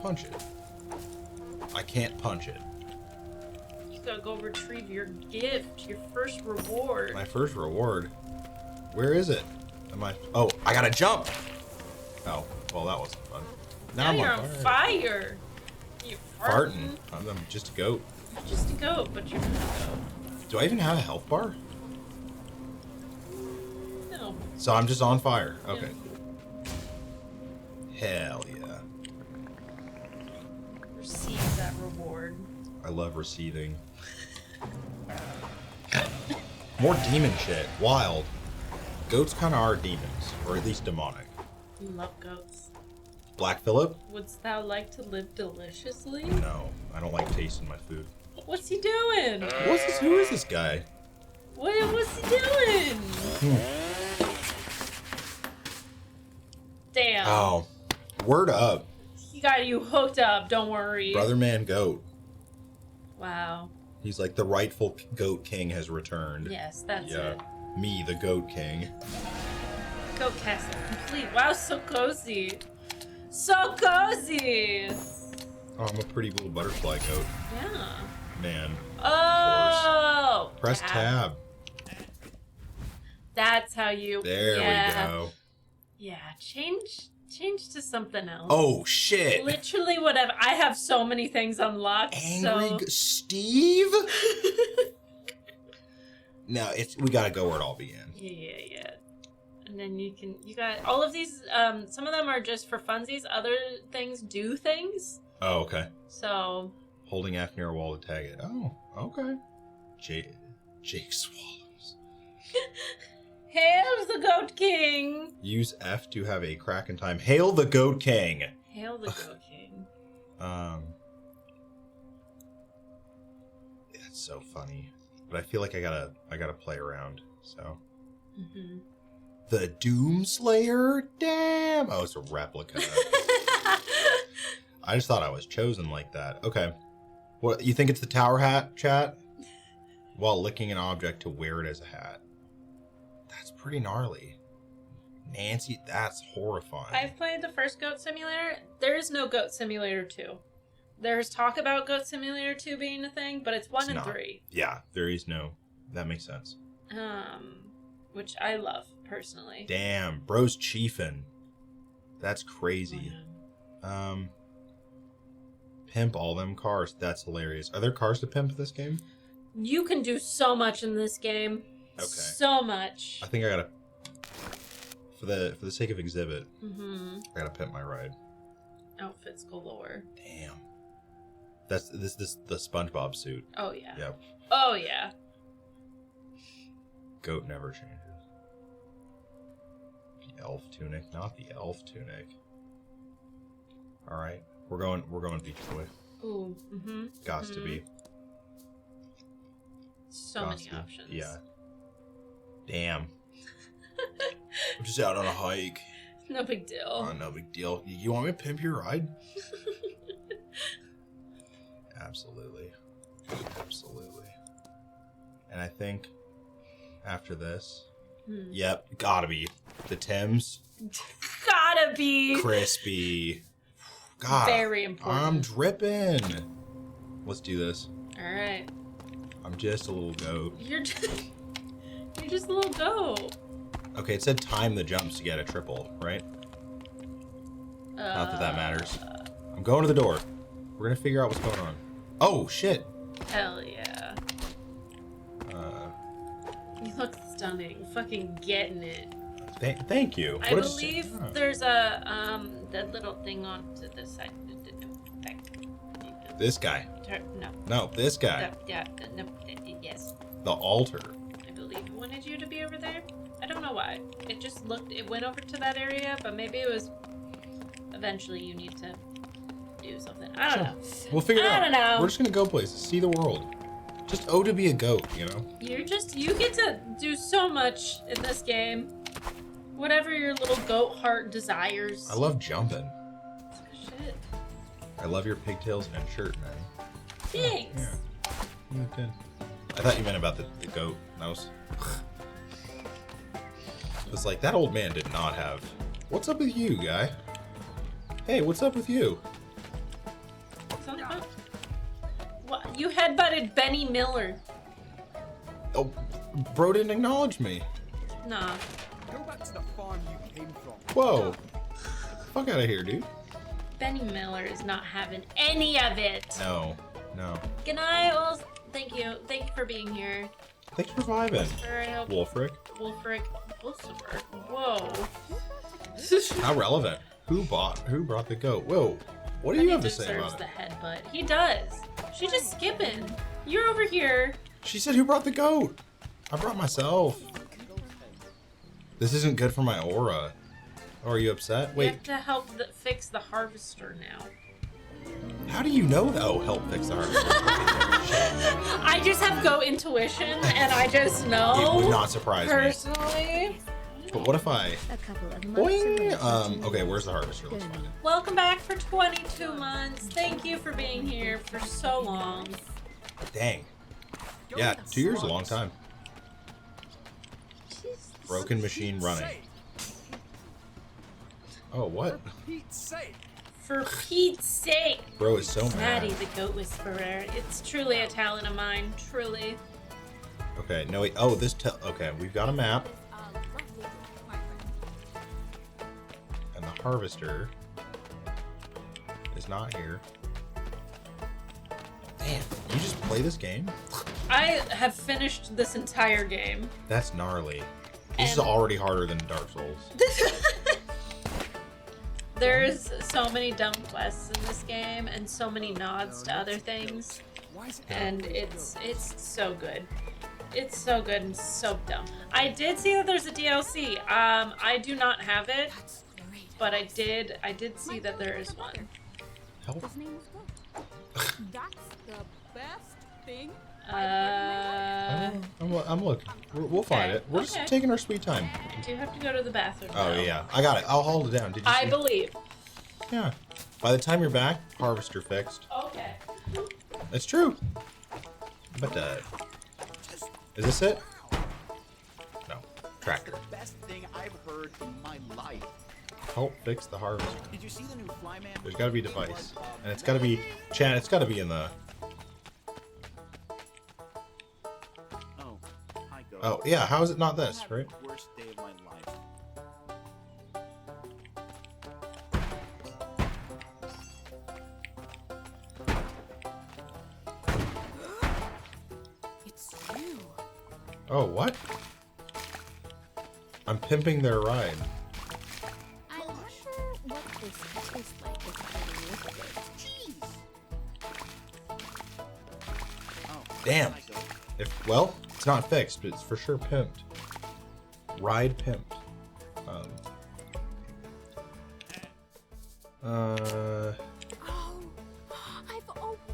Punch it. I can't punch it. You gotta go retrieve your gift, your first reward. My first reward? Where is it? Oh, I gotta jump! Oh, well that wasn't fun. Now I'm you're on fire. You farting. I'm just a goat. You're just a goat, but you're not a goat. Do I even have a health bar? No. So I'm just on fire. Okay. Hell yeah. Receive that reward. I love receiving. More demon shit. Wild. Goats kind of are demons, or at least demonic. You love goats. Black Phillip? Wouldst thou like to live deliciously? No, I don't like tasting my food. What's he doing? What's this? Who is this guy? What's he doing? Damn. Oh, word up. He got you hooked up, don't worry. Brother man goat. Wow. He's like the rightful goat king has returned. Yes, that's it. Me, the goat king. Goat castle complete. Wow, so cozy. So cozy. Oh, I'm a pretty little butterfly goat. Yeah. Man. Oh. Press tab. That's how you. There we go. Yeah, change to something else. Oh shit! Literally whatever. I have so many things unlocked. Steve. No, we gotta go where it all began. Yeah. And then you got all of these. Some of them are just for funsies. Other things do things. Oh, okay. So. Holding F near a wall to tag it. Oh, okay. Jake swallows. Hail the Goat King! Use F to have a crack in time. Hail the Goat King! Hail the Goat King. It's so funny. But I feel like I gotta play around, so. Mm-hmm. The Doomslayer? Damn! Oh, it's a replica. I just thought I was chosen like that. Okay. What, you think it's the tower hat, chat? While licking an object to wear it as a hat. That's pretty gnarly. Nancy, that's horrifying. I've played the first Goat Simulator. There is no Goat Simulator 2. There's talk about Goat Simulator 2 being a thing, but it's 1 and 3. Yeah, there is no. That makes sense. Which I love, personally. Damn, bro's chiefin'. That's crazy. Pimp all them cars. That's hilarious. Are there cars to pimp this game? You can do so much in this game. Okay. So much. I think I gotta, for the sake of exhibit, I gotta pimp my ride. Outfits galore. Damn. That's this the SpongeBob suit. Oh yeah. Yep. Oh yeah. Goat never changes. The elf tunic, not the elf tunic. All right, we're going Beach Boy. Ooh. Gots to be. So many options. Yeah. Damn. I'm just out on a hike. No big deal. Oh, no big deal. You want me to pimp your ride? Absolutely. Absolutely. And I think after this, yep, gotta be the Tims. Gotta be Crispy. God, very important. I'm dripping. Let's do this. All right. I'm just a little goat. You're just a little goat. Okay, it said time the jumps to get a triple, right? Not that that matters. I'm going to the door. We're gonna figure out what's going on. Oh shit! Hell yeah. You look stunning. Fucking getting it. Thank you. I believe there's a that little thing on to the side. This guy. No. No, this guy. Yeah. No. Yes. The altar. I believe it wanted you to be over there. I don't know why. It just looked. It went over to that area, but maybe it was. Eventually, you need to do something. I don't know. We'll figure it out. I don't know. We're just gonna go places, see the world. Just to be a goat, you know. You get to do so much in this game. Whatever your little goat heart desires. I love jumping. Shit. I love your pigtails and shirt, man. Thanks. Yeah. You did. I thought you meant about the goat. That was. It's like that old man did not have. What's up with you, guy? Hey, what's up with you? What? You headbutted Benny Miller. Oh, bro didn't acknowledge me. Nah. Go back to the farm you came from. Whoa. Fuck out of here, dude. Benny Miller is not having any of it. No. Good night. Well, thank you. Thank you for being here. Thanks for vibing. Wolfric. Wolfric. Whoa. How relevant. Who brought the goat? Whoa. What do you have to say about it? The headbutt. He does. She's just skipping. You're over here. She said, who brought the goat? I brought myself. This isn't good for my aura. Oh, are you upset? You Wait. have to help fix the harvester now. How do you know that? Oh, help fix the harvester. I just have goat intuition, and I just know. It would not surprise me. Personally. But what if I... A couple of Boing! Okay, where's the harvester? Let's find it. Welcome back for 22 months. Thank you for being here for so long. Dang. Yeah, 2 years is a long time. Broken machine running. Oh, what? For Pete's sake. Bro is so mad. Maddie, the goat whisperer. It's truly a talent of mine. Truly. Okay, no wait. Oh, okay, we've got a map. And the harvester is not here. Damn, you just play this game? I have finished this entire game. That's gnarly. This is already harder than Dark Souls. There's so many dumb quests in this game and so many nods to other things. And it's so good. It's so good and so dumb. I did see that there's a DLC. I do not have it, but I did see that there is one. Help. That's the best thing. I'm looking. We'll find it. We're just taking our sweet time. I do have to go to the bathroom. Oh now. yeah, I got it. I'll hold it down. Did you I see? believe. Yeah. By the time you're back, harvester fixed. Okay. It's true. But is this it? No. Tractor. Best thing I've heard in my life. Help fix the harvester. Did you see the new Flyman? There's got to be a device, and it's got to be Chad. It's got to be in the. Oh yeah. How is it not this? Right. Worst day of my life. It's you. Oh what? I'm pimping their ride. I wonder what this could taste like if I look at it. Jeez. Damn. Well, it's not fixed, but it's for sure pimped. Ride pimped.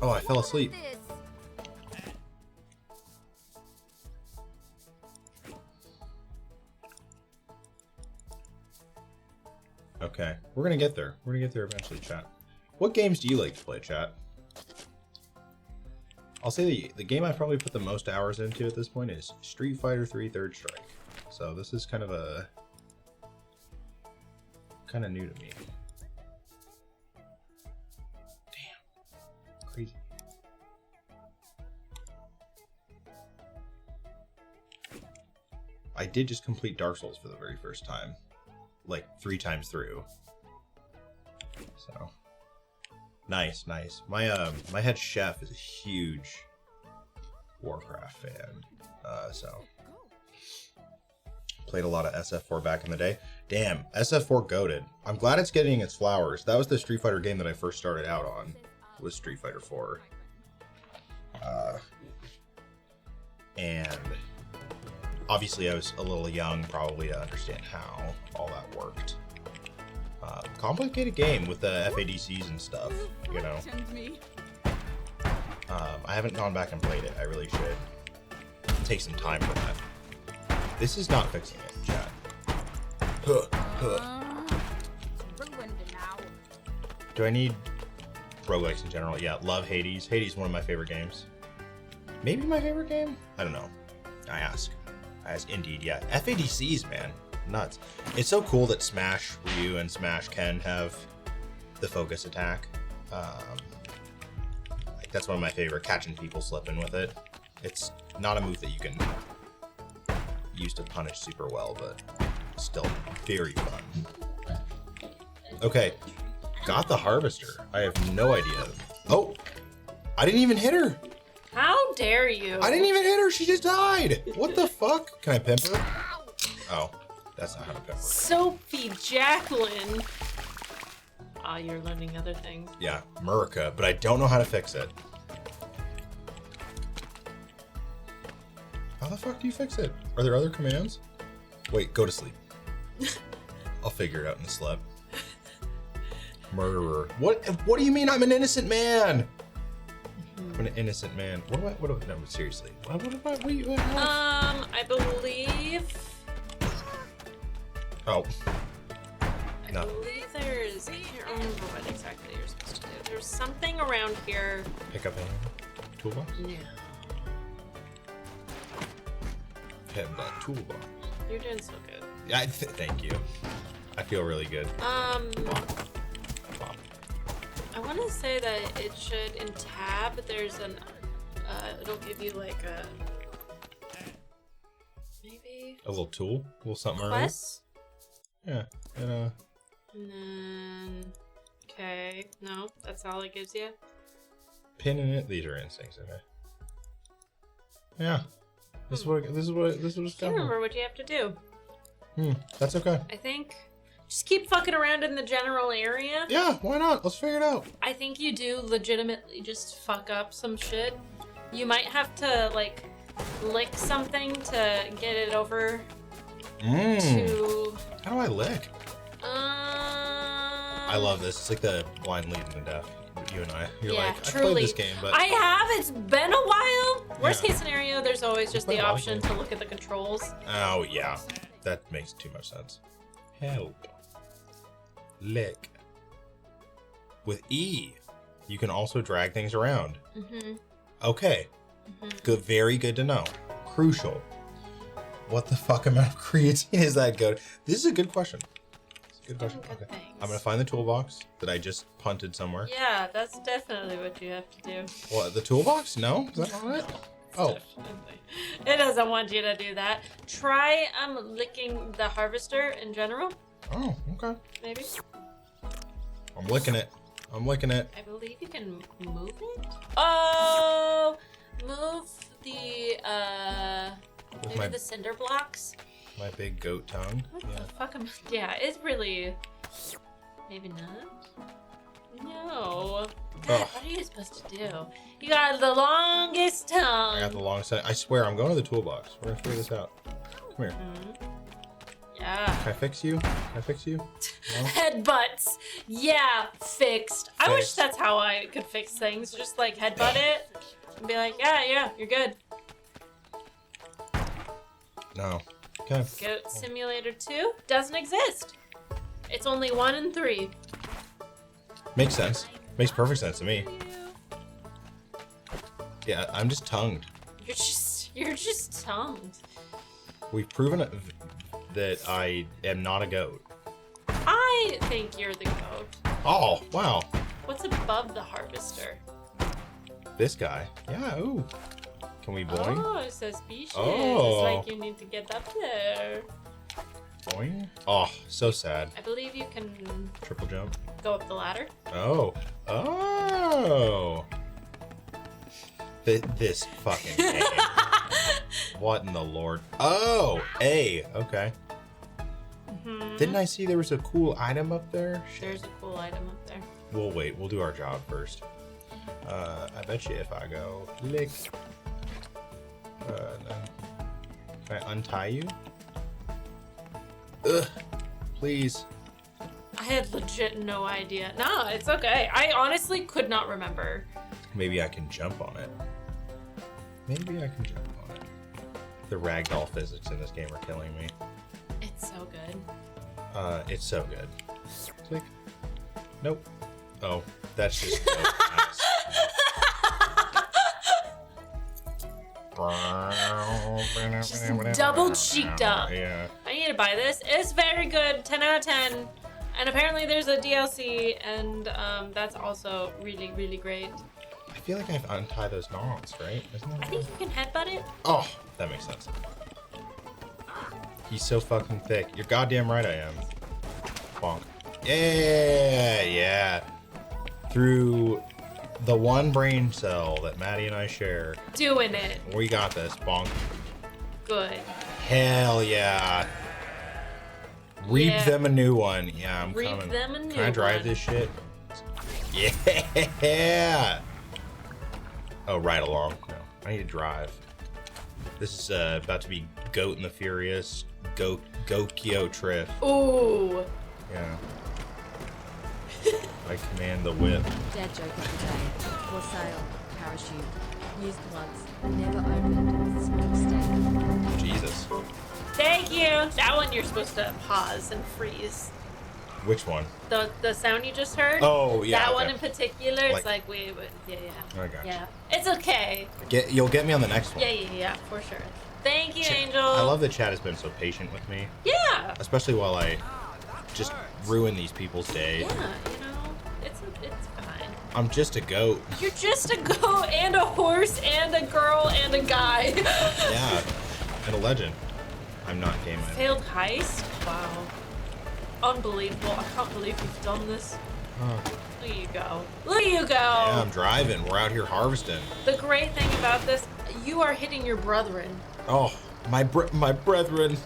Oh, I fell asleep. Okay, we're gonna get there. We're gonna get there eventually, chat. What games do you like to play, chat? I'll say the game I've probably put the most hours into at this point is Street Fighter 3 Third Strike. So this is kind of new to me. Damn. Crazy. I did just complete Dark Souls for the very first time. Like 3 times through. So nice. My head chef is a huge Warcraft fan. So played a lot of SF4 back in the day. Damn, SF4 goated. I'm glad it's getting its flowers. That was the Street Fighter game that I first started out on. Was Street Fighter 4. And obviously I was a little young probably to understand how all that worked. Complicated game with the FADCs and stuff, you know. I haven't gone back and played it. I really should take some time for that. This is not fixing it, chat. Do I need roguelikes in general? Yeah, love Hades. Hades is one of my favorite games. Maybe my favorite game? I don't know. I ask indeed, yeah. FADCs, man. Nuts. It's so cool that Smash Ryu and Smash Ken have the focus attack. Like that's one of my favorite, catching people slipping with it. It's not a move that you can use to punish super well, but still very fun. Okay, got the Harvester. I have no idea. Oh, I didn't even hit her. How dare you? I didn't even hit her. She just died. What the fuck? Can I pimp her? Oh, that's not how to pimp her. Sophie Jacqueline. Ah, you're learning other things. Yeah, Murica, but I don't know how to fix it. How the fuck do you fix it? Are there other commands? Wait, go to sleep. I'll figure it out in the sleep. Murderer. What do you mean I'm an innocent man? I'm an innocent man. What do I, no, seriously. What I believe. Oh. I believe there's, I can't remember what exactly you're supposed to do. There's something around here. Pick up a toolbox? Yeah. Have that toolbox. You're doing so good. Yeah, thank you. I feel really good. I want to say that it should, in tab, there's an, it'll give you like a, maybe? A little tool? A little something around Quest? Yeah. And then, okay, no, that's all it gives you? pin in it. These are instincts, okay. Yeah. This is what it's I can't remember what you have to do. That's okay. I think just keep fucking around in the general area. Yeah, why not? Let's figure it out. I think you do legitimately just fuck up some shit. You might have to like lick something to get it over to. How do I lick? I love this. It's like the blind leading to death. You and I. You're yeah, like, truly. I played this game, but I have. It's been a while. Worst Yeah. case scenario, there's always just the option to look at the controls. Oh yeah, that makes too much sense. Help. Lick. With E, you can also drag things around. Okay. Good. Very good to know. Crucial. What the fuck amount of creatine is that good? This is a good question. It's a good question. Okay. I'm gonna find the toolbox that I just punted somewhere. Yeah, that's definitely what you have to do. What, the toolbox? No? Is that not it? Oh. It doesn't want you to do that. Try licking the harvester in general. Oh, okay. Maybe. I'm licking it. I'm licking it. I believe you can move it. Oh, move the maybe my- the cinder blocks. My big goat tongue. What the fuck am? Yeah, it's really. Maybe not. No. God, what are you supposed to do? You got the longest tongue. I got the long side. I swear, I'm going to the toolbox. We're gonna figure this out. Come here. Yeah. Can I fix you? Can I fix you? No? Headbutts. Yeah, fixed. I wish that's how I could fix things. Just like headbutt it and be like, yeah, you're good. No. Okay. Goat Simulator 2 doesn't exist. It's only 1 and 3. Makes sense. Makes perfect sense to me. Yeah, I'm just tongued. You're just tongued. We've proven that I am not a goat. I think you're the goat. Oh, wow. What's above the harvester? This guy. Yeah, ooh. Can we boing? Oh, it says species. Oh. It's like you need to get up there. Boing? Oh, so sad. I believe you can Triple jump. go up the ladder. Oh. Oh. This fucking game. What in the Lord? Oh, A. Okay. Didn't I see there was a cool item up there? Shit. There's a cool item up there. We'll wait. We'll do our job first. I bet you if I go lick. No. Can I untie you? Ugh. Please. I had legit no idea. No, it's okay. I honestly could not remember. Maybe I can jump on it. Maybe I can jump on it. The ragdoll physics in this game are killing me. It's so good. It's so good. Click. Nope. Oh, that's just Just double cheeked up. Yeah. I need to buy this. It's very good. 10 out of 10. And apparently there's a DLC, and that's also really, really great. I feel like I have to untie those knots, right? Isn't that I think you can headbutt it. Oh, that makes sense. He's so fucking thick. You're goddamn right I am. Bonk. Yeah, yeah. Through the one brain cell that Maddie and I share. Doing it. We got this. Bonk. Good. Hell yeah. Reap Yeah. them a new one. Yeah, I'm Reap coming. them a new Can I drive one. this shit? Yeah. Oh, right along. No, I need to drive. This is about to be Goat and the Furious. Gokyo Trip. Ooh. Yeah. I command the whip. Dad joke of the day. For sale. Parachute. Used once. Never opened. Small mistake. Jesus. Thank you. That one you're supposed to pause and freeze. Which one? The sound you just heard. Oh, yeah, That okay. one in particular. It's Like- like wait, yeah. I got you. Yeah. It's okay. You'll get me on the next one. Yeah, for sure. Thank you, Angel. I love that chat has been so patient with me. Yeah. Especially while I just ruin these people's day. Yeah, you know, it's fine. I'm just a goat. You're just a goat and a horse and a girl and a guy. Yeah. And a legend. I'm not game man. Failed heist? Wow. Unbelievable. I can't believe you've done this. Oh. Look at you go. Look at you go. Yeah, I'm driving. We're out here harvesting. The great thing about this, you are hitting your brethren. Oh, my brethren.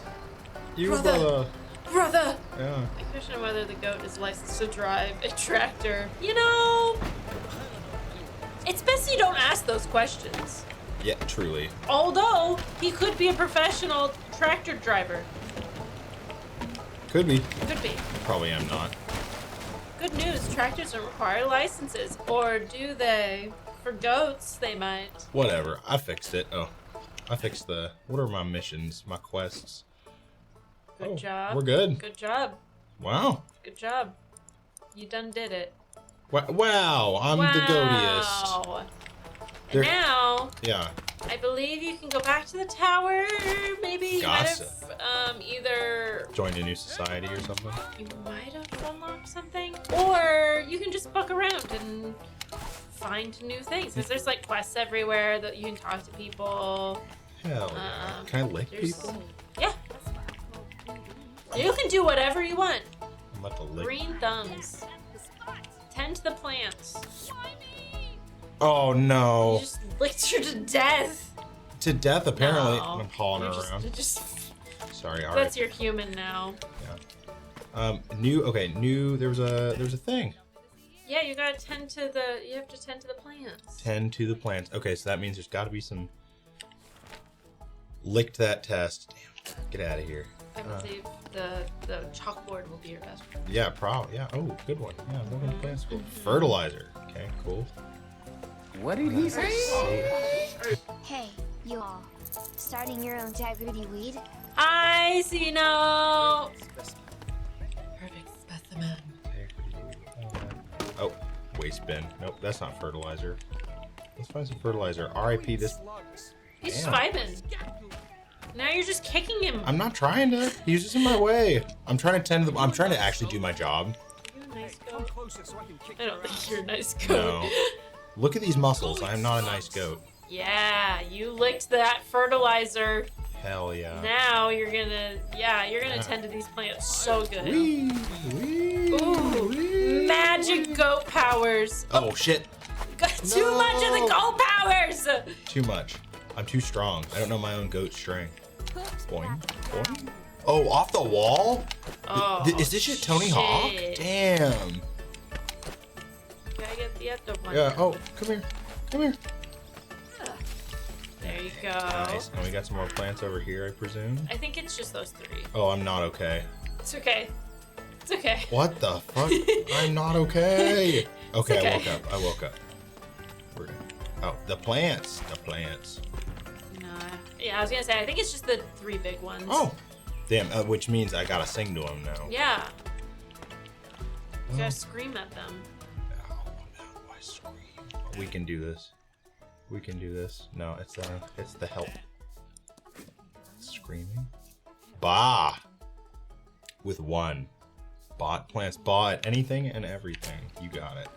You Brother. Brother! Yeah. I question whether the goat is licensed to drive a tractor. You know, it's best you don't ask those questions. Yeah, truly. Although, he could be a professional tractor driver. Could be. Could be. Probably am not. Good news, tractors don't require licenses. Or do they? For goats, they might. Whatever. I fixed it. Oh. I fixed the... What are my missions? My quests? Good job. We're good. Good job. Wow. Good job. You done did it. Wow. I'm the goatiest. Wow. There- And now, Yeah. I believe you can go back to the tower. Maybe you might Gossip. have either Joined a new society or something? you might have unlocked something, or you can just fuck around and find new things. Because there's like quests everywhere that you can talk to people. Hell yeah. Can I lick there's- people? Yeah. You can do whatever you want. I'm about to lick. Green thumbs. Tend to the plants. Oh, no. You just licked her to death. To death, apparently. No. I'm hauling her You're around. you're just Sorry, alright. that's your human now. New, there was a thing. Yeah, you gotta tend to the. You have to tend to the plants. Tend to the plants. Okay, so that means there's got to be some. Licked that test. Damn, get out of here. I believe the chalkboard will be your best friend. Yeah, probably. Yeah. Oh, good one. Yeah, welcome to plant school. Fertilizer. Okay, cool. What did he say? Hey, you all. Starting your own diversity weed? I see no. Perfect specimen. Oh, waste bin. Nope, that's not fertilizer. Let's find some fertilizer. R.I.P. this. He's just Damn. vibing. Now you're just kicking him. I'm not trying to. He's just in my way. I'm trying to tend to the. I'm trying to actually do my job. You're a nice goat. I don't think you're a nice goat. No. Look at these muscles. I am not a nice goat. Yeah, you licked that fertilizer. Hell yeah. Now you're gonna tend to these plants so good. Ooh, magic goat powers. Oh shit. Too much of the goat powers. Too much. I'm too strong. I don't know my own goat strength. Boing. Boing. Oh, off the wall? Oh, Is this shit Tony Hawk? Damn. Gotta get the other one. Yeah. Oh, come here. Come here. There you go. Nice. And we got some more plants over here, I presume. I think it's just those 3. Oh, I'm not okay. It's okay. It's okay. What the fuck? I'm not okay. Okay, okay. I woke up. We're good. Oh, the plants. The plants. No. Yeah, I was gonna say, I think it's just the 3 big ones. Oh. Damn, which means I gotta sing to them now. Yeah. You gotta scream at them. We can do this. We can do this. No, it's the help. Screaming. Bah! With 1. Bot plants, bot, anything and everything. You got it.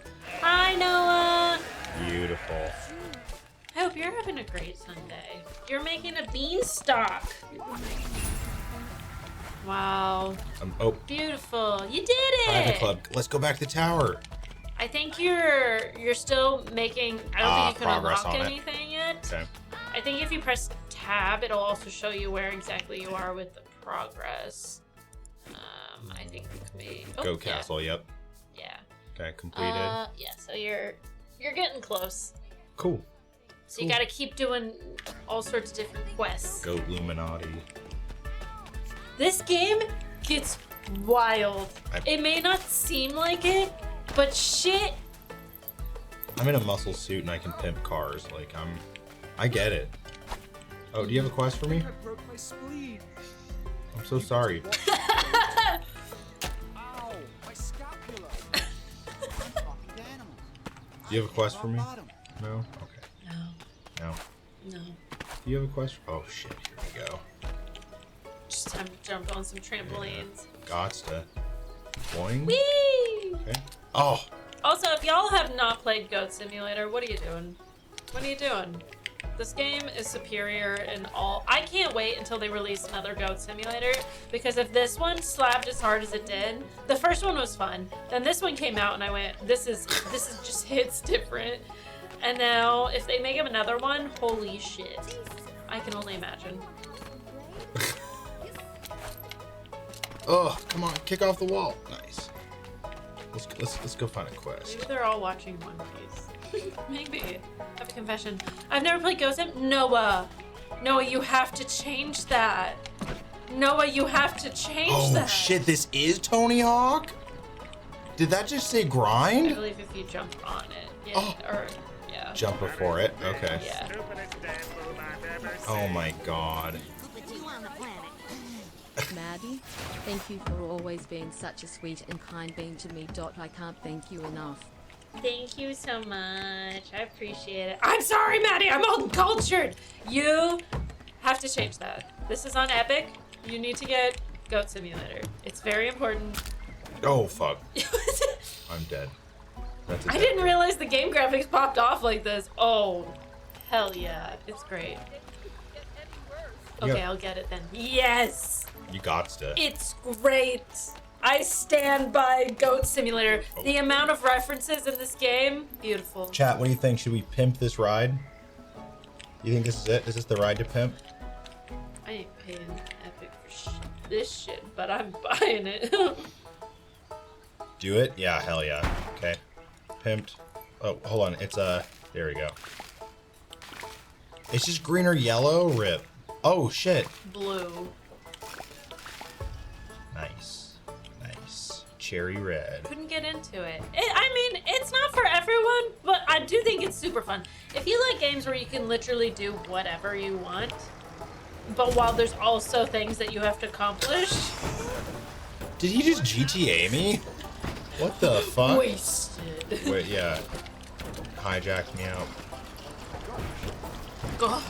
Hi, Noah! Beautiful. I hope you're having a great Sunday. You're making a beanstalk. Wow. Oh. Beautiful. You did it! Private club. Let's go back to the tower. I think you're still making. I don't think you can progress unlock on it. anything yet. Okay. I think if you press tab, it'll also show you where exactly you are with the progress. I think you can be. Oh, Go yeah. castle. Yep. Yeah. Okay, completed. Yeah. So you're getting close. Cool. So you got to keep doing all sorts of different quests. Go Illuminati. This game gets wild. It may not seem like it, but shit. I'm in a muscle suit and I can pimp cars. Like I get it. Oh, do you have a quest for me? I broke my spleen. I'm so sorry. Ow, my scapula. I'm talking to animals. Do you have a quest for me? No? Okay. No. No. Do you have a quest? Oh shit, here we go. Just time to jump on some trampolines. Gots to. Boing. Whee! Okay. Oh. Also, if y'all have not played Goat Simulator, what are you doing? What are you doing? This game is superior in all. I can't wait until they release another Goat Simulator, because if this one slapped as hard as it did, the first one was fun. Then this one came out and I went, this is just hits different. And now if they make him another one, holy shit. I can only imagine. Oh, come on, kick off the wall. Nice. Let's go find a quest. Maybe they're all watching One Piece. Maybe. I have a confession. I've never played Ghost Sim. Noah, you have to change that. Noah, you have to change that. Oh shit, this is Tony Hawk? Did that just say grind? I believe if you jump on it. Yeah. Or yeah. Jump before it? Okay. Yeah. Oh my god. Maddie, thank you for always being such a sweet and kind being to me. I can't thank you enough. Thank you so much. I appreciate it. I'm sorry, Maddie. I'm uncultured. You have to change that. This is on Epic. You need to get Goat Simulator. It's very important. Oh fuck. I'm dead. That's a I didn't realize the game graphics popped off like this. Oh, hell yeah. It's great. Okay, I'll get it then. Yes! You got to. It's great. I stand by Goat Simulator. The amount of references in this game, beautiful. Chat, what do you think? Should we pimp this ride? You think this is it? Is this the ride to pimp? I ain't paying Epic for this shit, but I'm buying it. Do it? Yeah, hell yeah. Okay. Pimped. Oh, hold on. It's there we go. It's just green or yellow? Rip. Oh, shit. Blue. Nice. Nice. Cherry red. Couldn't get into it. I mean, it's not for everyone, but I do think it's super fun. If you like games where you can literally do whatever you want, but while there's also things that you have to accomplish. Did he just GTA me? What the fuck? Wasted. Wait, yeah. Hijacked me out. Gosh.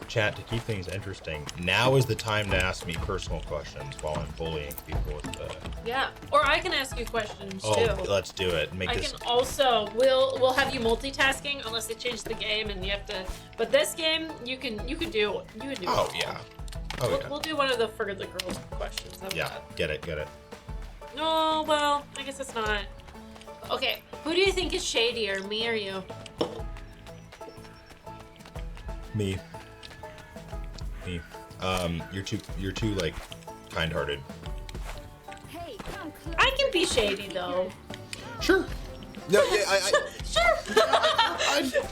Chat, to keep things interesting, now is the time to ask me personal questions while I'm bullying people with the... Yeah, or I can ask you questions Oh, too. let's do it. Make I this... can also, we'll have you multitasking unless they change the game and you have to, but this game, you can do Oh, it. yeah. Oh, yeah. We'll do one of the For the Girls questions. How about Yeah, that? get it. No, well, I guess it's not. Okay, who do you think is shadier, me or you? Me. You're too like kind-hearted. I can be shady though. Sure. No, yeah, Sure.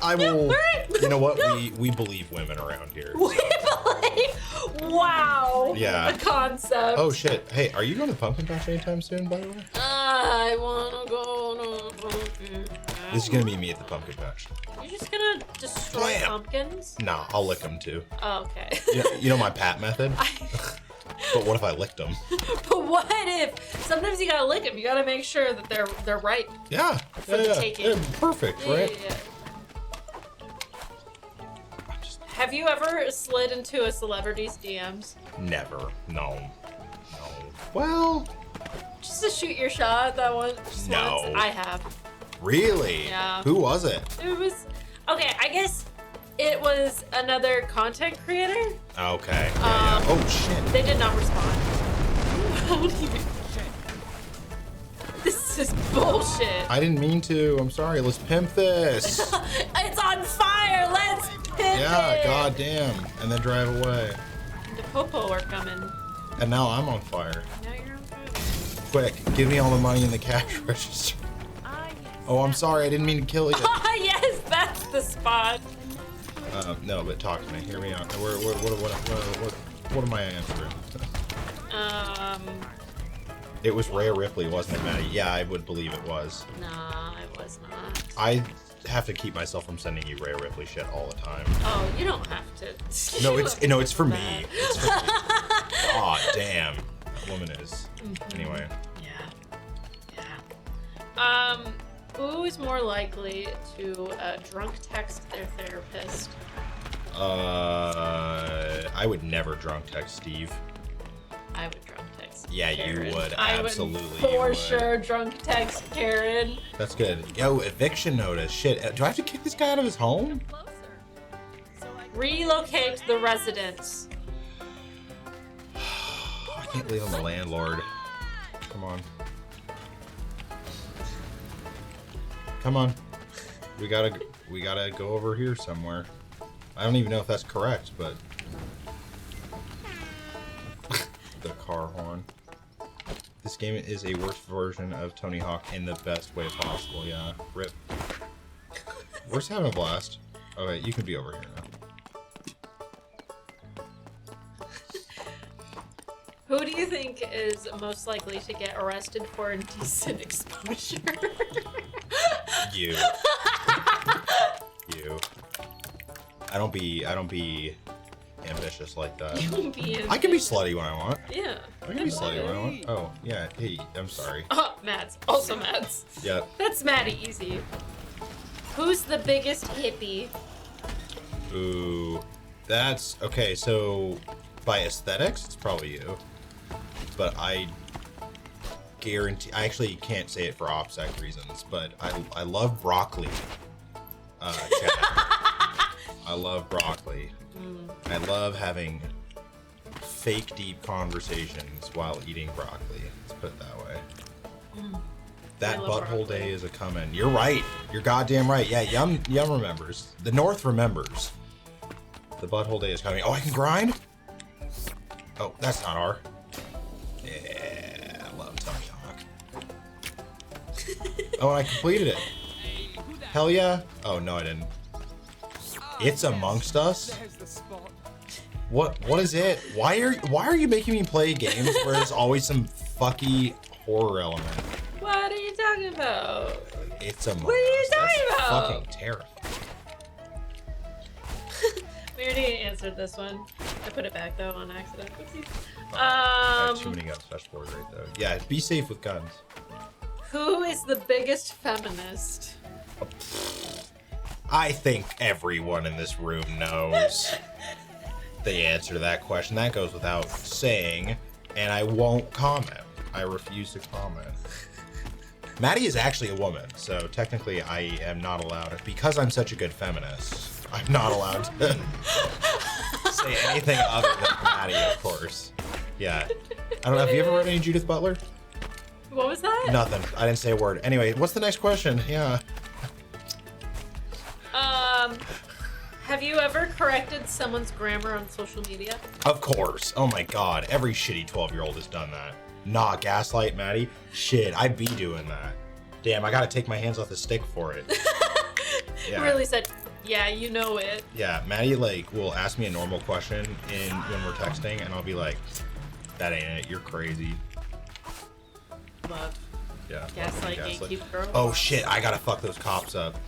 I will. right. You know what? We believe women around here. We believe. Wow. Yeah. The concept. Oh shit! Hey, are you going to Pumpkin Patch anytime soon? By the way. I wanna go to pumpkin patch. This is gonna be me at the Pumpkin Patch. You're just gonna destroy Blam. pumpkins? Nah, I'll lick them too. Oh, okay. You know my pat method. But what if I licked them? But what if sometimes you gotta lick them? You gotta make sure that they're ripe. Yeah. For the taking. Yeah, perfect, right? Yeah. Have you ever slid into a celebrity's DMs? Never. No. Well. Just to shoot your shot that one. Just No. once. I have. Really? Yeah. Who was it? It was okay. I guess it was another content creator. Okay. Yeah. Oh shit. They did not respond. How do you? This is bullshit. I didn't mean to. I'm sorry. Let's pimp this. It's on fire. Let's pimp Yeah. it. Goddamn. And then drive away. The popo are coming. And now I'm on fire. Now you're on fire. Quick, give me all the money in the cash register. Oh, I'm sorry. I didn't mean to kill you. Yes, that's the spot. No, but talk to me. Hear me out. What am I answering? It was Rhea Ripley, wasn't it, Maddie? Yeah, I would believe it was. Nah, it was not. I have to keep myself from sending you Rhea Ripley shit all the time. Oh, you don't have to. No, it's for me. It's for me. God damn, that woman is. Anyway. Who is more likely to drunk text their therapist? I would never drunk text Steve. I would drunk text. Yeah, Karen. you would. I Absolutely. would you for would. sure drunk text Karen. That's good. Yo, eviction notice. Shit. Do I have to kick this guy out of his home? Relocate the residence. I can't leave him the landlord. Come on. Come on. We gotta go over here somewhere. I don't even know if that's correct, but the car horn. This game is a worse version of Tony Hawk in the best way possible. Yeah. Rip. We're just having a blast. Okay, you can be over here now. Who do you think is most likely to get arrested for indecent exposure? You. You. I don't be ambitious like that. You won't be I can be slutty when I want. Yeah. I can be slutty when I want. Oh, yeah. Hey, I'm sorry. Oh, Mads. Also Mads. Yeah. That's Maddie, easy. Who's the biggest hippie? Ooh. That's okay, so by aesthetics, it's probably you. But I guarantee I actually can't say it for OPSEC reasons, but I love broccoli. Chad. I love broccoli. I love having fake deep conversations while eating broccoli. Let's put it that way. That butthole day is a coming. You're right. You're goddamn right. Yeah, Yum remembers. The North remembers. The butthole day is coming. Oh, I can grind? Oh, that's not R. Yeah, I love Tony Hawk. Oh, and I completed it. Hell yeah. Oh, no, I didn't. It's Amongst Us? What is it? Why are you making me play games where there's always some fucky horror element? What are you talking about? It's Amongst Us. What are you talking That's about? fucking terrifying. We already answered this one. I put it back though on accident. Oopsies. I have too many guns. That's forward right though. Yeah, be safe with guns. Who is the biggest feminist? I think everyone in this room knows the answer to that question. That goes without saying, and I won't comment. I refuse to comment. Maddie is actually a woman, so technically I am not allowed, because I'm such a good feminist, I'm not allowed to say anything other than Maddie, of course. Yeah. I don't know, have you ever read any Judith Butler? What was that? Nothing. I didn't say a word. Anyway, what's the next question? Yeah. Have you ever corrected someone's grammar on social media? Of course. Oh my god, every shitty 12-year-old has done that. Nah, gaslight Maddie? Shit, I'd be doing that. Damn, I gotta take my hands off the stick for it. Yeah. Really said, yeah, you know it. Yeah, Maddie like will ask me a normal question when we're texting, and I'll be like, "That ain't it. You're crazy." Love. Yeah. Gaslight, gatekeep, girl. Oh shit! I gotta fuck those cops up.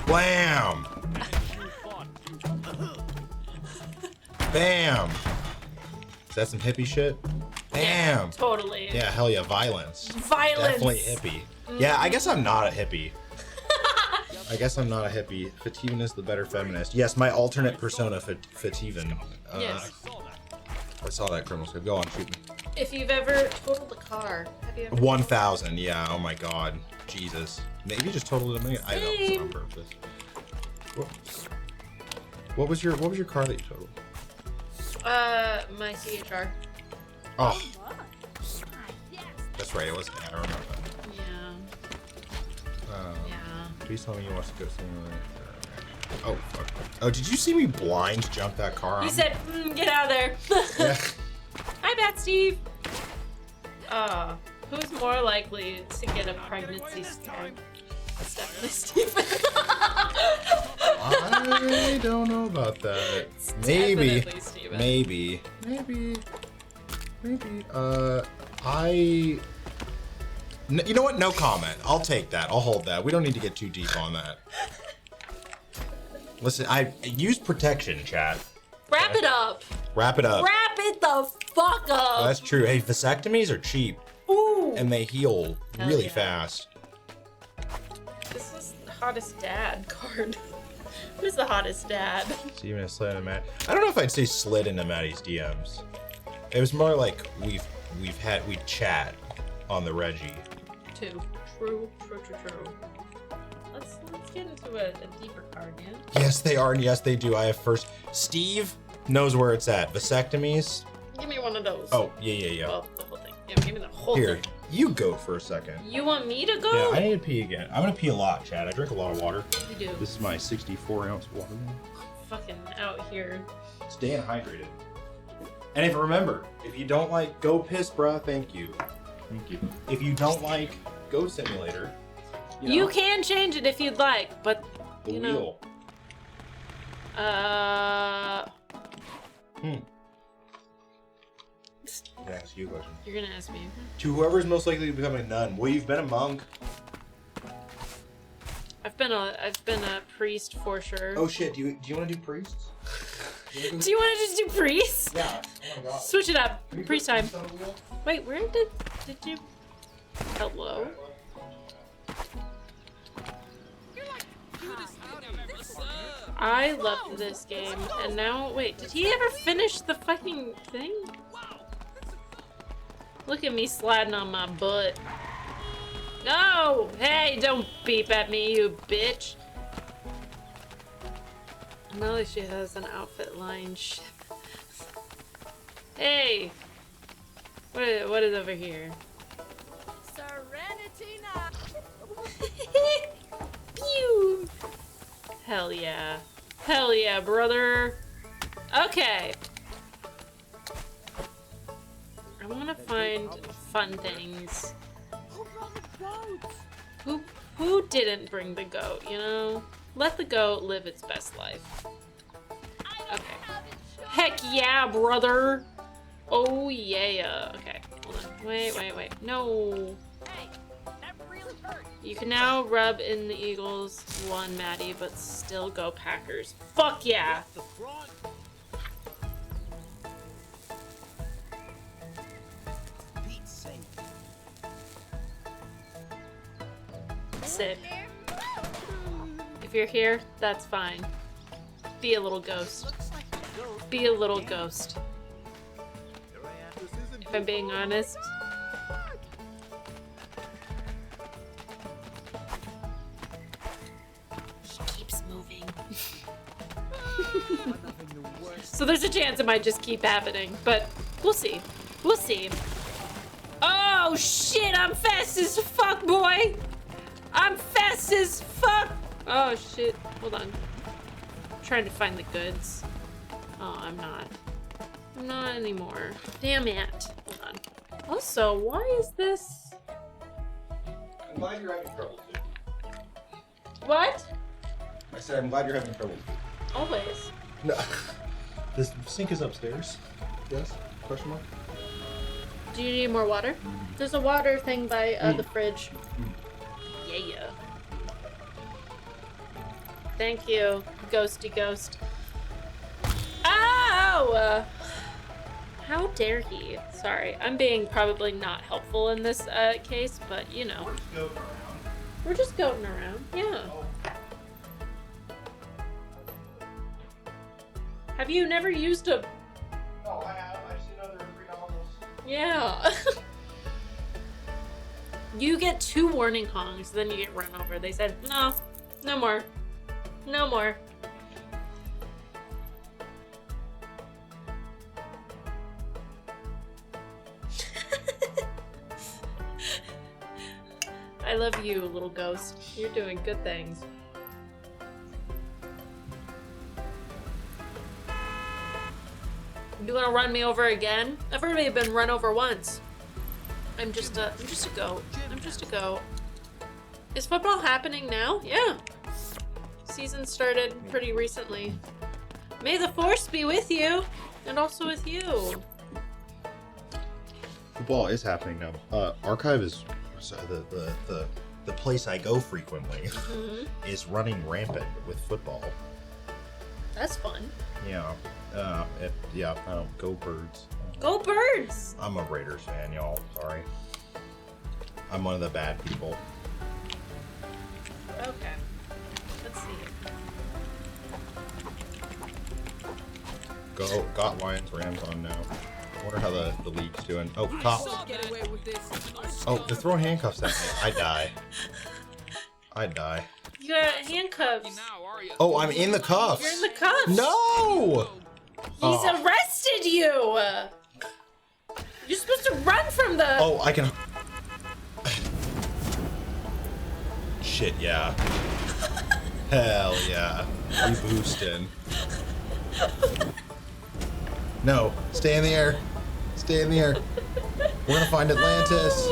Blam. Bam. Is that some hippie shit? Bam. Yeah, totally. Yeah, hell yeah, violence. Violence. Definitely hippie. Yeah, I guess I'm not a hippie. I guess I'm not a hippie. Phteven is the better feminist. Yes, my alternate persona, Phteven. Yes. I saw that criminal script. Go on, shoot me. If you've ever totaled a car, have you ever? 1,000. Yeah. Oh my God. Jesus. Maybe just totaled it a million. I know it's on purpose. What was your car that you totaled? My CHR. Oh. That's right. It was. I remember that. Yeah. Yeah. Please tell me you want to go somewhere. Oh fuck. Oh, did you see me blind jump that car? You said, get out of there. Yeah. Hi, Bat Steve. Who's more likely to get a pregnancy scare? It's definitely Steven. I don't know about that. Maybe. Definitely Steven. Maybe. You know what? No comment. I'll take that. I'll hold that. We don't need to get too deep on that. Listen, I use protection, chat. Wrap it up. Wrap it up. Wrap it the fuck up. Oh, that's true. Hey, vasectomies are cheap. Ooh. And they heal Hell really yeah. fast. This is the hottest dad card. What is the hottest dad? Steven has slid into Matt. I don't know if I'd say slid into Maddie's DMs. It was more like we'd chat on the Reggie. True. Let's get into a deeper card, yeah? Yes, they are, and yes, they do. I have first. Steve knows where it's at. Vasectomies. Give me one of those. Oh, yeah. Well, the whole thing. Yeah, give me the whole Here, thing. you go for a second. You want me to go? Yeah, I need to pee again. I'm gonna pee a lot, Chad. I drink a lot of water. You do. This is my 64-ounce water. Fucking out here. Staying hydrated. And if you don't like Go Piss, bruh, thank you. Thank you. If you don't like Go Simulator, you can change it if you'd like, but the you know. wheel. Can I ask you a question? You're gonna ask me. To whoever's most likely to become a nun, well, you've been a monk. I've been a priest for sure. Oh shit, do you want to do priests? Do you want to just do priests? Yeah. Oh my God. Switch it up. Priest time. Wait, where did you? Hello. I loved this game, and now wait, did he ever finish the fucking thing? Look at me sliding on my butt. No! Hey, don't beep at me, you bitch. Now she has an outfit line. Shit. Hey! What is over here? Serenity now. Pew! Hell yeah. Hell yeah, brother. Okay. I want to find fun things. Who didn't bring the goat, you know? Let the goat live its best life. Okay. Heck yeah, brother! Oh yeah. Okay, hold on. Wait. No. You can now rub in the Eagles one, Maddie, but still go Packers. Fuck yeah! Sick. If you're here, that's fine. Be a little ghost. Be a little ghost. If I'm being honest. She keeps moving. So there's a chance it might just keep happening, but we'll see. We'll see. Oh shit, I'm fast as fuck, boy! I'm fast as fuck! Oh shit, hold on. I'm trying to find the goods. Oh, I'm not. I'm not anymore. Damn it. Hold on. Also, why is this? I'm glad you're having trouble too. What? I said I'm glad you're having trouble. Always. No. This sink is upstairs. Yes? Question mark? Do you need more water? There's a water thing by the fridge. Yeah. Thank you, ghosty ghost. Ow! How dare he? Sorry, I'm being probably not helpful in this case, but you know. We're just goating around. Yeah. Have you never used a... No, I have. I just didn't know there were $3. Yeah. You get 2 warning honks, then you get run over. They said, no, no more. No more. I love you, little ghost. You're doing good things. You gonna run me over again? I've already been run over once. I'm just a goat. I'm just a goat. Is football happening now? Yeah. Season started pretty recently. May the force be with you, and also with you. Football is happening now. Archive is the place I go frequently is running rampant with football. That's fun. Yeah. I don't go Birds. Go Birds! I'm a Raiders fan, y'all. Sorry. I'm one of the bad people. Okay. Let's see. Got Lions Rams on now. I wonder how the league's doing. Oh, cops. Oh, they're throwing handcuffs at me. I die. You got handcuffs. Oh, I'm in the cuffs. You're in the cuffs. No! He's arrested you. You're supposed to run from the... Oh, I can... Shit, yeah. Hell yeah. We boosting. No, stay in the air. Stay in the air. We're gonna find Atlantis.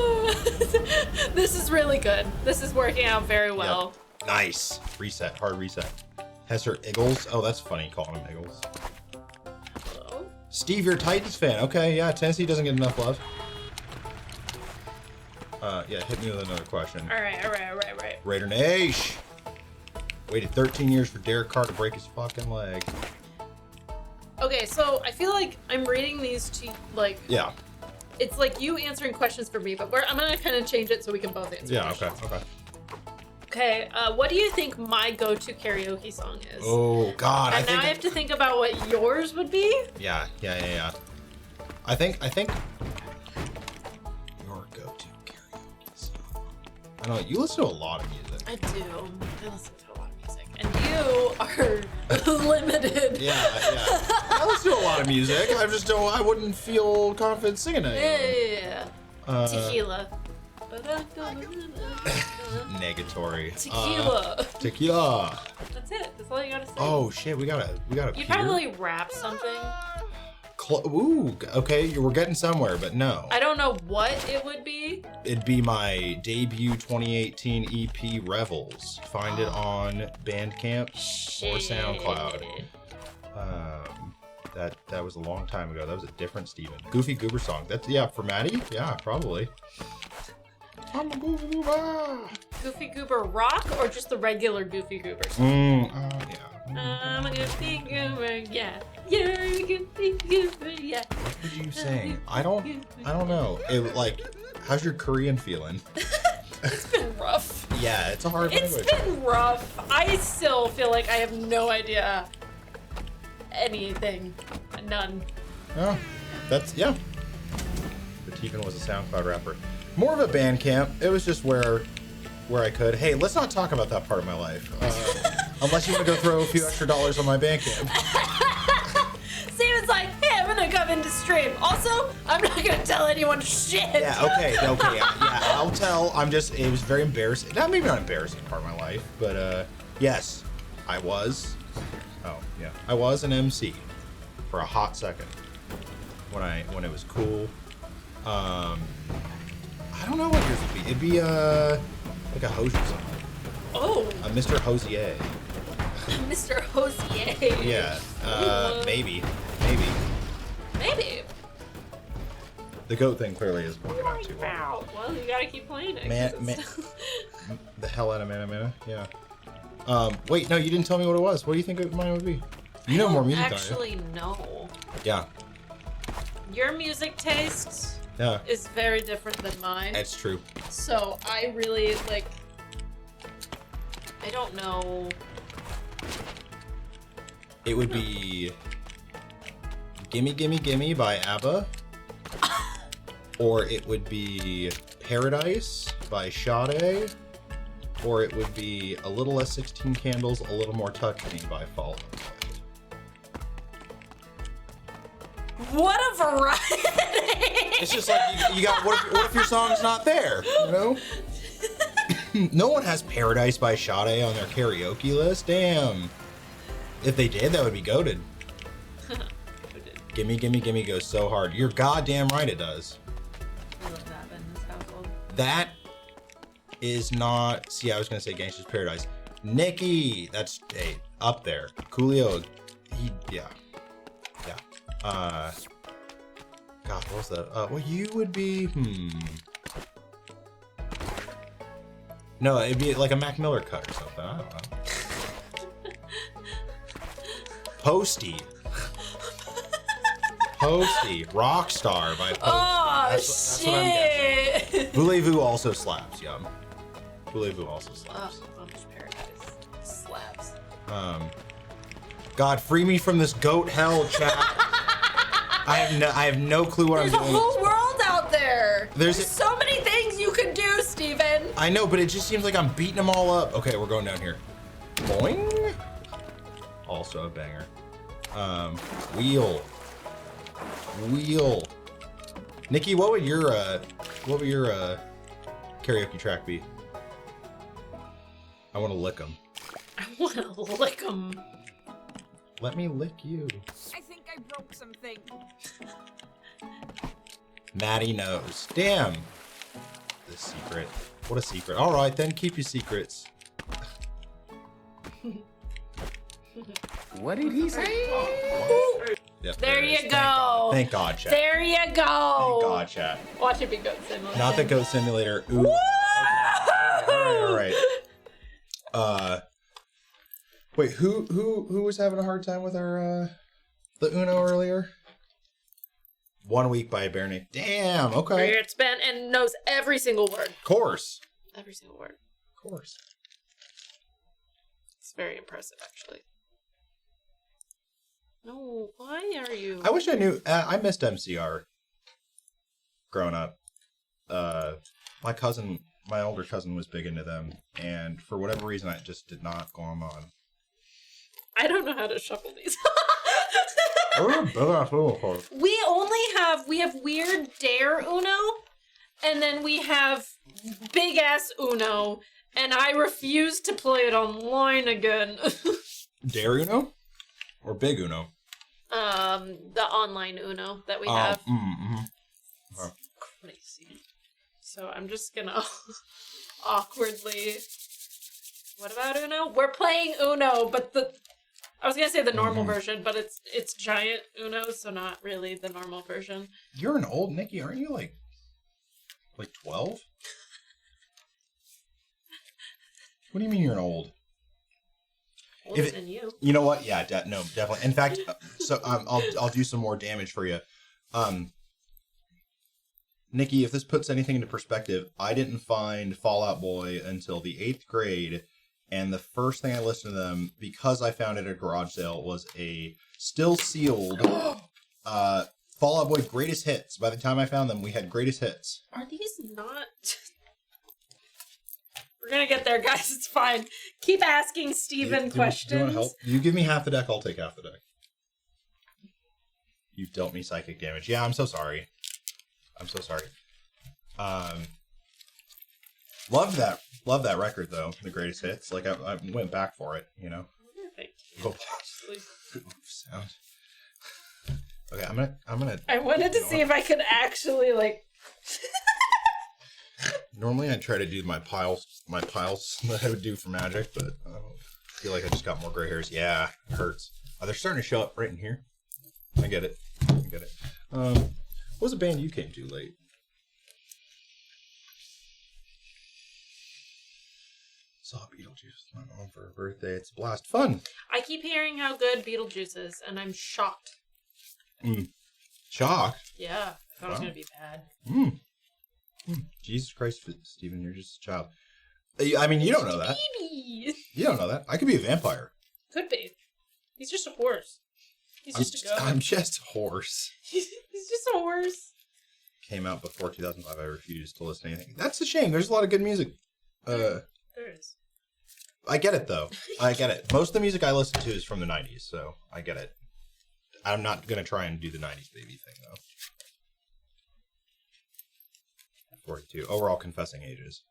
This is really good. This is working out very well. Yep. Nice. Reset, hard reset. Hester Eagles. Oh, that's funny calling him Eagles. Hello? Steve, you're a Titans fan. Okay, yeah, Tennessee doesn't get enough love. Yeah, hit me with another question. All right. Raider Nation. Waited 13 years for Derek Carr to break his fucking leg. Okay, so I feel like I'm reading these to, like... Yeah. It's like you answering questions for me, but I'm gonna kind of change it so we can both answer questions. Okay. Okay, what do you think my go-to karaoke song is? Oh, God. And now I have to think about what yours would be? Yeah. I think your go-to karaoke song. I know, you listen to a lot of music. I do. I listen to a lot of music. And you are limited. Yeah. I listen to a lot of music. I wouldn't feel confident singing it. Yeah. Tequila. Negatory. Tequila. That's it. That's all you gotta say. Oh shit, we gotta. You probably rap something. Ooh, okay, we're getting somewhere, but no. I don't know what it would be. It'd be my debut 2018 EP, Revels. Find it on Bandcamp or SoundCloud. That was a long time ago. That was a different Steven. Goofy Goober song. That's for Maddie? Yeah, probably. I'm a Goofy Goober. Goofy Goober rock or just the regular Goofy Goober song? Yeah. I'm a Goofy Goober, yeah. You're a Goofy Goober, yeah. What did you sing? I don't know. How's your Korean feeling? It's been rough. Yeah, it's a hard language. It's been rough. I still feel like I have no idea anything. None. Oh, that's, yeah. But Phteven was a SoundCloud rapper. More of a band camp. It was just where I could. Hey, let's not talk about that part of my life. Unless you want to go throw a few extra dollars on my band camp. Steven's like, hey, I'm gonna come into stream. Also, I'm not gonna tell anyone shit. Yeah, okay, yeah, I'll tell. It was very embarrassing. Maybe not embarrassing part of my life, but yes, I was. Oh, yeah. I was an MC for a hot second when it was cool. I don't know what yours would be. It'd be like a Hosier song. Oh. A Mr. Hosier. Mr. Hosier. Yeah. Maybe. The goat thing clearly isn't working out too well. Well, you gotta keep playing it. The hell out of Mana. Yeah. Wait, no, you didn't tell me what it was. What do you think mine would be? You know more music, don't you? Actually, no. Yeah. Your music taste Yeah. is very different than mine. It's true. So I really I don't know. It would be Gimme Gimme Gimme by ABBA. Or it would be Paradise by Sade. Or it would be A Little Less 16 Candles, A Little More Touch Me by Fall Out Boy. What a variety! It's just like you got. What if your song's not there? You know. No one has Paradise by Sade on their karaoke list. Damn. If they did, that would be goated. Gimme Gimme Gimme goes so hard. You're goddamn right it does. I love that in this household. That is not. See, I was gonna say Gangsta's Paradise. Nicki, that's up there. Coolio, yeah. God, what was that? Well, you would be. No, it'd be like a Mac Miller cut or something. I don't know. Posty, Rockstar by Posty. Oh, that's what I'm guessing. shit! Voulez-vous also slaps, yum. Voulez-vous also slaps. Amish Paradise slaps. God, free me from this goat hell, chat. I have no clue what There's I'm doing. a whole world out there. There's so many things you can do, Steven. I know, but it just seems like I'm beating them all up. Okay, we're going down here. Boing. Also a banger. Wheel. Nikki, what would your karaoke track be? I want to lick them. I want to lick them. Let me lick you. I think I broke something. Maddie knows. Damn. The secret. What a secret. All right, then keep your secrets. What did he say? Yep, There you is. go. Thank God, chat. There you go. Thank God, chat. Watch it be Goat Simulator. Not the Goat Simulator. Ooh. All right. Wait, who was having a hard time with our the Uno earlier? 1 Week by Bernie. Damn. Okay. It's been and knows every single word. Of course. Every single word. Of course. It's very impressive, actually. No, why are you? I wish I knew. I missed MCR. Growing up, my older cousin was big into them, and for whatever reason, I just did not go on. I don't know how to shuffle these. We have weird Dare Uno, and then we have big ass Uno, and I refuse to play it online again. Dare Uno or Big Uno? The online Uno that we have. Oh. Crazy. So I'm just gonna awkwardly. What about Uno? We're playing Uno, but I was gonna say the normal version, but it's giant Uno, so not really the normal version. You're an old Nikki, aren't you? Like 12? What do you mean you're an old? Older than you. You know what? Yeah, no, definitely. In fact, so I'll do some more damage for you. Nikki, if this puts anything into perspective, I didn't find Fall Out Boy until the 8th grade, and the first thing I listened to them, because I found it at a garage sale, was a still sealed Fall Out Boy Greatest Hits. By the time I found them, we had Greatest Hits. Are these not... We're gonna get there, guys. It's fine. Keep asking Steven questions. Do you want help? You give me half the deck, I'll take half the deck. You've dealt me psychic damage. Yeah, I'm so sorry. I'm so sorry. Loved that record though. The Greatest Hits. Like I went back for it. You know. Thank you. Sound. Okay, I'm gonna. I wanted to see if I could actually like. Normally, I try to do my piles that I would do for Magic, but I feel like I just got more gray hairs. Yeah, it hurts. They're starting to show up right in here. I get it. What was a band you came to late? Saw Beetlejuice with my mom for her birthday. It's a blast. Fun. I keep hearing how good Beetlejuice is, and I'm shocked. Shocked? Yeah, I thought it was gonna be bad. Jesus Christ, Steven, you're just a child. I mean, you don't know that. Baby. You don't know that. I could be a vampire. Could be. He's just a horse. He's just a goat. I'm just a horse. He's just a horse. Came out before 2005. I refused to listen to anything. That's a shame. There's a lot of good music. There is. I get it, though. I get it. Most of the music I listen to is from the 90s, so I get it. I'm not going to try and do the 90s baby thing, though. 42. Overall confessing ages.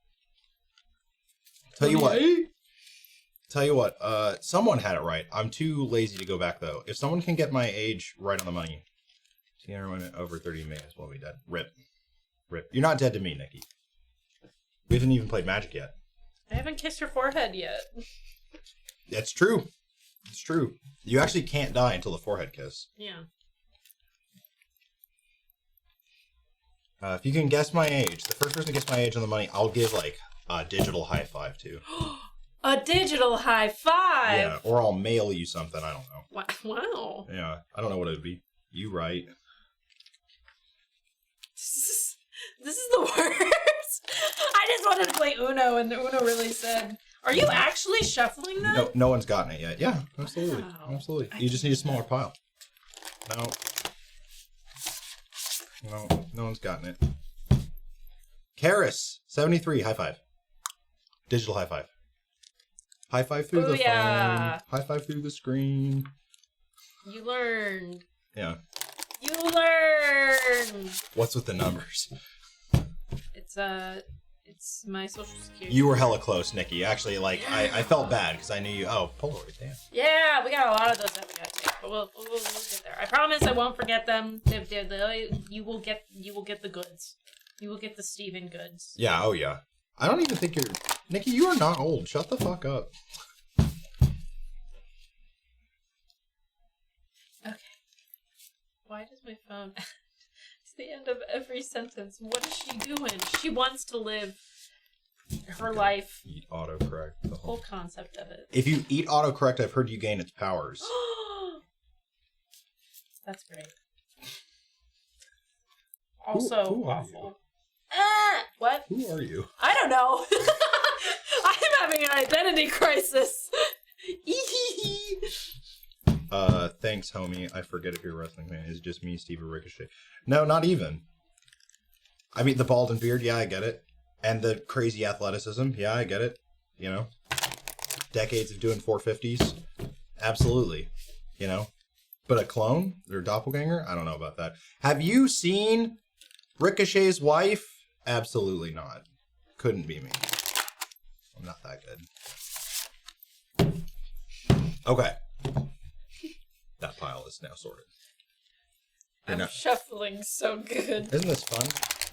Tell you what. Someone had it right. I'm too lazy to go back, though. If someone can get my age right on the money, everyone over 30 may as well be dead. Rip. You're not dead to me, Nikki. We haven't even played Magic yet. I haven't kissed your forehead yet. That's true. It's true. You actually can't die until the forehead kiss. Yeah. If you can guess my age, the first person to guess my age on the money, I'll give like a digital high five to. A digital high five? Yeah, or I'll mail you something. I don't know. Wow. Yeah, I don't know what it would be. You right. This is the worst. I just wanted to play Uno, and Uno really said, "Are you actually shuffling them?" No one's gotten it yet. Yeah, absolutely, absolutely. You just need a smaller pile. No one's gotten it. Karis, 73, high five. Digital high five. High five through the phone. High five through the screen. You learned. Yeah. You learned. What's with the numbers? It's my social security. You were hella close, Nikki. Actually, like, I felt bad because I knew you. Oh, Polaroid, damn. Yeah, we got a lot of those that we got to take, but we'll get there. I promise I won't forget them. You will get the goods. You will get the Steven goods. Yeah, oh yeah. I don't even think you're... Nikki, you are not old. Shut the fuck up. Okay. Why does my phone... It's the end of every sentence. What is she doing? She wants to live her life. Eat autocorrect. The whole concept of it. If you eat autocorrect, I've heard you gain its powers. That's great. Also awful. What? Who are you? I don't know. I'm having an identity crisis. Thanks, homie. I forget if you're a wrestling fan. It's just me, Steve, or Ricochet. No, not even. I mean, the bald and beard, yeah, I get it. And the crazy athleticism, yeah, I get it. You know? Decades of doing 450s. Absolutely. You know? But a clone? Or a doppelganger? I don't know about that. Have you seen Ricochet's wife? Absolutely not. Couldn't be me. I'm not that good. Okay. That pile is now sorted. I'm shuffling so good. Isn't this fun?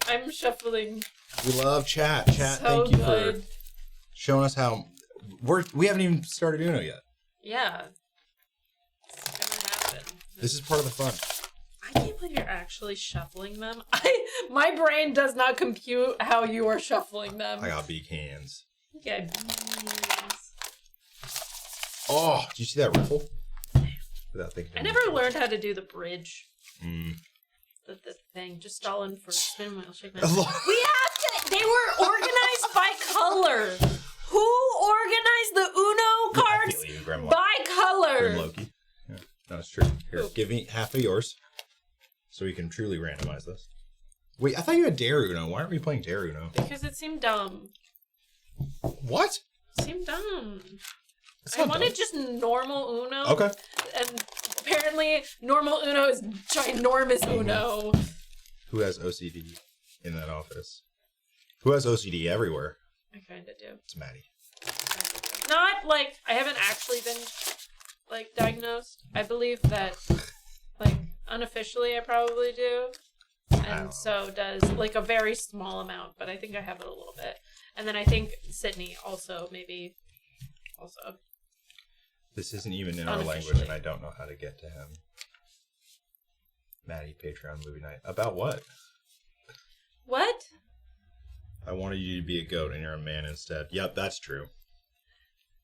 I'm shuffling. We love chat. Chat, so thank you good. for showing us how... We haven't even started Uno yet. Yeah. It's never happened. This is part of the fun. I can't believe you're actually shuffling them. My brain does not compute how you are shuffling them. I got big hands. Yeah. Oh, did you see that riffle? Without thinking. I never learned how to do the bridge. The thing. Just stalling for spin wheel, shake my As head. long- We have to. They were organized by color. Who organized the Uno cards I feel you, Grim by color? Grim Loki. Yeah, that's true. Here, give me half of yours, so we can truly randomize this. Wait, I thought you had Dare Uno. Why aren't we playing Dare Uno? Because it seemed dumb. What? It seemed dumb. It's I not wanted dumb. just normal Uno. Okay. And apparently, normal Uno is ginormous Uno. Who has OCD in that office? Who has OCD everywhere? I kind of do. It's Maddie. Not like I haven't actually been like diagnosed. I believe that like unofficially I probably do. And so does like a very small amount, but I think I have it a little bit. And then I think Sydney also maybe also. This isn't even in our language, Unofficially. and I don't know how to get to him. Maddie, Patreon movie night. About what? What? I wanted you to be a goat, and you're a man instead. Yep, that's true.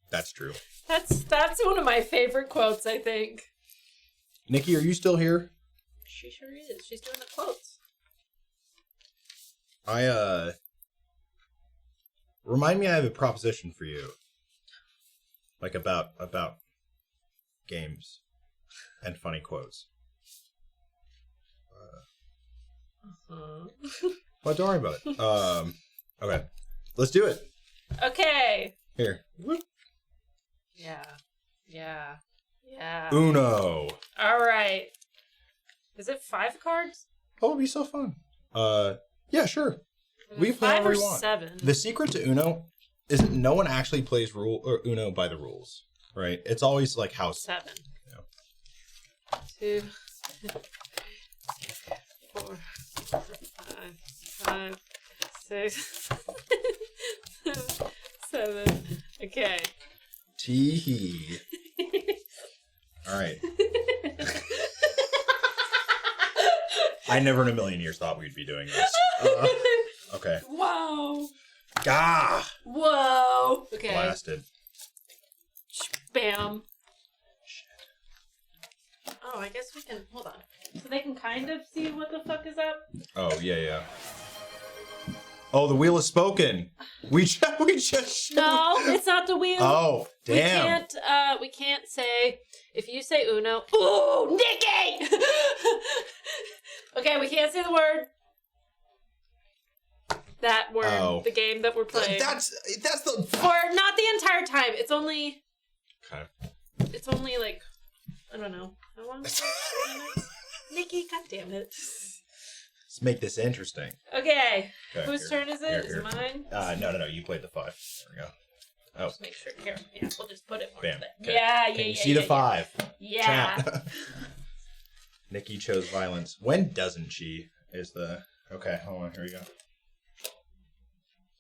That's true. That's one of my favorite quotes, I think. Nikki, are you still here? She sure is. She's doing the quotes. Remind me, I have a proposition for you. Like about games and funny quotes. Well, don't worry about it. Okay. Let's do it. Okay. Here. Yeah. Yeah. Yeah. Uno. All right. Is it 5 cards? Oh, it'd be so fun. Yeah, sure. We can play 5 however or we want. 7? The secret to Uno is no one actually plays Uno by the rules, right? It's always like house. 7. Yeah. 2, 4, 5, 6, 7. Okay. Tee. All right. I never in a million years thought we'd be doing this. Okay. Wow. Gah! Whoa. Okay. Blasted. Bam. Oh, I guess we can. Hold on. So they can kind of see what the fuck is up? Oh, yeah. Oh, the wheel is spoken. We just No, it's not the wheel. Oh, damn. We can't say, if you say Uno, ooh, Nikki! Okay, we can't say the word. That word, Oh. the game that we're playing. That's the... For not the entire time. It's only... Okay. It's only like, I don't know. How long? 30 minutes? Nikki, goddammit. Let's make this interesting. Okay. Okay, Whose here. turn is it? Here, Is here. it mine? No. You played the 5. There we go. Oh. Just make sure. Here. Yeah, we'll just put it more Bam. to the... Okay. Yeah, Can yeah, you yeah, see the yeah, 5? Yeah. Chat. Nikki chose violence. When doesn't she? Is the... Okay, hold on. Here we go.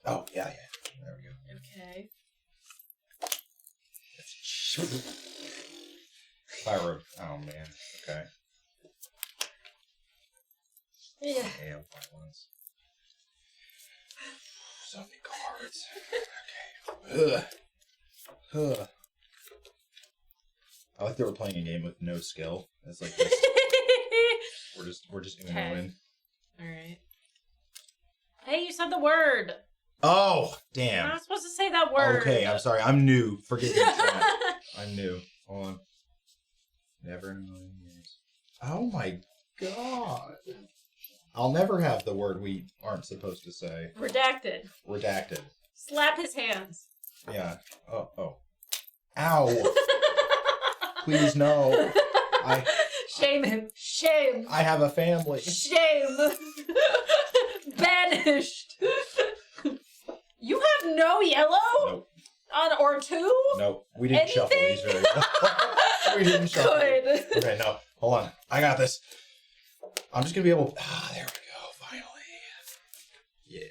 Oh, yeah. There we go. Okay. Fire. Oh, man. Okay. Yeah. Damn, violence. So many cards. Okay. Ugh. I like that we're playing a game with no skill. It's like this. we're just Unoing. Alright. Hey, you said the word. Oh, You're damn. not supposed to say that word. Okay, I'm sorry. I'm new. Forgive me. Chat. I'm new. Hold on. Never in a million years. Oh my god. I'll never have the word we aren't supposed to say. Redacted. Redacted. Slap his hands. Yeah. Oh. Ow. Please no. Shame him. Shame. I have a family. Shame. Banished. You have no yellow? Nope. Or 2? Nope. We didn't shuffle these very well. We didn't shuffle. Good. Okay, no. Hold on. I got this. I'm just gonna be able. Ah, there we go. Finally. Yeah.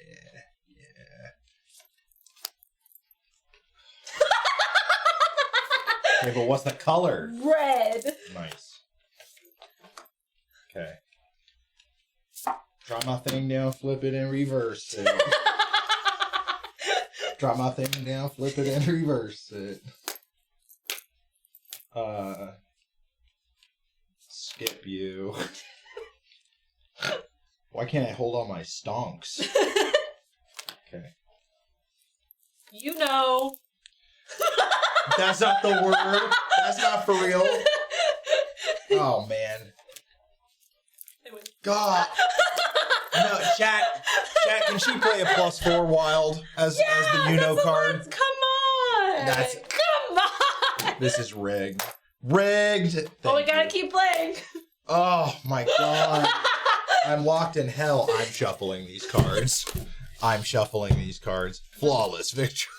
Okay, but what's the color? Red. Nice. Okay. Drop my thing down, flip it, and reverse it. Drop my thing down, flip it, and reverse it. Skip you. Why can't I hold on my stonks? Okay. You know. That's not the word. That's not for real. Oh, man. God. No, chat, can she play a +4 wild as the you-know card? Come on. Come on. This is rigged. Rigged. Oh, we gotta keep playing. Oh, my God. I'm locked in hell. I'm shuffling these cards. Flawless victory.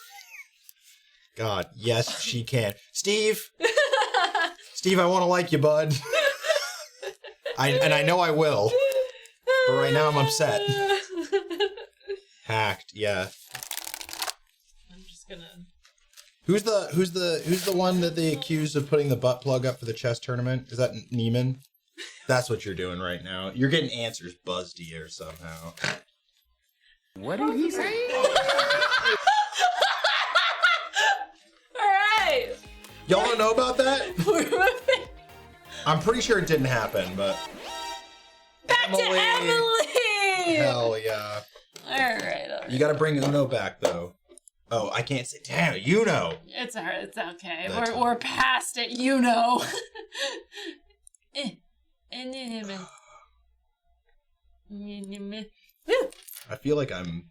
God, yes, she can. Steve, I want to like you, bud. I know I will. But right now I'm upset. Hacked, yeah. I'm just gonna. Who's the one that they accused of putting the butt plug up for the chess tournament? Is that Neiman? That's what you're doing right now. You're getting answers buzzed to you somehow. What did he say? Alright! Y'all don't know about that? I'm pretty sure it didn't happen, but... Back to Emily! Hell yeah. Alright. You gotta bring Uno back, though. Oh, I can't say... Damn it, you know! It's alright, it's okay. That's We're past it, you know. I feel like I'm...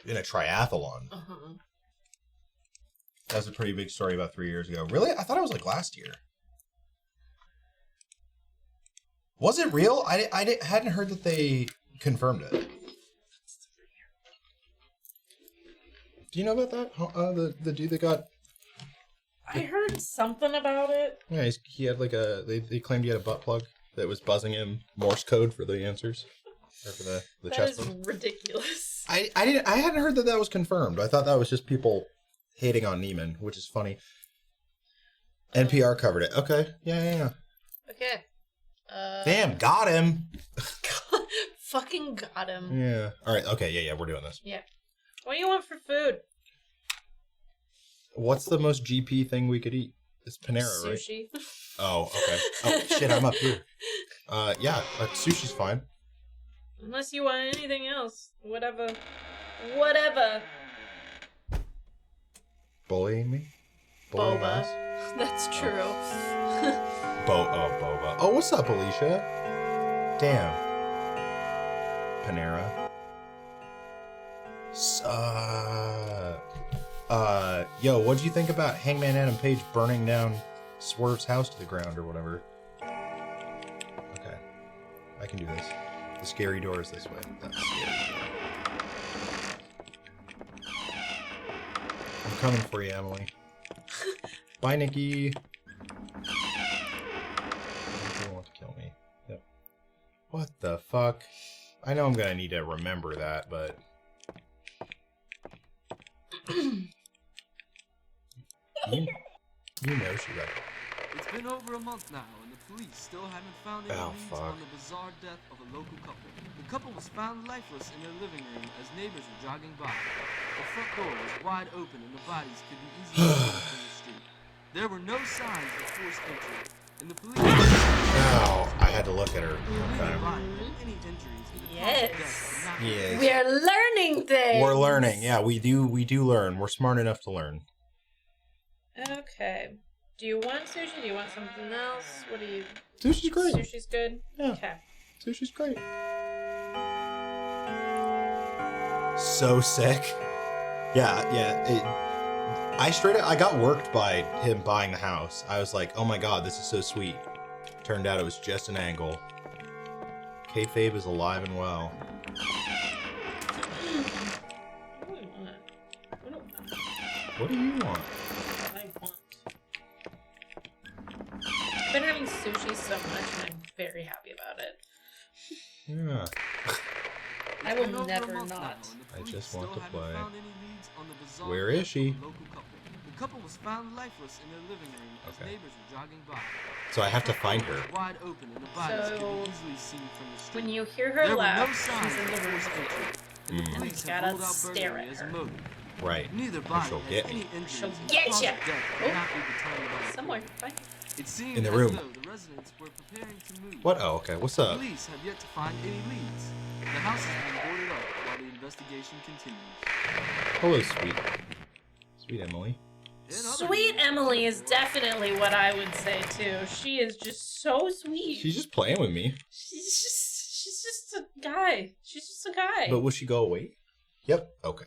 in a triathlon. Uh-huh. That was a pretty big story about 3 years ago. Really? I thought it was like last year. Was it real? I hadn't heard that they confirmed it. Do you know about that? The dude that got... I heard something about it. Yeah, he had like a... They claimed he had a butt plug that was buzzing him Morse code for the answers. Or for the That chess is board. ridiculous. I hadn't heard that was confirmed. I thought that was just people hating on Neiman, which is funny. NPR covered it. Okay. Yeah. Okay. Damn, got him. Fucking got him. Yeah. All right. Okay. Yeah. We're doing this. Yeah. What do you want for food? What's the most GP thing we could eat? It's Panera, right? Sushi. Oh, okay. Oh, shit, I'm up here. Yeah, sushi's fine. Unless you want anything else. Whatever. Bullying me? Boba. us? That's true. Boba. Oh, what's up, Alicia? Damn. Panera. Yo, what'd you think about Hangman Adam Page burning down Swerve's house to the ground or whatever? Okay. I can do this. The scary door is this way. That's scary. I'm coming for you, Emily. Bye, Nikki. You want to kill me. Yep. What the fuck? I know I'm gonna need to remember that, but... You know she got it. It's been over a month now, and the police still haven't found any leads on the bizarre death of a local couple. The couple was found lifeless in their living room as neighbors were jogging by. The front door was wide open, and the bodies could be easily seen from the street. There were no signs of forced entry, and the police... Ow, I had to look at her. Yes. Yes. We are learning things. We're learning. Yeah, we do learn. We're smart enough to learn. Okay. Do you want sushi? Do you want something else? What do you... Sushi's great. Sushi's good? Yeah. Okay. Sushi's great. So sick. Yeah. I got worked by him buying the house. I was like, oh my god, this is so sweet. Turned out it was just an angle. Kayfabe is alive and well. What do you want? I've been having sushi so much and I'm very happy about it. Yeah. I will never not. I just want to play. Where is she? The couple was found lifeless in their living room as neighbors were jogging by. So I have to find her. Wide open and the bodies could be easily seen from the street. When you hear her laugh, she's in the room with you. Mm. You gotta stare at her. Right. Neither And body she'll has get any me. injuries She'll and get cause ya! of death Oh. cannot be determined by the Somewhere. police. Bye. It seemed In the as room. though the residents were preparing to move. What? Oh, okay. What's up? Police have yet to find any leads. The house has been boarded up while the investigation continues. Hello, sweet. Sweet Emily. Sweet Emily is definitely what I would say too. She is just so sweet. She's just playing with me. She's just a guy. She's just a guy. But will she go away? Yep. Okay.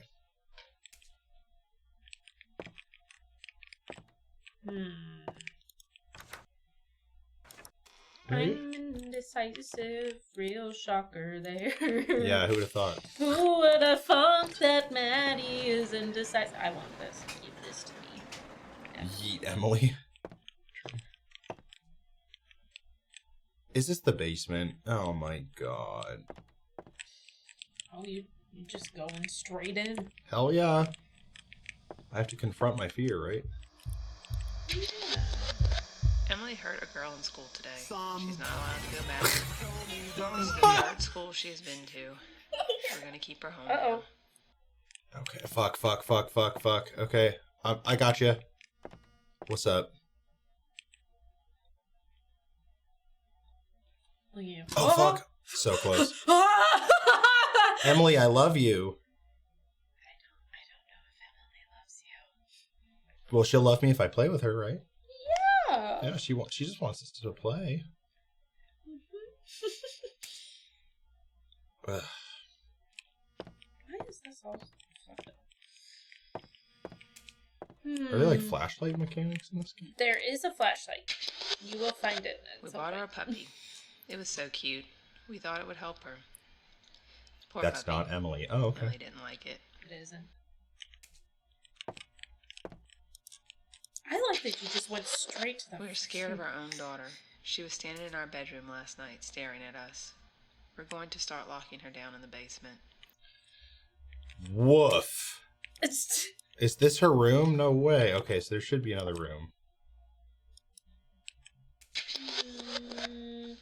I'm indecisive. Real shocker there. Yeah, who would have thought? Who would have thought that Maddie is indecisive? I want this. Give this to me. Yeet, Emily. Is this the basement? Oh my god. Oh, you just going straight in. Hell yeah. I have to confront my fear, right? Emily hurt a girl in school today. She's not allowed to go back. This is the third school she's been to. We're gonna keep her home. Uh-oh. Okay, fuck. Okay, I got you. What's up? Look at you. Oh, fuck. So close. Emily, I love you. I don't know if Emily loves you. Well, she'll love me if I play with her, right? Yeah. Yeah, she just wants us to play. Why is this all fucked up? Are there like flashlight mechanics in this game? There is a flashlight. You will find it. We bought her a puppy. It was so cute. We thought it would help her. Poor That's puppy. not Emily. Oh, okay. Emily didn't like it. It isn't. I like that you just went straight to the. We were scared of our own daughter. She was standing in our bedroom last night, staring at us. We're going to start locking her down in the basement. Woof. Is this her room? No way. Okay, so there should be another room.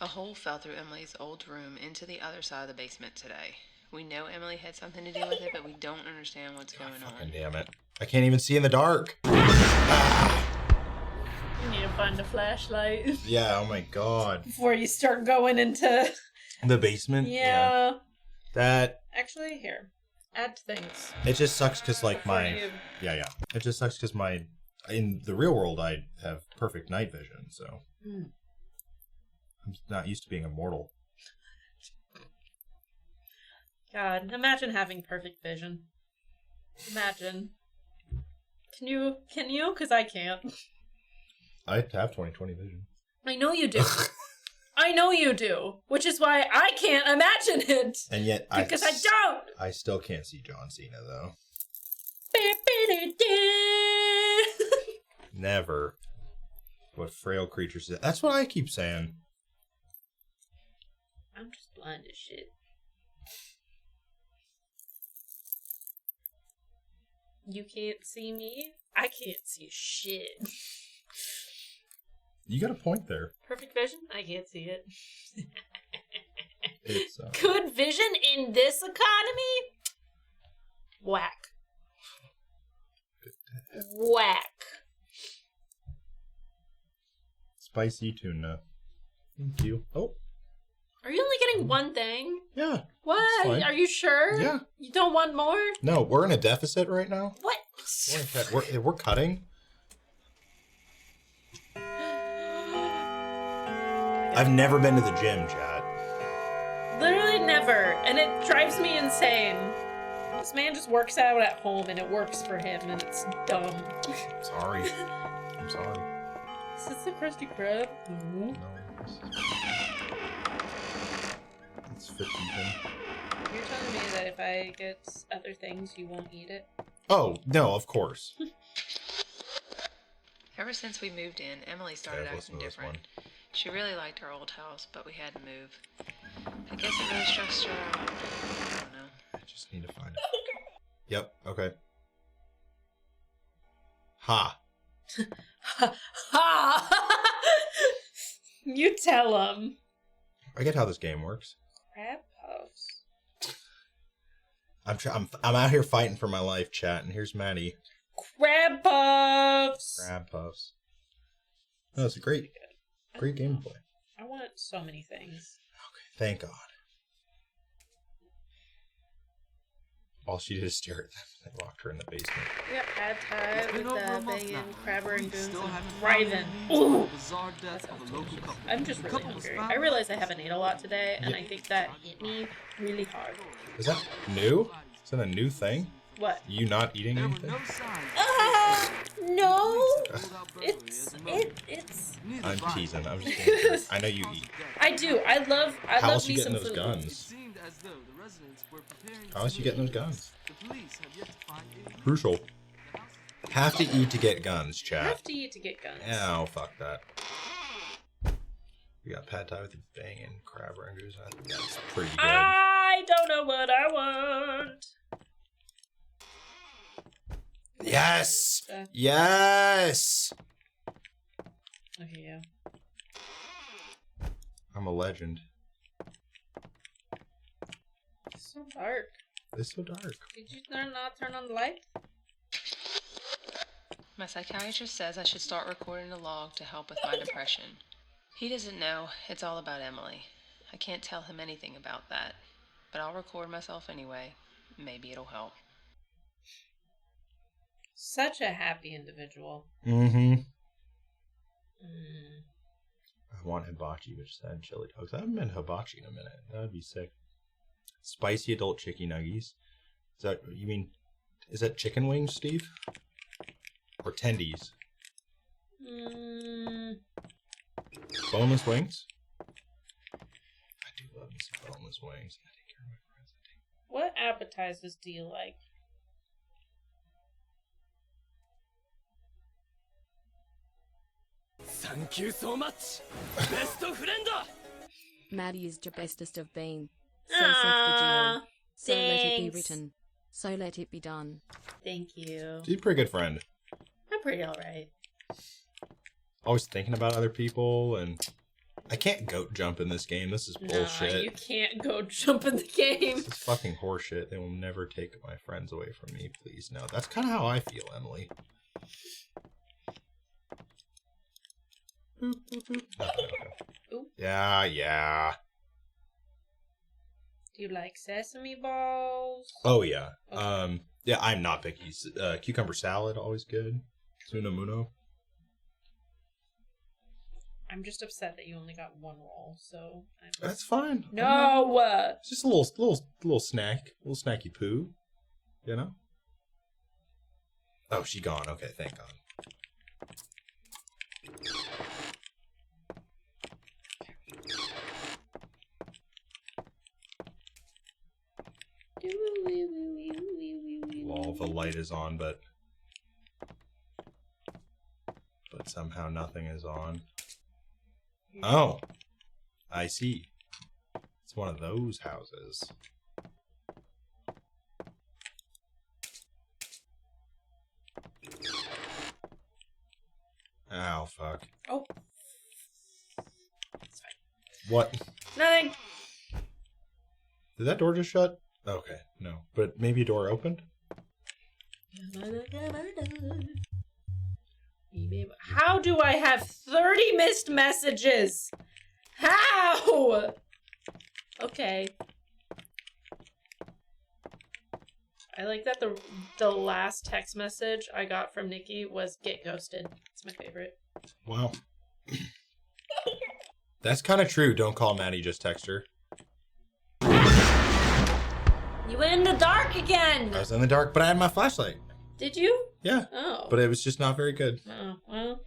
A hole fell through Emily's old room into the other side of the basement today. We know Emily had something to do with it, but we don't understand what's going on. Damn it. I can't even see in the dark. You need to find a flashlight. Yeah, oh my god. Before you start going into The basement? Yeah. That Actually, here. Add things. it just sucks because like Before my you- yeah. It just sucks because in the real world I have perfect night vision, so I'm not used to being immortal. God, imagine having perfect vision. Imagine. Can you? Because I can't. I have 20/20 vision. I know you do. I know you do. Which is why I can't imagine it. And yet Because I don't. I still can't see John Cena though. Never. What frail creatures is. That's what I keep saying. I'm just blind as shit. You can't see me. I can't see shit. You got a point there. Perfect vision? I can't see it. It's Good vision in this economy? Whack. Whack. spicy tuna. Thank you. Oh, Are you only getting one thing? yeah. That's What? fine. Are you sure? Yeah. You don't want more? No, we're in a deficit right now. What? We're cutting. I've never been to the gym, chat. Literally never. And it drives me insane. This man just works out at home and it works for him and it's dumb. Sorry. I'm sorry. Is this the Krusty Krab? No. It's 15. You're telling me that if I get other things, you won't eat it? Oh, no, of course. Ever since we moved in, Emily started acting different. She really liked our old house, but we had to move. I guess it really stressed her out. I don't know. I just need to find it. Yep, okay. Ha. Ha! You tell him. I get how this game works. Crab puffs. I'm out here fighting for my life, chat, and here's Maddie. Crab puffs. Crab puffs. No, it's a great game to play. I want so many things. Thank God. All she did is stare at them. They locked her in the basement. We got Pad Thai with banging, crabber, and boons, Still and haven't Raven. found any Ooh! bizarre death of a local couple. I'm just really hungry. I realize I haven't ate a lot today, and I think that hit me really hard. Is that new? Is that a new thing? What? You not eating anything? No! It's... I'm teasing. I'm just kidding. I know you eat. I do. I love How else me you some getting those food. guns? How else you getting those guns? Crucial. Have to eat to get guns, chat. Have to eat to get guns. Oh, fuck that. We got Pad Thai with the banging crab rangoons. I think that's pretty good. I don't know what I want. Yes! Yes! Okay, yeah. I'm a legend. It's so dark. It's so dark. Did you not turn on the light? My psychiatrist says I should start recording a log to help with my depression. He doesn't know it's all about Emily. I can't tell him anything about that, but I'll record myself anyway. Maybe it'll help. Such a happy individual. Mm-hmm. I want hibachi, which said chili dogs. I haven't been hibachi in a minute. That would be sick. Spicy adult chicky nuggies. Is that, you mean, is that chicken wings, Steve? Or tendies? Boneless wings? I do love me some boneless wings. I take care of my friends. What appetizers do you like? Thank you so much, best friend. Maddie is the bestest of been. So saith the Geo. So let it be thanks. written. So let it be done. Thank you. She's a pretty good friend. I'm pretty alright. Always thinking about other people, and I can't goat jump in this game. This is bullshit. Nah, you can't go jump in the game. It's fucking horseshit. They will never take my friends away from me. Please, no. That's kind of how I feel, Emily. Boop, boop, boop. Ooh. Yeah, yeah. Do you like sesame balls? Oh, yeah. Okay. Yeah, I'm not picky. Cucumber salad, always good. Suno Muno. I'm just upset that you only got one roll, so... That's fine. No! It's just a little snack. A little snacky poo. You know? Oh, she gone. Okay, thank God. Well, the light is on, but somehow nothing is on. Oh, I see. It's one of those houses. Oh, fuck. Oh. What? Nothing. Did that door just shut? Okay, no. But maybe a door opened? How do I have 30 missed messages? How? Okay. I like that the last text message I got from Nikki was get ghosted. It's my favorite. Wow. That's kind of true. Don't call Maddie, just text her. You went in the dark again! I was in the dark, but I had my flashlight. Did you? Yeah. Oh. But it was just not very good. Oh, well.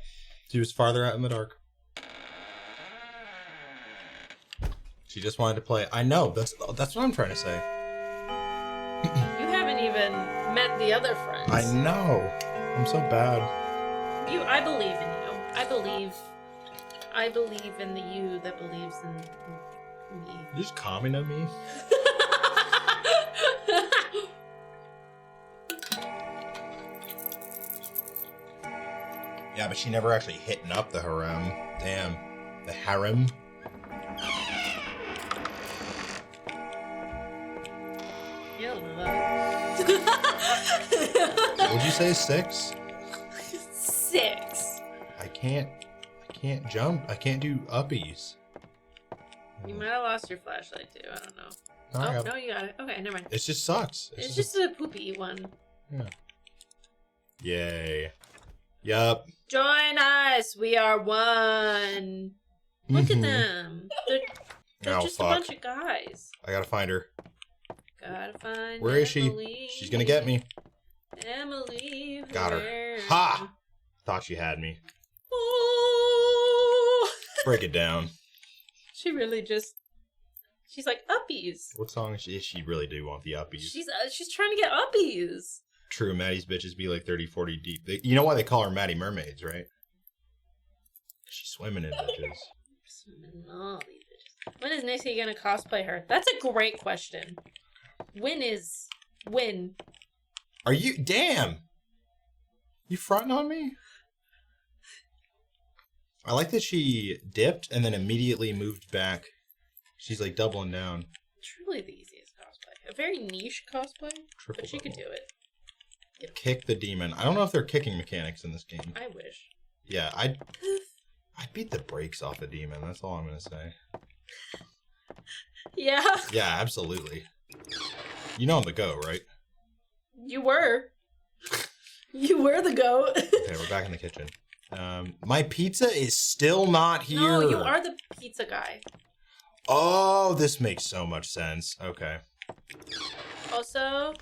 She was farther out in the dark. She just wanted to play. I know. That's what I'm trying to say. You haven't even met the other friends. I know. I'm so bad. I believe in you. I believe in the you that believes in me. You just comment on me? Yeah, but she never actually hitting up the harem. Damn. The harem. What'd you say, 6? 6. I can't can't jump. I can't do uppies. You might have lost your flashlight too. I don't know. No, No, you got it. Okay, never mind. It just sucks. It's just a poopy one. Yeah. Yay. Yup. Join us. We are one. Look at them. They're just a bunch of guys. I gotta find her. Gotta find Where is Emily. she? She's gonna get me. Emily. Got her. Ha! Thought she had me. Oh. Break it down. She really just. She's like uppies. What song is she really do want the uppies? She's trying to get uppies. True, Maddie's bitches be like 30, 40 deep. You know why they call her Maddie Mermaids, right? She's swimming in bitches. Swimming in all these bitches. When is Nixie gonna cosplay her? That's a great question. When? Are you? Damn! You fronting on me? I like that she dipped and then immediately moved back. She's like doubling down. Truly the easiest cosplay. A very niche cosplay, but she could do it. Kick the demon. I don't know if there are kicking mechanics in this game. I wish. Yeah, I'd beat the brakes off a demon. That's all I'm gonna say. Yeah. Yeah, absolutely. You know I'm the goat, right? You were. You were the goat. Okay, we're back in the kitchen. My pizza is still not here. No, you are the pizza guy. Oh, this makes so much sense. Okay. Also.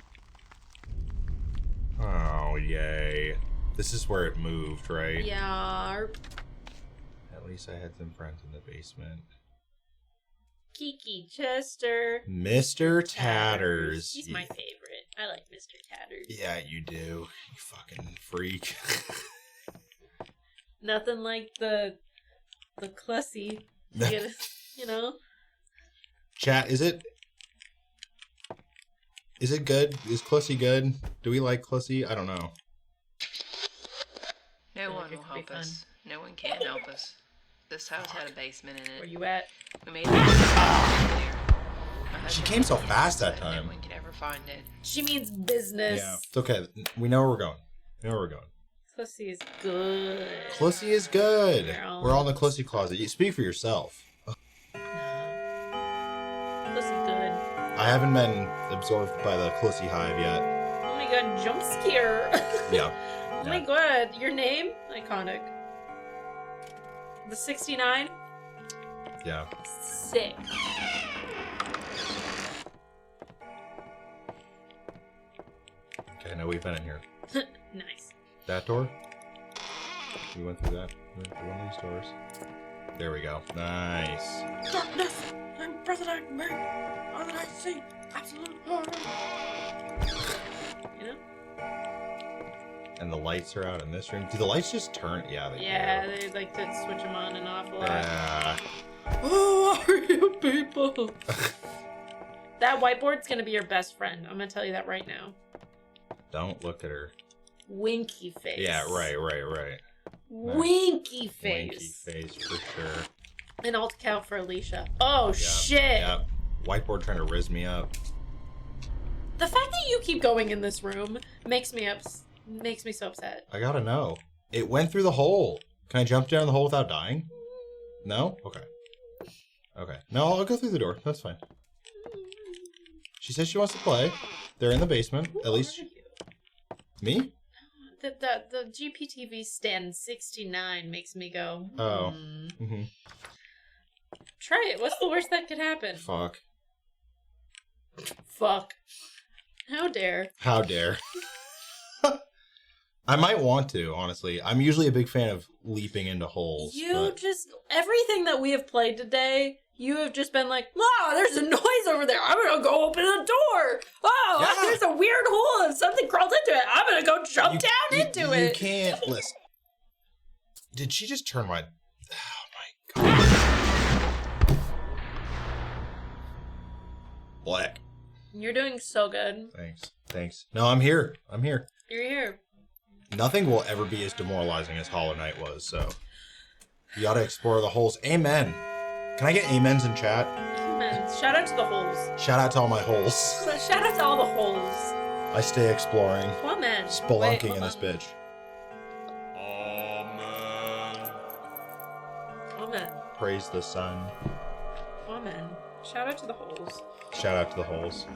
Oh, yay. This is where it moved, right? Yeah. At least I had some friends in the basement. Kiki Chester. Mr. Tatters. He's my favorite. I like Mr. Tatters. Yeah, you do. You fucking freak. Nothing like the Clussy. You know? Chat, is it good? Is Clussy good? Do we like Clussy? I don't know. No one will help us. No one can help us. This house had a basement in it. Where you at? We made it. She came so fast that time. No one can ever find it. She means business. Yeah, it's okay. We know where we're going. Clussy is good. Clussy is good. Girl. We're all in the Clussy closet. You speak for yourself. Clussy good. I haven't been absorbed by the Clussy hive yet. Oh my god, jump scare. Yeah. Oh my god, your name? Iconic. The 69? Yeah. Sick. Okay, now we've been in here. Nice. That door? We went through that. We went through one of these doors. There we go. Nice. Darkness and President me. All that I see. Absolute horror. You know? And the lights are out in this room. Do the lights just turn? Yeah, they Yeah, they like to switch them on and off a lot. Yeah. Who are you people? That whiteboard's gonna be your best friend. I'm gonna tell you that right now. Don't look at her. Winky face. Yeah, right. Winky face. Winky face for sure. And alt count for Alicia. Oh, shit. Yep. Whiteboard trying to riz me up. The fact that you keep going in this room makes me so upset. I gotta know. It went through the hole. Can I jump down the hole without dying? No? Okay. No, I'll go through the door. That's fine. She says she wants to play. They're in the basement. At least. Me? The GPTV stand 69 makes me go. Oh. Mm-hmm. Try it. What's the worst that could happen? Fuck. How dare. I might want to, honestly. I'm usually a big fan of leaping into holes. Everything that we have played today, you have just been like, wow, there's a noise over there. I'm going to go open the door. Oh, Yeah. there's a weird hole and something crawled into it. I'm going to go jump down into it. You can't listen. Did she just turn my... Oh my god. Black. You're doing so good. Thanks. No, I'm here. You're here. Nothing will ever be as demoralizing as Hollow Knight was, so... You gotta explore the holes. Amen. Can I get amens in chat? Amen. Shout out to the holes. Shout out to all my holes. Shout out to all the holes. I stay exploring. Amen. Spelunking in this bitch. Praise the sun. Amen. Shout out to the holes. Shout out to the holes.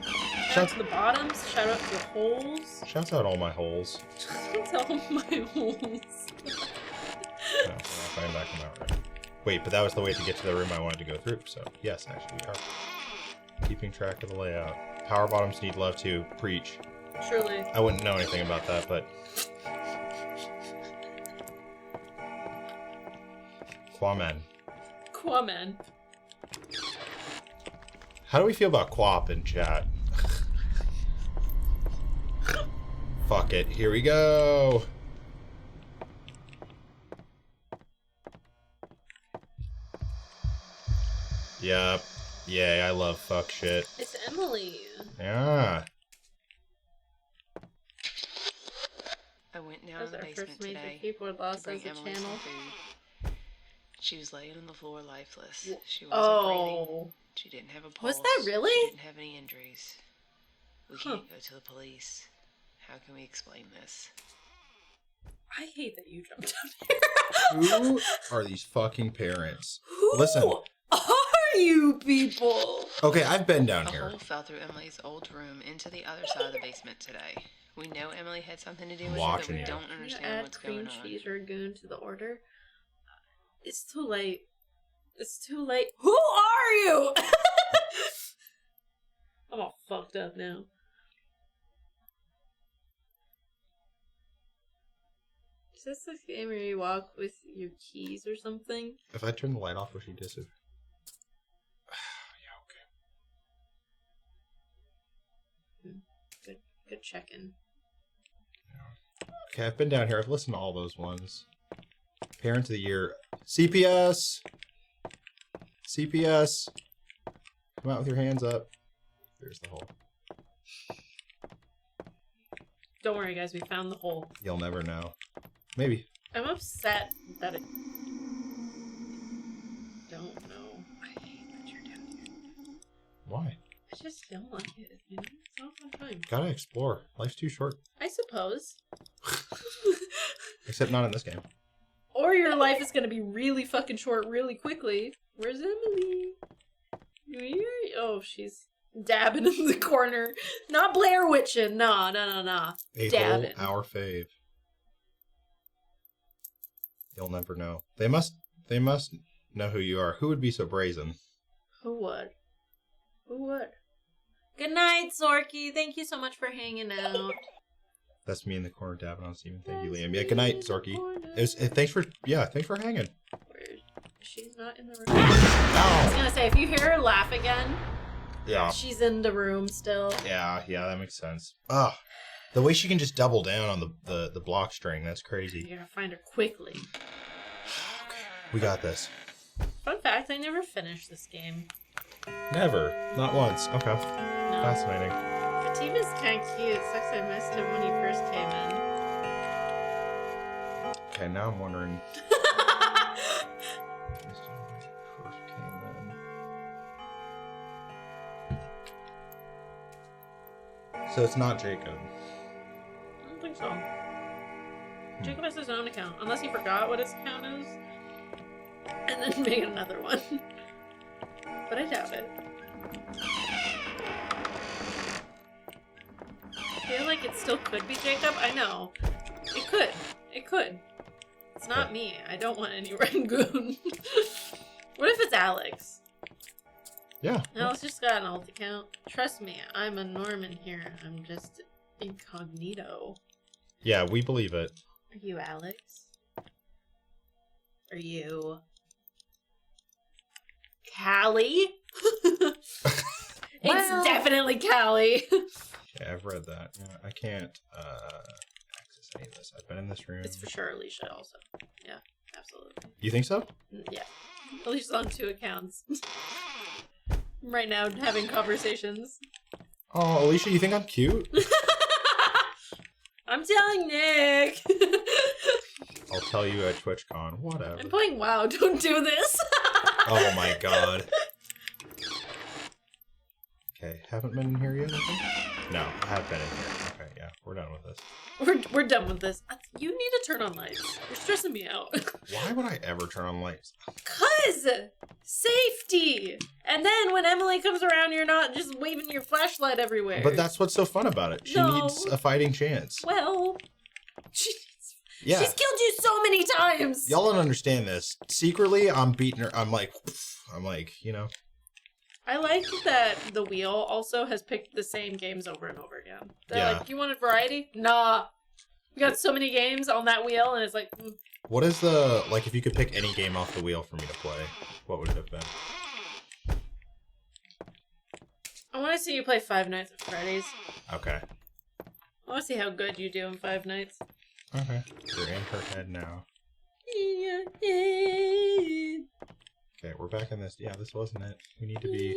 Shout out to the bottoms. Shout out to the holes. Shouts out all my holes. Shout out all my holes. No, if I back them out right. Wait, but that was the way to get to the room I wanted to go through, so yes, actually we are. Keeping track of the layout. Power bottoms need love too. Preach. Surely. I wouldn't know anything about that, but... Quaman. Quaman. How do we feel about Quap in chat? Fuck it. Here we go. Yep. Yay, I love fuck shit. It's Emily. Yeah. I went down That was to the our basement first major today keyboard to loss bring as a Emily channel. some food. She was laying on the floor lifeless. She wasn't breathing. She didn't have a pulse. Was that really? She didn't have any injuries. We can't go to the police. How can we explain this? I hate that you jumped out here. Who are these fucking parents? Who Listen. are you people? Okay, I've been down A here. hole fell through Emily's old room into the other side of the basement today. We know Emily had something to do with it, but Watching we you. don't Can you understand add what's cream going on. cheese ragoon to the order? It's too late. It's too late. Who are you? I'm all fucked up now. Is this the game where you walk with your keys or something? If I turn the light off, will she disappear? Good check-in. Okay, I've been down here. I've listened to all those ones. Parent of the Year. CPS! CPS! Come out with your hands up. There's the hole. Don't worry, guys. We found the hole. You'll never know. Maybe. I'm upset that it... Don't know. I hate that you're down here. Why? I just don't like it. You know? It's not a fun time. Gotta explore. Life's too short. I suppose. Except not in this game. Or your life is gonna be really fucking short really quickly. Where's Emily? Oh, she's dabbing in the corner. Not Blair Witching. Nah. A Dabbing. hole, our fave. You'll never know. They must know who you are. Who would be so brazen? Who would? Good night, Zorky. Thank you so much for hanging out. That's me in the corner dabbing on Steven. Thank you, Liam. Yeah, good night, Zorky. Thanks for hanging. She's not in the room. I was gonna say, if you hear her laugh again, Yeah. she's in the room still. Yeah, that makes sense. Ah, the way she can just double down on the block string, that's crazy. You gotta find her quickly. We got this. Fun fact, I never finished this game. Never. Not once. Okay. Fascinating. Phteven's kind of cute. Sucks I missed him when he first came in. Okay, now I'm wondering. So it's not Jacob. I don't think so. Jacob has his own account, unless he forgot what his account is, and then made another one. But I doubt it. I feel like it still could be Jacob. I know. It could. It's not me. I don't want any Rangoon. What if it's Alex? Yeah. Alex just got an alt account. Trust me, I'm a Norman here. I'm just incognito. Yeah, we believe it. Are you Alex? Are you Callie? It's definitely Callie. Yeah, I've read that. Yeah, I can't access any of this. I've been in this room. It's for sure Alicia also. Yeah, absolutely. You think so? Yeah. Alicia's on 2 accounts. Right now, having conversations. Oh, Alicia, you think I'm cute? I'm telling Nick. I'll tell you at TwitchCon. Whatever. I'm playing WoW. Don't do this. Oh my god. Okay, haven't been in here yet, I think? No, I have been in here. Okay, yeah. We're done with this. We're done with this. You need to turn on lights. You're stressing me out. Why would I ever turn on lights? 'Cause safety. And then when Emily comes around, you're not just waving your flashlight everywhere. But that's what's so fun about it. She needs a fighting chance. Well, Yeah. she's killed you so many times. Y'all don't understand this. Secretly, I'm beating her. I'm like, you know. I like that the wheel also has picked the same games over and over again. They're like, you wanted variety? Nah. We got so many games on that wheel, and it's like... What is the, like, if you could pick any game off the wheel for me to play, what would it have been? I want to see you play Five Nights at Freddy's. Okay. I want to see how good you do in Five Nights. Okay. You're in her head now. Okay, we're back in this. Yeah, this wasn't it. We need to be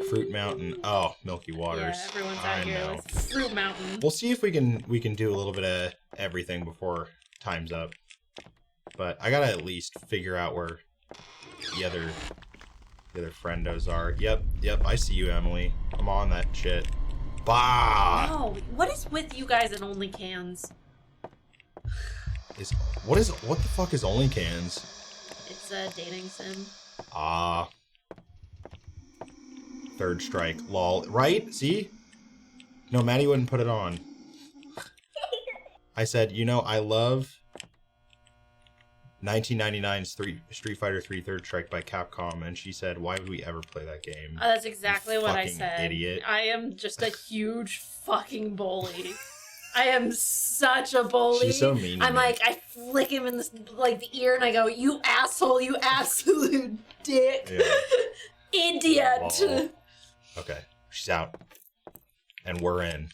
Fruit Mountain. Oh, Milky Waters. Yeah, everyone's out here with Fruit Mountain. We'll see if we can do a little bit of everything before time's up. But I gotta at least figure out where the other friendos are. Yep, I see you, Emily. I'm on that shit. Bah! No, what is with you guys and only cans? What the fuck is Only Cans? It's a dating sim. Ah. Third Strike. Lol. Right? See? No, Maddie wouldn't put it on. I said, you know, I love 1999's Street Fighter 3 Third Strike by Capcom, and she said, why would we ever play that game? That's exactly what I fucking said. Idiot. I am just a huge fucking bully. I am such a bully. She's so mean. I'm like, I flick him in the ear and I go, you asshole, you absolute dick. Yeah. Idiot. Oh. Okay, she's out. And we're in.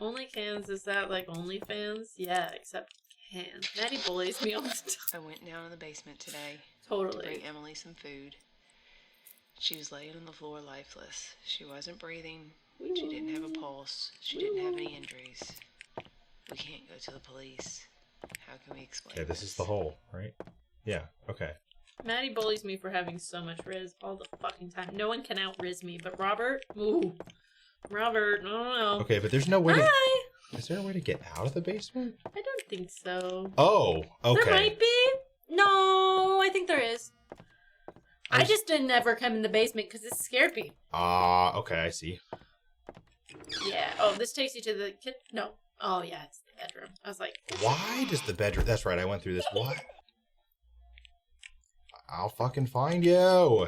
Only cans, is that like OnlyFans? Yeah, except cans. Maddie bullies me all the time. I went down in the basement today. Totally. To bring Emily some food. She was laying on the floor lifeless. She wasn't breathing. She didn't have a pulse. She didn't have any injuries. We can't go to the police. How can we explain Okay, this is the hole, right? Yeah, okay. Maddie bullies me for having so much Riz all the fucking time. No one can out-Riz me, but Robert? Ooh. Robert, I don't know. Okay, but there's no way Hi! Is there a way to get out of the basement? I don't think so. Oh, okay. There might be. No, I think there is. I just didn't ever come in the basement because it scared me. Okay, I see. Yeah. Oh, this takes you to the kitchen. No. Oh, yeah, it's the bedroom. I was like... Why does the bedroom... That's right, I went through this. What? I'll fucking find you.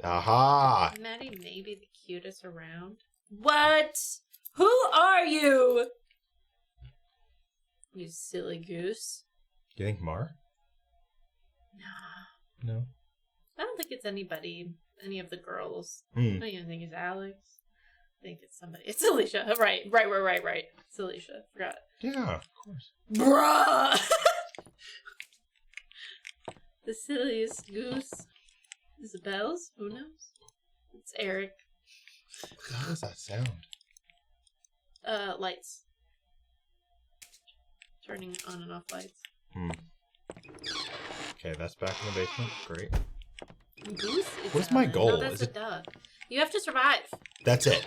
Aha. Maddie may be the cutest around. What? Who are you? You silly goose. Do you think Mar? Nah. No. I don't think it's anybody, any of the girls. Hmm. I don't even think it's Alex. I think it's somebody. It's Alicia. Right. It's Alicia. Forgot. Yeah, of course. Bruh! The silliest goose. Is it Bells? Who knows? It's Eric. How does that sound? Lights. Turning on and off lights. Okay, that's back in the basement. Great. Goose? What's my goal? No, that's Is a it... dove. You have to survive. That's it.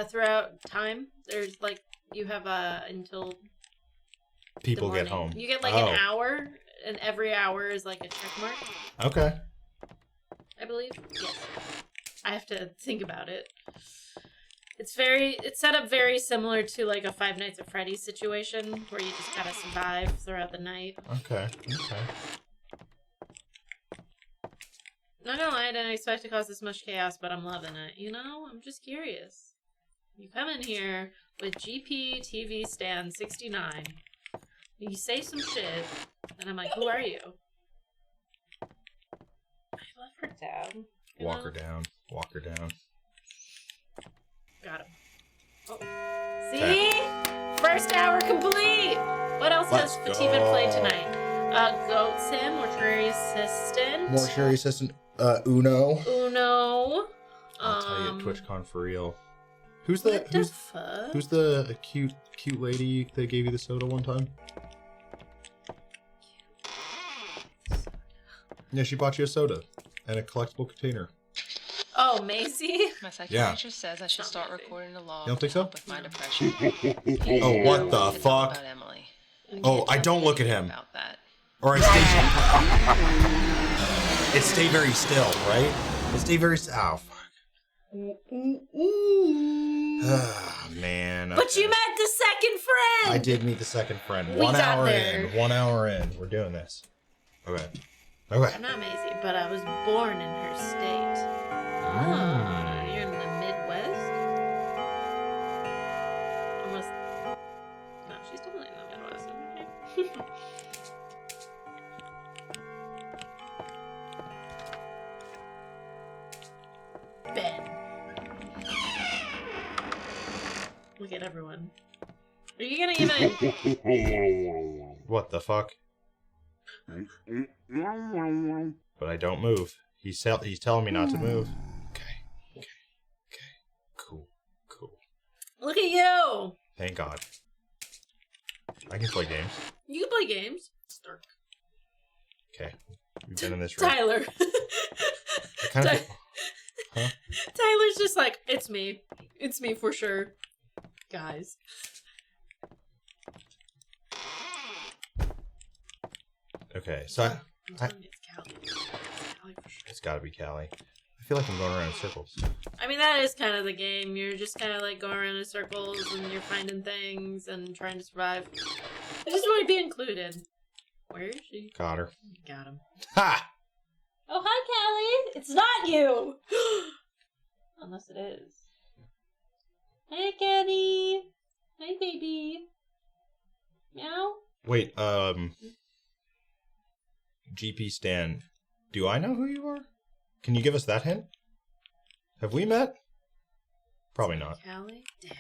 Throughout time, there's like, you have until People get home. You get like an hour, and every hour is like a check mark. Okay. I believe. Yes. I have to think about it. It's set up very similar to like a Five Nights at Freddy's situation where you just gotta survive throughout the night. Okay. Not gonna lie, I didn't expect to cause this much chaos, but I'm loving it. You know, I'm just curious. You come in here with GP TV stand 69. You say some shit, and I'm like, who are you? I love her down. Walk her down. Walk her down. Got him. Oh. See? First hour complete! What else has Phteven played tonight? Goat Sim, Mortuary Assistant. Mortuary Assistant, Uno. I'll tell you at TwitchCon for real. Who's the cute lady that gave you the soda one time? Yeah, she bought you a soda and a collectible container. Oh, Macy? My psychiatrist says I should start recording a log You don't think so? with my depression. Oh, what the It's all fuck? about Emily. Oh, I don't look at him. About that. Or I stay. It stay very still, right? It stay very. Oh fuck. Oh, man. But you met the second friend! I did meet the second friend. We 1 got hour there. in. 1 hour in. We're doing this. Okay. Okay. I'm not Macy, but I was born in her state. Ah, you're in the Midwest? Almost. No, she's totally in the Midwest. Okay. Ben. Look at everyone. Are you gonna even... What the fuck? But I don't move. He's telling me not to move. Okay. Cool. Look at you! Thank God. I can play games. You can play games. It's dark. Okay. We've been in this room. Tyler. I kind of. Huh? Tyler's just like, it's me. It's me for sure. Guys. Okay, so it's gotta be Callie. I feel like I'm going around in circles. I mean, that is kind of the game. You're just kind of like going around in circles and you're finding things and trying to survive. I just want to be included. Where is she? Got her. Got him. Ha! Oh, hi, Callie. It's not you. Unless it is. Hey, Caddy. Hi, baby. Meow. Wait, GP Stan, do I know who you are? Can you give us that hint? Have we met? Probably not. Callie? Damn.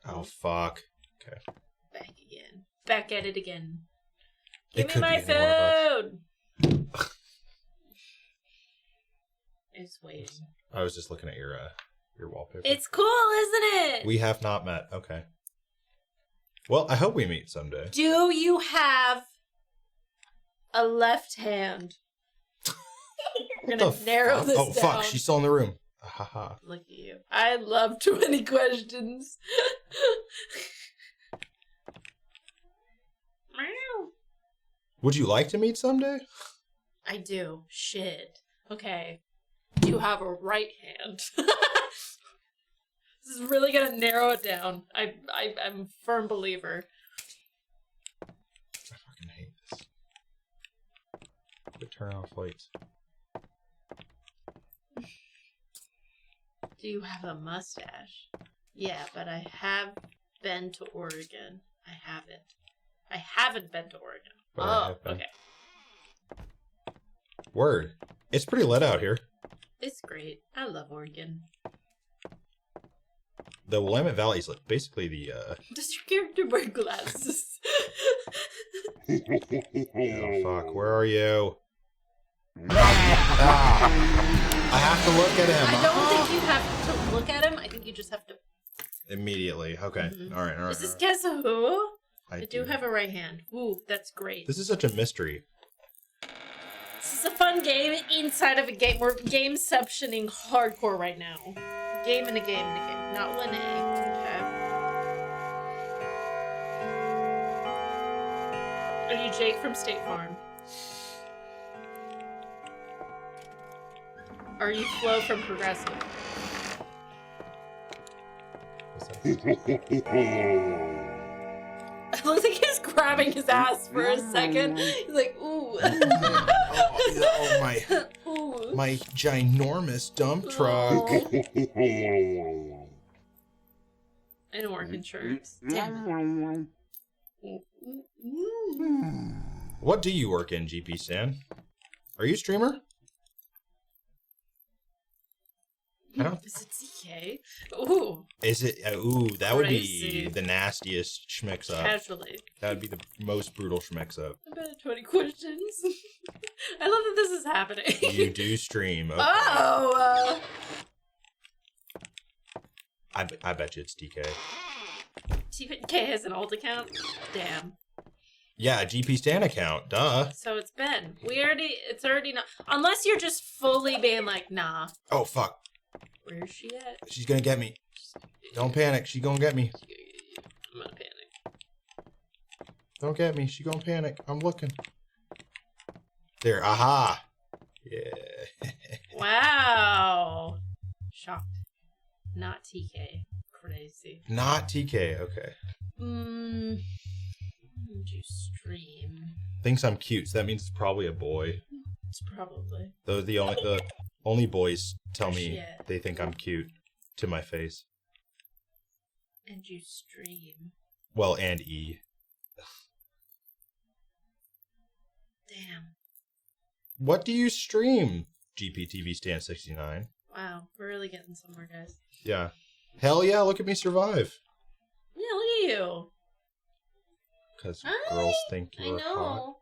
Oh, fuck. Okay. Back again. Back at it again. It Give me could my be either one of us. food! It's waiting. I was just looking at your wallpaper. It's cool, isn't it? We have not met. Okay. Well, I hope we meet someday. Do you have a left hand? We're gonna narrow this down. Oh, fuck. She's still in the room. Haha. Look at you. I love 20 questions. Meow. Would you like to meet someday? I do. Shit. Okay. Do you have a right hand? This is really gonna narrow it down. I'm a firm believer. I fucking hate this. Quit turning off lights. Do you have a mustache? Yeah, but I have been to Oregon. I haven't. I haven't been to Oregon. But I Oh, have been. okay. Word. It's pretty lit out here. It's great. I love Oregon. The Willamette Valley is like basically the Does your character wear glasses? Oh fuck, where are you? Ah, I have to look at him. I don't think you have to look at him. I think you just have to. Immediately. Okay. Mhm. All right. Does this guess who? I do have a right hand. Ooh, that's great. This is such a mystery. This is a fun game inside of a game. We're gameceptioning hardcore right now. Game and a game and a game. Not one A. Okay. Are you Jake from State Farm? Are you Flo from Progressive? It looks like he's grabbing his ass for a second. He's like, ooh. Oh my. Ooh. My ginormous dump truck. I don't work insurance. Damn it. What do you work in, GP Stan? Are you a streamer? I don't. Is it CK? Ooh. Is it? Ooh, that would Crazy. be the nastiest schmix up. Casually. That would be the most brutal schmix up. About 20 questions. I love that this is happening. You do stream. Okay. Oh! I bet you it's DK. TK has an alt account? Damn. Yeah, GP Stan account. Duh. So it's been. It's already not. Unless you're just fully being like, nah. Oh, fuck. Where's she at? She's gonna get me. Don't panic. She gonna get me. I'm gonna panic. Don't get me. She gonna panic. I'm looking. There. Aha. Yeah. Wow. Shocked. Not TK. Crazy. Not TK. Okay. Did you stream? Thinks I'm cute, so that means it's probably a boy. It's probably. The only boys tell me Yeah. they think I'm cute to my face. And you stream. Well, and E. Damn. What do you stream? GPTV Stan 69. Wow, we're really getting somewhere, guys. Yeah. Hell yeah, look at me survive. Yeah, look at you. Because girls think you're I know. hot.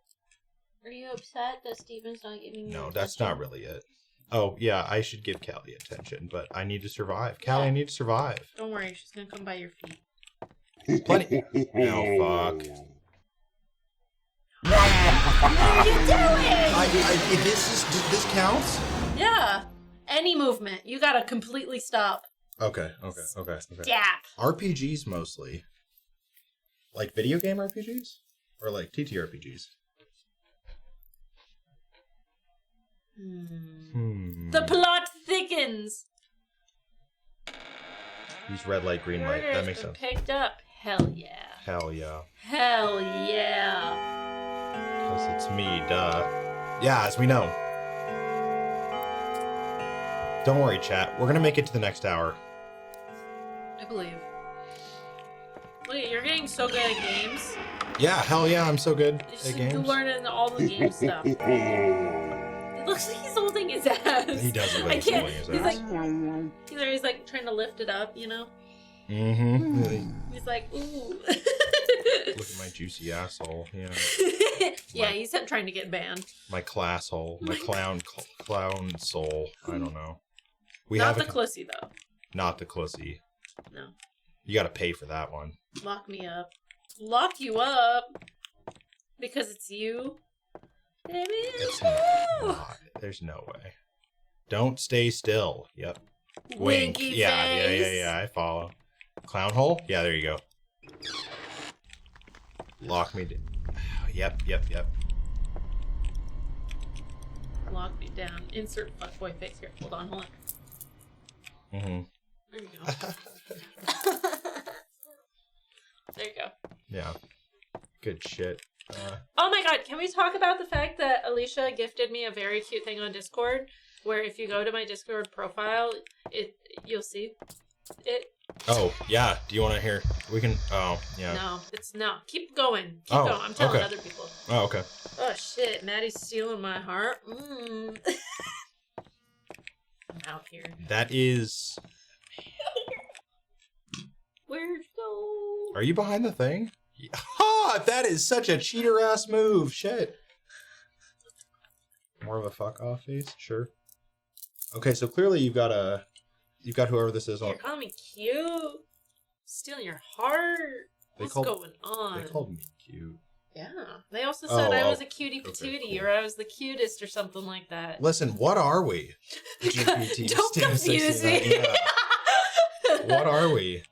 Are you upset that Steven's not giving you No, that's not really it. Oh, yeah, I should give Callie attention, but I need to survive. Callie, I need to survive. Don't worry, she's gonna come by your feet. Plenty. Oh, fuck. What are you doing? This counts? Yeah. Any movement. You gotta completely stop. Okay. Stop. RPGs mostly. Like video game RPGs? Or like TTRPGs? The plot thickens. Use red light, green light. That makes sense. Picked up. Hell yeah. Hell yeah. Hell yeah. Because it's me, duh. Yeah, as we know. Don't worry, chat. We're gonna make it to the next hour. I believe. Look, you're getting so good at games. Yeah, hell yeah, I'm so good You're at games. learning all the game stuff. It looks like he's holding his ass. He does look like I he's can't. holding his He's ass. he's like trying to lift it up, you know? Mm-hmm. He's like, ooh. Look at my juicy asshole. Yeah. Yeah, he's trying to get banned. My class hole. My clown soul. I don't know. Not the Clussy, though. Not the Clussy. No. You gotta pay for that one. Lock me up. Lock you up? Because it's you? Baby, it's not. There's no way. Don't stay still. Yep. Winky Yeah, face. yeah. I follow. Clown hole? Yeah, there you go. Lock me down. Yep. Lock me down. Insert fuckboy face here. Hold on. Mm-hmm. There you go. There you go. Yeah. Good shit. Oh my god, can we talk about the fact that Alicia gifted me a very cute thing on Discord, where if you go to my Discord profile, you'll see it. Oh, yeah. Do you want to hear? We can... Oh, yeah. No, it's no. Keep going. Keep going. I'm telling other people. Oh, okay. Oh shit, Maddie's stealing my heart. I'm out here. That is... Where'd you go? Are you behind the thing? Ha! That is such a cheater-ass move. Shit. More of a fuck-off face? Sure. Okay, so clearly you've got whoever this is on. You're calling me cute. Stealing your heart. What's going on? They called me cute. Yeah. They also said I was a cutie patootie, or I was the cutest, or something like that. Listen, what are we? GPT Don't confuse me. Yeah. What are we?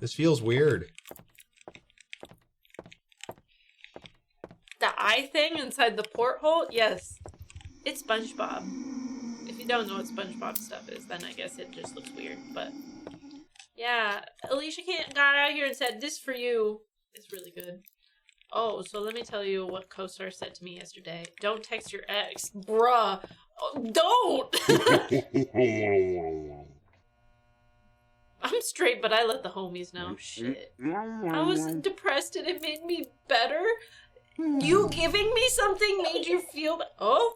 This feels weird. The eye thing inside the porthole? Yes. It's SpongeBob. If you don't know what SpongeBob stuff is, then I guess it just looks weird. But yeah, Alicia got out here and said, "This for you." It's really good. Oh, so let me tell you what CoStar said to me yesterday. Don't text your ex. Bruh. Oh, don't! I'm straight, but I let the homies know. Shit. I was depressed and it made me better. You giving me something made you feel... Oh?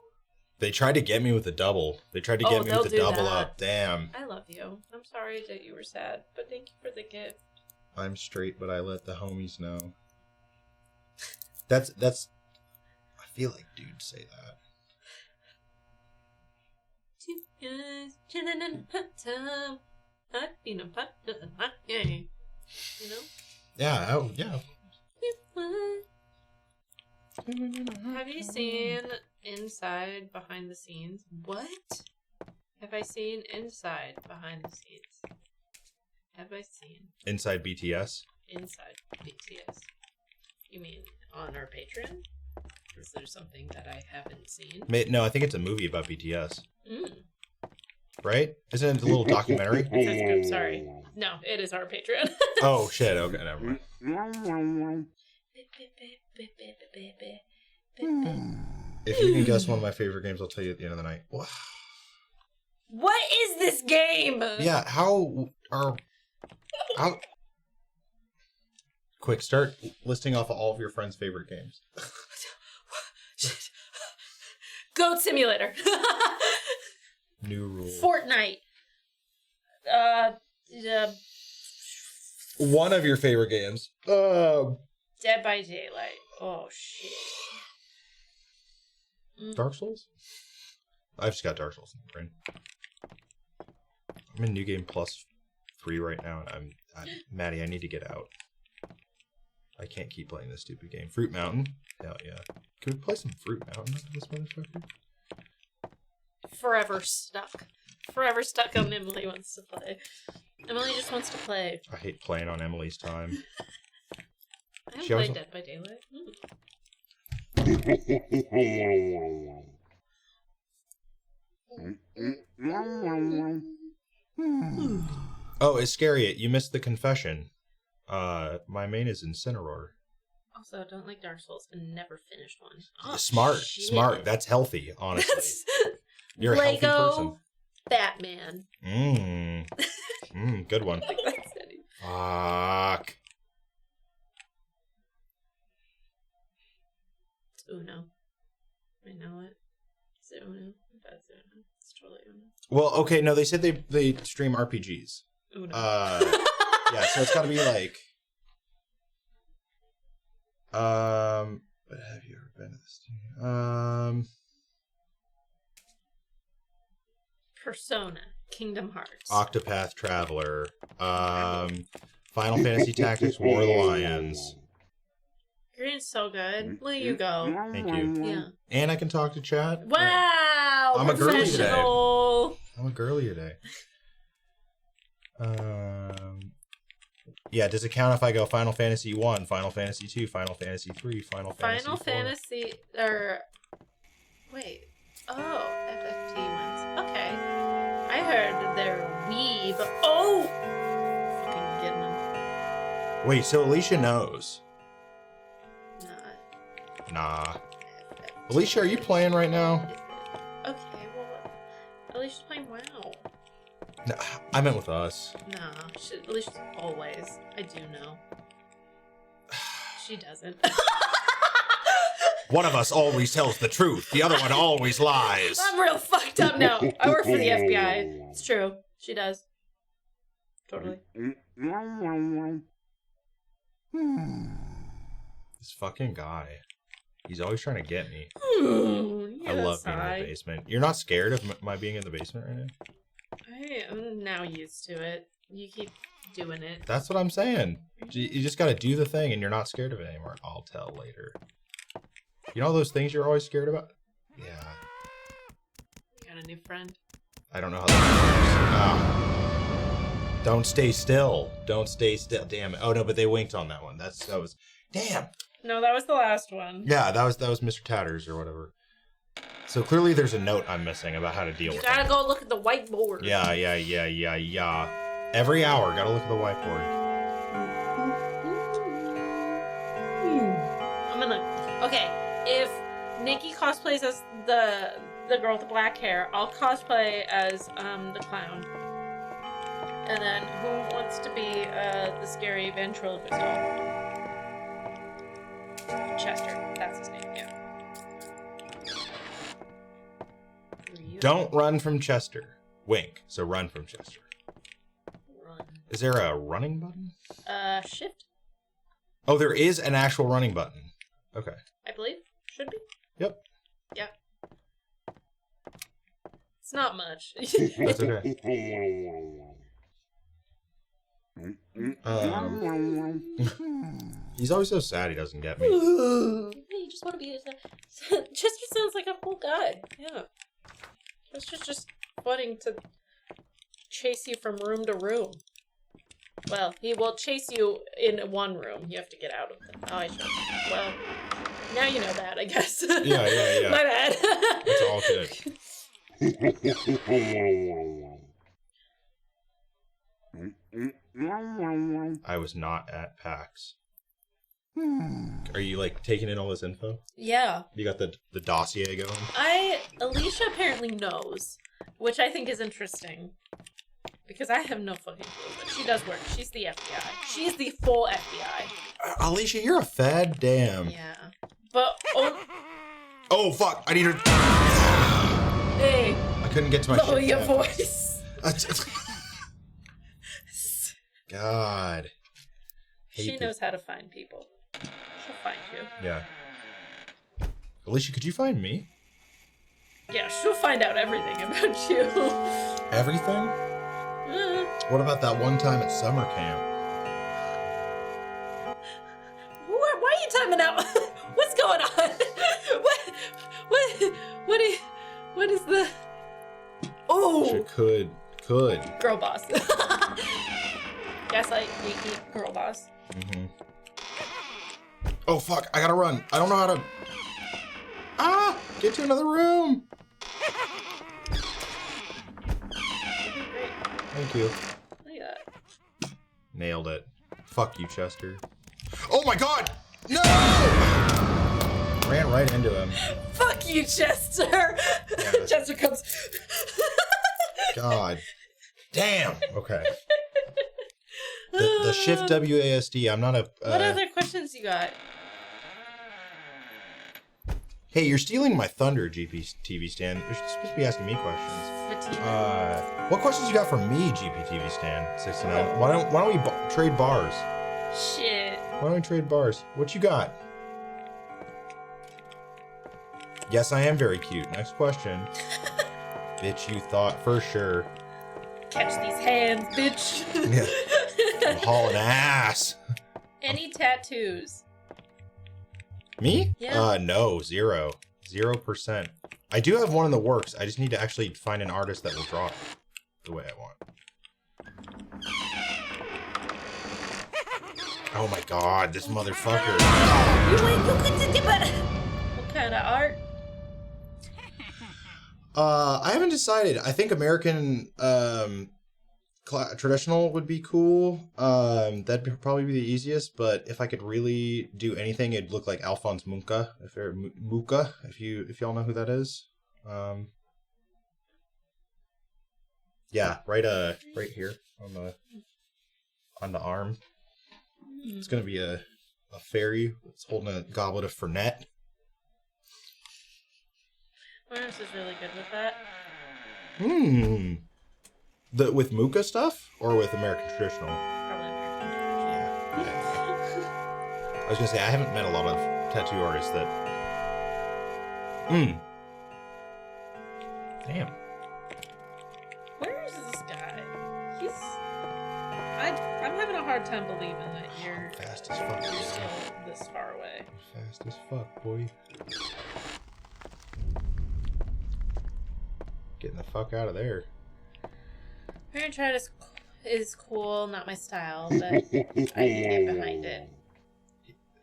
They tried to get me with a double. They tried to get me with a double up. Damn. I love you. I'm sorry that you were sad, but thank you for the gift. I'm straight, but I let the homies know. That's... I feel like dudes say that. Two guys chilling in a hot tub. You know? Yeah, oh, yeah. Have you seen Inside Behind the Scenes? What? Have I seen Inside Behind the Scenes? Have I seen Inside BTS? Inside BTS? You mean on our Patreon? Is there something that I haven't seen? No, I think it's a movie about BTS. Mm. Right? Isn't it a little documentary? I'm sorry. No, it is our Patreon. Oh, shit. Okay, never mind. If you can guess one of my favorite games, I'll tell you at the end of the night. What is this game? Yeah, how... Quick, start listing off all of your friends' favorite games. Goat Simulator. New rule. Fortnite. One of your favorite games. Dead by Daylight. Oh, shit. Dark Souls? I've just got Dark Souls in my brain. I'm in New Game Plus 3 right now, and I'm Maddie, I need to get out. I can't keep playing this stupid game. Fruit Mountain? Hell yeah. Can we play some Fruit Mountain after this motherfucker? Forever stuck. Forever stuck on Emily wants to play. Emily just wants to play. I hate playing on Emily's time. I haven't played Dead by Daylight. Oh, Iscariot, you missed the confession. My main is Incineroar. Also, don't like Dark Souls and never finished one. Oh, smart, shit. smart. That's healthy, honestly. You're a Lego healthy person. Batman. Good one. Fuck. It's Uno. I know it. Is it Uno? That's Uno. It's totally Uno. Well, okay, no, they said they stream RPGs. Uno. Yeah, so it's gotta be like... But have you ever been to this team? Persona. Kingdom Hearts. Octopath Traveler. Final Fantasy Tactics War of the Lions. You're doing so good. Look at you go. Thank you. Yeah. And I can talk to chat. Wow! I'm a girly today. Professional. I'm a girly today. Yeah, does it count if I go Final Fantasy 1, Final Fantasy 2, Final Fantasy 3, Final Fantasy 4? Fantasy, or... Wait. Oh, FFT ones. Okay. I heard they're weeb. Oh! Fucking getting them. Wait, so Alicia knows. Nah. Nah. Alicia, are you playing right now? Okay, well, Alicia's playing WoW. No, I meant with us. Nah, Alicia's always. I do know. She doesn't. One of us always tells the truth. The other one always lies. I'm real fucked up now. I work for the FBI. It's true. She does. Totally. This fucking guy. He's always trying to get me. I love being in the basement. You're not scared of my being in the basement right now? I am now used to it. You keep doing it. That's what I'm saying. You just gotta do the thing and you're not scared of it anymore. I'll tell later. You know those things you're always scared about? Yeah. Got a new friend. I don't know how that works. Don't stay still. Don't stay still. Damn it. Oh no, but they winked on that one. That was damn. No, that was the last one. Yeah, that was Mr. Tatters or whatever. So clearly there's a note I'm missing about how to deal with it. You gotta go look at the whiteboard. Yeah. Every hour, gotta look at the whiteboard. I'm gonna... Okay, if Nikki cosplays as the girl with the black hair, I'll cosplay as the clown. And then who wants to be the scary ventriloquist doll? Chester, that's his name, yeah. Don't run from Chester. Wink. So run from Chester. Run. Is there a running button? Shift. Oh, there is an actual running button. Okay. I believe. Should be. Yep. Yeah. It's not much. That's okay. He's always so sad he doesn't get me. just want to be. Chester sounds like a cool guy. Yeah. Chester's just wanting to chase you from room to room. Well, he will chase you in one room. You have to get out of it. Oh, I should. Well, now you know that, I guess. Yeah. My bad. It's all good. I was not at PAX. Are you like taking in all this info? Yeah. You got the dossier going? Alicia apparently knows, which I think is interesting. Because I have no fucking clue, but she does work. She's the FBI. She's the full FBI. Alicia, you're a fad. Damn. Yeah. But, oh, fuck. I need her. Hey. I couldn't get to my lower shit. your voice. God. She knows how to find people. She'll find you. Yeah. Alicia, could you find me? Yeah, she'll find out everything about you. Everything? What about that one time at summer camp? Why are you timing out? What's going on? What is the... Oh! She could. Girl boss. Gaslight, geeky, girl boss. Mm-hmm. Oh, fuck. I gotta run. I don't know how to... Get to another room! Thank you. Look at that. Nailed it. Fuck you, Chester. Oh my god! No! Ran right into him. Fuck you, Chester! Yeah, Chester comes... God. Damn! Okay. The shift WASD, I'm not a... what other questions you got? Hey, you're stealing my thunder, GPTV Stan. You're supposed to be asking me questions. What questions you got for me, GPTV Stan? 69. Why don't we trade bars? Shit. Why don't we trade bars? What you got? Yes, I am very cute. Next question. Bitch, you thought for sure. Catch these hands, bitch. Yeah. I'm hauling ass. Any tattoos? Me? Yeah. No, 0%. I do have one in the works. I just need to actually find an artist that will draw it the way I want. Oh my god, this motherfucker. What kind of art? I haven't decided. I think American traditional would be cool. That'd probably be the easiest. But if I could really do anything, it'd look like Alphonse Mucha. If y'all know who that is. Yeah, right here on the arm. It's gonna be a fairy that's holding a goblet of Fernet. Lawrence is really good with that. With Mucha stuff or with American traditional? Probably American. I was gonna say I haven't met a lot of tattoo artists that. Damn. Where is this guy? I'm having a hard time believing that you're fast as fuck. Still this far away. Fast as fuck, boy. Getting the fuck out of there. Parent Trad is cool, not my style, but I can get behind it.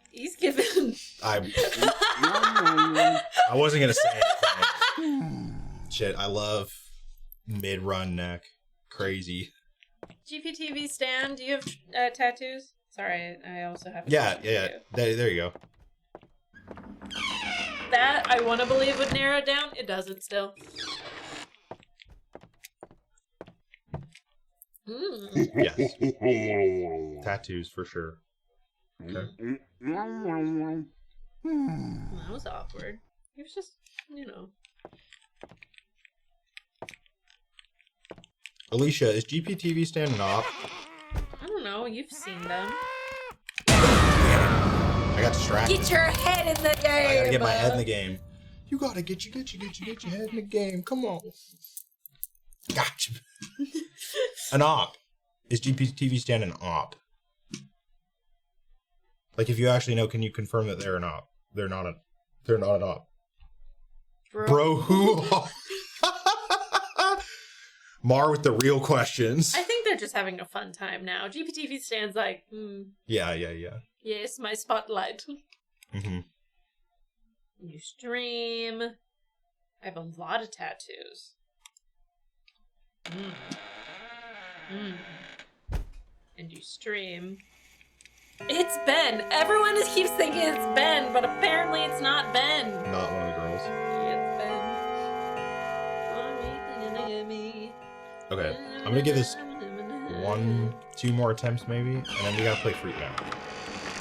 He's given. I wasn't gonna say anything. Shit, I love mid-run neck. Crazy. GPTV Stan, do you have tattoos? Sorry, I also have. Yeah. There you go. That I want to believe would narrow it down. It doesn't still. Yes. Tattoos for sure. Okay. That was awkward. He was just, Alicia, is GPTV Stan an op? I don't know. You've seen them. I got distracted. Get your head in the game. I gotta get my head in the game. You gotta get your head in the game. Come on. Gotcha. An op. Is GPTV Stan an op? Like, if you actually know, can you confirm that they're an op? They're not an They're not an op. Bro, who are... Mar with the real questions. I think they're just having a fun time now. GPTV stands like, Yeah. yes, my spotlight. Mm-hmm. You stream. I have a lot of tattoos. And you stream. It's Ben. Everyone just keeps thinking it's Ben, but apparently it's not Ben. Not one of the girls. It's Ben. Okay, I'm gonna give this 2 more attempts maybe, and then we gotta play Fruit Mountain.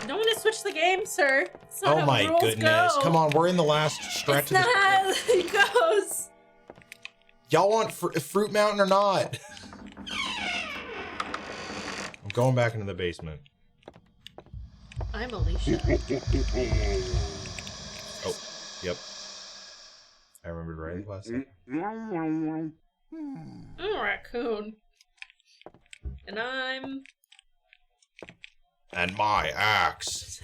Don't want to switch the game, sir. It's not Oh how my rules goodness! go. Come on, we're in the last stretch It's of not this. how it goes. Y'all want Fruit Mountain or not? I'm going back into the basement. I'm Alicia. Oh, yep. I remembered right last second. I'm a raccoon. And I'm... And my axe.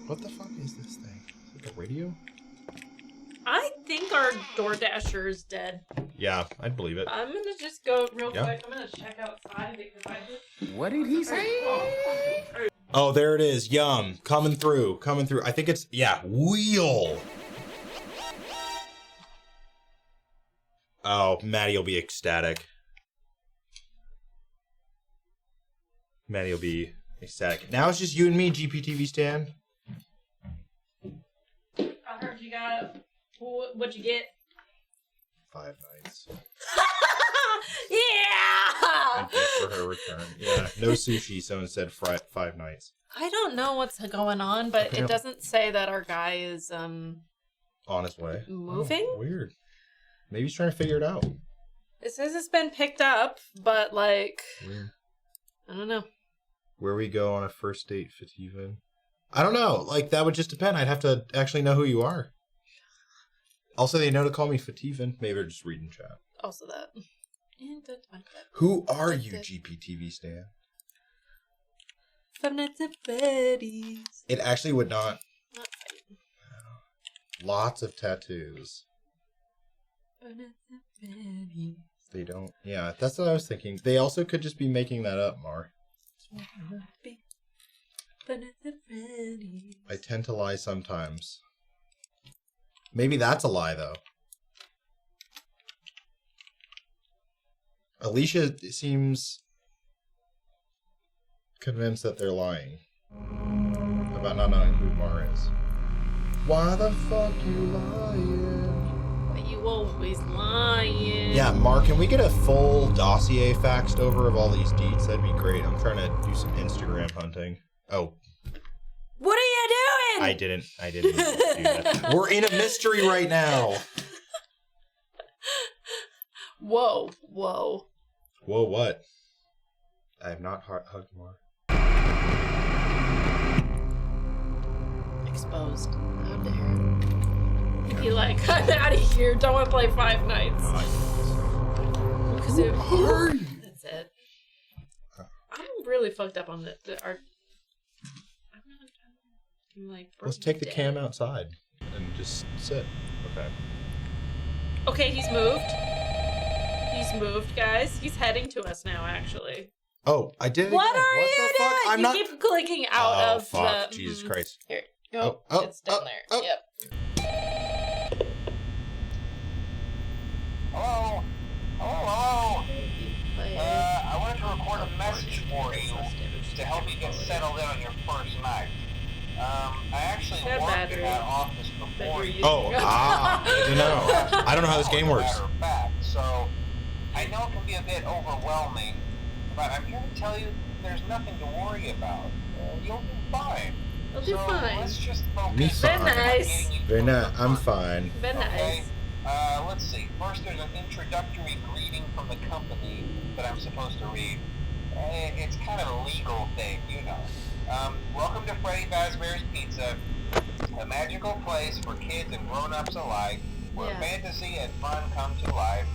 What the fuck is this thing? Is it a radio? I think our DoorDasher is dead. Yeah, I'd believe it. I'm gonna just go real Yeah. quick. I'm gonna check outside because I just... What did he say? Oh, there it is. Yum. Coming through. I think it's, yeah, wheel. Oh, Maddie will be ecstatic. Now it's just you and me, GPTV Stan. I heard you got... What'd you get? 5 nights. Yeah! And thanks for her return. Yeah, no sushi, so instead 5 nights. I don't know what's going on, but Apparently. it doesn't say that our guy is, On his way. moving? Oh, weird. Maybe he's trying to figure it out. It says it's been picked up, but, like... Weird. I don't know. Where we go on a first date, Phteven? I don't know. Like, that would just depend. I'd have to actually know who you are. Also, they know to call me Phteven. Maybe they're just reading chat. Also that. Who are you, GPTV Stan? Five Nights at Freddy's. It actually would not. Lots of tattoos. Five Nights at Freddy's. They don't. Yeah, that's what I was thinking. They also could just be making that up, Mar. Five Nights at Freddy's. I tend to lie sometimes. Maybe that's a lie, though. Alicia seems convinced that they're lying about not knowing who Mar is. Why the fuck you lying? But you always lying. Yeah, Mar, can we get a full dossier faxed over of all these deets? That'd be great. I'm trying to do some Instagram hunting. Oh. What are you doing? I didn't do that. We're in a mystery right now. Whoa. Whoa, what? I have not hugged Mar. Exposed. How dare. Be like, I'm out of here. Don't want to play Five Nights. Because that's it. I'm really fucked up on our. I'm like, let's take the cam outside and just sit. Okay. Okay, he's moved. He's moved, guys. He's heading to us now, actually. Oh, I did it What again. are What you the fuck? doing? I'm you not. keep clicking out of fuck. the. Jesus Christ. Here, go. It's down there. Yep. Hello? Hello? I wanted to record a message for you to help you get settled in on your first night. I actually worked in that office before you. Oh, I didn't know. I don't know how this game works. Matter of fact, so I know it can be a bit overwhelming, but I'm here to tell you there's nothing to worry about. You'll be fine. You'll be fine. Let's just focus Me on fine. nice. Very nice. I'm fine. Very nice. Let's see. First, there's an introductory greeting from the company that I'm supposed to read. It's kind of a legal thing, you know. Welcome to Freddy Fazbear's Pizza, a magical place for kids and grown-ups alike, where fantasy and fun come to life.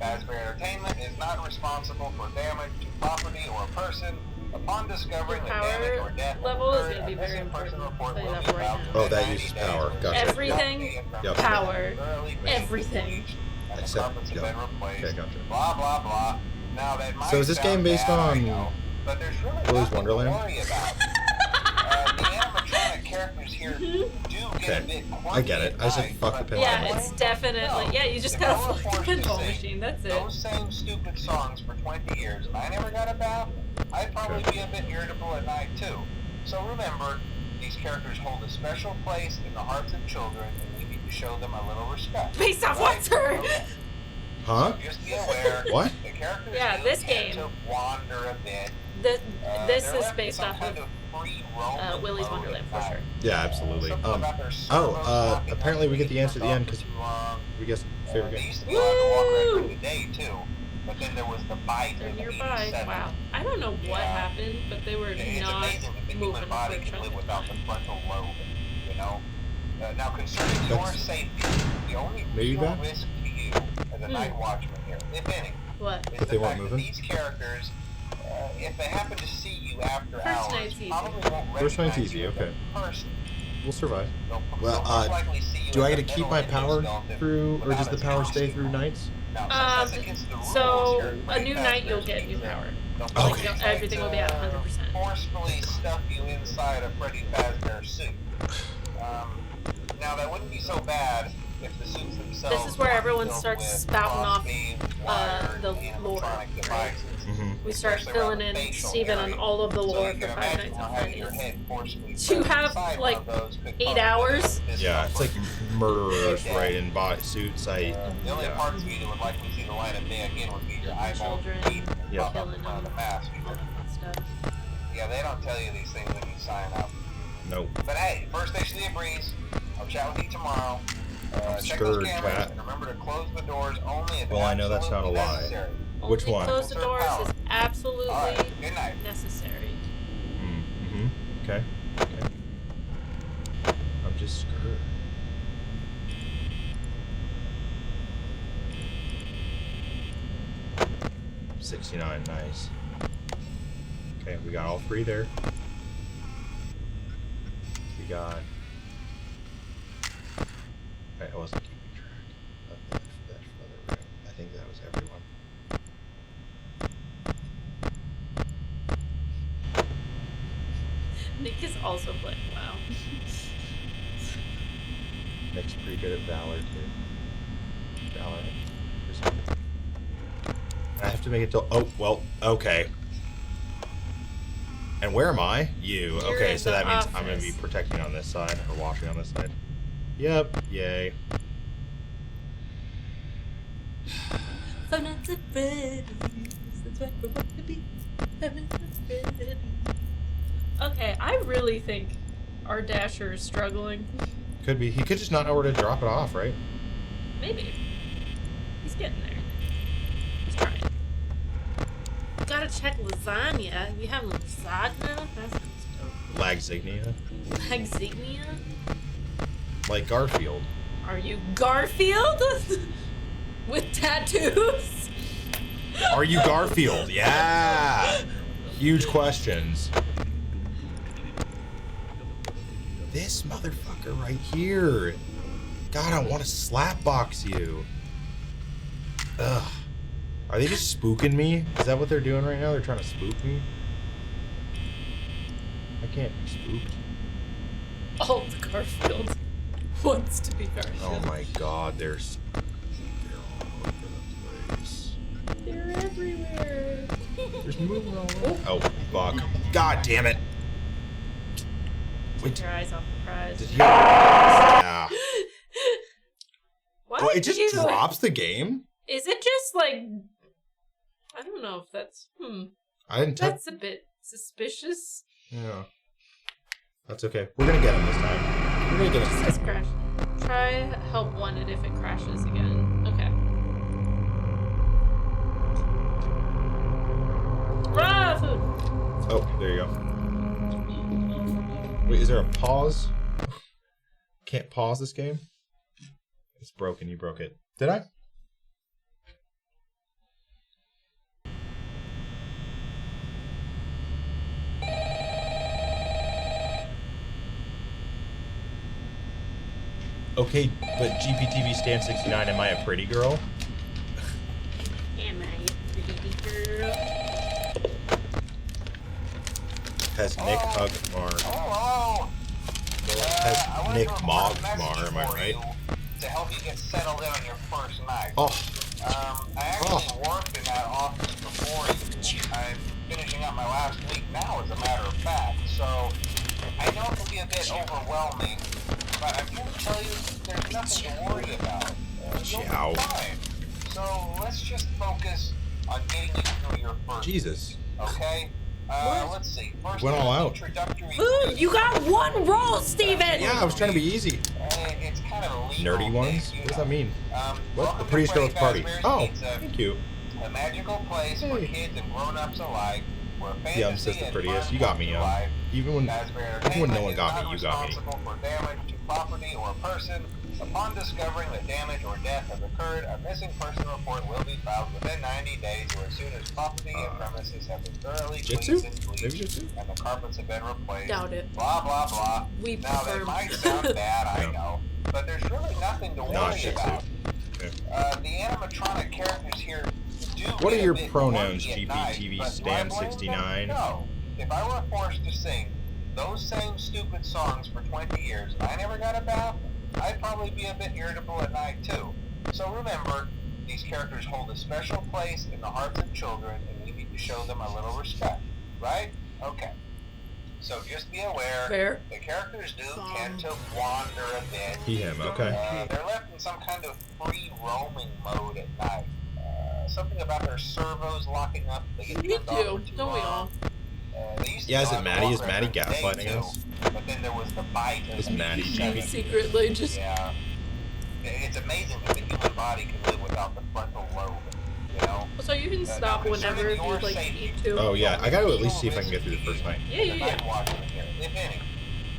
Fazbear Entertainment is not responsible for damage to property or person. Upon discovering the Power damage or death level is occurred, going to be a very missing person important. report I'll tell you will that be right filed now. Oh, that uses power. Gotcha. Everything, Yep. power, thoroughly cleaned everything. and the Except, carpets have yep. been replaced. Okay, gotcha. Blah blah blah. Now that might So is this game sound based bad, I on know, but there's really Willy's nothing Wonderland? to worry about. The animatronic characters here do get a bit I get it. I said fuck the pinball. Yeah, it's definitely. Yeah, you just gotta fuck the pinball machine. That's it. Those same stupid songs for 20 years, and I never got a bath, I'd probably be a bit irritable at night too. So remember, these characters hold a special place in the hearts of children, and we need to show them a little respect. Based off what's her? Huh? So just be aware. What? The characters Yeah, this game. to wander a bit. This They're is left based some off kind of free roam Willy's mode Wonderland at for sure. night. Yeah, absolutely. Apparently we get the answer at the end because we guess favorite They game. used to be allowed to walk around during the day too, but then there was the bite They're of nearby. 87. Wow. I don't know what happened, but they were It's not amazing that the moving human for body a can chunk live of without the time. frontal lobe, you know? Now, concerning your That's safety, the only maybe real bad? risk to you as a night watchman here, if any, What? is But the they weren't fact that moving? these characters, if they happen to see you after First hours, night's easy. probably won't First night's recognize easy, you as a okay. person. We'll survive. They'll Well, most likely see you do I as get a to keep metal my power endoskeleton through, or does without the its power stay costume through on. nights? Now, since that's against the rules So here at a Freddy new night you'll Fazbear's get new Pizza, power. they'll Like Okay. everything will be at 100%. forcefully stuff you inside a Freddy Fazbear suit. Now that wouldn't be so bad if the suits themselves. This is where weren't everyone filled starts with spouting off crossbeams, wires, the and lore, electronic devices. We start Especially filling around in the facial Steven on area. all of the So lore you for can Five imagine Nights how at having your Freddy's. head forcefully To pressed have inside like one of those could 8 cause hours. Yeah, it's like murderers, right, in body suits. The only parts of you that would likely see the light of day again would be your eyeballs, Children, teeth, and Yeah. pop up in front of the mask. Stuff. Yeah, they don't tell you these things when you sign up. Nope. But hey, first station of the breeze. I'll chat with you tomorrow. Check stirred, those cameras Pat. and remember to close the doors only if Well, I know that's not a absolutely lie. necessary. Which Only one? close the doors is absolutely Alright, good night. necessary. Mm-hmm. Okay. Okay. I'm just screwed. $69, nice. Okay, we got all three there. We got. I wasn't keeping track of that other room. I think that was everyone. Nick is also playing WoW. Nick's pretty good at Valor too. Valor. I have to make it till. Oh well. Okay. And where am I? You. You're Okay, in so the that means I'm gonna be office. protecting on this side or watching on this side. Yep. Yay. Five Nights at Freddy's. That's where we want to be. Five Nights at Freddy's. Okay, I really think our Dasher is struggling. Could be. He could just not know where to drop it off, right? Maybe. He's getting there. He's trying. Gotta check lasagna. You have lasagna? That sounds dope. Lagzignia. Lagzignia? Like Garfield. Are you Garfield? With tattoos? Are you Garfield? Yeah. Huge questions. This motherfucker right here. God, I want to slapbox you. Ugh. Are they just spooking me? Is that what they're doing right now? They're trying to spook me? I can't be spooked. All the Garfield wants to be Garfield. Oh my god, they're all over the place. They're everywhere. There's moving all over. Oh, fuck. God damn it. Take your eyes off the prize. Did you... Yeah. Why Oh, it just you- drops the game? Is it just like... I don't know if that's... I didn't touch... That's a bit suspicious. Yeah. That's okay. We're gonna get him this time. We're gonna get It him. says crash. Try help wanted if it crashes again. Okay. Raw food! Oh, there you go. Wait, is there a pause? Can't pause this game? It's broken. You broke it. Did I? Okay, but GPTV Stand 69, am I a pretty girl? Am I a pretty girl? Has Nick hugged Mar? Hello. Has Nick mogged Mar, am I right? To help you get settled in on your first night. Oh. I actually worked in that office before you. I'm finishing up my last week now, as a matter of fact. So I know it can be a bit overwhelming, but I'm here to tell you there's nothing to worry about. You'll be fine. So let's just focus on getting you through your first. Jesus. Okay. Let's see. First, Went all out. Ooh, you got one roll, Steven! Yeah, I was trying to be easy. It's kind of a Nerdy ones? What does that mean? What? The prettiest girl with the party. Oh, thank you. A magical place for kids and grown-ups alike. Where fantasy Yeah, I'm just the prettiest. You got me, Even when no one got me, you got me. For damage to property or person. Upon discovering that damage or death has occurred, a missing person report will be filed within 90 days or as soon as property and premises have been thoroughly cleaned and bleached and the carpets have been replaced. Doubt it. Blah, blah, blah. Now, that might sound bad, I know, but there's really nothing to worry about. The animatronic characters here do What are get a your bit pronouns, wonky at night, GPTV but do I Stand blame them? 69? No. If I were forced to sing those same stupid songs for 20 years and I never got a bath, I'd probably be a bit irritable at night too. So remember, these characters hold a special place in the hearts of children and we need to show them a little respect, right? Okay. So just be aware, the characters do tend to wander a bit. Him, okay. They're left in some kind of free roaming mode at night. Something about their servos locking up. They get Me turned off too, for too don't we long. all? Yeah, is it Maddie? Is Maddie gaslighting us? But then there was the bite of Is Maddie She secretly just... Yeah. It's amazing that the human body can live without the frontal lobe, you know? So you can stop whenever if you like need to. Oh yeah, I gotta at least see if I can get through the first night. Yeah. If any,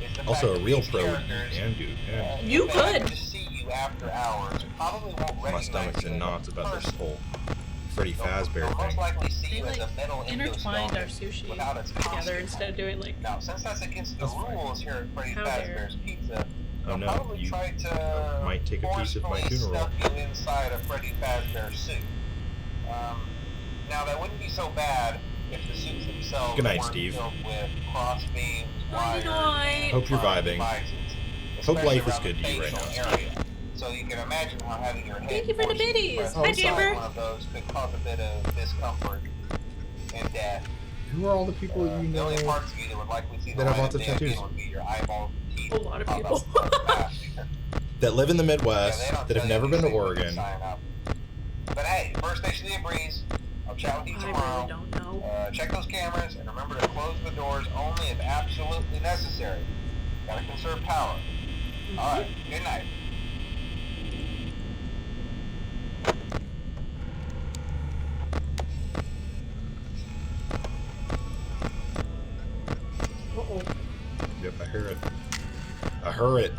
is the Also, a fact real that these pro characters, can do. Yeah. You if they happen could. to see you after hours, probably won't My recognize stomach's you in as a knots about this person. whole Freddy Fazbear They'll most thing. likely see you They as a metal intertwined our endoskeleton sushi without its together costume. instead of doing like... Now, since that's against the rules here at Freddy How dare. Fazbear's Pizza, Oh they'll no, probably you try to might take a piece of my forcefully tuna roll. stuff you inside a Freddy Fazbear suit. Now, that wouldn't be so bad if the suits themselves Good night, weren't Steve. filled with cross beams, wires, night. Hope you're vibing. devices, Hope especially life is around good the to you right facial now. area. So you can imagine how having your head Thank you for the forcibly biddies. pressed Hi, inside Amber. one of those could cause a bit of discomfort and death. Who are all the people you The know only parts of you that would likely see that the have light lots of day again tattoos? would be your eyeballs, teeth, A lot of all people. that stuff. that live in the Midwest Yeah, they don't that have tell never you been to anything when you Oregon? sign up. But hey, first station of the breeze. I'll chat with you I tomorrow. really don't know. Check those cameras and remember to close the doors only if absolutely necessary. Gotta conserve power. Alright, good night. Uh-oh. Yep, I hear it. I heard it.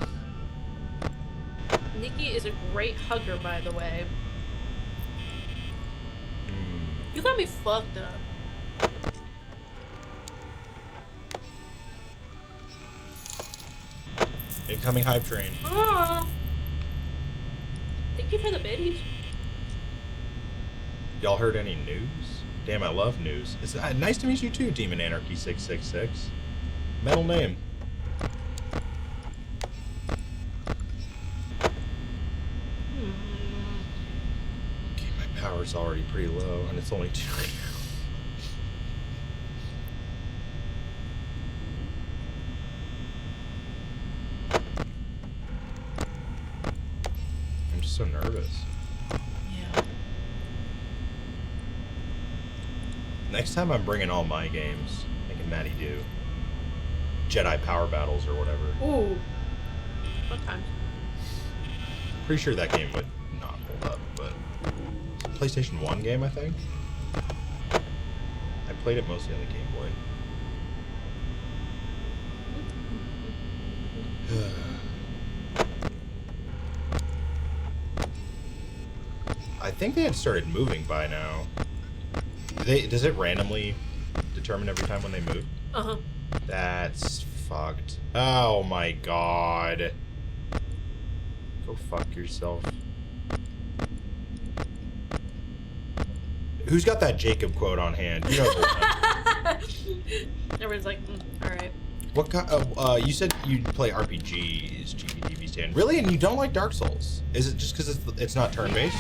Nikki is a great hugger, by the way. You got me fucked up. Incoming hype train. Aw. Thank you for the biddies. Y'all heard any news? Damn, I love news. It's nice to meet you too, Demon Anarchy 666. Metal name. Okay, my power's already pretty low, and it's only 2. I'm just so nervous. Yeah. Next time I'm bringing all my games, making Maddie do Jedi Power Battles or whatever. Ooh. What time? Pretty sure that game would not hold up, but it's a PlayStation 1 game, I think. I played it mostly on the Game Boy. I think they had started moving by now. Does it randomly determine every time when they move? Uh-huh. That's fucked. Oh my god. Go fuck yourself. Who's got that Jacob quote on hand? You know the one. Everyone's like, all right. What kind? You said you play RPGs, GBTV stand. Really? And you don't like Dark Souls? Is it just because it's not turn-based?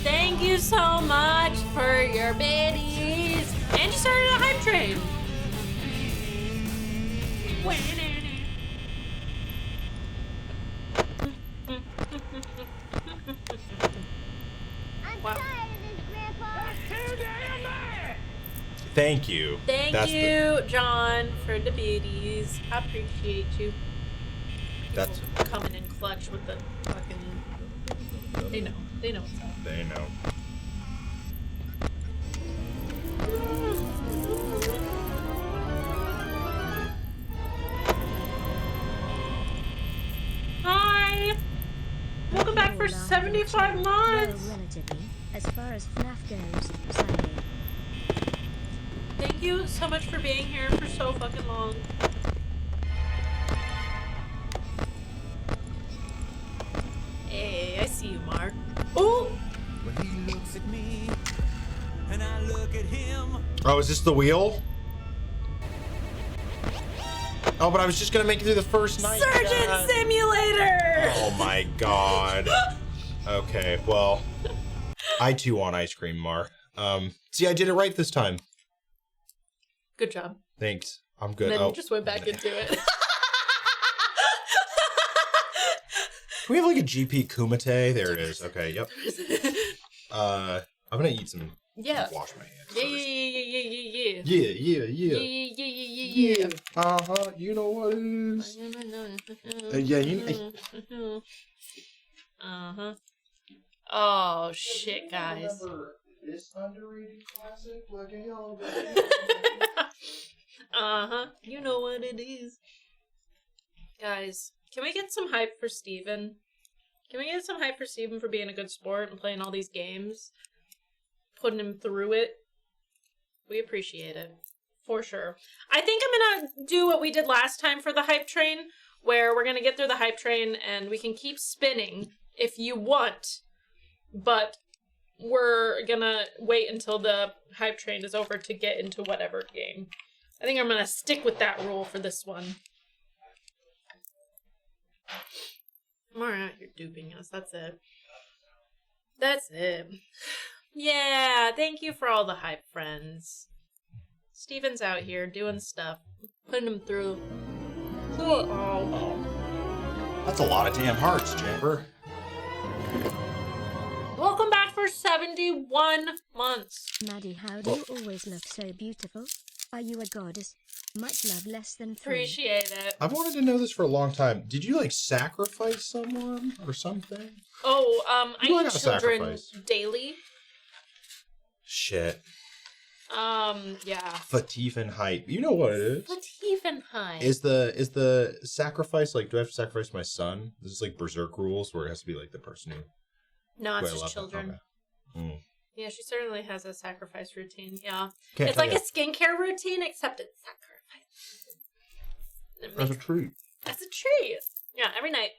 Thank you so much for your biddies. And you started a hype train. Wow. Thank you. Thank you, John, for the biddies. I appreciate you. That's coming in clutch with the fucking. They know. They know what's up. They know. Hi. Welcome back for 75 months. Relatively, as far as FNAF goes, sadly. Thank you so much for being here for so fucking long. Hey, I see you, Mark. Ooh! When he looks at me and I look at him. Oh, is this the wheel? Oh, but I was just gonna make it through the first night. Surgeon Simulator! Oh my god. Okay, well, I too want ice cream, Mar. See, I did it right this time. Good job. Thanks. I'm good. And then oh, you just went back into it. Can we have like a GP Kumite? There it is. Okay, yep. I'm gonna eat some. Yeah. Wash my hands. Yeah, yeah. Yeah. Uh-huh. You know what it is. Yeah, you know. Uh-huh. Oh, shit, guys. This underrated classic, like a yellow. Uh-huh. You know what it is. Guys, can we get some hype for Steven? Can we get some hype for Steven for being a good sport and playing all these games? Putting him through it? We appreciate it. For sure. I think I'm gonna do what we did last time for the hype train, where we're gonna get through the hype train and we can keep spinning if you want, but we're gonna wait until the hype train is over to get into whatever game. I think I'm gonna stick with that rule for this one. Alright, you're duping us. That's it. That's it. Yeah, thank you for all the hype, friends. Steven's out here doing stuff, putting him through. Oh. That's a lot of damn hearts, Jabber. Welcome back for 71 months. Maddie, how do you always look so beautiful? Are you a goddess? Much love, less than 3. Appreciate it. I've wanted to know this for a long time. Did you like sacrifice someone or something? Oh, I You eat gotta children sacrifice. daily. Shit. Yeah. Phteven hype. You know what it is. Phteven hype. Is the sacrifice like? Do I have to sacrifice my son? This is like Berserk rules, where it has to be like the person who. No, who it's I just love. children. Okay. Mm. Yeah, she certainly has a sacrifice routine. Yeah. Can't It's tell like ya. a skincare routine, except it's sacrifice. As a treat. As a treat. Yeah, every night.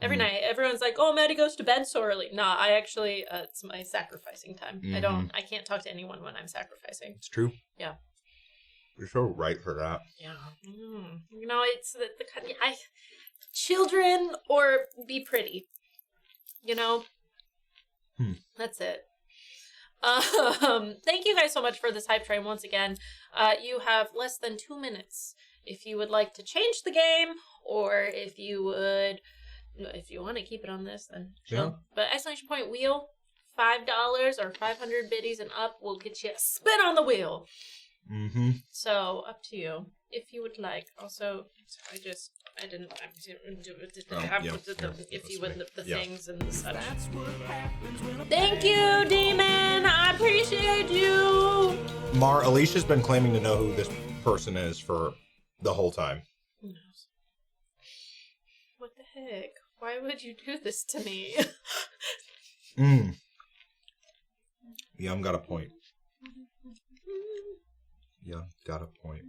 Every Mm. night. Everyone's like, oh, Maddie goes to bed so early. Nah, I actually, it's my sacrificing time. I can't talk to anyone when I'm sacrificing. It's true. Yeah. You're so right for that. Yeah. You know, it's the children or be pretty. You know? That's it. Thank you guys so much for this hype train once again. You have less than 2 minutes if you would like to change the game, or if you want to keep it on this, then chill. Yeah. But exclamation point wheel, $5 or 500 biddies and up will get you a spin on the wheel. Mm-hmm. So up to you if you would like. Also, I didn't if you would the things and the such. Thank you, Demon. I appreciate you. Mar, Alicia's been claiming to know who this person is for the whole time. Who knows? What the heck? Why would you do this to me? Young got a point. Young got a point.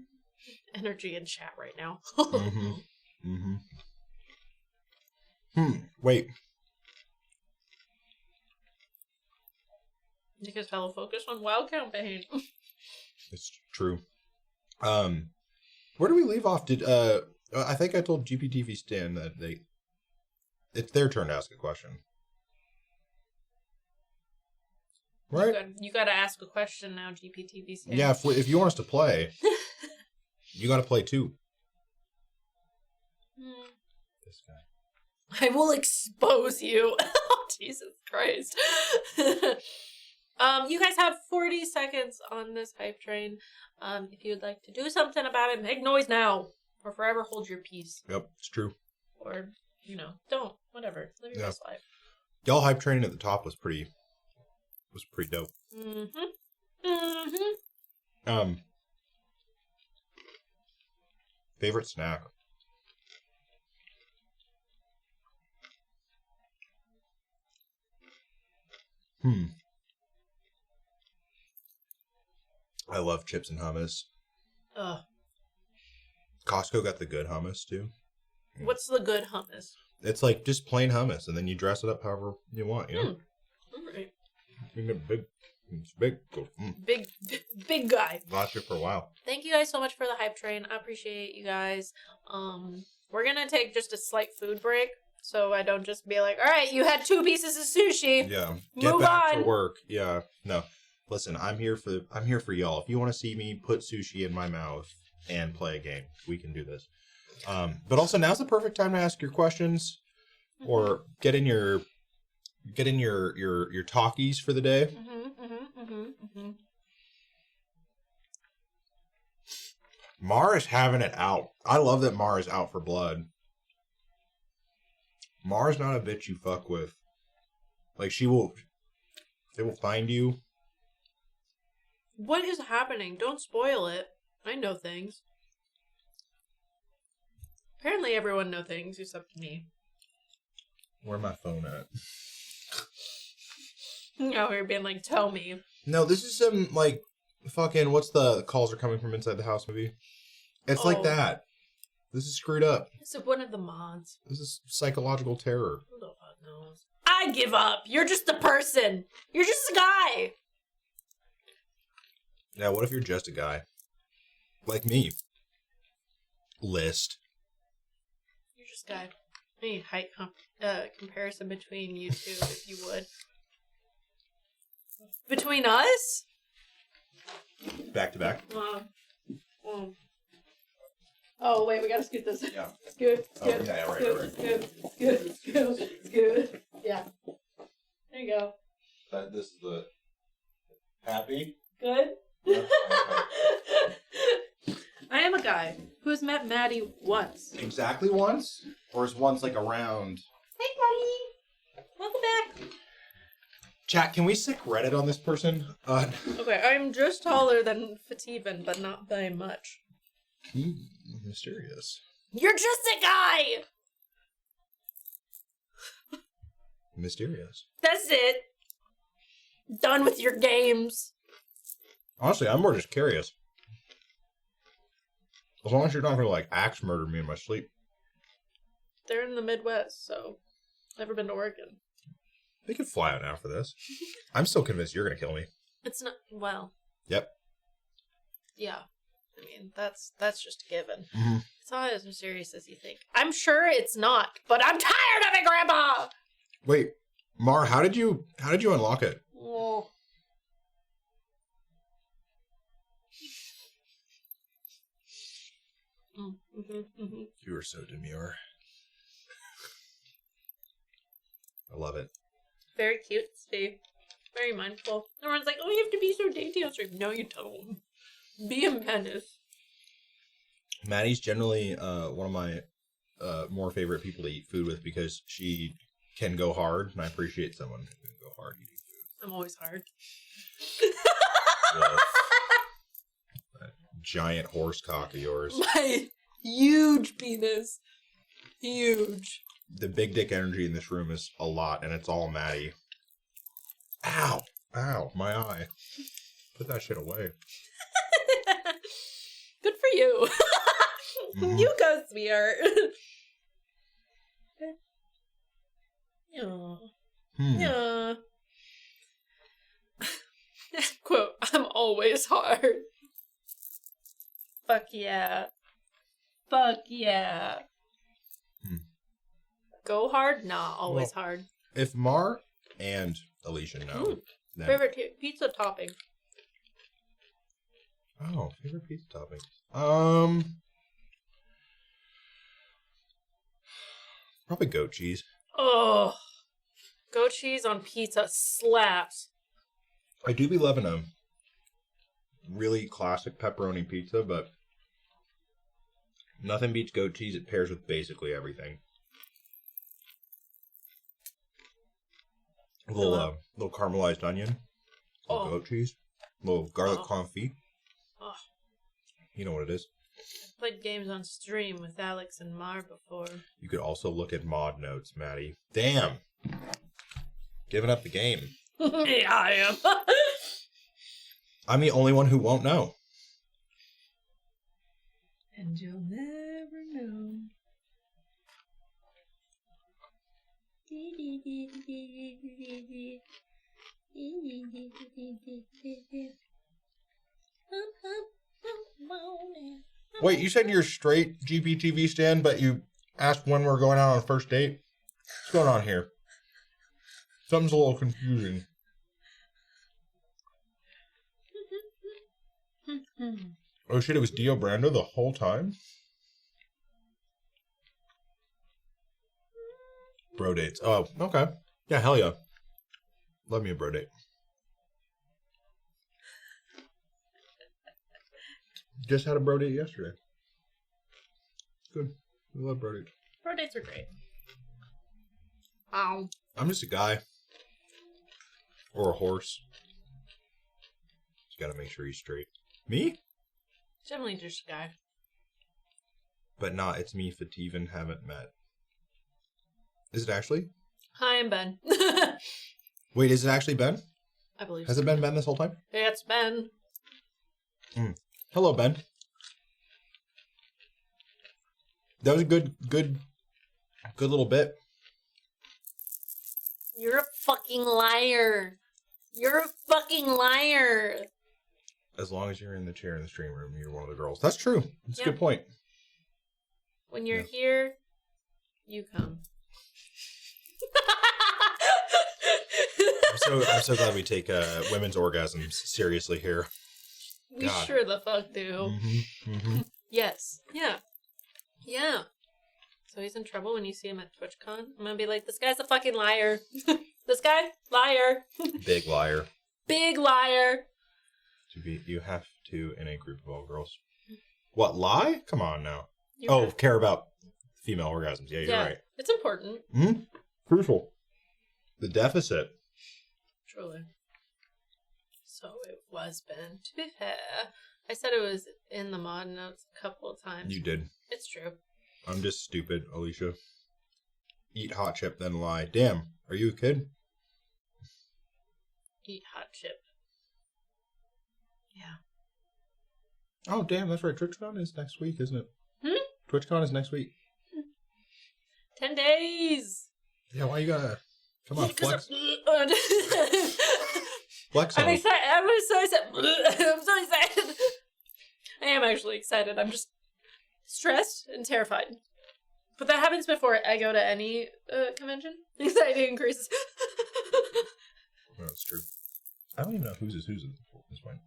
Energy in chat right now. Wait. Because fellow focus on WoW campaign. It's true. Where do we leave off? I think I told GPTV Stan that it's their turn to ask a question. Right? You gotta ask a question now, GPTV. Yeah, if you want us to play, you gotta play too. This guy. I will expose you. Oh, Jesus Christ. You guys have 40 seconds on this hype train. If you'd like to do something about it, make noise now. Or forever hold your peace. Yep, it's true. Or, don't. Whatever. Live your best life. Y'all hype training at the top was pretty dope. Favorite snack? I love chips and hummus. Costco got the good hummus too. What's the good hummus? It's like just plain hummus, and then you dress it up however you want. You know, Right. It's big. Big guy. Last year for a while. Thank you guys so much for the hype train. I appreciate you guys. We're gonna take just a slight food break, so I don't just be like, all right, you had 2 pieces of sushi. Yeah. Get Move back on. to work. Yeah. No. Listen, I'm here for y'all. If you want to see me put sushi in my mouth and play a game, we can do this. But also now's the perfect time to ask your questions or get in your talkies for the day. Mar is having it out. I love that Mar is out for blood. Mar's not a bitch you fuck with. Like they will find you. What is happening? Don't spoil it. I know things. Apparently everyone knows things except me. Where my phone at? Out here being like, tell me. No, this is some like fucking what's the calls are coming from inside the house movie? It's like that. This is screwed up. It's one of the mods. This is psychological terror. Who the fuck knows? I give up. You're just a person. You're just a guy. Yeah, what if you're just a guy? Like me. List. You're just a guy. I need height comparison between you two, if you would. Between us? Back to back. Oh, wait, we gotta scoot this. Yeah. Scoot. Yeah, right. Scoot. Yeah. There you go. This is the happy. Good? I am a guy who has met Maddie once. Exactly once? Or is once like around? Hey, Maddie. Welcome back. Chat, can we sick Reddit on this person? Okay, I'm just taller than Phteven, but not by much. Mysterious. You're just a guy! Mysterious. That's it. Done with your games. Honestly, I'm more just curious. As long as you're not gonna like axe murder me in my sleep. They're in the Midwest, so never been to Oregon. They could fly out now for this. I'm still convinced you're gonna kill me. It's not, well, Yep. yeah. I mean, that's just a given. Mm-hmm. It's not as mysterious as you think. I'm sure it's not, but I'm tired of it, Grandpa! Wait, Mar, how did you unlock it? Oh. You are so demure. I love it. Very cute, Steve. Very mindful. Everyone's like, oh, you have to be so dainty on stream. No, you don't. Be a menace. Maddie's generally one of my more favorite people to eat food with because she can go hard, and I appreciate someone who can go hard eating food. I'm always hard. That giant horse cock of yours. My huge penis. Huge. The big dick energy in this room is a lot, and it's all Maddie. Ow! Ow, my eye. Put that shit away. Good for you. You go, sweetheart. Yeah. Yeah. Quote, I'm always hard. Fuck yeah. Fuck yeah. Go hard? Nah, always hard. If Mar and Alicia know, then... Favorite pizza topping? Oh, favorite pizza topping. Probably goat cheese. Oh, goat cheese on pizza slaps. I do be loving a really classic pepperoni pizza, but nothing beats goat cheese. It pairs with basically everything. A little, little caramelized onion, a little goat cheese, a little garlic confit. Oh. You know what it is. I played games on stream with Alex and Mar before. You could also look at mod notes, Maddie. Damn! Giving up the game. Yeah, I am. I'm the only one who won't know. And you'll never know. Wait, you said you're straight GBTV stan, but you asked when we're going out on a first date? What's going on here? Something's a little confusing. Oh shit, it was Dio Brando the whole time? Bro dates. Oh, okay. Yeah, hell yeah. Love me a bro date. Just had a bro date yesterday. Good. We love bro dates. Bro dates are great. Ow. I'm just a guy. Or a horse. Just gotta make sure he's straight. Me? Generally just a guy. But not, it's me, Phteven, haven't met. Is it actually? Hi, I'm Ben. Wait, is it actually Ben? I believe Has it been Ben this whole time? Yeah, it's Ben. Hello, Ben. That was a good little bit. You're a fucking liar. You're a fucking liar. As long as you're in the chair in the stream room, you're one of the girls. That's true. That's a good point. When you're here, you come. I'm so glad we take women's orgasms seriously here. We sure the fuck do. Yes. Yeah. Yeah. So he's in trouble when you see him at TwitchCon? I'm gonna be like, this guy's a fucking liar. This guy? Liar. Big liar. Big liar. You have to in a group of all girls. What, lie? Come on now. Care about female orgasms. Yeah, you're right. It's important. Crucial. The deficit. Truly. So it was Ben. To be fair, I said it was in the mod notes a couple of times. You did. It's true. I'm just stupid, Alicia. Eat hot chip, then lie. Damn, are you a kid? Eat hot chip. Yeah. Oh, damn, that's right. TwitchCon is next week, isn't it? TwitchCon is next week. 10 days. Yeah, why you gotta... Come on, flex. Flex I'm on. excited. I'm so excited. I'm so excited. I am actually excited. I'm just stressed and terrified. But that happens before I go to any convention. Anxiety increases. No, that's true. I don't even know whose is whose at this point.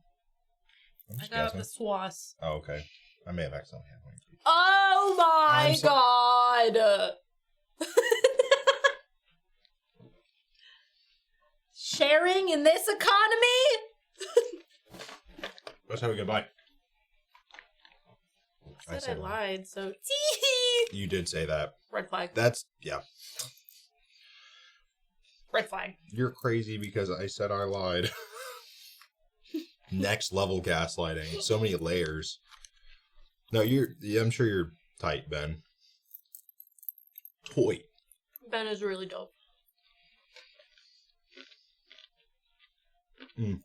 I'm just I got guessing. the swass. Oh, okay. I may have accidentally had one. Oh my god! Sharing in this economy? Let's have a goodbye. I said I lied, so You did say that. red flag. That's, yeah. Red flag. You're crazy because I said I lied. Next level gaslighting. So many layers. No, I'm sure you're tight, Ben. Toy. Ben is really dope. When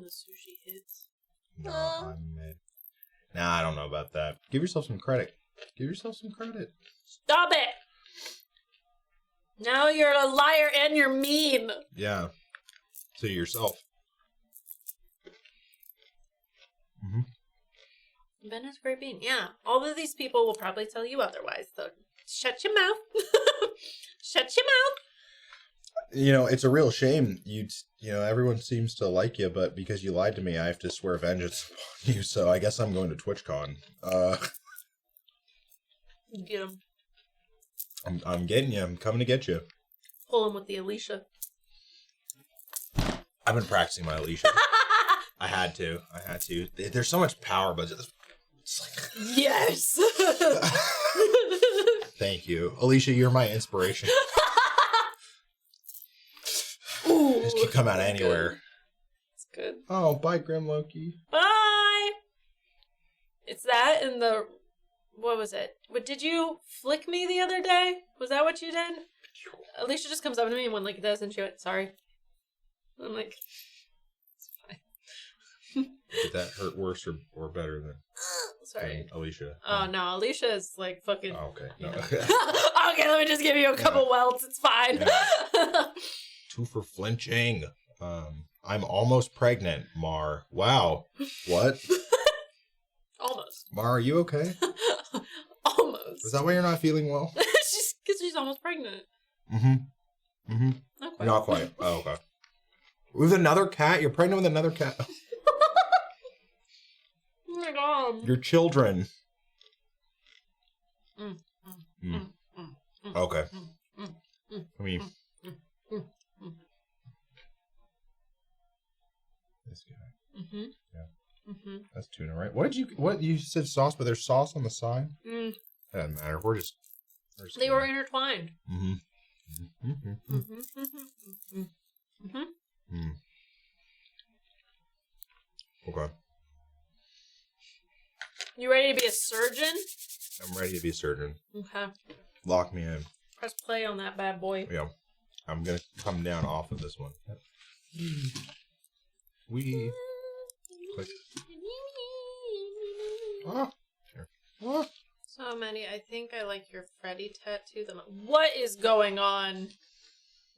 the sushi hits. No, I'm mid. Nah, I don't know about that. Give yourself some credit. Give yourself some credit. Stop it! Now you're a liar and you're mean. Yeah. To yourself. Mm-hmm. Ben is a great being. Yeah. All of these people will probably tell you otherwise, so shut your mouth. Shut your mouth. You know, it's a real shame. You know, everyone seems to like you, but because you lied to me, I have to swear vengeance upon you, so I guess I'm going to TwitchCon. Get him. I'm getting you. I'm coming to get you. Pull him with the Alicia. I've been practicing my Alicia. I had to. There's so much power, but it's like... Yes! Thank you. Alicia, you're my inspiration. Ooh, just keep coming out anywhere. It's good. Oh, bye, Grim Loki. Bye! It's that and the... What was it? What, did you flick me the other day? Was that what you did? Alicia just comes up to me and when like does and she went, sorry. I'm like, it's fine. Did that hurt worse or better than Alicia? Oh no, Alicia is like fucking. Oh, okay. No. Okay, let me just give you a couple welts. It's fine. Yeah. 2 for flinching. I'm almost pregnant, Mar. Wow. What? Almost. Mar, are you okay? Almost. Is that why you're not feeling well? It's because she's almost pregnant. Mm-hmm. Mm-hmm. Not quite. Oh, okay. With another cat? You're pregnant with another cat? Oh my god. Your children. Okay. I mean... This guy. Mm-hmm. Yeah. Mm-hmm. That's tuna, right? What you said sauce, but there's sauce on the side? Mm. That doesn't matter. We're just they were intertwined. Mm-hmm. Mm-hmm. Mm-hmm. Mm-hmm. Mm. Okay. You ready to be a surgeon? I'm ready to be a surgeon. Okay. Lock me in. Press play on that bad boy. Yeah. I'm gonna come down off of this one. We click. Ah. Here. Ah. So many. I think I like your Freddy tattoo. What is going on?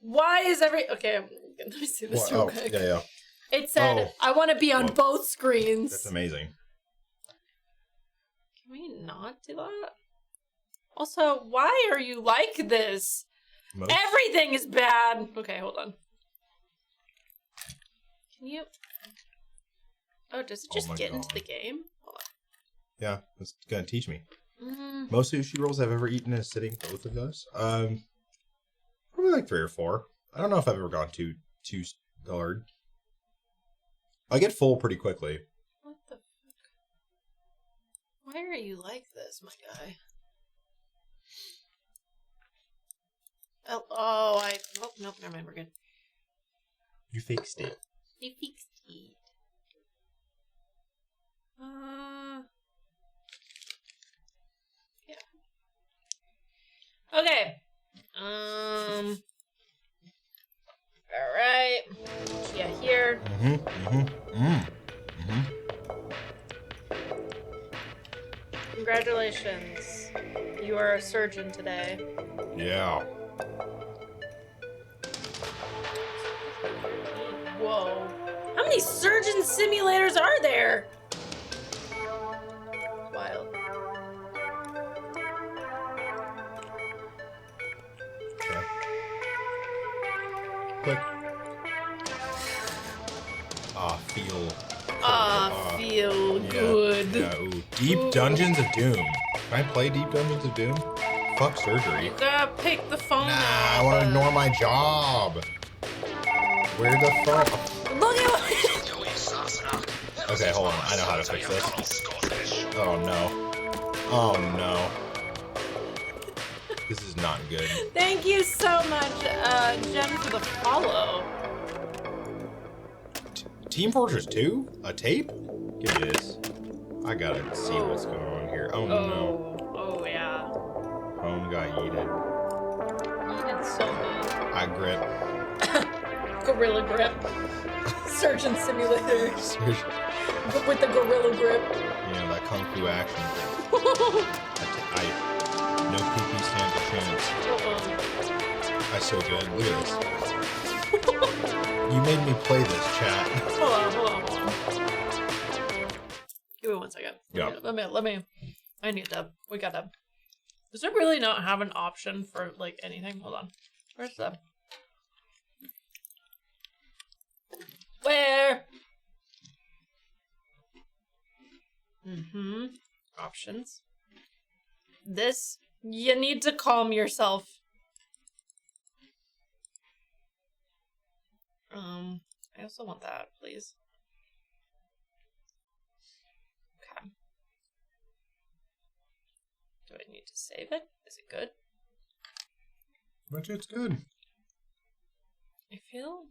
Why is okay, let me see this real quick. Yeah. It said, I want to be on both screens. That's amazing. Can we not do that? Also, why are you like this? Everything is bad. Okay, hold on. Can you... Oh, does it just get into the game? Hold on. Yeah, it's gonna teach me. Mm. Most sushi rolls I've ever eaten is sitting both of those. Probably like 3 or 4. I don't know if I've ever gone too hard. I get full pretty quickly. What the fuck? Why are you like this, my guy? Oh, nope, never mind, we're good. You fixed it. You fixed it. Yeah. Okay. Alright. Yeah, here. Congratulations. You are a surgeon today. Yeah. Whoa. How many surgeon simulators are there? Wild. Okay. Click. Feel good. Yeah, ooh. Deep Dungeons of Doom. Can I play Deep Dungeons of Doom? Fuck surgery. You gotta pick the phone up. I want to ignore my job. Where the fuck? Look at what... Okay, hold on. I know how to fix this. Oh no. Oh no. This is not good. Thank you so much, Jen, for the follow. Team Fortress 2? A tape? Give me this. I gotta see what's going on here. Oh no. Oh yeah. Phone got yeeted. Yeeted so good. I grip. Gorilla grip. Surgeon simulator. But with the gorilla grip. You know, that kung fu action. No PP stands a chance. That's so good. Look at this. You made me play this, chat. Hold on. Give me 1 second. Yeah. Let me. I need to. We gotta. Does it really not have an option for like anything? Hold on. Where's the? Where? Options. This. You need to calm yourself. I also want that, please. Okay. Do I need to save it? Is it good? But it's good. I feel.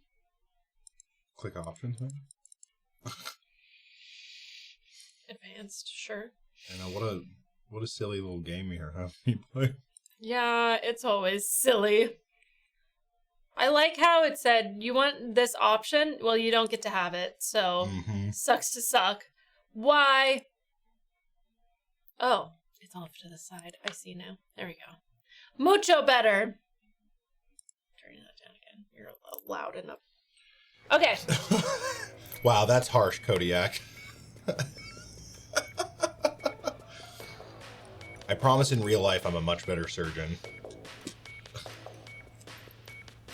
Click options, man. Advanced, sure. I know, what a silly little game here, huh? You play. Yeah, it's always silly. I like how it said, you want this option? Well, you don't get to have it, so sucks to suck. Why? Oh, it's off to the side. I see now. There we go. Mucho better. Turning that down again. You're loud enough. Okay. Wow, that's harsh, Kodiak. I promise in real life I'm a much better surgeon.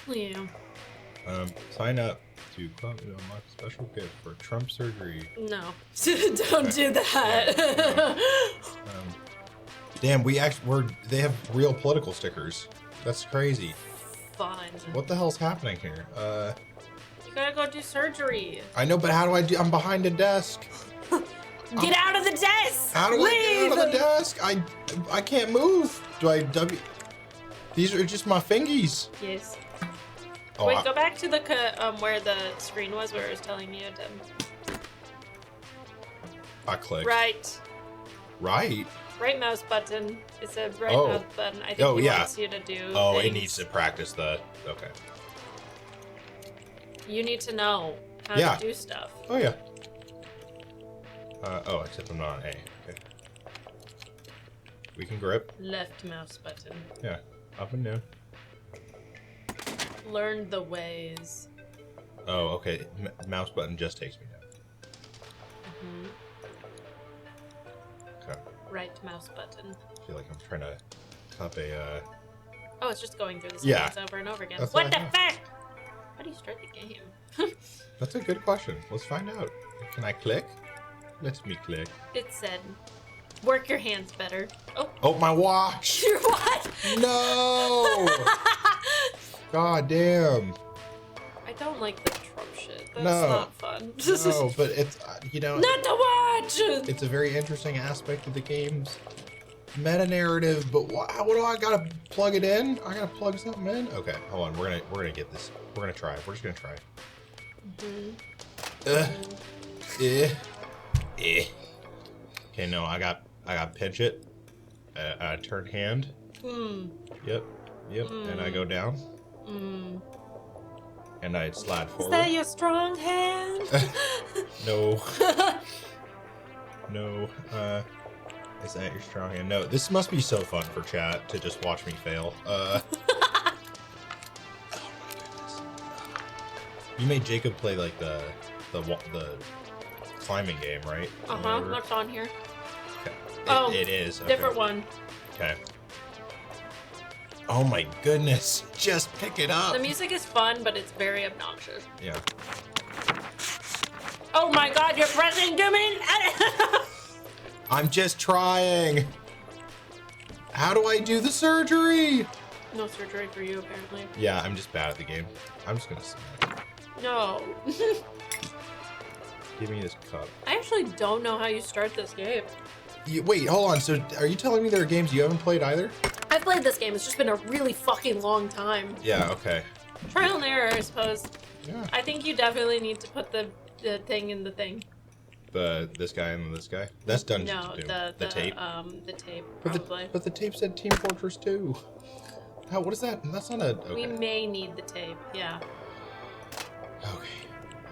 Yeah. Sign up to unlock a special gift for Trump surgery. No. Don't do that. Damn, they have real political stickers. That's crazy. Fun. What the hell's happening here? You gotta go do surgery. I know, but how do I do? I'm behind a desk. Get out of the desk! How do I Leave! get out of the desk? I can't move. Do I W? These are just my fingies. Yes. Oh, Wait, go back to the where the screen was, where it was telling you to. I clicked. Right. Right. Right mouse button. It's a right Oh. mouse button. I think he wants you to do. Oh, it things. needs to practice the. Okay. You need to know how Yeah. to do stuff. Oh yeah. Oh, except I'm not on A. Okay. We can grip. Left mouse button. Yeah. Up and down. Learn the ways. Oh, okay. Mouse button just takes me down. Okay. Right mouse button. I feel like I'm trying to cup a. Oh, it's just going through the Yeah. sequence over and over again. That's What what the I fuck? How do you start the game? That's a good question. Let's find out. Can I click? Let me click. It said, work your hands better. Oh. Oh, my watch! Your watch! No! God damn. I don't like the Trump shit. That's No. not fun. No, but it's, you know... Not to watch! It's a very interesting aspect of the game's meta-narrative, but what do I gotta plug it in? I gotta plug something in? Okay, hold on. We're gonna get this. We're gonna try. We're just gonna try. Okay, no, I got pinch it. I turn hand. Yep. And I go down. And I slide forward. Is that your strong hand? No. No. Is that your strong hand? No. This must be so fun for chat to just watch me fail. Oh my goodness. You made Jacob play like the climbing game, right? What's on here? Okay. It is. Okay. Different one. Okay. Oh my goodness. Just pick it up. The music is fun, but it's very obnoxious. Yeah. Oh my god, you're pressing to me! I'm just trying. How do I do the surgery? No surgery for you, apparently. Yeah, I'm just bad at the game. I'm just gonna submit. No. Give me this cup. I actually don't know how you start this game. Wait, hold on. So are you telling me there are games you haven't played either? I've played this game, it's just been a really fucking long time. Yeah, okay. Trial and error, I suppose. Yeah. I think you definitely need to put the thing in the thing. This guy and this guy? That's Dungeons No, 2. the tape? The tape, But probably. the tape said Team Fortress 2. How, what is that? That's not a... Okay. We may need the tape, yeah.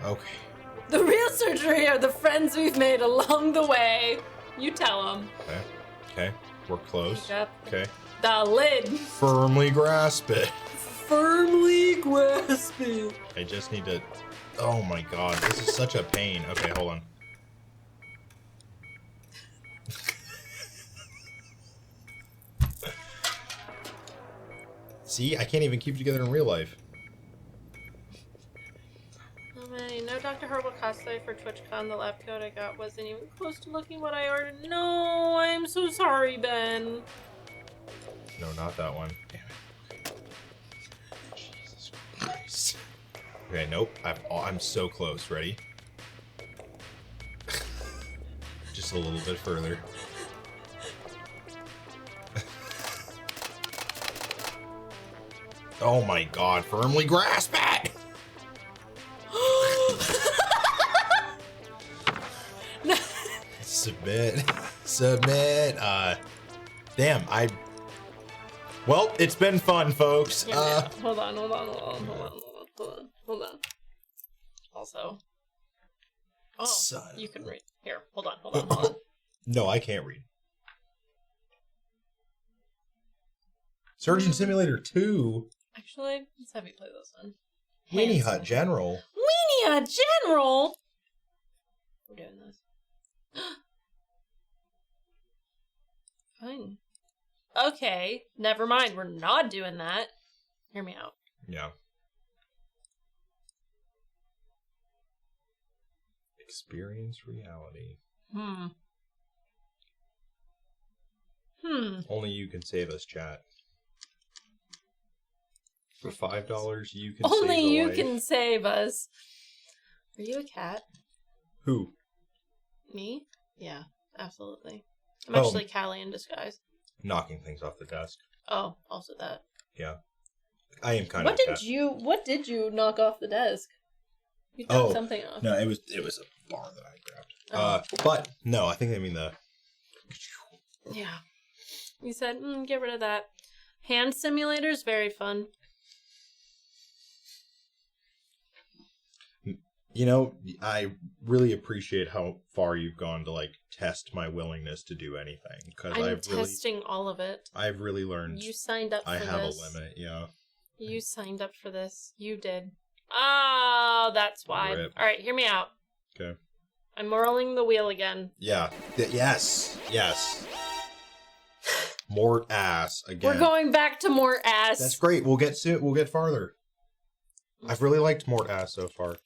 Okay. The real surgery are the friends we've made along the way. You tell them. Okay. We're close. Pick up Okay. the lid. Firmly grasp it. Firmly grasp it. I just need to... Oh my god, this is such a pain. Okay, hold on. See, I can't even keep it together in real life. Oh man, no Dr. Horrible cosplay for TwitchCon. The lab coat I got wasn't even close to looking what I ordered. No, I'm so sorry, Ben. No, not that one. Damn it. Jesus Christ. Okay, nope. I'm so close. Ready? Just a little bit further. Oh my god, firmly grasp it! Submit. Submit. Damn, well, it's been fun, folks. Hold on. Also. Oh, Son. You can read. Here, hold on. No, I can't read. Surgeon Simulator 2. Actually, let's have you play this one. Weenie Hut General. Weenie Hut General? We're doing this. Fine. Okay, never mind. We're not doing that. Hear me out. Yeah. Experience reality. Only you can save us, chat. For $5, you can Only save a you life. can save us. Are you a cat? Who? Me? Yeah, absolutely. I'm Oh. actually Callie in disguise. Knocking things off the desk. Oh, also that. Yeah. I am kind What of a did cat. what did you knock off the desk? You took something off. No, it was a bar that I grabbed. Oh. But no, I think I mean the... Yeah. You said, get rid of that. Hand simulator's very fun. You know, I really appreciate how far you've gone to like test my willingness to do anything, because I'm testing all of it. I've really learned. You signed up for I this. have a limit, yeah. You signed up for this. You did. Oh, that's why. Rip. All right, hear me out. Okay. I'm rolling the wheel again. Yeah. Yes. More ass again. We're going back to more ass. That's great. We'll get farther. I've really liked Mort ass so far.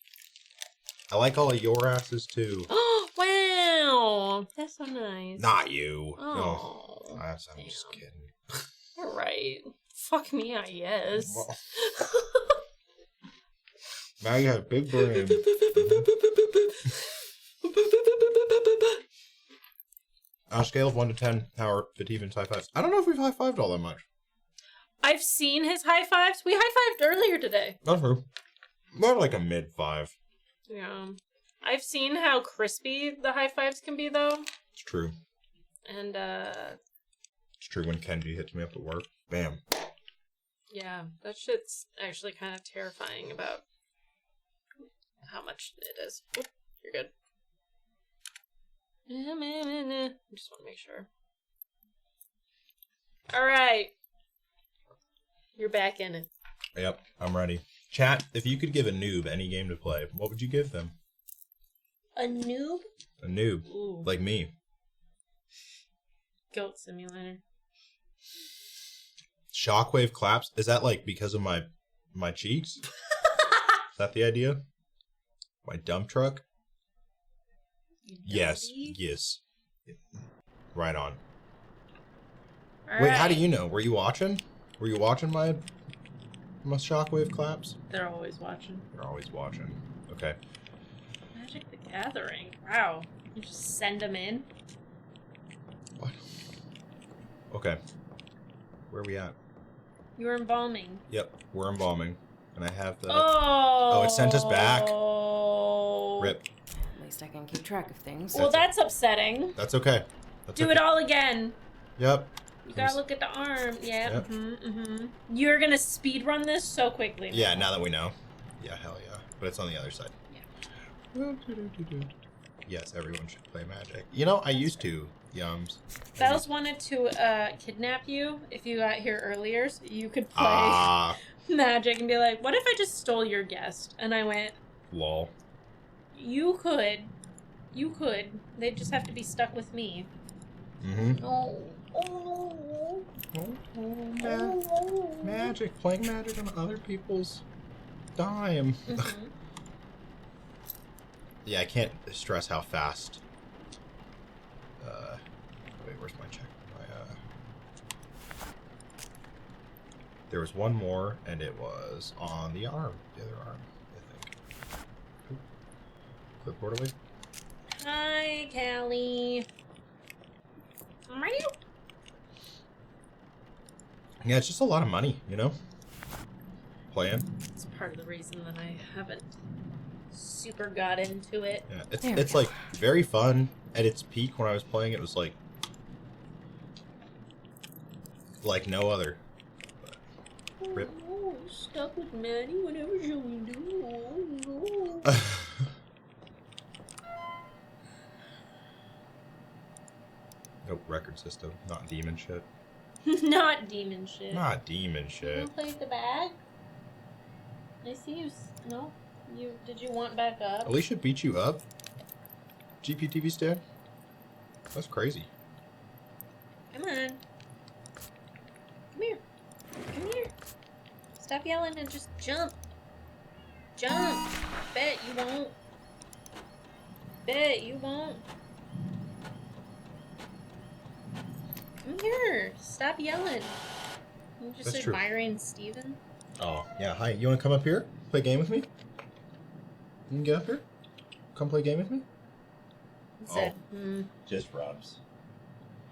I like all of your asses too. Oh, wow. That's so nice. Not you. Oh. No. I'm just kidding. All right. Fuck me, I guess. Well, now you have big brain. On a scale of 1 to 10, how are Phteven's high fives? I don't know if we've high fived all that much. I've seen his high fives. We high fived earlier today. That's true. More like a mid 5. Yeah. I've seen how crispy the high fives can be, though. It's true. And, It's true when Kenji hits me up at work. Bam. yeah, that shit's actually kind of terrifying about how much it is. Oop, you're good. I just want to make sure. Alright. You're back in it. Yep, I'm ready. Chat, if you could give a noob any game to play, what would you give them? A noob? A noob. Ooh. Like me. Goat Simulator. Shockwave claps? Is that like because of my cheeks? Is that the idea? My dump truck? Yes. Right on. Wait, how do you know? Were you watching? Were you watching my shockwave claps? They're always watching. They're always watching. Okay. Magic the Gathering. Wow. You just send them in? Okay. Where are we at? You're embalming. Yep, we're embalming. And I have the... Oh, it sent us back. Rip. At least I can keep track of things. Well, that's upsetting. That's okay. Do it all again. Yep. You gotta look at the arm. Yeah. Yep. You're gonna speed run this so quickly. Yeah, now that we know. Yeah, hell yeah. But it's on the other side. Yeah. yes, everyone should play Magic. You know, I used to, Yums. Bells wanted to kidnap you if you got here earlier, so you could play Magic and be like, what if I just stole your guest? And I went, lol. You could. You could. They'd just have to be stuck with me. Mm-hmm. Oh. Magic. Playing Magic on other people's dime. Mm-hmm. Yeah, I can't stress how fast. Wait, where's my check? There was one more, and it was on the arm. The other arm, I think. Ooh. Clipboard away. Hi, Callie. Yeah, it's just a lot of money, you know? Playing. It's part of the reason that I haven't super got into it. Yeah, it's like very fun. At its peak when I was playing, it was like no other. Rip. Oh, stuck with Maddie. Whatever shall we do? Oh, no. Nope, record system, not demon shit. Not demon shit. Not demon You shit. want to play with the bag? I see you. No? Did you want back up? Alicia beat you up? GPTV stand? That's crazy. Come on. Come here. Come here. Stop yelling and just jump. Jump. Bet you won't. Bet you won't. Come here. Stop yelling. I'm just That's true. admiring Phteven. Oh, yeah, hi. You want to come up here? Play a game with me? You can get up here? Come play a game with me? Said, Just rubs.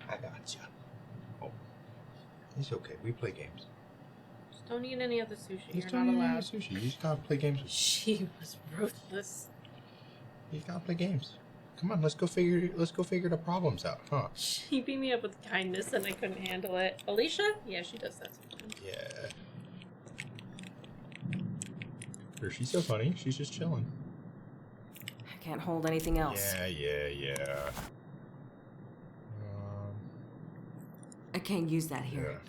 I gotcha. Oh. It's okay. We play games. Just don't eat any of the sushi. Just You're don't not eat allowed. sushi. You just gotta play games. She was ruthless. You just gotta play games. Come on, let's go figure the problems out, huh? She beat me up with kindness and I couldn't handle it. Alicia? Yeah, she does that sometimes. Yeah. Or she's so funny. She's just chilling. I can't hold anything else. Yeah. I can't use that here.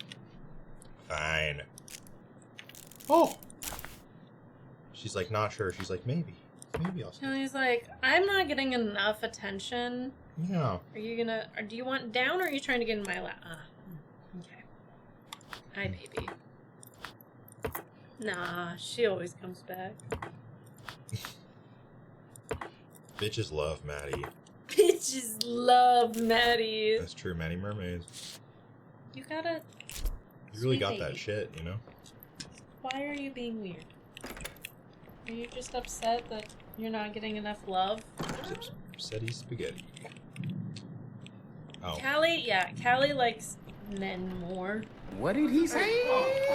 Fine. Oh! She's like, not sure. She's like, maybe. Maybe I'll. And he's like, I'm not getting enough attention. Yeah. Are you gonna, or do you want down or are you trying to get in my lap? Okay. Hi, baby. Nah, she always comes back. Bitches love Maddie. Bitches love Maddie. That's true, Maddie Mermaids. You gotta... You really Sweet got that baby. shit, you know? Why are you being weird? Are you just upset that you're not getting enough love? Upsetty spaghetti. Oh. Callie, yeah, Callie likes men more. What did he say?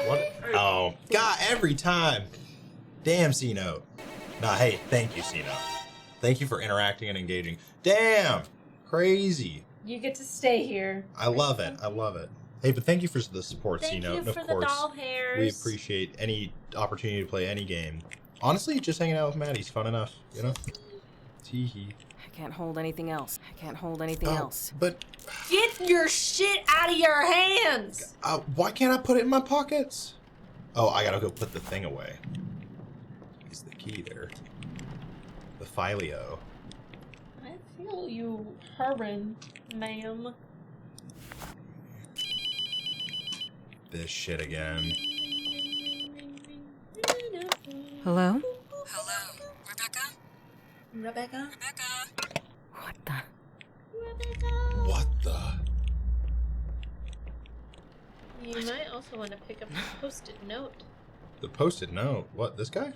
What? Oh, God, every time. Damn, C-Note. Nah, hey, thank you, C-Note. Thank you for interacting and engaging. Damn! Crazy. You get to stay here. I love it. I love it. Hey, but thank you for the support, Thank C-Note. you And of for the course, doll hairs. we appreciate any opportunity to play any game. Honestly, just hanging out with Maddie's fun enough, you know? Teehee. I can't hold anything else. I can't hold anything else. But Get your shit out of your hands! why can't I put it in my pockets? Oh, I gotta go put the thing away. Is the key there? The filio. I feel you purring, ma'am. This shit again. Hello? Hello, Rebecca? Rebecca? What the? What the? You might also want to pick up the post-it note. The post-it note? What, this guy?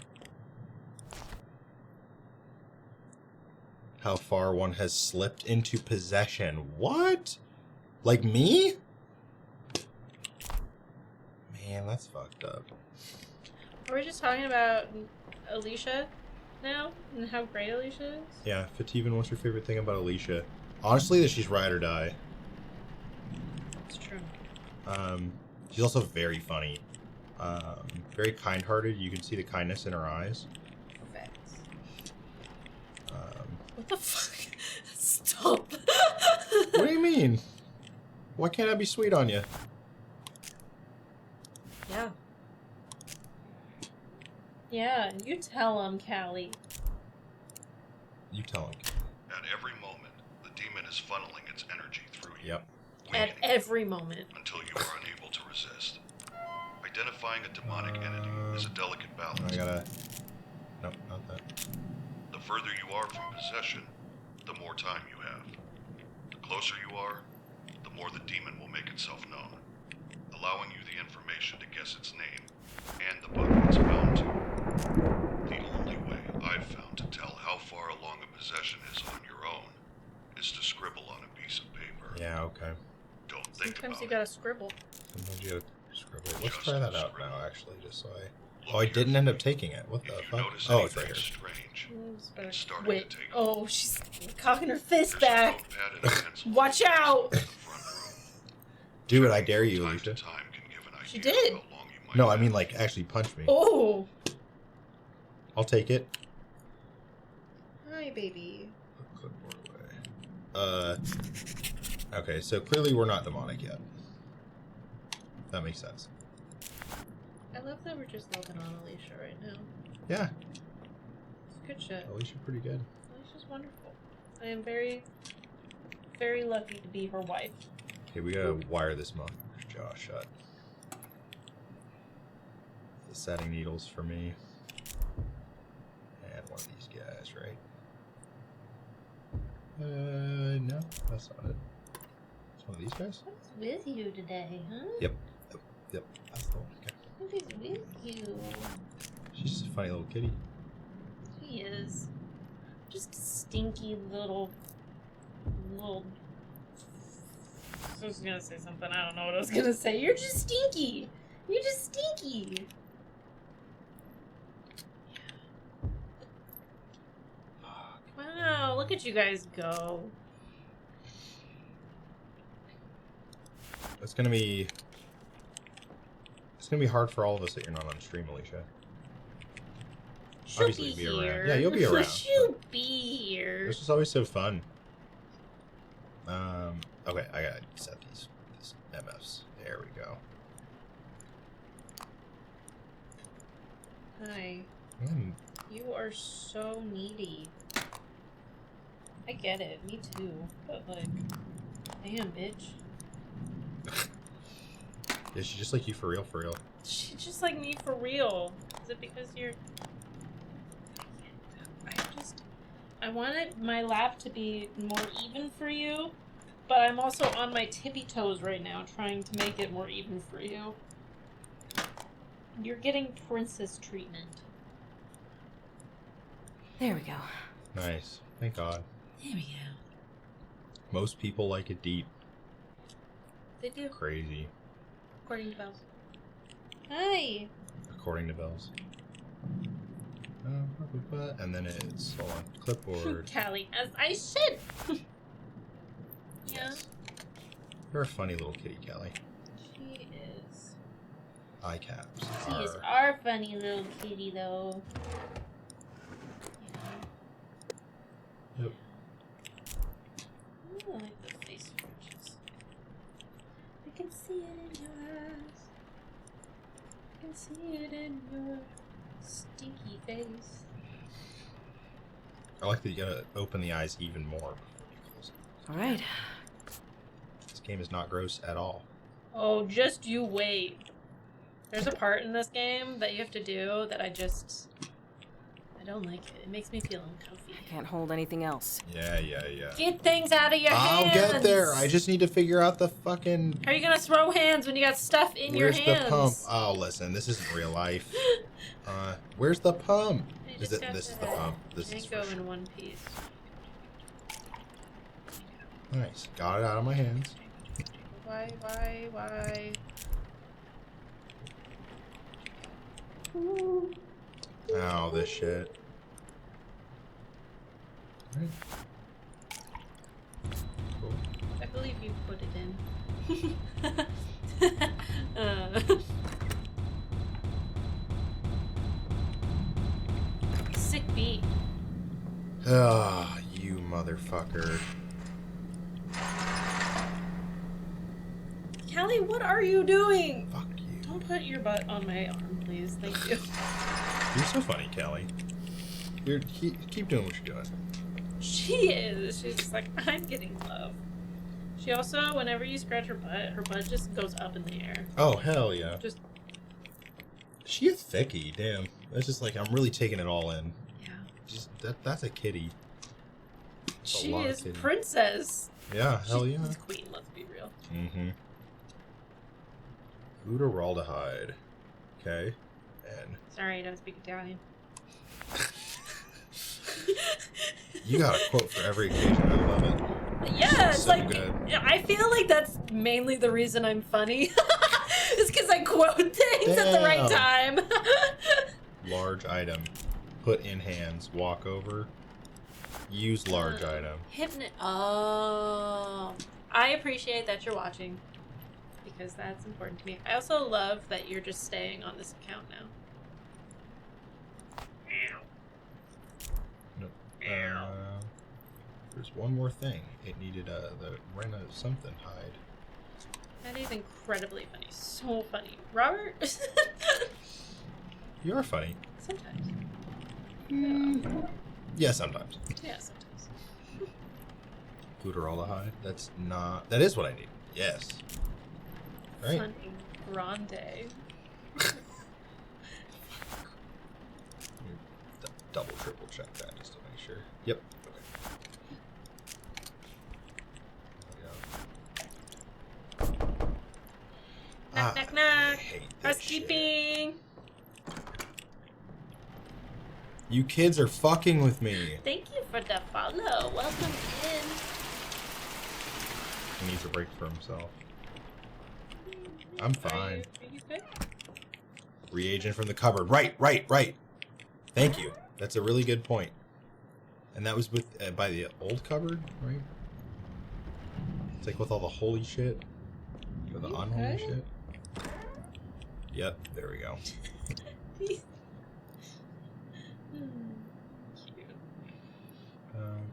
How far one has slipped into possession. What? Like me? Man, that's fucked up. Are we just talking about Alicia now? And how great Alicia is? Yeah, Phteven, what's your favorite thing about Alicia? Honestly, that she's ride or die. It's true. She's also very funny. Very kind-hearted. You can see the kindness in her eyes. Facts. What the fuck? Stop. What do you mean? Why can't I be sweet on you? Yeah. Yeah, you tell him, Callie. You tell him. At every moment, the demon is funneling its energy through you. Yep. At every moment. Until you are unable to resist. Identifying a demonic entity is a delicate balance. I gotta... Nope, not that. The further you are from possession, the more time you have. The closer you are, the more the demon will make itself known, allowing you the information to guess its name and the button it's bound to. The only way I've found to tell how far along a possession is on your own is to scribble on a piece of paper. Yeah, okay. Don't think Sometimes about you gotta scribble. Sometimes you gotta scribble. Let's try that out now, actually, just so I... Oh, I didn't end up taking it. What the fuck? Oh, it's right here. Wait. Oh, she's cocking her fist back. Watch out. Do it, I dare you, Alicia. She did. No, I mean, like, actually punch me. Oh. I'll take it. Hi, baby. Okay, so clearly we're not demonic yet. That makes sense. I love that we're just loving on Alicia right now. Yeah. It's good shit. Alicia pretty good. Alicia's wonderful. I am very, very lucky to be her wife. Okay, we gotta wire this motherfucker's jaw shut. The setting needles for me. And one of these guys, right? No, that's not it. It's one of these guys? What's with you today, huh? Yep. Yep. That's the one. Okay. What is with you? She's just a funny little kitty. She is. Just a stinky little... I was gonna say something. I don't know what I was gonna say. You're just stinky. You're just stinky. Wow, look at you guys go. It's gonna be hard for all of us that you're not on stream, Alicia. She'll Obviously, be around. here. Yeah, you'll be around. She'll be here. This is always so fun. Okay, I gotta set these MFs. There we go. Hi. Mm. You are so needy. I get it. Me too. But, like, damn, bitch. Is she just like you for real, for real? She's just like me for real. Is it because you're... I wanted my lap to be more even for you, but I'm also on my tippy toes right now trying to make it more even for you. You're getting princess treatment. There we go. Nice. Thank God. There we go. Most people like it deep. They do. Crazy. According to Bells. Hi! According to Bells. And then it's on clipboard. Callie, as I should! Yeah. You're a funny little kitty, Callie. She is. Eye caps. She is our funny little kitty, though. Yep. Ooh, I like the face scratches. I can see it in your eyes. I can see it in your stinky face. I like that you gotta open the eyes even more before you close it. Alright. This game is not gross at all. Oh, just you wait. There's a part in this game that you have to do that I don't like it. It makes me feel uncomfy. I can't hold anything else. Yeah. Get things out of your hands! I'll get there. I just need to figure out the fucking... How are you gonna throw hands when you got stuff in your hands? Where's the pump? Oh, listen. This isn't real life. Where's the pump? This is the pump. This is go in one piece. Nice. Got it out of my hands. Why? Oh, this shit. Right. Cool. I believe you put it in. Sick beat. Ah, you motherfucker. Callie, what are you doing? Fuck you. Don't put your butt on my arm, please. Thank you. You're so funny, Callie. Keep doing what you're doing. She is. She's just like, I'm getting love. She also, whenever you scratch her butt just goes up in the air. Oh, hell yeah. Just. She a thickie, damn. That's just like, I'm really taking it all in. Yeah. Just, that's a kitty. She is princess. Yeah, hell yeah. She's queen, let's be real. Mm-hmm. Glutaraldehyde. Okay. And Sorry, I don't speak Italian. you got a quote for every occasion. I love it. Yeah, it's so like, good. I feel like that's mainly the reason I'm funny. It's because I quote things at the right time. Large item. Put in hands. Walk over. Use large item. Oh. I appreciate that you're watching. Because that's important to me. I also love that you're just staying on this account now. Nope. There's one more thing. It needed the Rena something hide. That is incredibly funny. So funny. Robert? You are funny. Sometimes. Yeah, sometimes. Yeah, sometimes. Glutaraldehyde. That's not. That is what I need. Yes. Right. Funny. Grande. Double, triple check that just to make sure. Yep. Knock, knock, knock. Housekeeping. You kids are fucking with me. Thank you for the follow. Welcome in. He needs a break for himself. I'm fine. Are you good? Reagent from the cupboard. Right. Thank you. That's a really good point. And that was with by the old cupboard, right? It's like with all the holy shit. Or the unholy shit. Yep, there we go.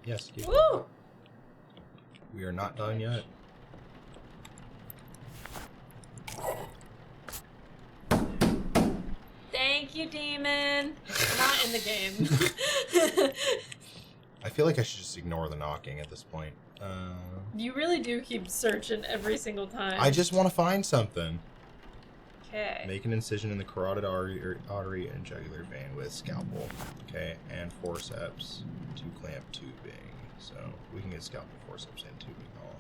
Yes. Woo! We are not done yet. Thank you, demon. Not in the game. I feel like I should just ignore the knocking at this point. You really do keep searching every single time. I just want to find something. Okay. Make an incision in the carotid artery and jugular vein with scalpel. Okay, and forceps to clamp tubing. So we can get scalpel, forceps, and tubing all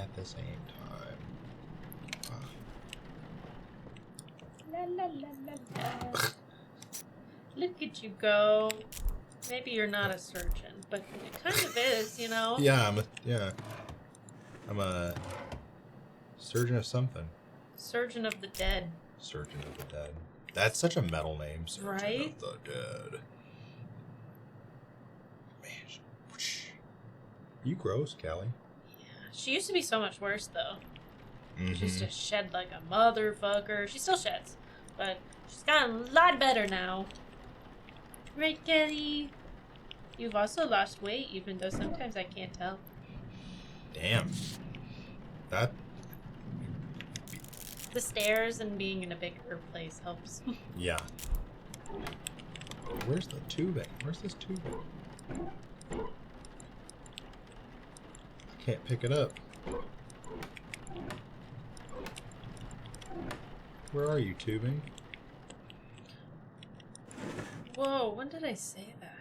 at the same time. La, la, la, la, la. Look at you go. Maybe you're not a surgeon, but it kind of is, you know? Yeah, I'm a surgeon of something. Surgeon of the dead. Surgeon of the dead. That's such a metal name. Surgeon Right? of the dead. Man, you gross, Callie. She used to be so much worse, though. Mm-hmm. She used to shed like a motherfucker. She still sheds, but she's gotten a lot better now. Right, Kelly? You've also lost weight, even though sometimes I can't tell. Damn. That. The stairs and being in a bigger place helps. Yeah. Where's the tubing? Where's this tubing? I can't pick it up. Where are you, tubing? Whoa, when did I say that?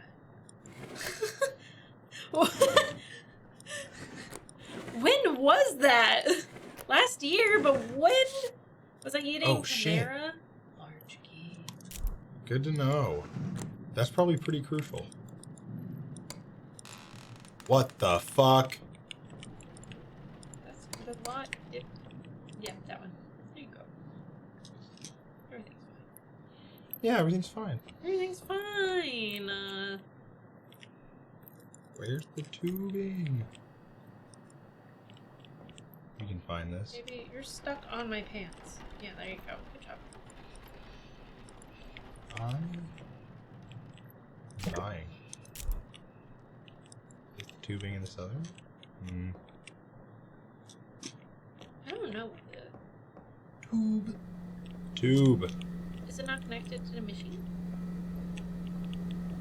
When was that? Last year, but when? Was I eating Chimera? Large key. Good to know. That's probably pretty crucial. What the fuck? That's the lot. Yeah, that one. There you go. Everything's fine. Yeah, everything's fine. Everything's fine. Where's the tubing? You can find this. Maybe you're stuck on my pants. Yeah, there you go. Good job. I'm dying. Is the tubing in this other one? I don't know. Tube. Tube. Is it not connected to the machine?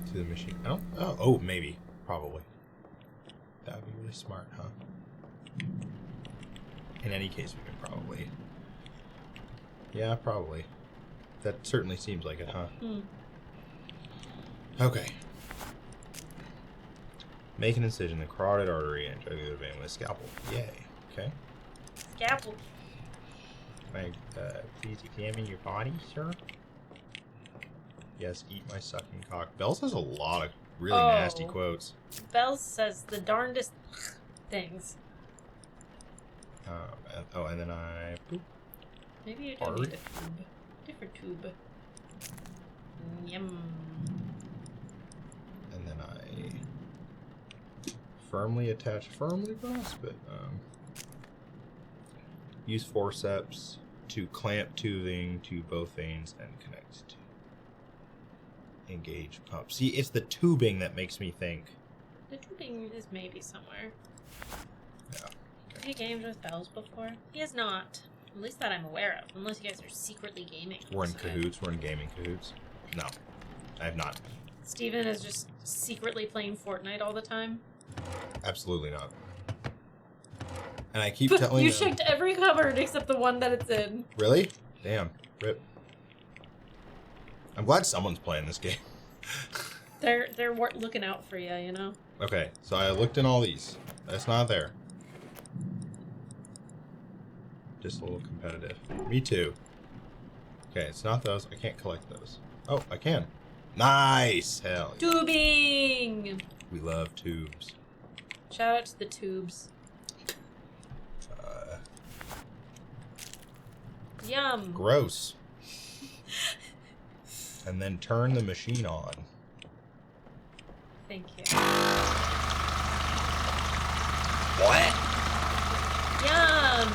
To the machine. Oh, maybe. Probably. That would be really smart, huh? In any case, we can probably... Yeah, probably. That certainly seems like it, huh? Okay. Make an incision in the carotid artery and jugular vein with a scalpel. Yay. Okay. Scalpel. Please examine your body, sir? Yes, eat my sucking cock. Bells has a lot of really nasty quotes. Bells says the darndest things. And then I... Boop. Maybe you don't need a tube. Different tube. Yum. And then I firmly grasp it. Use forceps to clamp tubing to both veins and connect to engage pump. See, it's the tubing that makes me think. The tubing is maybe somewhere. Yeah. Have you gamed with Bells before? He has not. At least that I'm aware of. Unless you guys are secretly gaming. We're in cahoots. We're in gaming cahoots. No, I have not. Steven is just secretly playing Fortnite all the time. Absolutely not. And I keep telling you them... checked every cupboard except the one that it's in. Really? Damn. Rip. I'm glad someone's playing this game. They're looking out for you, you know? Okay, so I looked in all these. That's not there. Just a little competitive. Me too. Okay, it's not those. I can't collect those. Oh, I can. Nice! Hell yeah. Tubing! We love tubes. Shout out to the tubes. Yum. Gross. And then turn the machine on. Thank you. What? Yum.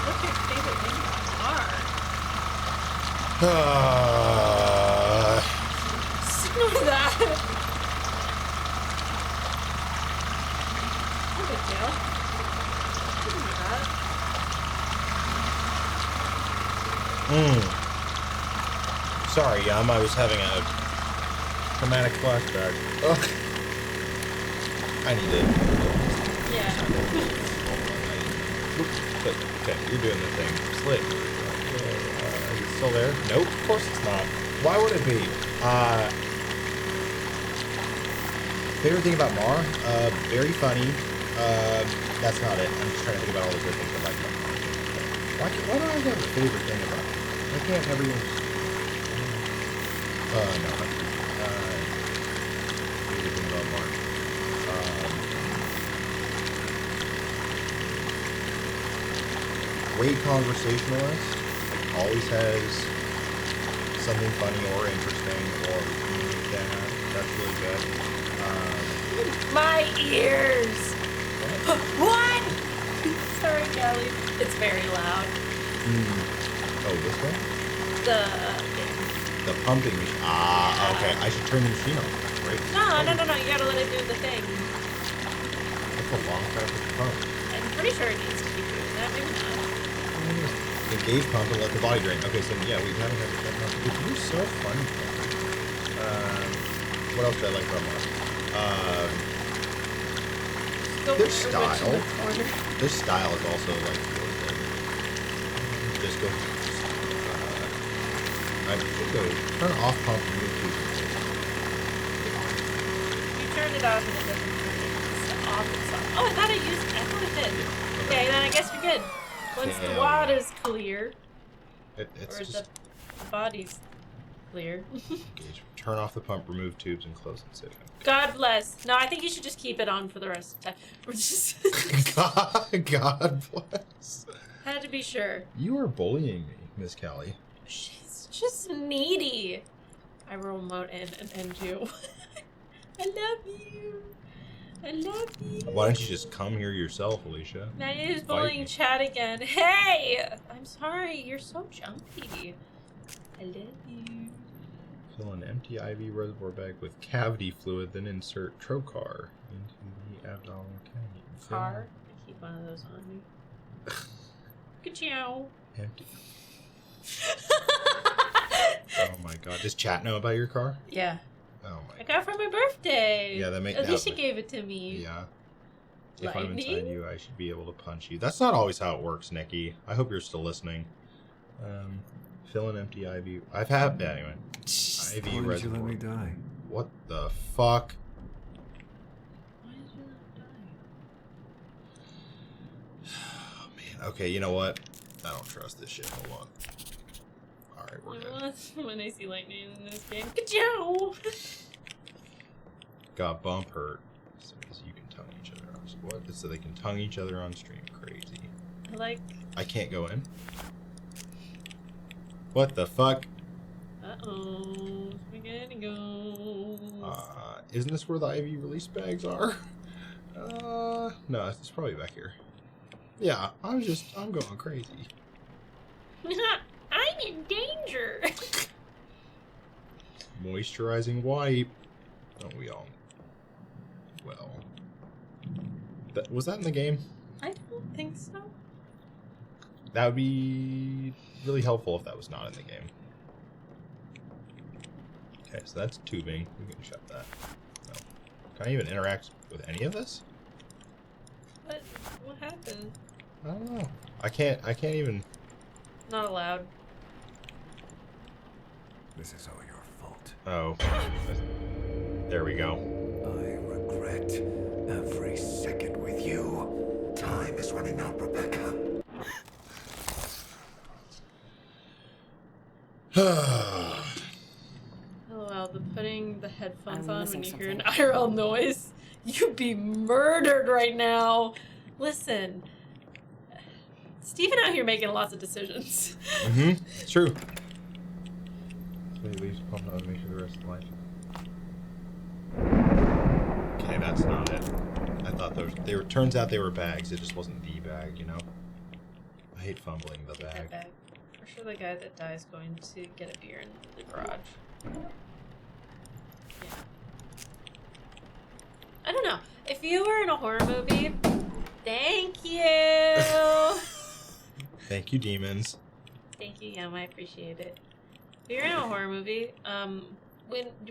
What's your favorite thing about art? Ignore that. No big deal. Sorry, Yum. I was having a traumatic flashback. Ugh. I need it. Yeah. Okay, you're doing the thing. Slit. Is it still there? Nope, of course it's not. Why would it be? Favorite thing about Mar? Very funny. That's not it. I'm just trying to think about all the good things I like about Mar. Why don't I have a favorite thing about it? Why can't everyone just... no. Favorite thing about Mar. Great conversationalist. Always has something funny or interesting or that's really good. My ears! What? Sorry, Callie. It's very loud. Oh, this one? The pumping machine. Okay. I should turn the machine on. Right? No. You gotta let it do the thing. That's a long time to pump. I'm pretty sure it needs to keep doing that. Maybe not. Engage pump and let the body drain. Okay, so yeah, we haven't had that pump. You're so funny. What else did I like about Mark? Their style. Their style is also like really good. Just go. I should go turn off pump and move to. You turn it off and it doesn't turn it off itself. Oh, I thought it did. Okay, then I guess you're good. Once the water's clear, It's or just... the body's clear. Turn off the pump, remove tubes, and close incision. God bless. No, I think you should just keep it on for the rest of the time. We're just God bless. had to be sure. You are bullying me, Miss Callie. She's just needy. I will remote in and end you. I love you. I love you. Why don't you just come here yourself, Alicia? Maddie is bullying chat again. Hey! I'm sorry, you're so jumpy. I love you. Fill an empty IV reservoir bag with cavity fluid, then insert trocar into the abdominal cavity. Car? I keep one of those on me. Ka-chow. Empty. Oh my god. Does chat know about your car? Yeah. Oh my. I got it for my birthday. Yeah, that makes. Alicia gave it to me. Yeah. If I'm Lightning? inside you, I should be able to punch you. That's not always how it works, Nikki. I hope you're still listening. Fill an empty IV. I've had. Yeah, anyway. IV Why did you reservoir. let me die? What the fuck? Why did you let him Oh, man. Okay, you know what? I don't trust this shit. Hold on. Alright, we're good. When I see lightning in this game. Ka-chow! Got bump hurt. So you can tongue each other on. What? So they can tongue each other on stream. Crazy. I can't go in. What the fuck? Uh-oh. We gotta go. Isn't this where the IV release bags are? No, it's probably back here. Yeah, I'm going crazy. I'm in danger. Moisturizing wipe. Don't we all? Well, was that in the game? I don't think so. That would be really helpful if that was not in the game. Okay, so that's tubing. We can shut that. No. Can I even interact with any of this? What happened? I don't know. I can't even. Not allowed. This is all your fault. Oh. There we go. I regret every second with you. Time is running out, Rebecca. Oh wow, putting the headphones on when you hear an IRL noise. You'd be murdered right now. Listen. Steven out here making lots of decisions. Mm-hmm. It's true. So he leaves pump out to make sure the rest of life. Okay, that's not it. I thought they were. Turns out they were bags. It just wasn't the bag, you know. I hate fumbling the bag. For sure, the guy that dies going to get a beer in the garage. Yeah. I don't know. If you were in a horror movie, thank you. Thank you, demons. Thank you, Yum. I appreciate it. If you're in a horror movie,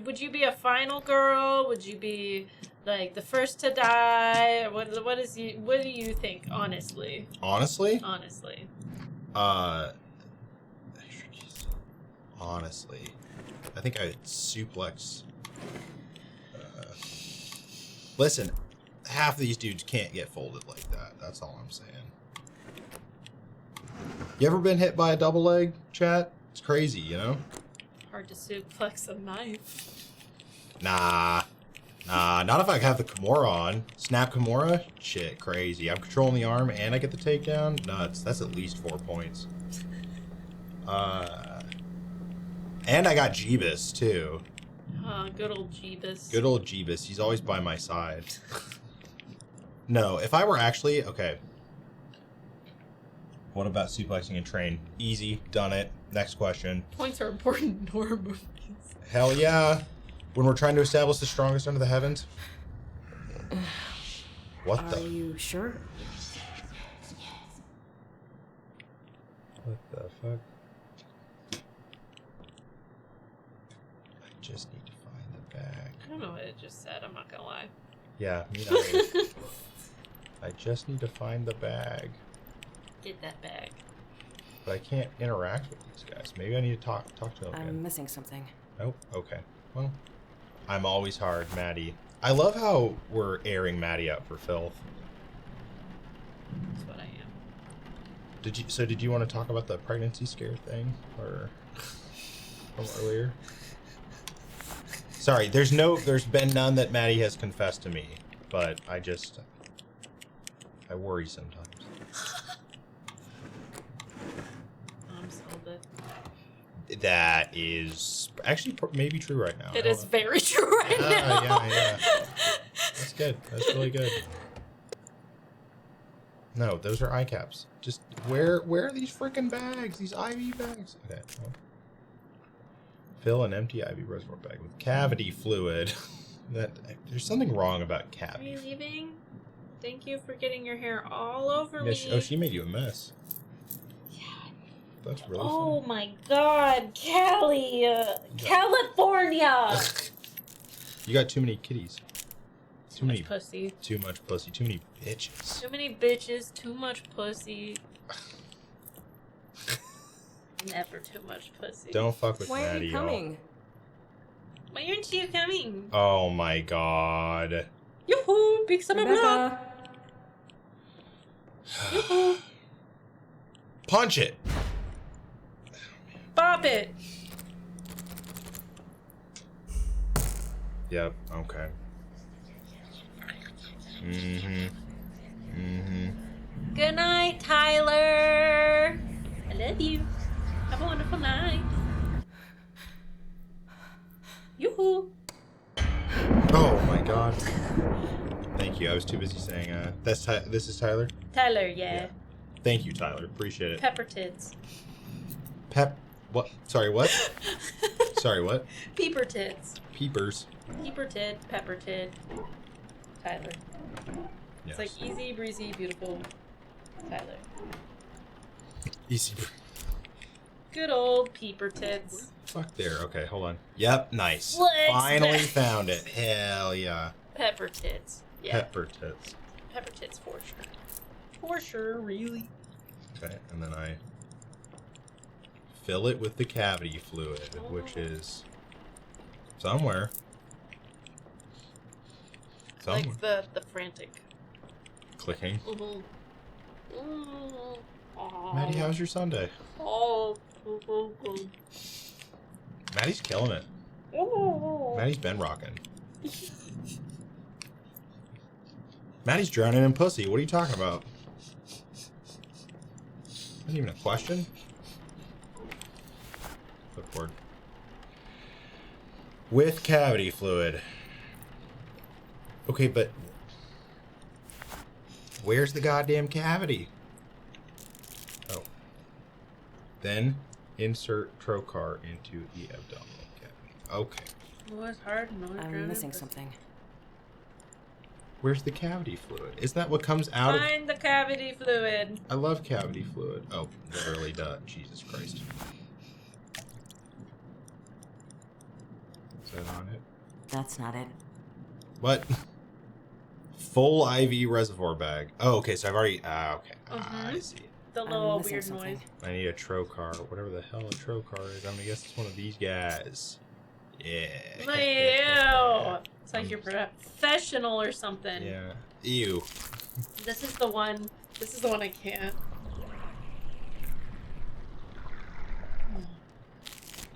would you be a final girl? Would you be like the first to die? What do you think, honestly? Honestly? Honestly. Honestly, I think I'd suplex. Listen, half of these dudes can't get folded like that. That's all I'm saying. You ever been hit by a double leg, chat? It's crazy, you know? Hard to suplex a knife. Nah, not if I have the Kimura on. Snap Kimura? Shit, crazy. I'm controlling the arm and I get the takedown? Nuts. That's at least 4 points. And I got Jeebus, too. Good old Jeebus. Good old Jeebus. He's always by my side. No, if I were actually... Okay. What about suplexing a train? Easy. Done it. Next question. Points are important in horror movies. Hell yeah. When we're trying to establish the strongest under the heavens. What Are the... you sure? What the fuck? I just need to find the bag. I don't know what it just said, I'm not gonna lie. Yeah, me neither. I just need to find the bag. Get that bag. But I can't interact with these guys. Maybe I need to talk to them again. I'm missing something. Oh, okay. Well, I'm always hard, Maddie. I love how we're airing Maddie out for filth. That's what I am. Did you want to talk about the pregnancy scare thing or from earlier? Sorry, there's been none that Maddie has confessed to me, but I worry sometimes. I'm sold it. That is actually maybe true right now. It is very true right now. Yeah. That's good. That's really good. No, those are eye caps. Just where are these freaking bags? These IV bags. Okay. Well. Fill an empty IV reservoir bag with cavity fluid. There's something wrong about cavity. Are you leaving? Thank you for getting your hair all over me. Oh, she made you a mess. That's really Oh my god, Cali, California. You got too many kitties. Too many pussy. Too much pussy. Too many bitches. Too many bitches, too much pussy. Never too much pussy. Don't fuck with Why are Maddie, you y'all. coming? Why aren't you coming? Oh my god. Yoo-hoo, big summer block. Rebecca. Yoo-hoo. Punch it. Bop it. Yep. Okay. Good night, Tyler. I love you. Have a wonderful night. Yoo-hoo. Oh my god. Thank you. I was too busy saying, this is Tyler? Tyler, yeah. Thank you, Tyler. Appreciate it. Pepper tits. What? Sorry, what? Sorry, what? Peeper tits. Peepers. Peeper tit, pepper tit. Tyler. It's like easy, breezy, beautiful. Tyler. Easy. Good old peeper tits. Fuck there. Okay, hold on. Yep, nice. Flex Finally that. found it. Hell yeah. Pepper tits. Yeah. Pepper tits. Pepper tits for sure. For sure, really. Okay, and then I fill it with the cavity fluid, which is somewhere. Like the frantic clicking. Mm-hmm. Maddie, how's your Sunday? Oh. Maddie's killing it. Maddie's been rocking. Maddie's drowning in pussy. What are you talking about? Not even a question. Clipboard. With cavity fluid. Okay, but where's the goddamn cavity? Oh. Then insert trocar into the abdominal cavity. Okay. Oh, it's hard. No, I'm missing something. Where's the cavity fluid? Isn't that what comes out of... Find the cavity fluid. I love cavity fluid. Oh, literally, duh. Jesus Christ. Is that on it? That's not it. What? Full IV reservoir bag. Oh, okay, so I've already... okay. I see. The little weird noise. I need a trocar. Whatever the hell a trocar is. I'm gonna guess it's one of these guys. Yeah. Ew. It's like you're professional or something. Yeah. Ew. This is the one. This is the one I can't.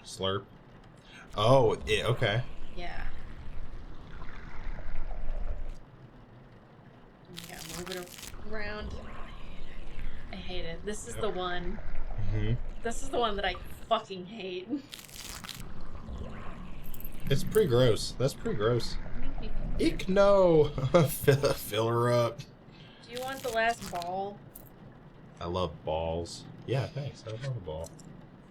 Slurp. Oh, yeah, okay. Yeah. Yeah, move it around. I hate it. This is the one. This is the one that I fucking hate. It's pretty gross. That's pretty gross. Eek, no. Fill her up. Do you want the last ball? I love balls. Yeah, thanks. I love a ball.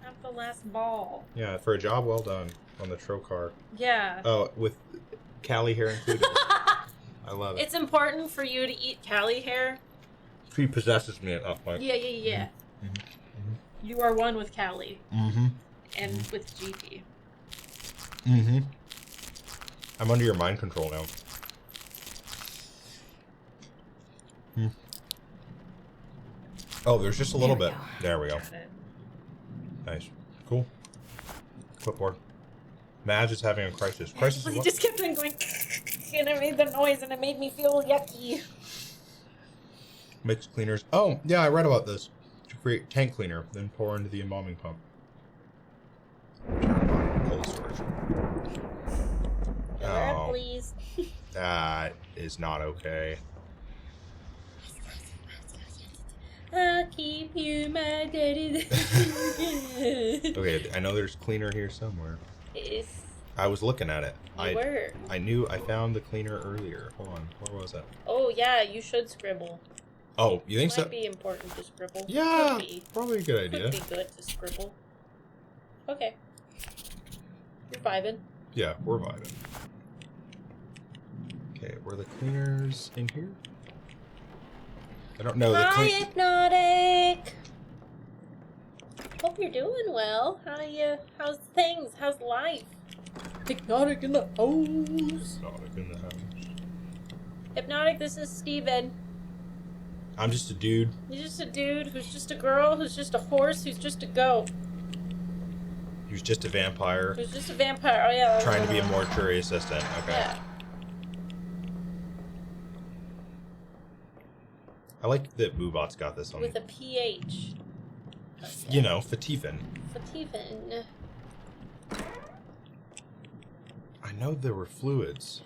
Have the last ball. Yeah, for a job well done on the trocar. Yeah. Oh, with Cali hair included. I love it. It's important for you to eat Cali hair. She possesses me at that point. Yeah. You are one with Cali. And with GP. I'm under your mind control now. Oh, there's just a little bit. There we go. Nice. Cool. Clipboard. Madge is having a crisis. Crisis He what? just kept on going and it made the noise and it made me feel yucky. Mix cleaners. Oh, yeah, I read about this. To create tank cleaner, then pour into the embalming pump. Cold storage. Oh, Please. that is not okay. I'll keep you, my daddy. Okay, I know there's cleaner here somewhere. Yes. I was looking at it. You were. I knew I found the cleaner earlier. Hold on, where was it? Oh yeah, you should scribble. Oh, you think so? Might be important to scribble. Yeah, Could be. probably a good idea. Could be good to scribble. Okay. You're vibing. Yeah, we're vibing. Okay, were the cleaners in here? I don't know. The Hypnotic. Hope you're doing well. How's things? How's life? Hypnotic in the house. Hypnotic in the house. Hypnotic, this is Steven. I'm just a dude. You're just a dude who's just a girl, who's just a horse, who's just a goat. Who's just a vampire. Who's just a vampire. Oh, yeah. Trying to be a mortuary assistant. Okay. Yeah. I like that Boobot's got this on. With a PH. You know, Phteven. Phteven. I know there were fluids.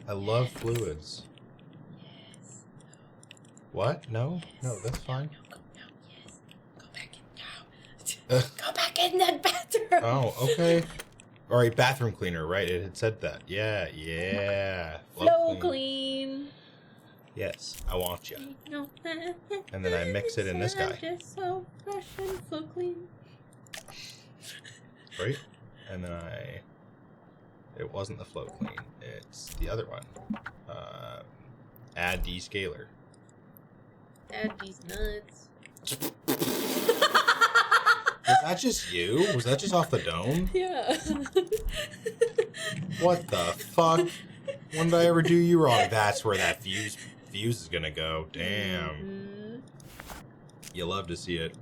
I love fluids. Yes. What? No? No, that's fine. No, yes. Go back in. No. Go back in the bathroom. Oh, okay. Alright, bathroom cleaner, right? It had said that. Yeah, yeah. Flow clean. Yes, I want you. No, And then I mix it in this guy. Just so fresh and flow clean. Right? And then it wasn't the flow clean. It's the other one. Add descaler. Add these nuts. Was that just you? Was that just off the dome? Yeah. What the fuck? When did I ever do you wrong? That's where that fuse is gonna go. Damn. Mm-hmm. You love to see it.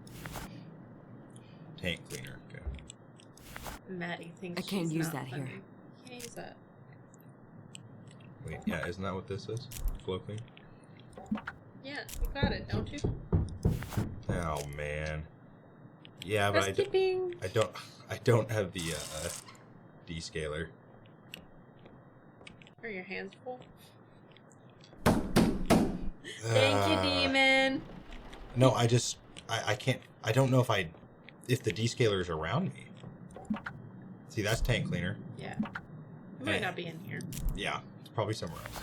Tank cleaner. Okay. Maddie thinks I can't she's use not that funny. here. Can't use that. Wait, yeah, isn't that what this is? Flow clean? Yeah, you got it, don't you? Oh man. Yeah, but Housekeeping. I don't have the descaler. Are your hands full? Thank you, demon. No, I can't. I don't know if the descaler is around me. See, that's tank cleaner. Yeah. It might not be in here. Yeah, it's probably somewhere else.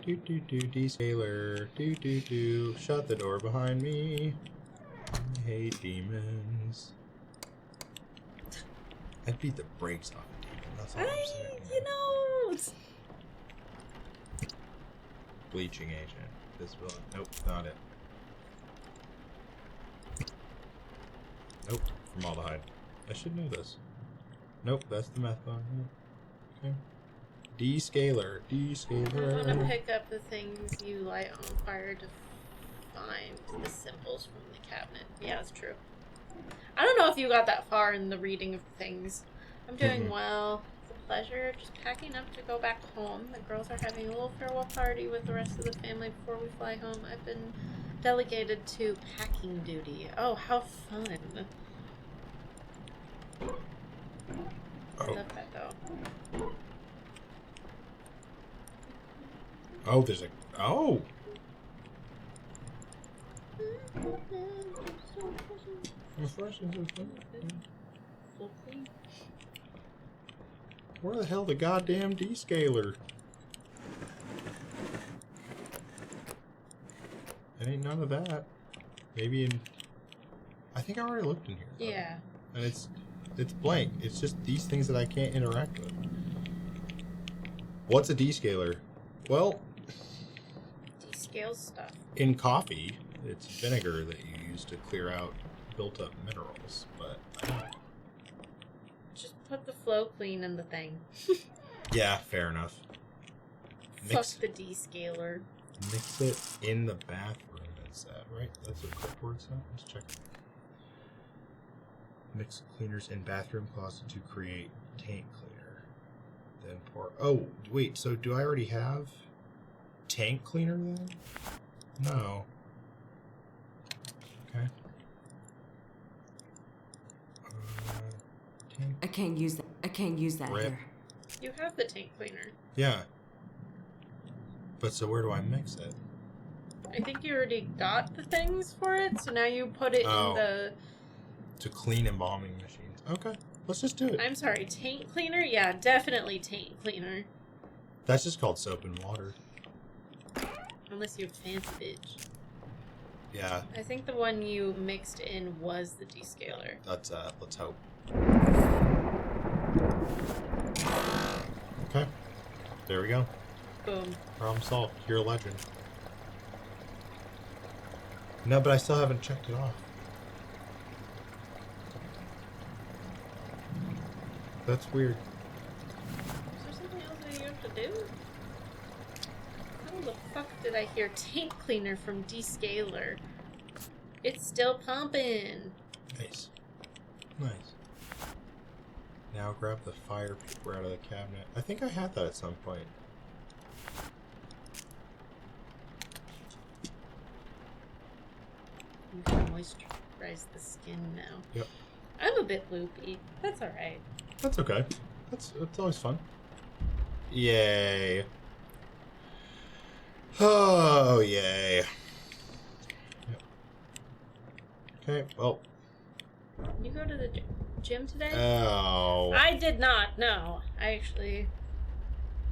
Do descaler. Do. Shut the door behind me. I hate demons. I'd beat the brakes off a demon. That's all I'm saying. You know. Bleaching agent. Visible. Nope, not it. Nope, formaldehyde. I should know this. Nope, that's the meth bomb. Okay. Descaler. I want to pick up the things you light on fire to find the symbols from the cabinet. Yeah, that's true. I don't know if you got that far in the reading of things. I'm doing well. It's a pleasure. Just packing up to go back home. The girls are having a little farewell party with the rest of the family before we fly home. I've been delegated to packing duty. Oh, how fun. I love that though. Oh, there's a... Oh! Where the hell the goddamn descaler? It ain't none of that. Maybe in... I think I already looked in here. Though. Yeah. And it's blank. It's just these things that I can't interact with. What's a descaler? Well... Descales stuff. In coffee, it's vinegar that you use to clear out built-up minerals, but I don't... Just put the flow clean in the thing. Yeah, fair enough. Fuck the descaler. Mix it in the bathroom, it said, right? That's what correct word said? Let's check. Mix cleaners in bathroom closet to create tank cleaner. Then pour... Oh, wait, so do I already have tank cleaner then? No. Okay. I can't use that. I can't use that Rip. here. You have the tank cleaner. Yeah. But so where do I mix it? I think you already got the things for it, so now you put it in the... To clean embalming machines. Okay, let's just do it. I'm sorry, tank cleaner? Yeah, definitely tank cleaner. That's just called soap and water. Unless you're fancy bitch. Yeah. I think the one you mixed in was the descaler. Let's hope. Okay. There we go. Boom. Problem solved. You're a legend. No, but I still haven't checked it off. That's weird. Is there something else that you have to do? How the fuck did I hear tank cleaner from Descaler? It's still pumping. Nice. Nice. Now grab the fire paper out of the cabinet. I think I had that at some point. You can moisturize the skin now. Yep. I'm a bit loopy. That's alright. That's okay. It's always fun. Yay. Oh, yay. Yep. Okay, well. You go to the gym today? Oh. I did not, no. I actually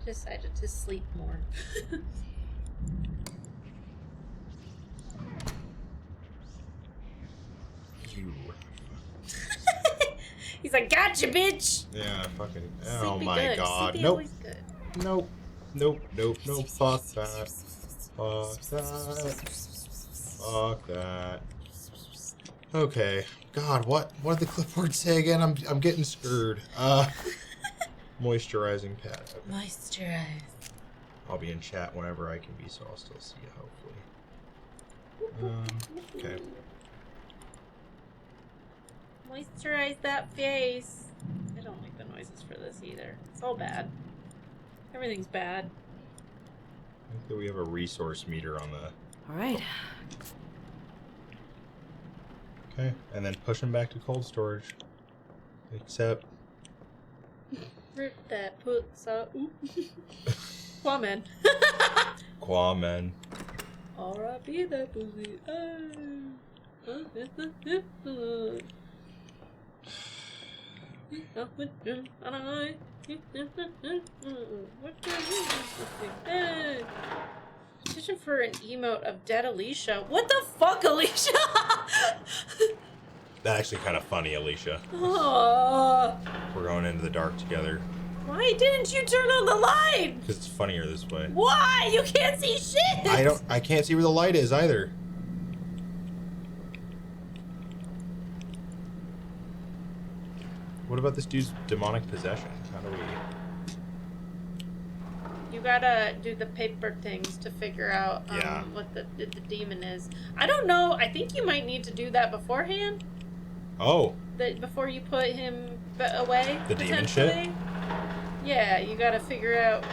decided to sleep more. You. He's like, gotcha, bitch! Yeah, fucking. Oh Sleepy my good. god. Sleepy Nope. always good. Nope. Nope. Nope. Nope. Fuck that. Fuck that. Fuck that. Okay. God, what did the clipboard say again? I'm getting screwed. Moisturizing pad. Okay. Moisturize. I'll be in chat whenever I can be, so I'll still see you hopefully. Okay. Moisturize that face. I don't like the noises for this either. It's all bad. Everything's bad. I think that we have a resource meter on the... Alright. Okay, and then push them back to cold storage. Except... Rip that puts up. Quaman. Quaman. R.I.P. that pussy. Petition for an emote of dead Alicia. What the fuck, Alicia? That's actually kind of funny, Alicia. Oh, We're going into the dark together. why didn't you turn on the light? Because it's funnier this way. Why? You can't see shit! I can't see where the light is either. What about this dude's demonic possession? How do we... You gotta do the paper things to figure out Yeah. what the demon is. I don't know. I think you might need to do that beforehand. Oh. Before you put him away. The demon shit? potentially. Yeah, you gotta figure out.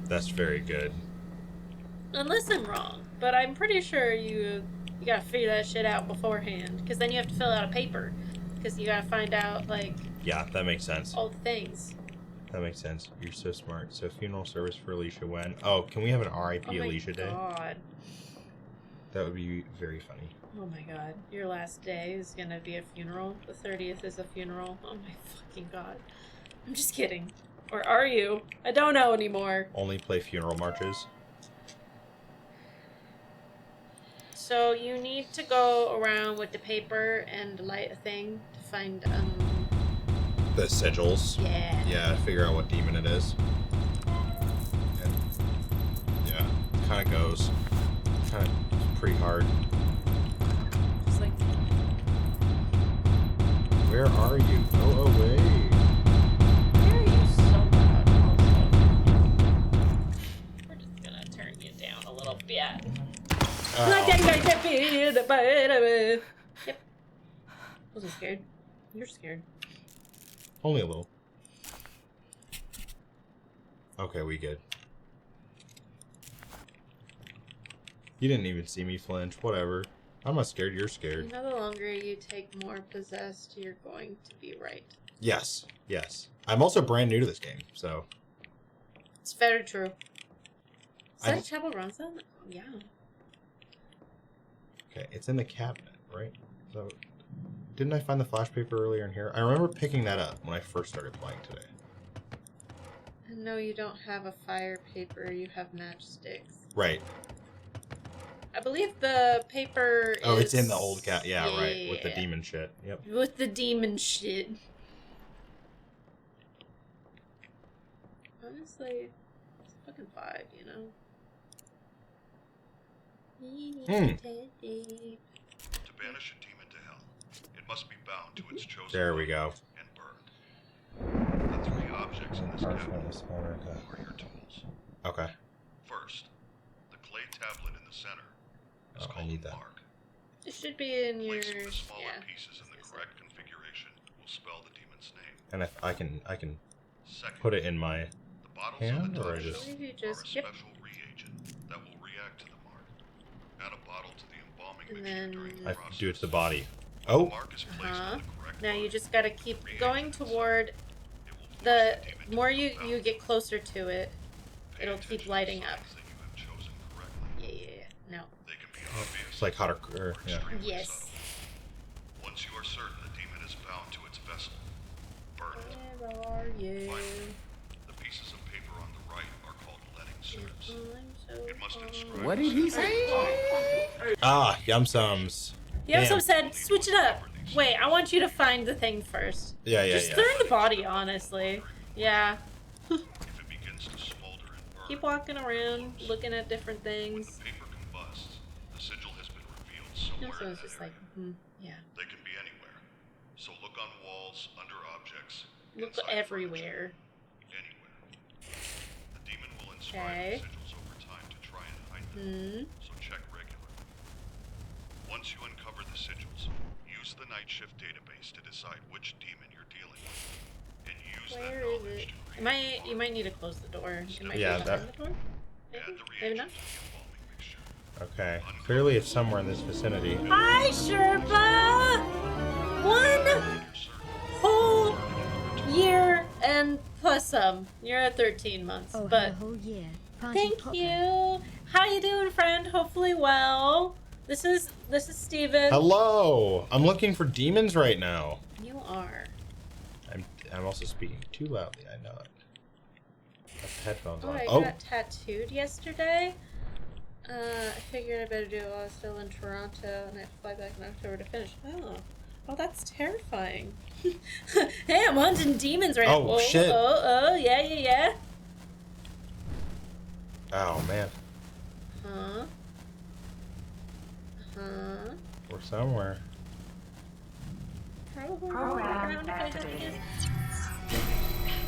That's very good. Unless I'm wrong, but I'm pretty sure you gotta figure that shit out beforehand. Because then you have to fill out a paper. Because you gotta find out, like... Yeah, that makes sense. all the things. That makes sense. You're so smart. So funeral service for Alicia when? Oh, can we have an R.I.P. Oh my Alicia day? God. That would be very funny. Oh my god. Your last day is gonna be a funeral. The 30th is a funeral. Oh my fucking god. I'm just kidding. Or are you? I don't know anymore. Only play funeral marches. So you need to go around with the paper and light a thing to find, The sigils. Yeah. Yeah, figure out what demon it is. And yeah, kind of goes. Kind of pretty hard. Just like... Where are you? Go away. Why are you so loud also? We're just gonna turn you down a little bit. Yep. Wasn't scared. You're scared. Only a little. Okay, we good. You didn't even see me flinch. Whatever. I'm not scared. You're scared. You know, the longer you take more possessed, you're going to be right. Yes. Yes. I'm also brand new to this game, so. It's very true. Is that a Chapel Ronson? Yeah. Okay, it's in the cabinet, right? So, didn't I find the flash paper earlier in here? I remember picking that up when I first started playing today. And no, you don't have a fire paper. You have matchsticks. Right. I believe the paper is... Oh, it's in the old cat. Yeah, right. With the demon shit. Yep. With the demon shit. Honestly, it's fucking 5, you know? To banish a demon to hell, in must be bound to its chosen There we go. and burned. The three objects in this cabinet are your tools. Okay. First, the clay tablet in the center is I called need a that. mark. It should be in your... Placing the smaller Yeah. pieces in the correct configuration will spell the demon's name. And if I can Second, put it in my the bottles hand, on the or I top just... shelf You are a just... Yep. special reagent that will react to the mark. Add a bottle to the embalming And mixture then... during the I process. do it to the body. The Oh! mark is placed on the correct Now you mark. just gotta keep going toward the... more you get closer to it, it'll keep lighting up. That you have chosen correctly. Yeah. No. They can be obvious It's like hotter... or yeah. extremely Yes. subtle. Once you are certain the demon is bound to its vessel, burn it. Where are you? Finally, the pieces of paper on the right are called letting strips. I'm so It must inscribe What did he say? Ah, yum sums. Yamsum Damn. said, switch it up. Wait, I want you to find the thing first. Yeah, Just turn the body, honestly. Yeah. If it begins to smolder and burn, Keep walking around, looking at different when things. the paper combusts, the sigil has been revealed somewhere So in it's that just area. like, yeah. They can be anywhere. So look on walls, under objects, Look inside everywhere. furniture, anywhere. The demon will inscribe Okay. the sigils over time to try and hide them. Hmm. So check regularly. Once you uncover the sigils, use the night shift database to decide which demon you're dealing with, and use that Where is knowledge it? to Am I? You might need to close the door. It might Yeah, be that- behind the door. add Maybe? the Maybe reagent not. to the embalming mixture. Okay. Clearly it's somewhere in this vicinity. Hi, Sherpa! 1 whole year and plus some. You're at 13 months, Oh, but the whole year. Party thank popper. you. How you doing, friend? Hopefully well. This is Steven. Hello! I'm looking for demons right now. You are. I'm also speaking too loudly, I know it. Got the headphones Oh, on. I Oh! got tattooed yesterday. I figured I better do it while I was still in Toronto, and I fly back in October to finish. Oh, that's terrifying. Hey, I'm hunting demons right now. Oh, shit. Oh, yeah. Oh, man. Huh? We're somewhere. Probably around if I had to guess.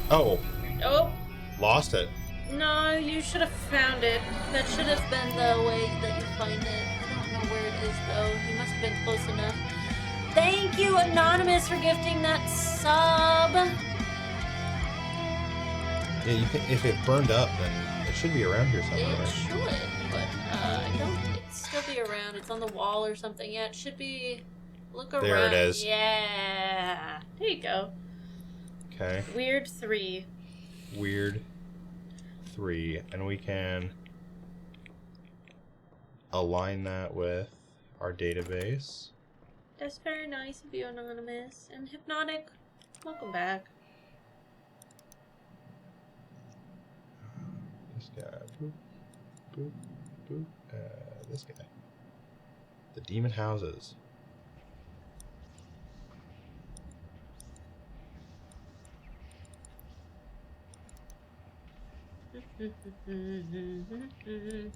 Oh! Oh, Lost it. no, you should have found it. That should have been the way that you find it. I don't know where it is, though. You must have been close enough. Thank you, Anonymous, for gifting that sub. Yeah, you think if it burned up, then it should be around here somewhere, It right? should, but I don't think it'd still be around. It's on the wall or something. Yeah, it should be. Look around. There it is. Yeah. There you go. Okay. Weird 3. Weird 3. And we can align that with our database. That's very nice of you, Anonymous. And Hypnotic, welcome back. This guy. Boop, boop, boop. This guy. The demon houses.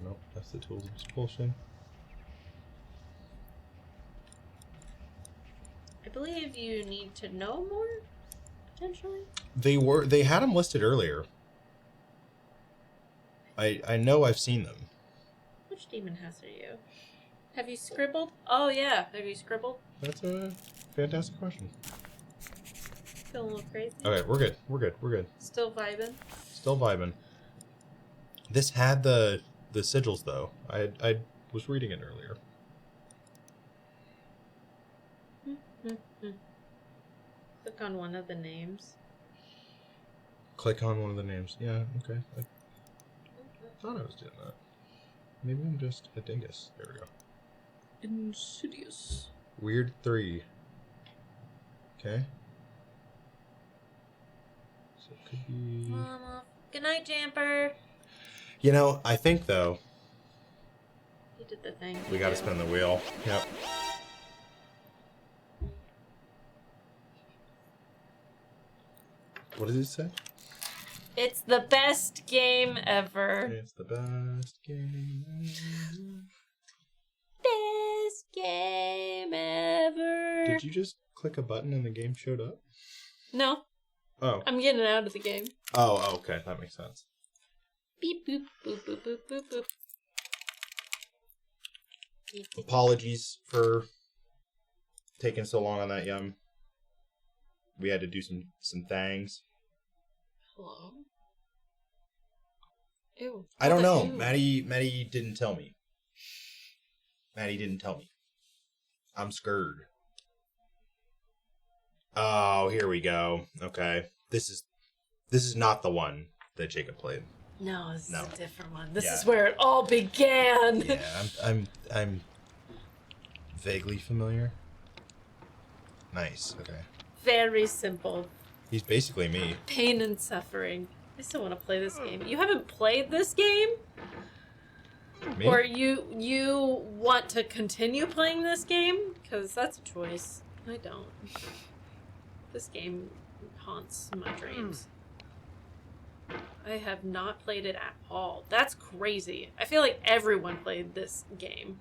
Nope, that's the tools of expulsion. I believe you need to know more, potentially. They had them listed earlier. I know I've seen them. Which demon house are you? Have you scribbled? Oh yeah, have you scribbled? That's a fantastic question. Feeling a little crazy? Okay, we're good. Still vibing? Still vibing. This had the sigils though. I was reading it earlier. Click on one of the names. Click on one of the names. Yeah, okay. I thought I was doing that. Maybe I'm just a dingus. There we go. Insidious. Weird 3. Okay. So it could be... Mama. Good night, Jamper. You know, I think though, You did the thing. we gotta spin the wheel. Yep. What did it say? It's the best game ever. It's the best game ever. Best game ever. here? Did you just click a button and the game showed up? No. Oh. I'm getting out of the game. Oh, okay. That makes sense. Beep boop boop boop boop boop boop. Apologies for taking so long on that, Yum. We had to do some things. Hello? Ew. I don't know. Ew. Maddie didn't tell me. Maddie didn't tell me. I'm scared. Oh, here we go. Okay. This is not the one that Jacob played. No, this is a different one. This Yeah. is where it all began. Yeah, I'm vaguely familiar. Nice. Okay. Very simple. He's basically me. Pain and suffering. I still want to play this game. You haven't played this game? Me? Or you want to continue playing this game? Because that's a choice. I don't. This game haunts my dreams. I have not played it at all. That's crazy. I feel like everyone played this game.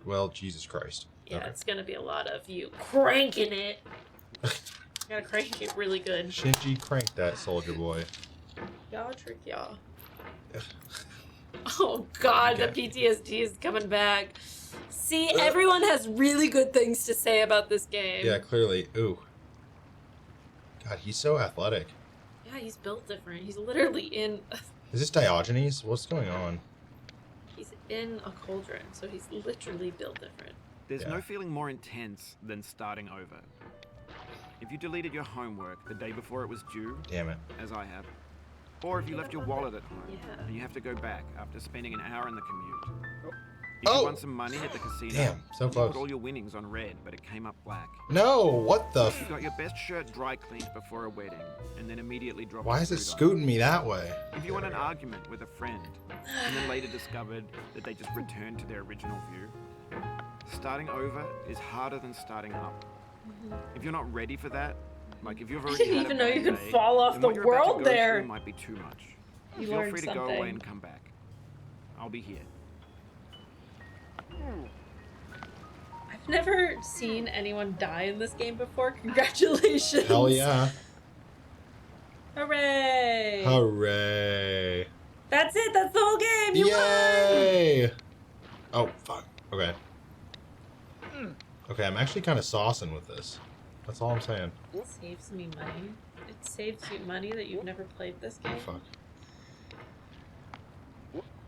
Well, Jesus Christ. Yeah, Okay. it's gonna be a lot of you cranking it. Gotta crank it really good. Shinji, crank that soldier boy. Y'all trick y'all. Oh god, the PTSD is coming back. See, everyone has really good things to say about this game. Yeah, clearly. Ooh. God, he's so athletic. Yeah, he's built different. He's literally in... Is this Diogenes? What's going on? He's in a cauldron, so he's literally built different. There's no feeling more intense than starting over. If you deleted your homework the day before it was due, Damn it. as I have, or if you left your wallet at home and you have to go back after spending an hour in the commute. If you won some money at the casino, Damn, so you close. put all your winnings on red, but it came up black. No, what the You got your best shirt dry cleaned before a wedding, and then immediately dropped Why your is it suit on. scooting me that way? If you won an argument with a friend, and then later discovered that they just returned to their original view, starting over is harder than starting up. If you're not ready for that, like if you've I already didn't had even a know you bad could day, fall off then the what you're about to world go there. through might be too much. You Feel learned free to go something. away and come back. I'll be here. I've never seen anyone die in this game before. Congratulations. Hell yeah. Hooray. Hooray. That's it. That's the whole game. You won. Yay! Oh, fuck. Okay. Okay, I'm actually kind of saucing with this. That's all I'm saying. It saves me money. It saves you money that you've never played this game. Fuck.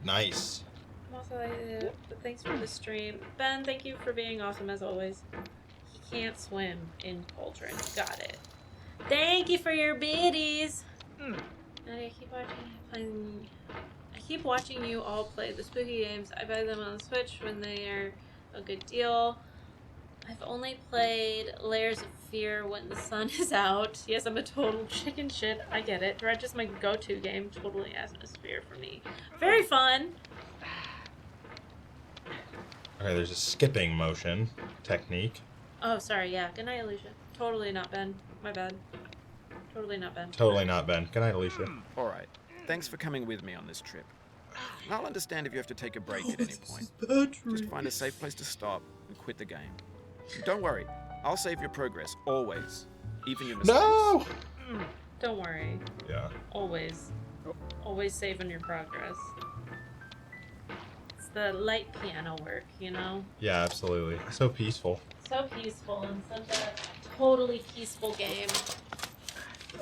Nice. I'm also excited, but thanks for the stream. Ben, thank you for being awesome as always. He can't swim in Cauldron. Got it. Thank you for your biddies. I keep watching you all play the spooky games. I buy them on the Switch when they are a good deal. I've only played Layers of Fear when the sun is out. Yes, I'm a total chicken shit. I get it. Dredge is my go-to game. Totally atmosphere for me. Very fun. Okay, there's a skipping motion technique. Oh, sorry. Yeah. Good night, Alicia. Totally not Ben. My bad. Totally not Ben. Totally not Ben. Good night, Alicia. Alright, thanks for coming with me on this trip. I'll understand if you have to take a break at any point. Just find a safe place to stop and quit the game. Don't worry, I'll save your progress, always. Even your mistakes. No! Don't worry. Yeah. Always. Always saving your progress. It's the light piano work, you know? Yeah, absolutely. So peaceful. So peaceful and such a totally peaceful game.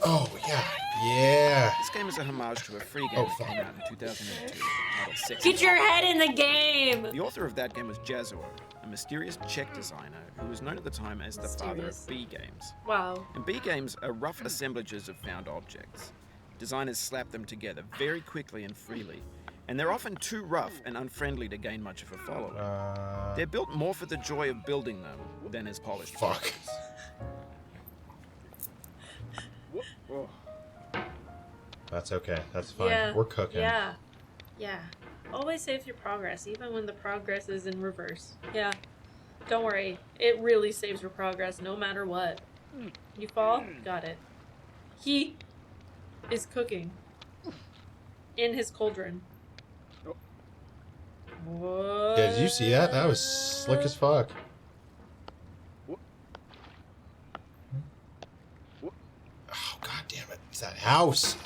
Oh, yeah. Yeah. This game is a homage to a free game that came out in 2002 titled Sex Get and your Rock. head in the game! The author of that game was Jazuo, a mysterious Czech designer who was known at the time as the father of B games. Wow. And B games are rough assemblages of found objects. Designers slap them together very quickly and freely, and they're often too rough and unfriendly to gain much of a following. They're built more for the joy of building them than as polished pieces. That's okay. That's fine. Yeah. We're cooking. Yeah. Yeah. Always save your progress, even when the progress is in reverse. Yeah. Don't worry. It really saves your progress no matter what. You fall? Got it. He is cooking in his cauldron. What? Yeah, did you see that? That was slick as fuck. It's that house.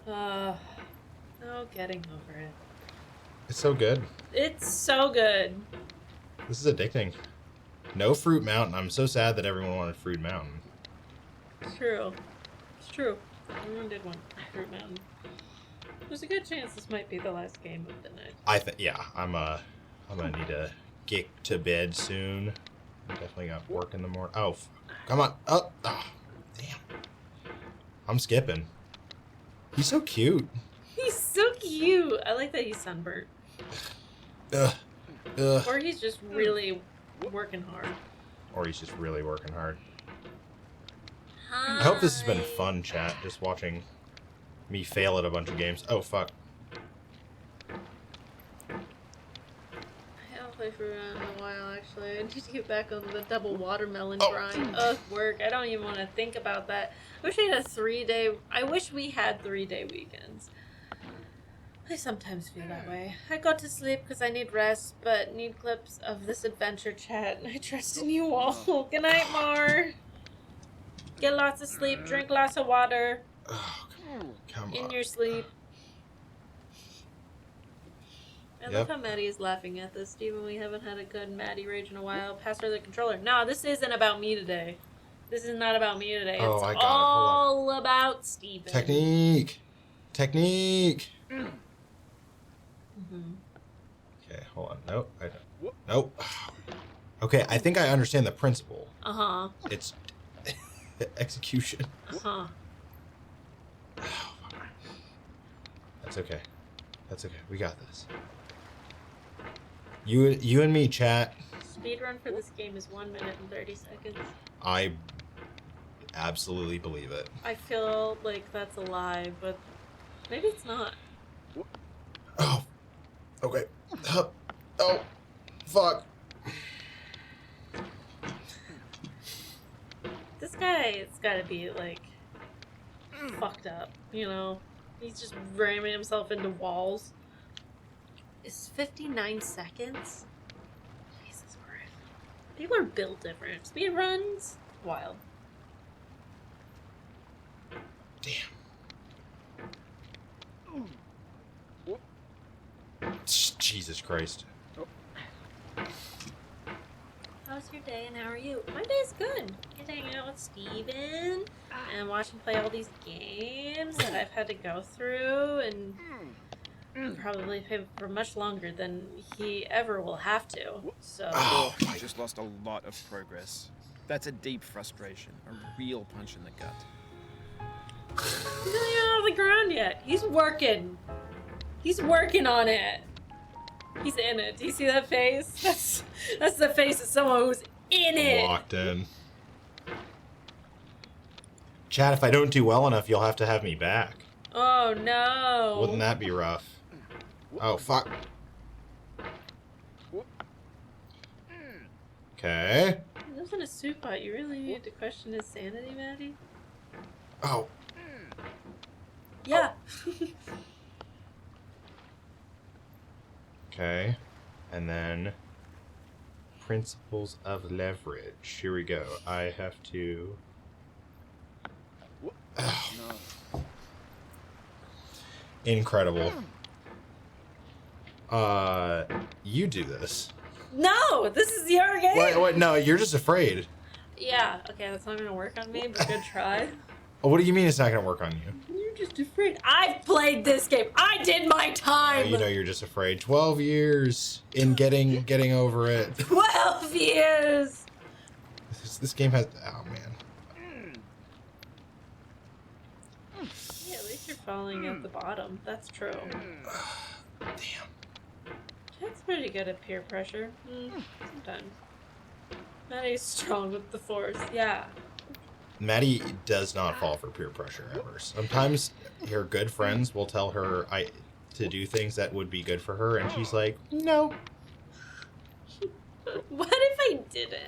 No getting over it. It's so good. It's so good. This is addicting. No Fruit Mountain. I'm so sad that everyone wanted Fruit Mountain. It's true. It's true. Everyone did want Fruit Mountain. There's a good chance this might be the last game of the night. Yeah, I'm gonna need to get to bed soon. I definitely got work in the morning. Oh, come on. Oh, damn. I'm skipping. He's so cute. He's so cute. I like that he's sunburnt. Ugh. Or he's just really working hard. Or he's just really working hard. Hi. I hope this has been fun, chat. Just watching me fail at a bunch of games. Oh, fuck. I haven't played for in a while, actually. I need to get back on the double watermelon grind. Ugh, work. I don't even want to think about that. I wish we had a 3-day... I wish we had 3-day weekends. I sometimes feel that way. I go to sleep because I need rest, but need clips of this adventure chat. I trust in you all. Good night, Mar. Get lots of sleep. Drink lots of water. Oh, come on. In your sleep. I love how Maddie is laughing at this, Steven. We haven't had a good Maddie rage in a while. Pass her the controller. No, this isn't about me today. This is not about me today. Oh, it's I got it. all about Steven. Technique. Okay, hold on. Nope. I don't. Nope. Okay, I think I understand the principle. Uh-huh. It's execution. Uh-huh. That's okay. That's okay. We got this. You and me, chat. Speedrun for this game is 1 minute and 30 seconds. I absolutely believe it. I feel like that's a lie, but maybe it's not. Oh. Okay. Oh. Fuck. This guy has got to be, like, fucked up, you know? He's just ramming himself into walls. Is 59 seconds? Jesus Christ. People are built different. Speedruns? Wild. Jesus Christ. How's your day and how are you? My day's good. Get hanging out with Steven and watch him play all these games that I've had to go through and probably play for much longer than he ever will have to. So I just lost a lot of progress. That's a deep frustration, a real punch in the gut. He's not even off the ground yet. He's working. He's working on it. He's in it. Do you see that face? That's the face of someone who's in it. Locked in. Chat, if I don't do well enough, you'll have to have me back. Oh no. Wouldn't that be rough? Oh, fuck. Okay. He lives in a soup pot. You really need to question his sanity, Maddie? Oh. Yeah. Okay. And then principles of leverage. Here we go. I have to... Oh. Incredible. You do this. No, this is your game. Wait, no, you're just afraid. Yeah, okay, that's not gonna work on me, but good try. What do you mean it's not gonna work on you? You're just afraid. I've played this game. I did my time. You know you're just afraid. 12 years in getting over it. 12 years. This game has... Oh, man. Yeah, at least you're falling at the bottom. That's true. Damn. That's pretty good at peer pressure. Sometimes. Maddie's strong with the force. Yeah. Maddie does not fall for peer pressure ever. Sometimes her good friends will tell her to do things that would be good for her, and she's like, no. What if I didn't?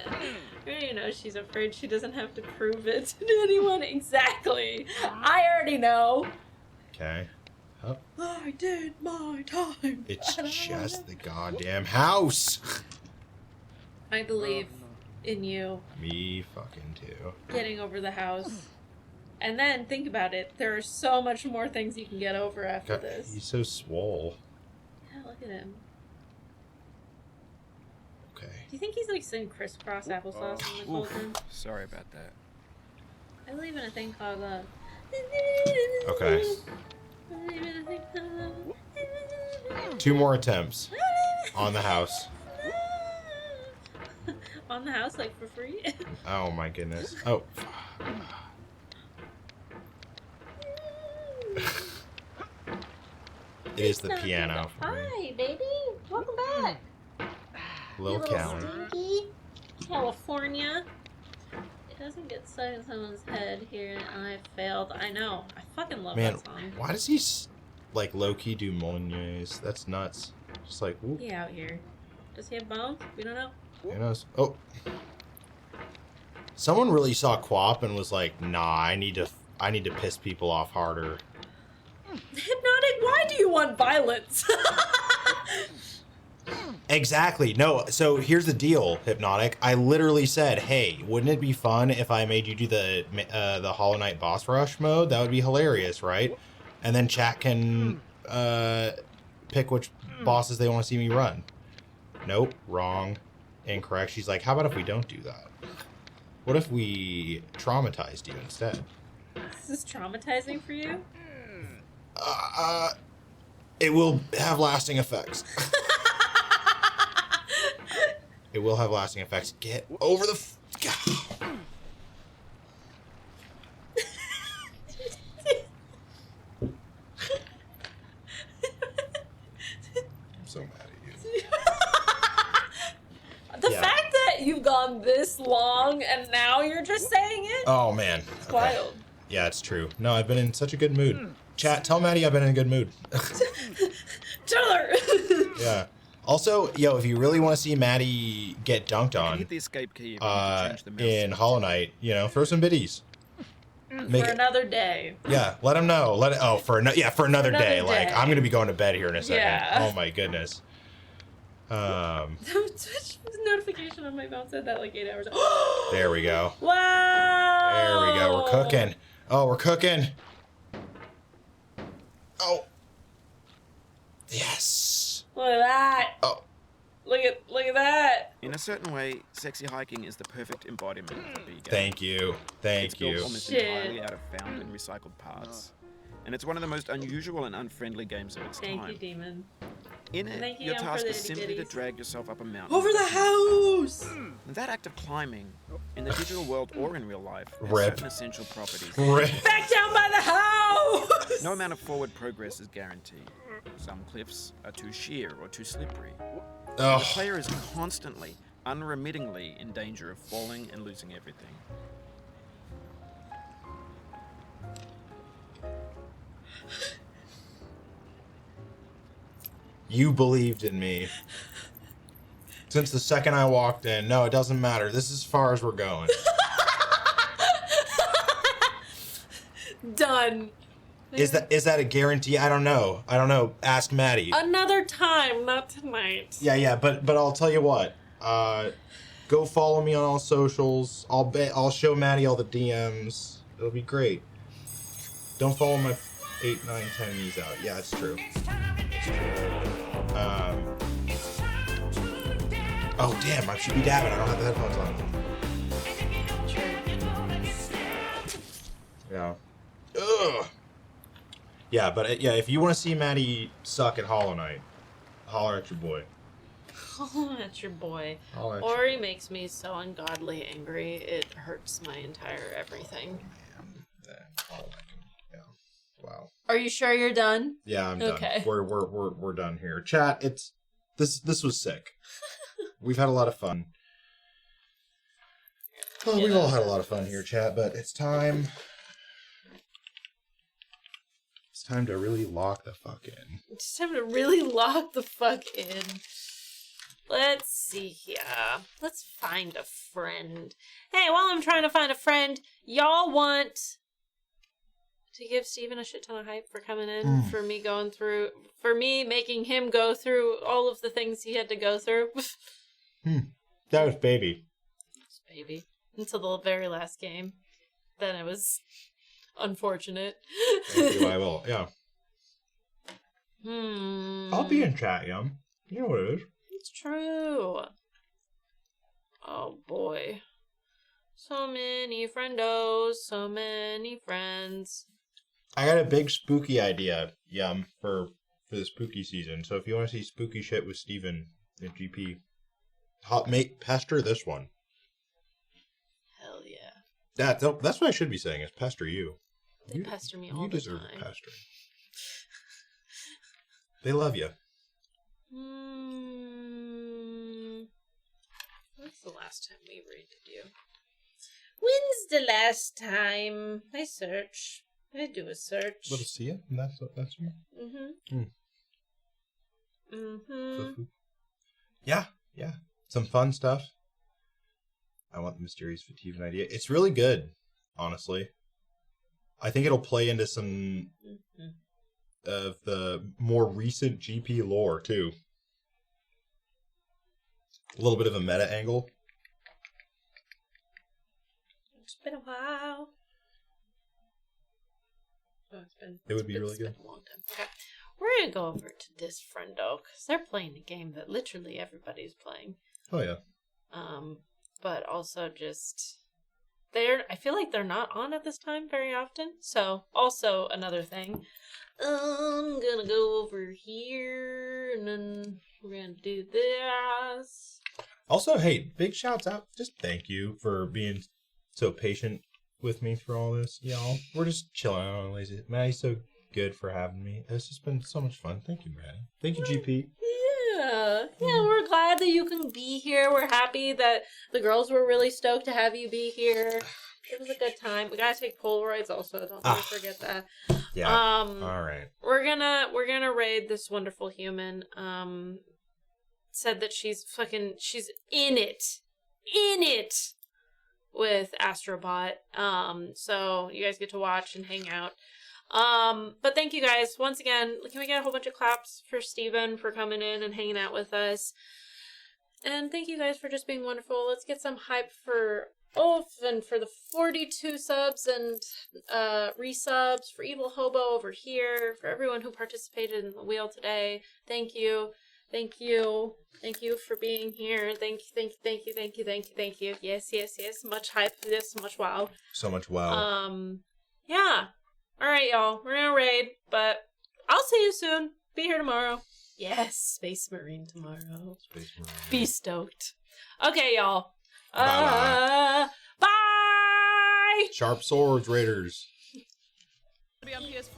You know, she's afraid she doesn't have to prove it to anyone. Exactly. I already know. Okay. Up. I did my time. It's just the goddamn house. I believe in you. Me fucking too. Getting over the house. And then, think about it. There are so much more things you can get over after this. He's so swole. Yeah, look at him. Okay. Do you think he's like some crisscross applesauce in the cauldron? Sorry about that. I believe in a thing called love. Okay. I believe in a thing called love. 2 more attempts on the house. On the house, like for free? Oh my goodness. Oh. It is the piano. Hi, baby. Welcome back. Little Callie. Stinky. California. It doesn't get stuck in someone's head here, and I failed. I know. I fucking love Man, that song. why does he like low-key do Monets? That's nuts. Just like, whoop. He out here. Does he have bones? We don't know. Who knows? Oh. Someone really saw Quap and was like, nah, I need to piss people off harder. Hypnotic, why do you want violence? Exactly. No, so here's the deal, Hypnotic. I literally said, hey, wouldn't it be fun if I made you do the Hollow Knight boss rush mode? That would be hilarious, right? And then chat can pick which bosses they want to see me run. Nope, wrong, incorrect. She's like, how about if we don't do that? What if we traumatized you instead? Is this traumatizing for you? It will have lasting effects. It will have lasting effects. Get over the... I'm so mad at you. The fact that you've gone this long and now you're just saying it? Oh, man. It's wild. Yeah, it's true. No, I've been in such a good mood. Chat, tell Maddie I've been in a good mood. Tell her! Yeah. Also, yo, if you really want to see Maddie get dunked on Hit the escape key if you need to change the mouse in Hollow Knight, you know, throw some biddies. Make For it, another day. yeah, let him know. For another day. day. Like, I'm gonna be going to bed here in a second. Yeah. Oh my goodness. Twitch notification on my phone said that like 8 hours ago. There we go. Wow! There we go. We're cooking. Oh, we're cooking. Oh. Yes. Look at that. Oh. Look at that. In a certain way, sexy hiking is the perfect embodiment of a B game. Thank you. Thank It's built you. almost entirely out of found and recycled parts. And it's one of the most unusual and unfriendly games of its Thank time. you, Demon. In it, Thank you, your Yum, task for is the simply to itty-bitties. drag yourself up a mountain. Over the house! That act of climbing, in the digital world or in real life, has Rip. certain essential properties. Rip. Back down by the house! No amount of forward progress is guaranteed. Some cliffs are too sheer or too slippery. Oh. The player is constantly, unremittingly in danger of falling and losing everything. You believed in me. Since the second I walked in. No, it doesn't matter. This is as far as we're going. Done. Is that a guarantee? I don't know. Ask Maddie. Another time, not tonight. Yeah, but I'll tell you what. Go follow me on all socials. I'll show Maddie all the DMs. It'll be great. Don't follow my 8, 9, 10 knees out. Yeah, it's true. Oh damn! I should be dabbing. I don't have the headphones on. Yeah. Ugh. Yeah, but yeah, if you want to see Maddie suck at Hollow Knight, holler at your boy. Oh, that's your boy. Holler at Ori makes me so ungodly angry. It hurts my entire everything. Yeah. Wow. Are you sure you're done? Yeah, I'm done. Okay. We're done here. Chat, this was sick. We've had a lot of fun. Well, we've all had a lot of fun here, chat, but it's time. It's time to really lock the fuck in. It's time to really lock the fuck in. Let's see here. Let's find a friend. Hey, while I'm trying to find a friend, y'all want to give Steven a shit ton of hype for coming in, for me making him go through all of the things he had to go through. That was baby. It's baby. Until the very last game. Then it was unfortunate. Thank you, I will. Yeah. I'll be Hmm. in chat, Yum. You know what it is. It's true. Oh boy. So many friendos, so many friends. I got a big spooky idea, Yum, for the spooky season. So if you want to see spooky shit with Steven at GP, pester this one. Hell yeah. That's what I should be saying, is pester you. They pester me all You the deserve time. pestering. They love you. When's the last time we rated you? When's the last time I search? I do a search. Little see it? And that's you? Yeah. Some fun stuff. I want the mysterious Phteven idea. It's really good, honestly. I think it'll play into some of the more recent GP lore, too. A little bit of a meta angle. It's been a while. Oh, It would be really good. It's been a long time. Okay. We're going to go over to this friendo, because they're playing a game that literally everybody's playing. Oh, yeah. But also just... I feel like they're not on at this time very often. So, also another thing. I'm gonna go over here, and then we're gonna do this. Also, hey, big shouts out. Just thank you for being so patient with me through all this, y'all. We're just chilling out on Lazy. Maddie's so good for having me. It's just been so much fun. Thank you, Maddie. Thank you, GP. Yeah, we're glad that you can be here. We're happy that the girls were really stoked to have you be here. It was a good time. We gotta take Polaroids also. Don't forget that. Yeah. All right. We're gonna raid this wonderful human. Said that she's in it with Astrobot. So you guys get to watch and hang out. But thank you guys once again. Can we get a whole bunch of claps for Steven for coming in and hanging out with us? And thank you guys for just being wonderful. Let's get some hype for Ulf and for the 42 subs and resubs, for Evil Hobo over here, for everyone who participated in the wheel today. Thank you. Thank you. Thank you for being here. Thank you. Yes. Much hype for this, much wow. So much wow. Yeah. Alright, y'all. We're gonna raid, but I'll see you soon. Be here tomorrow. Yes, Space Marine tomorrow. Space Marine. Be stoked. Okay, y'all. Bye. Bye! Sharp swords, raiders.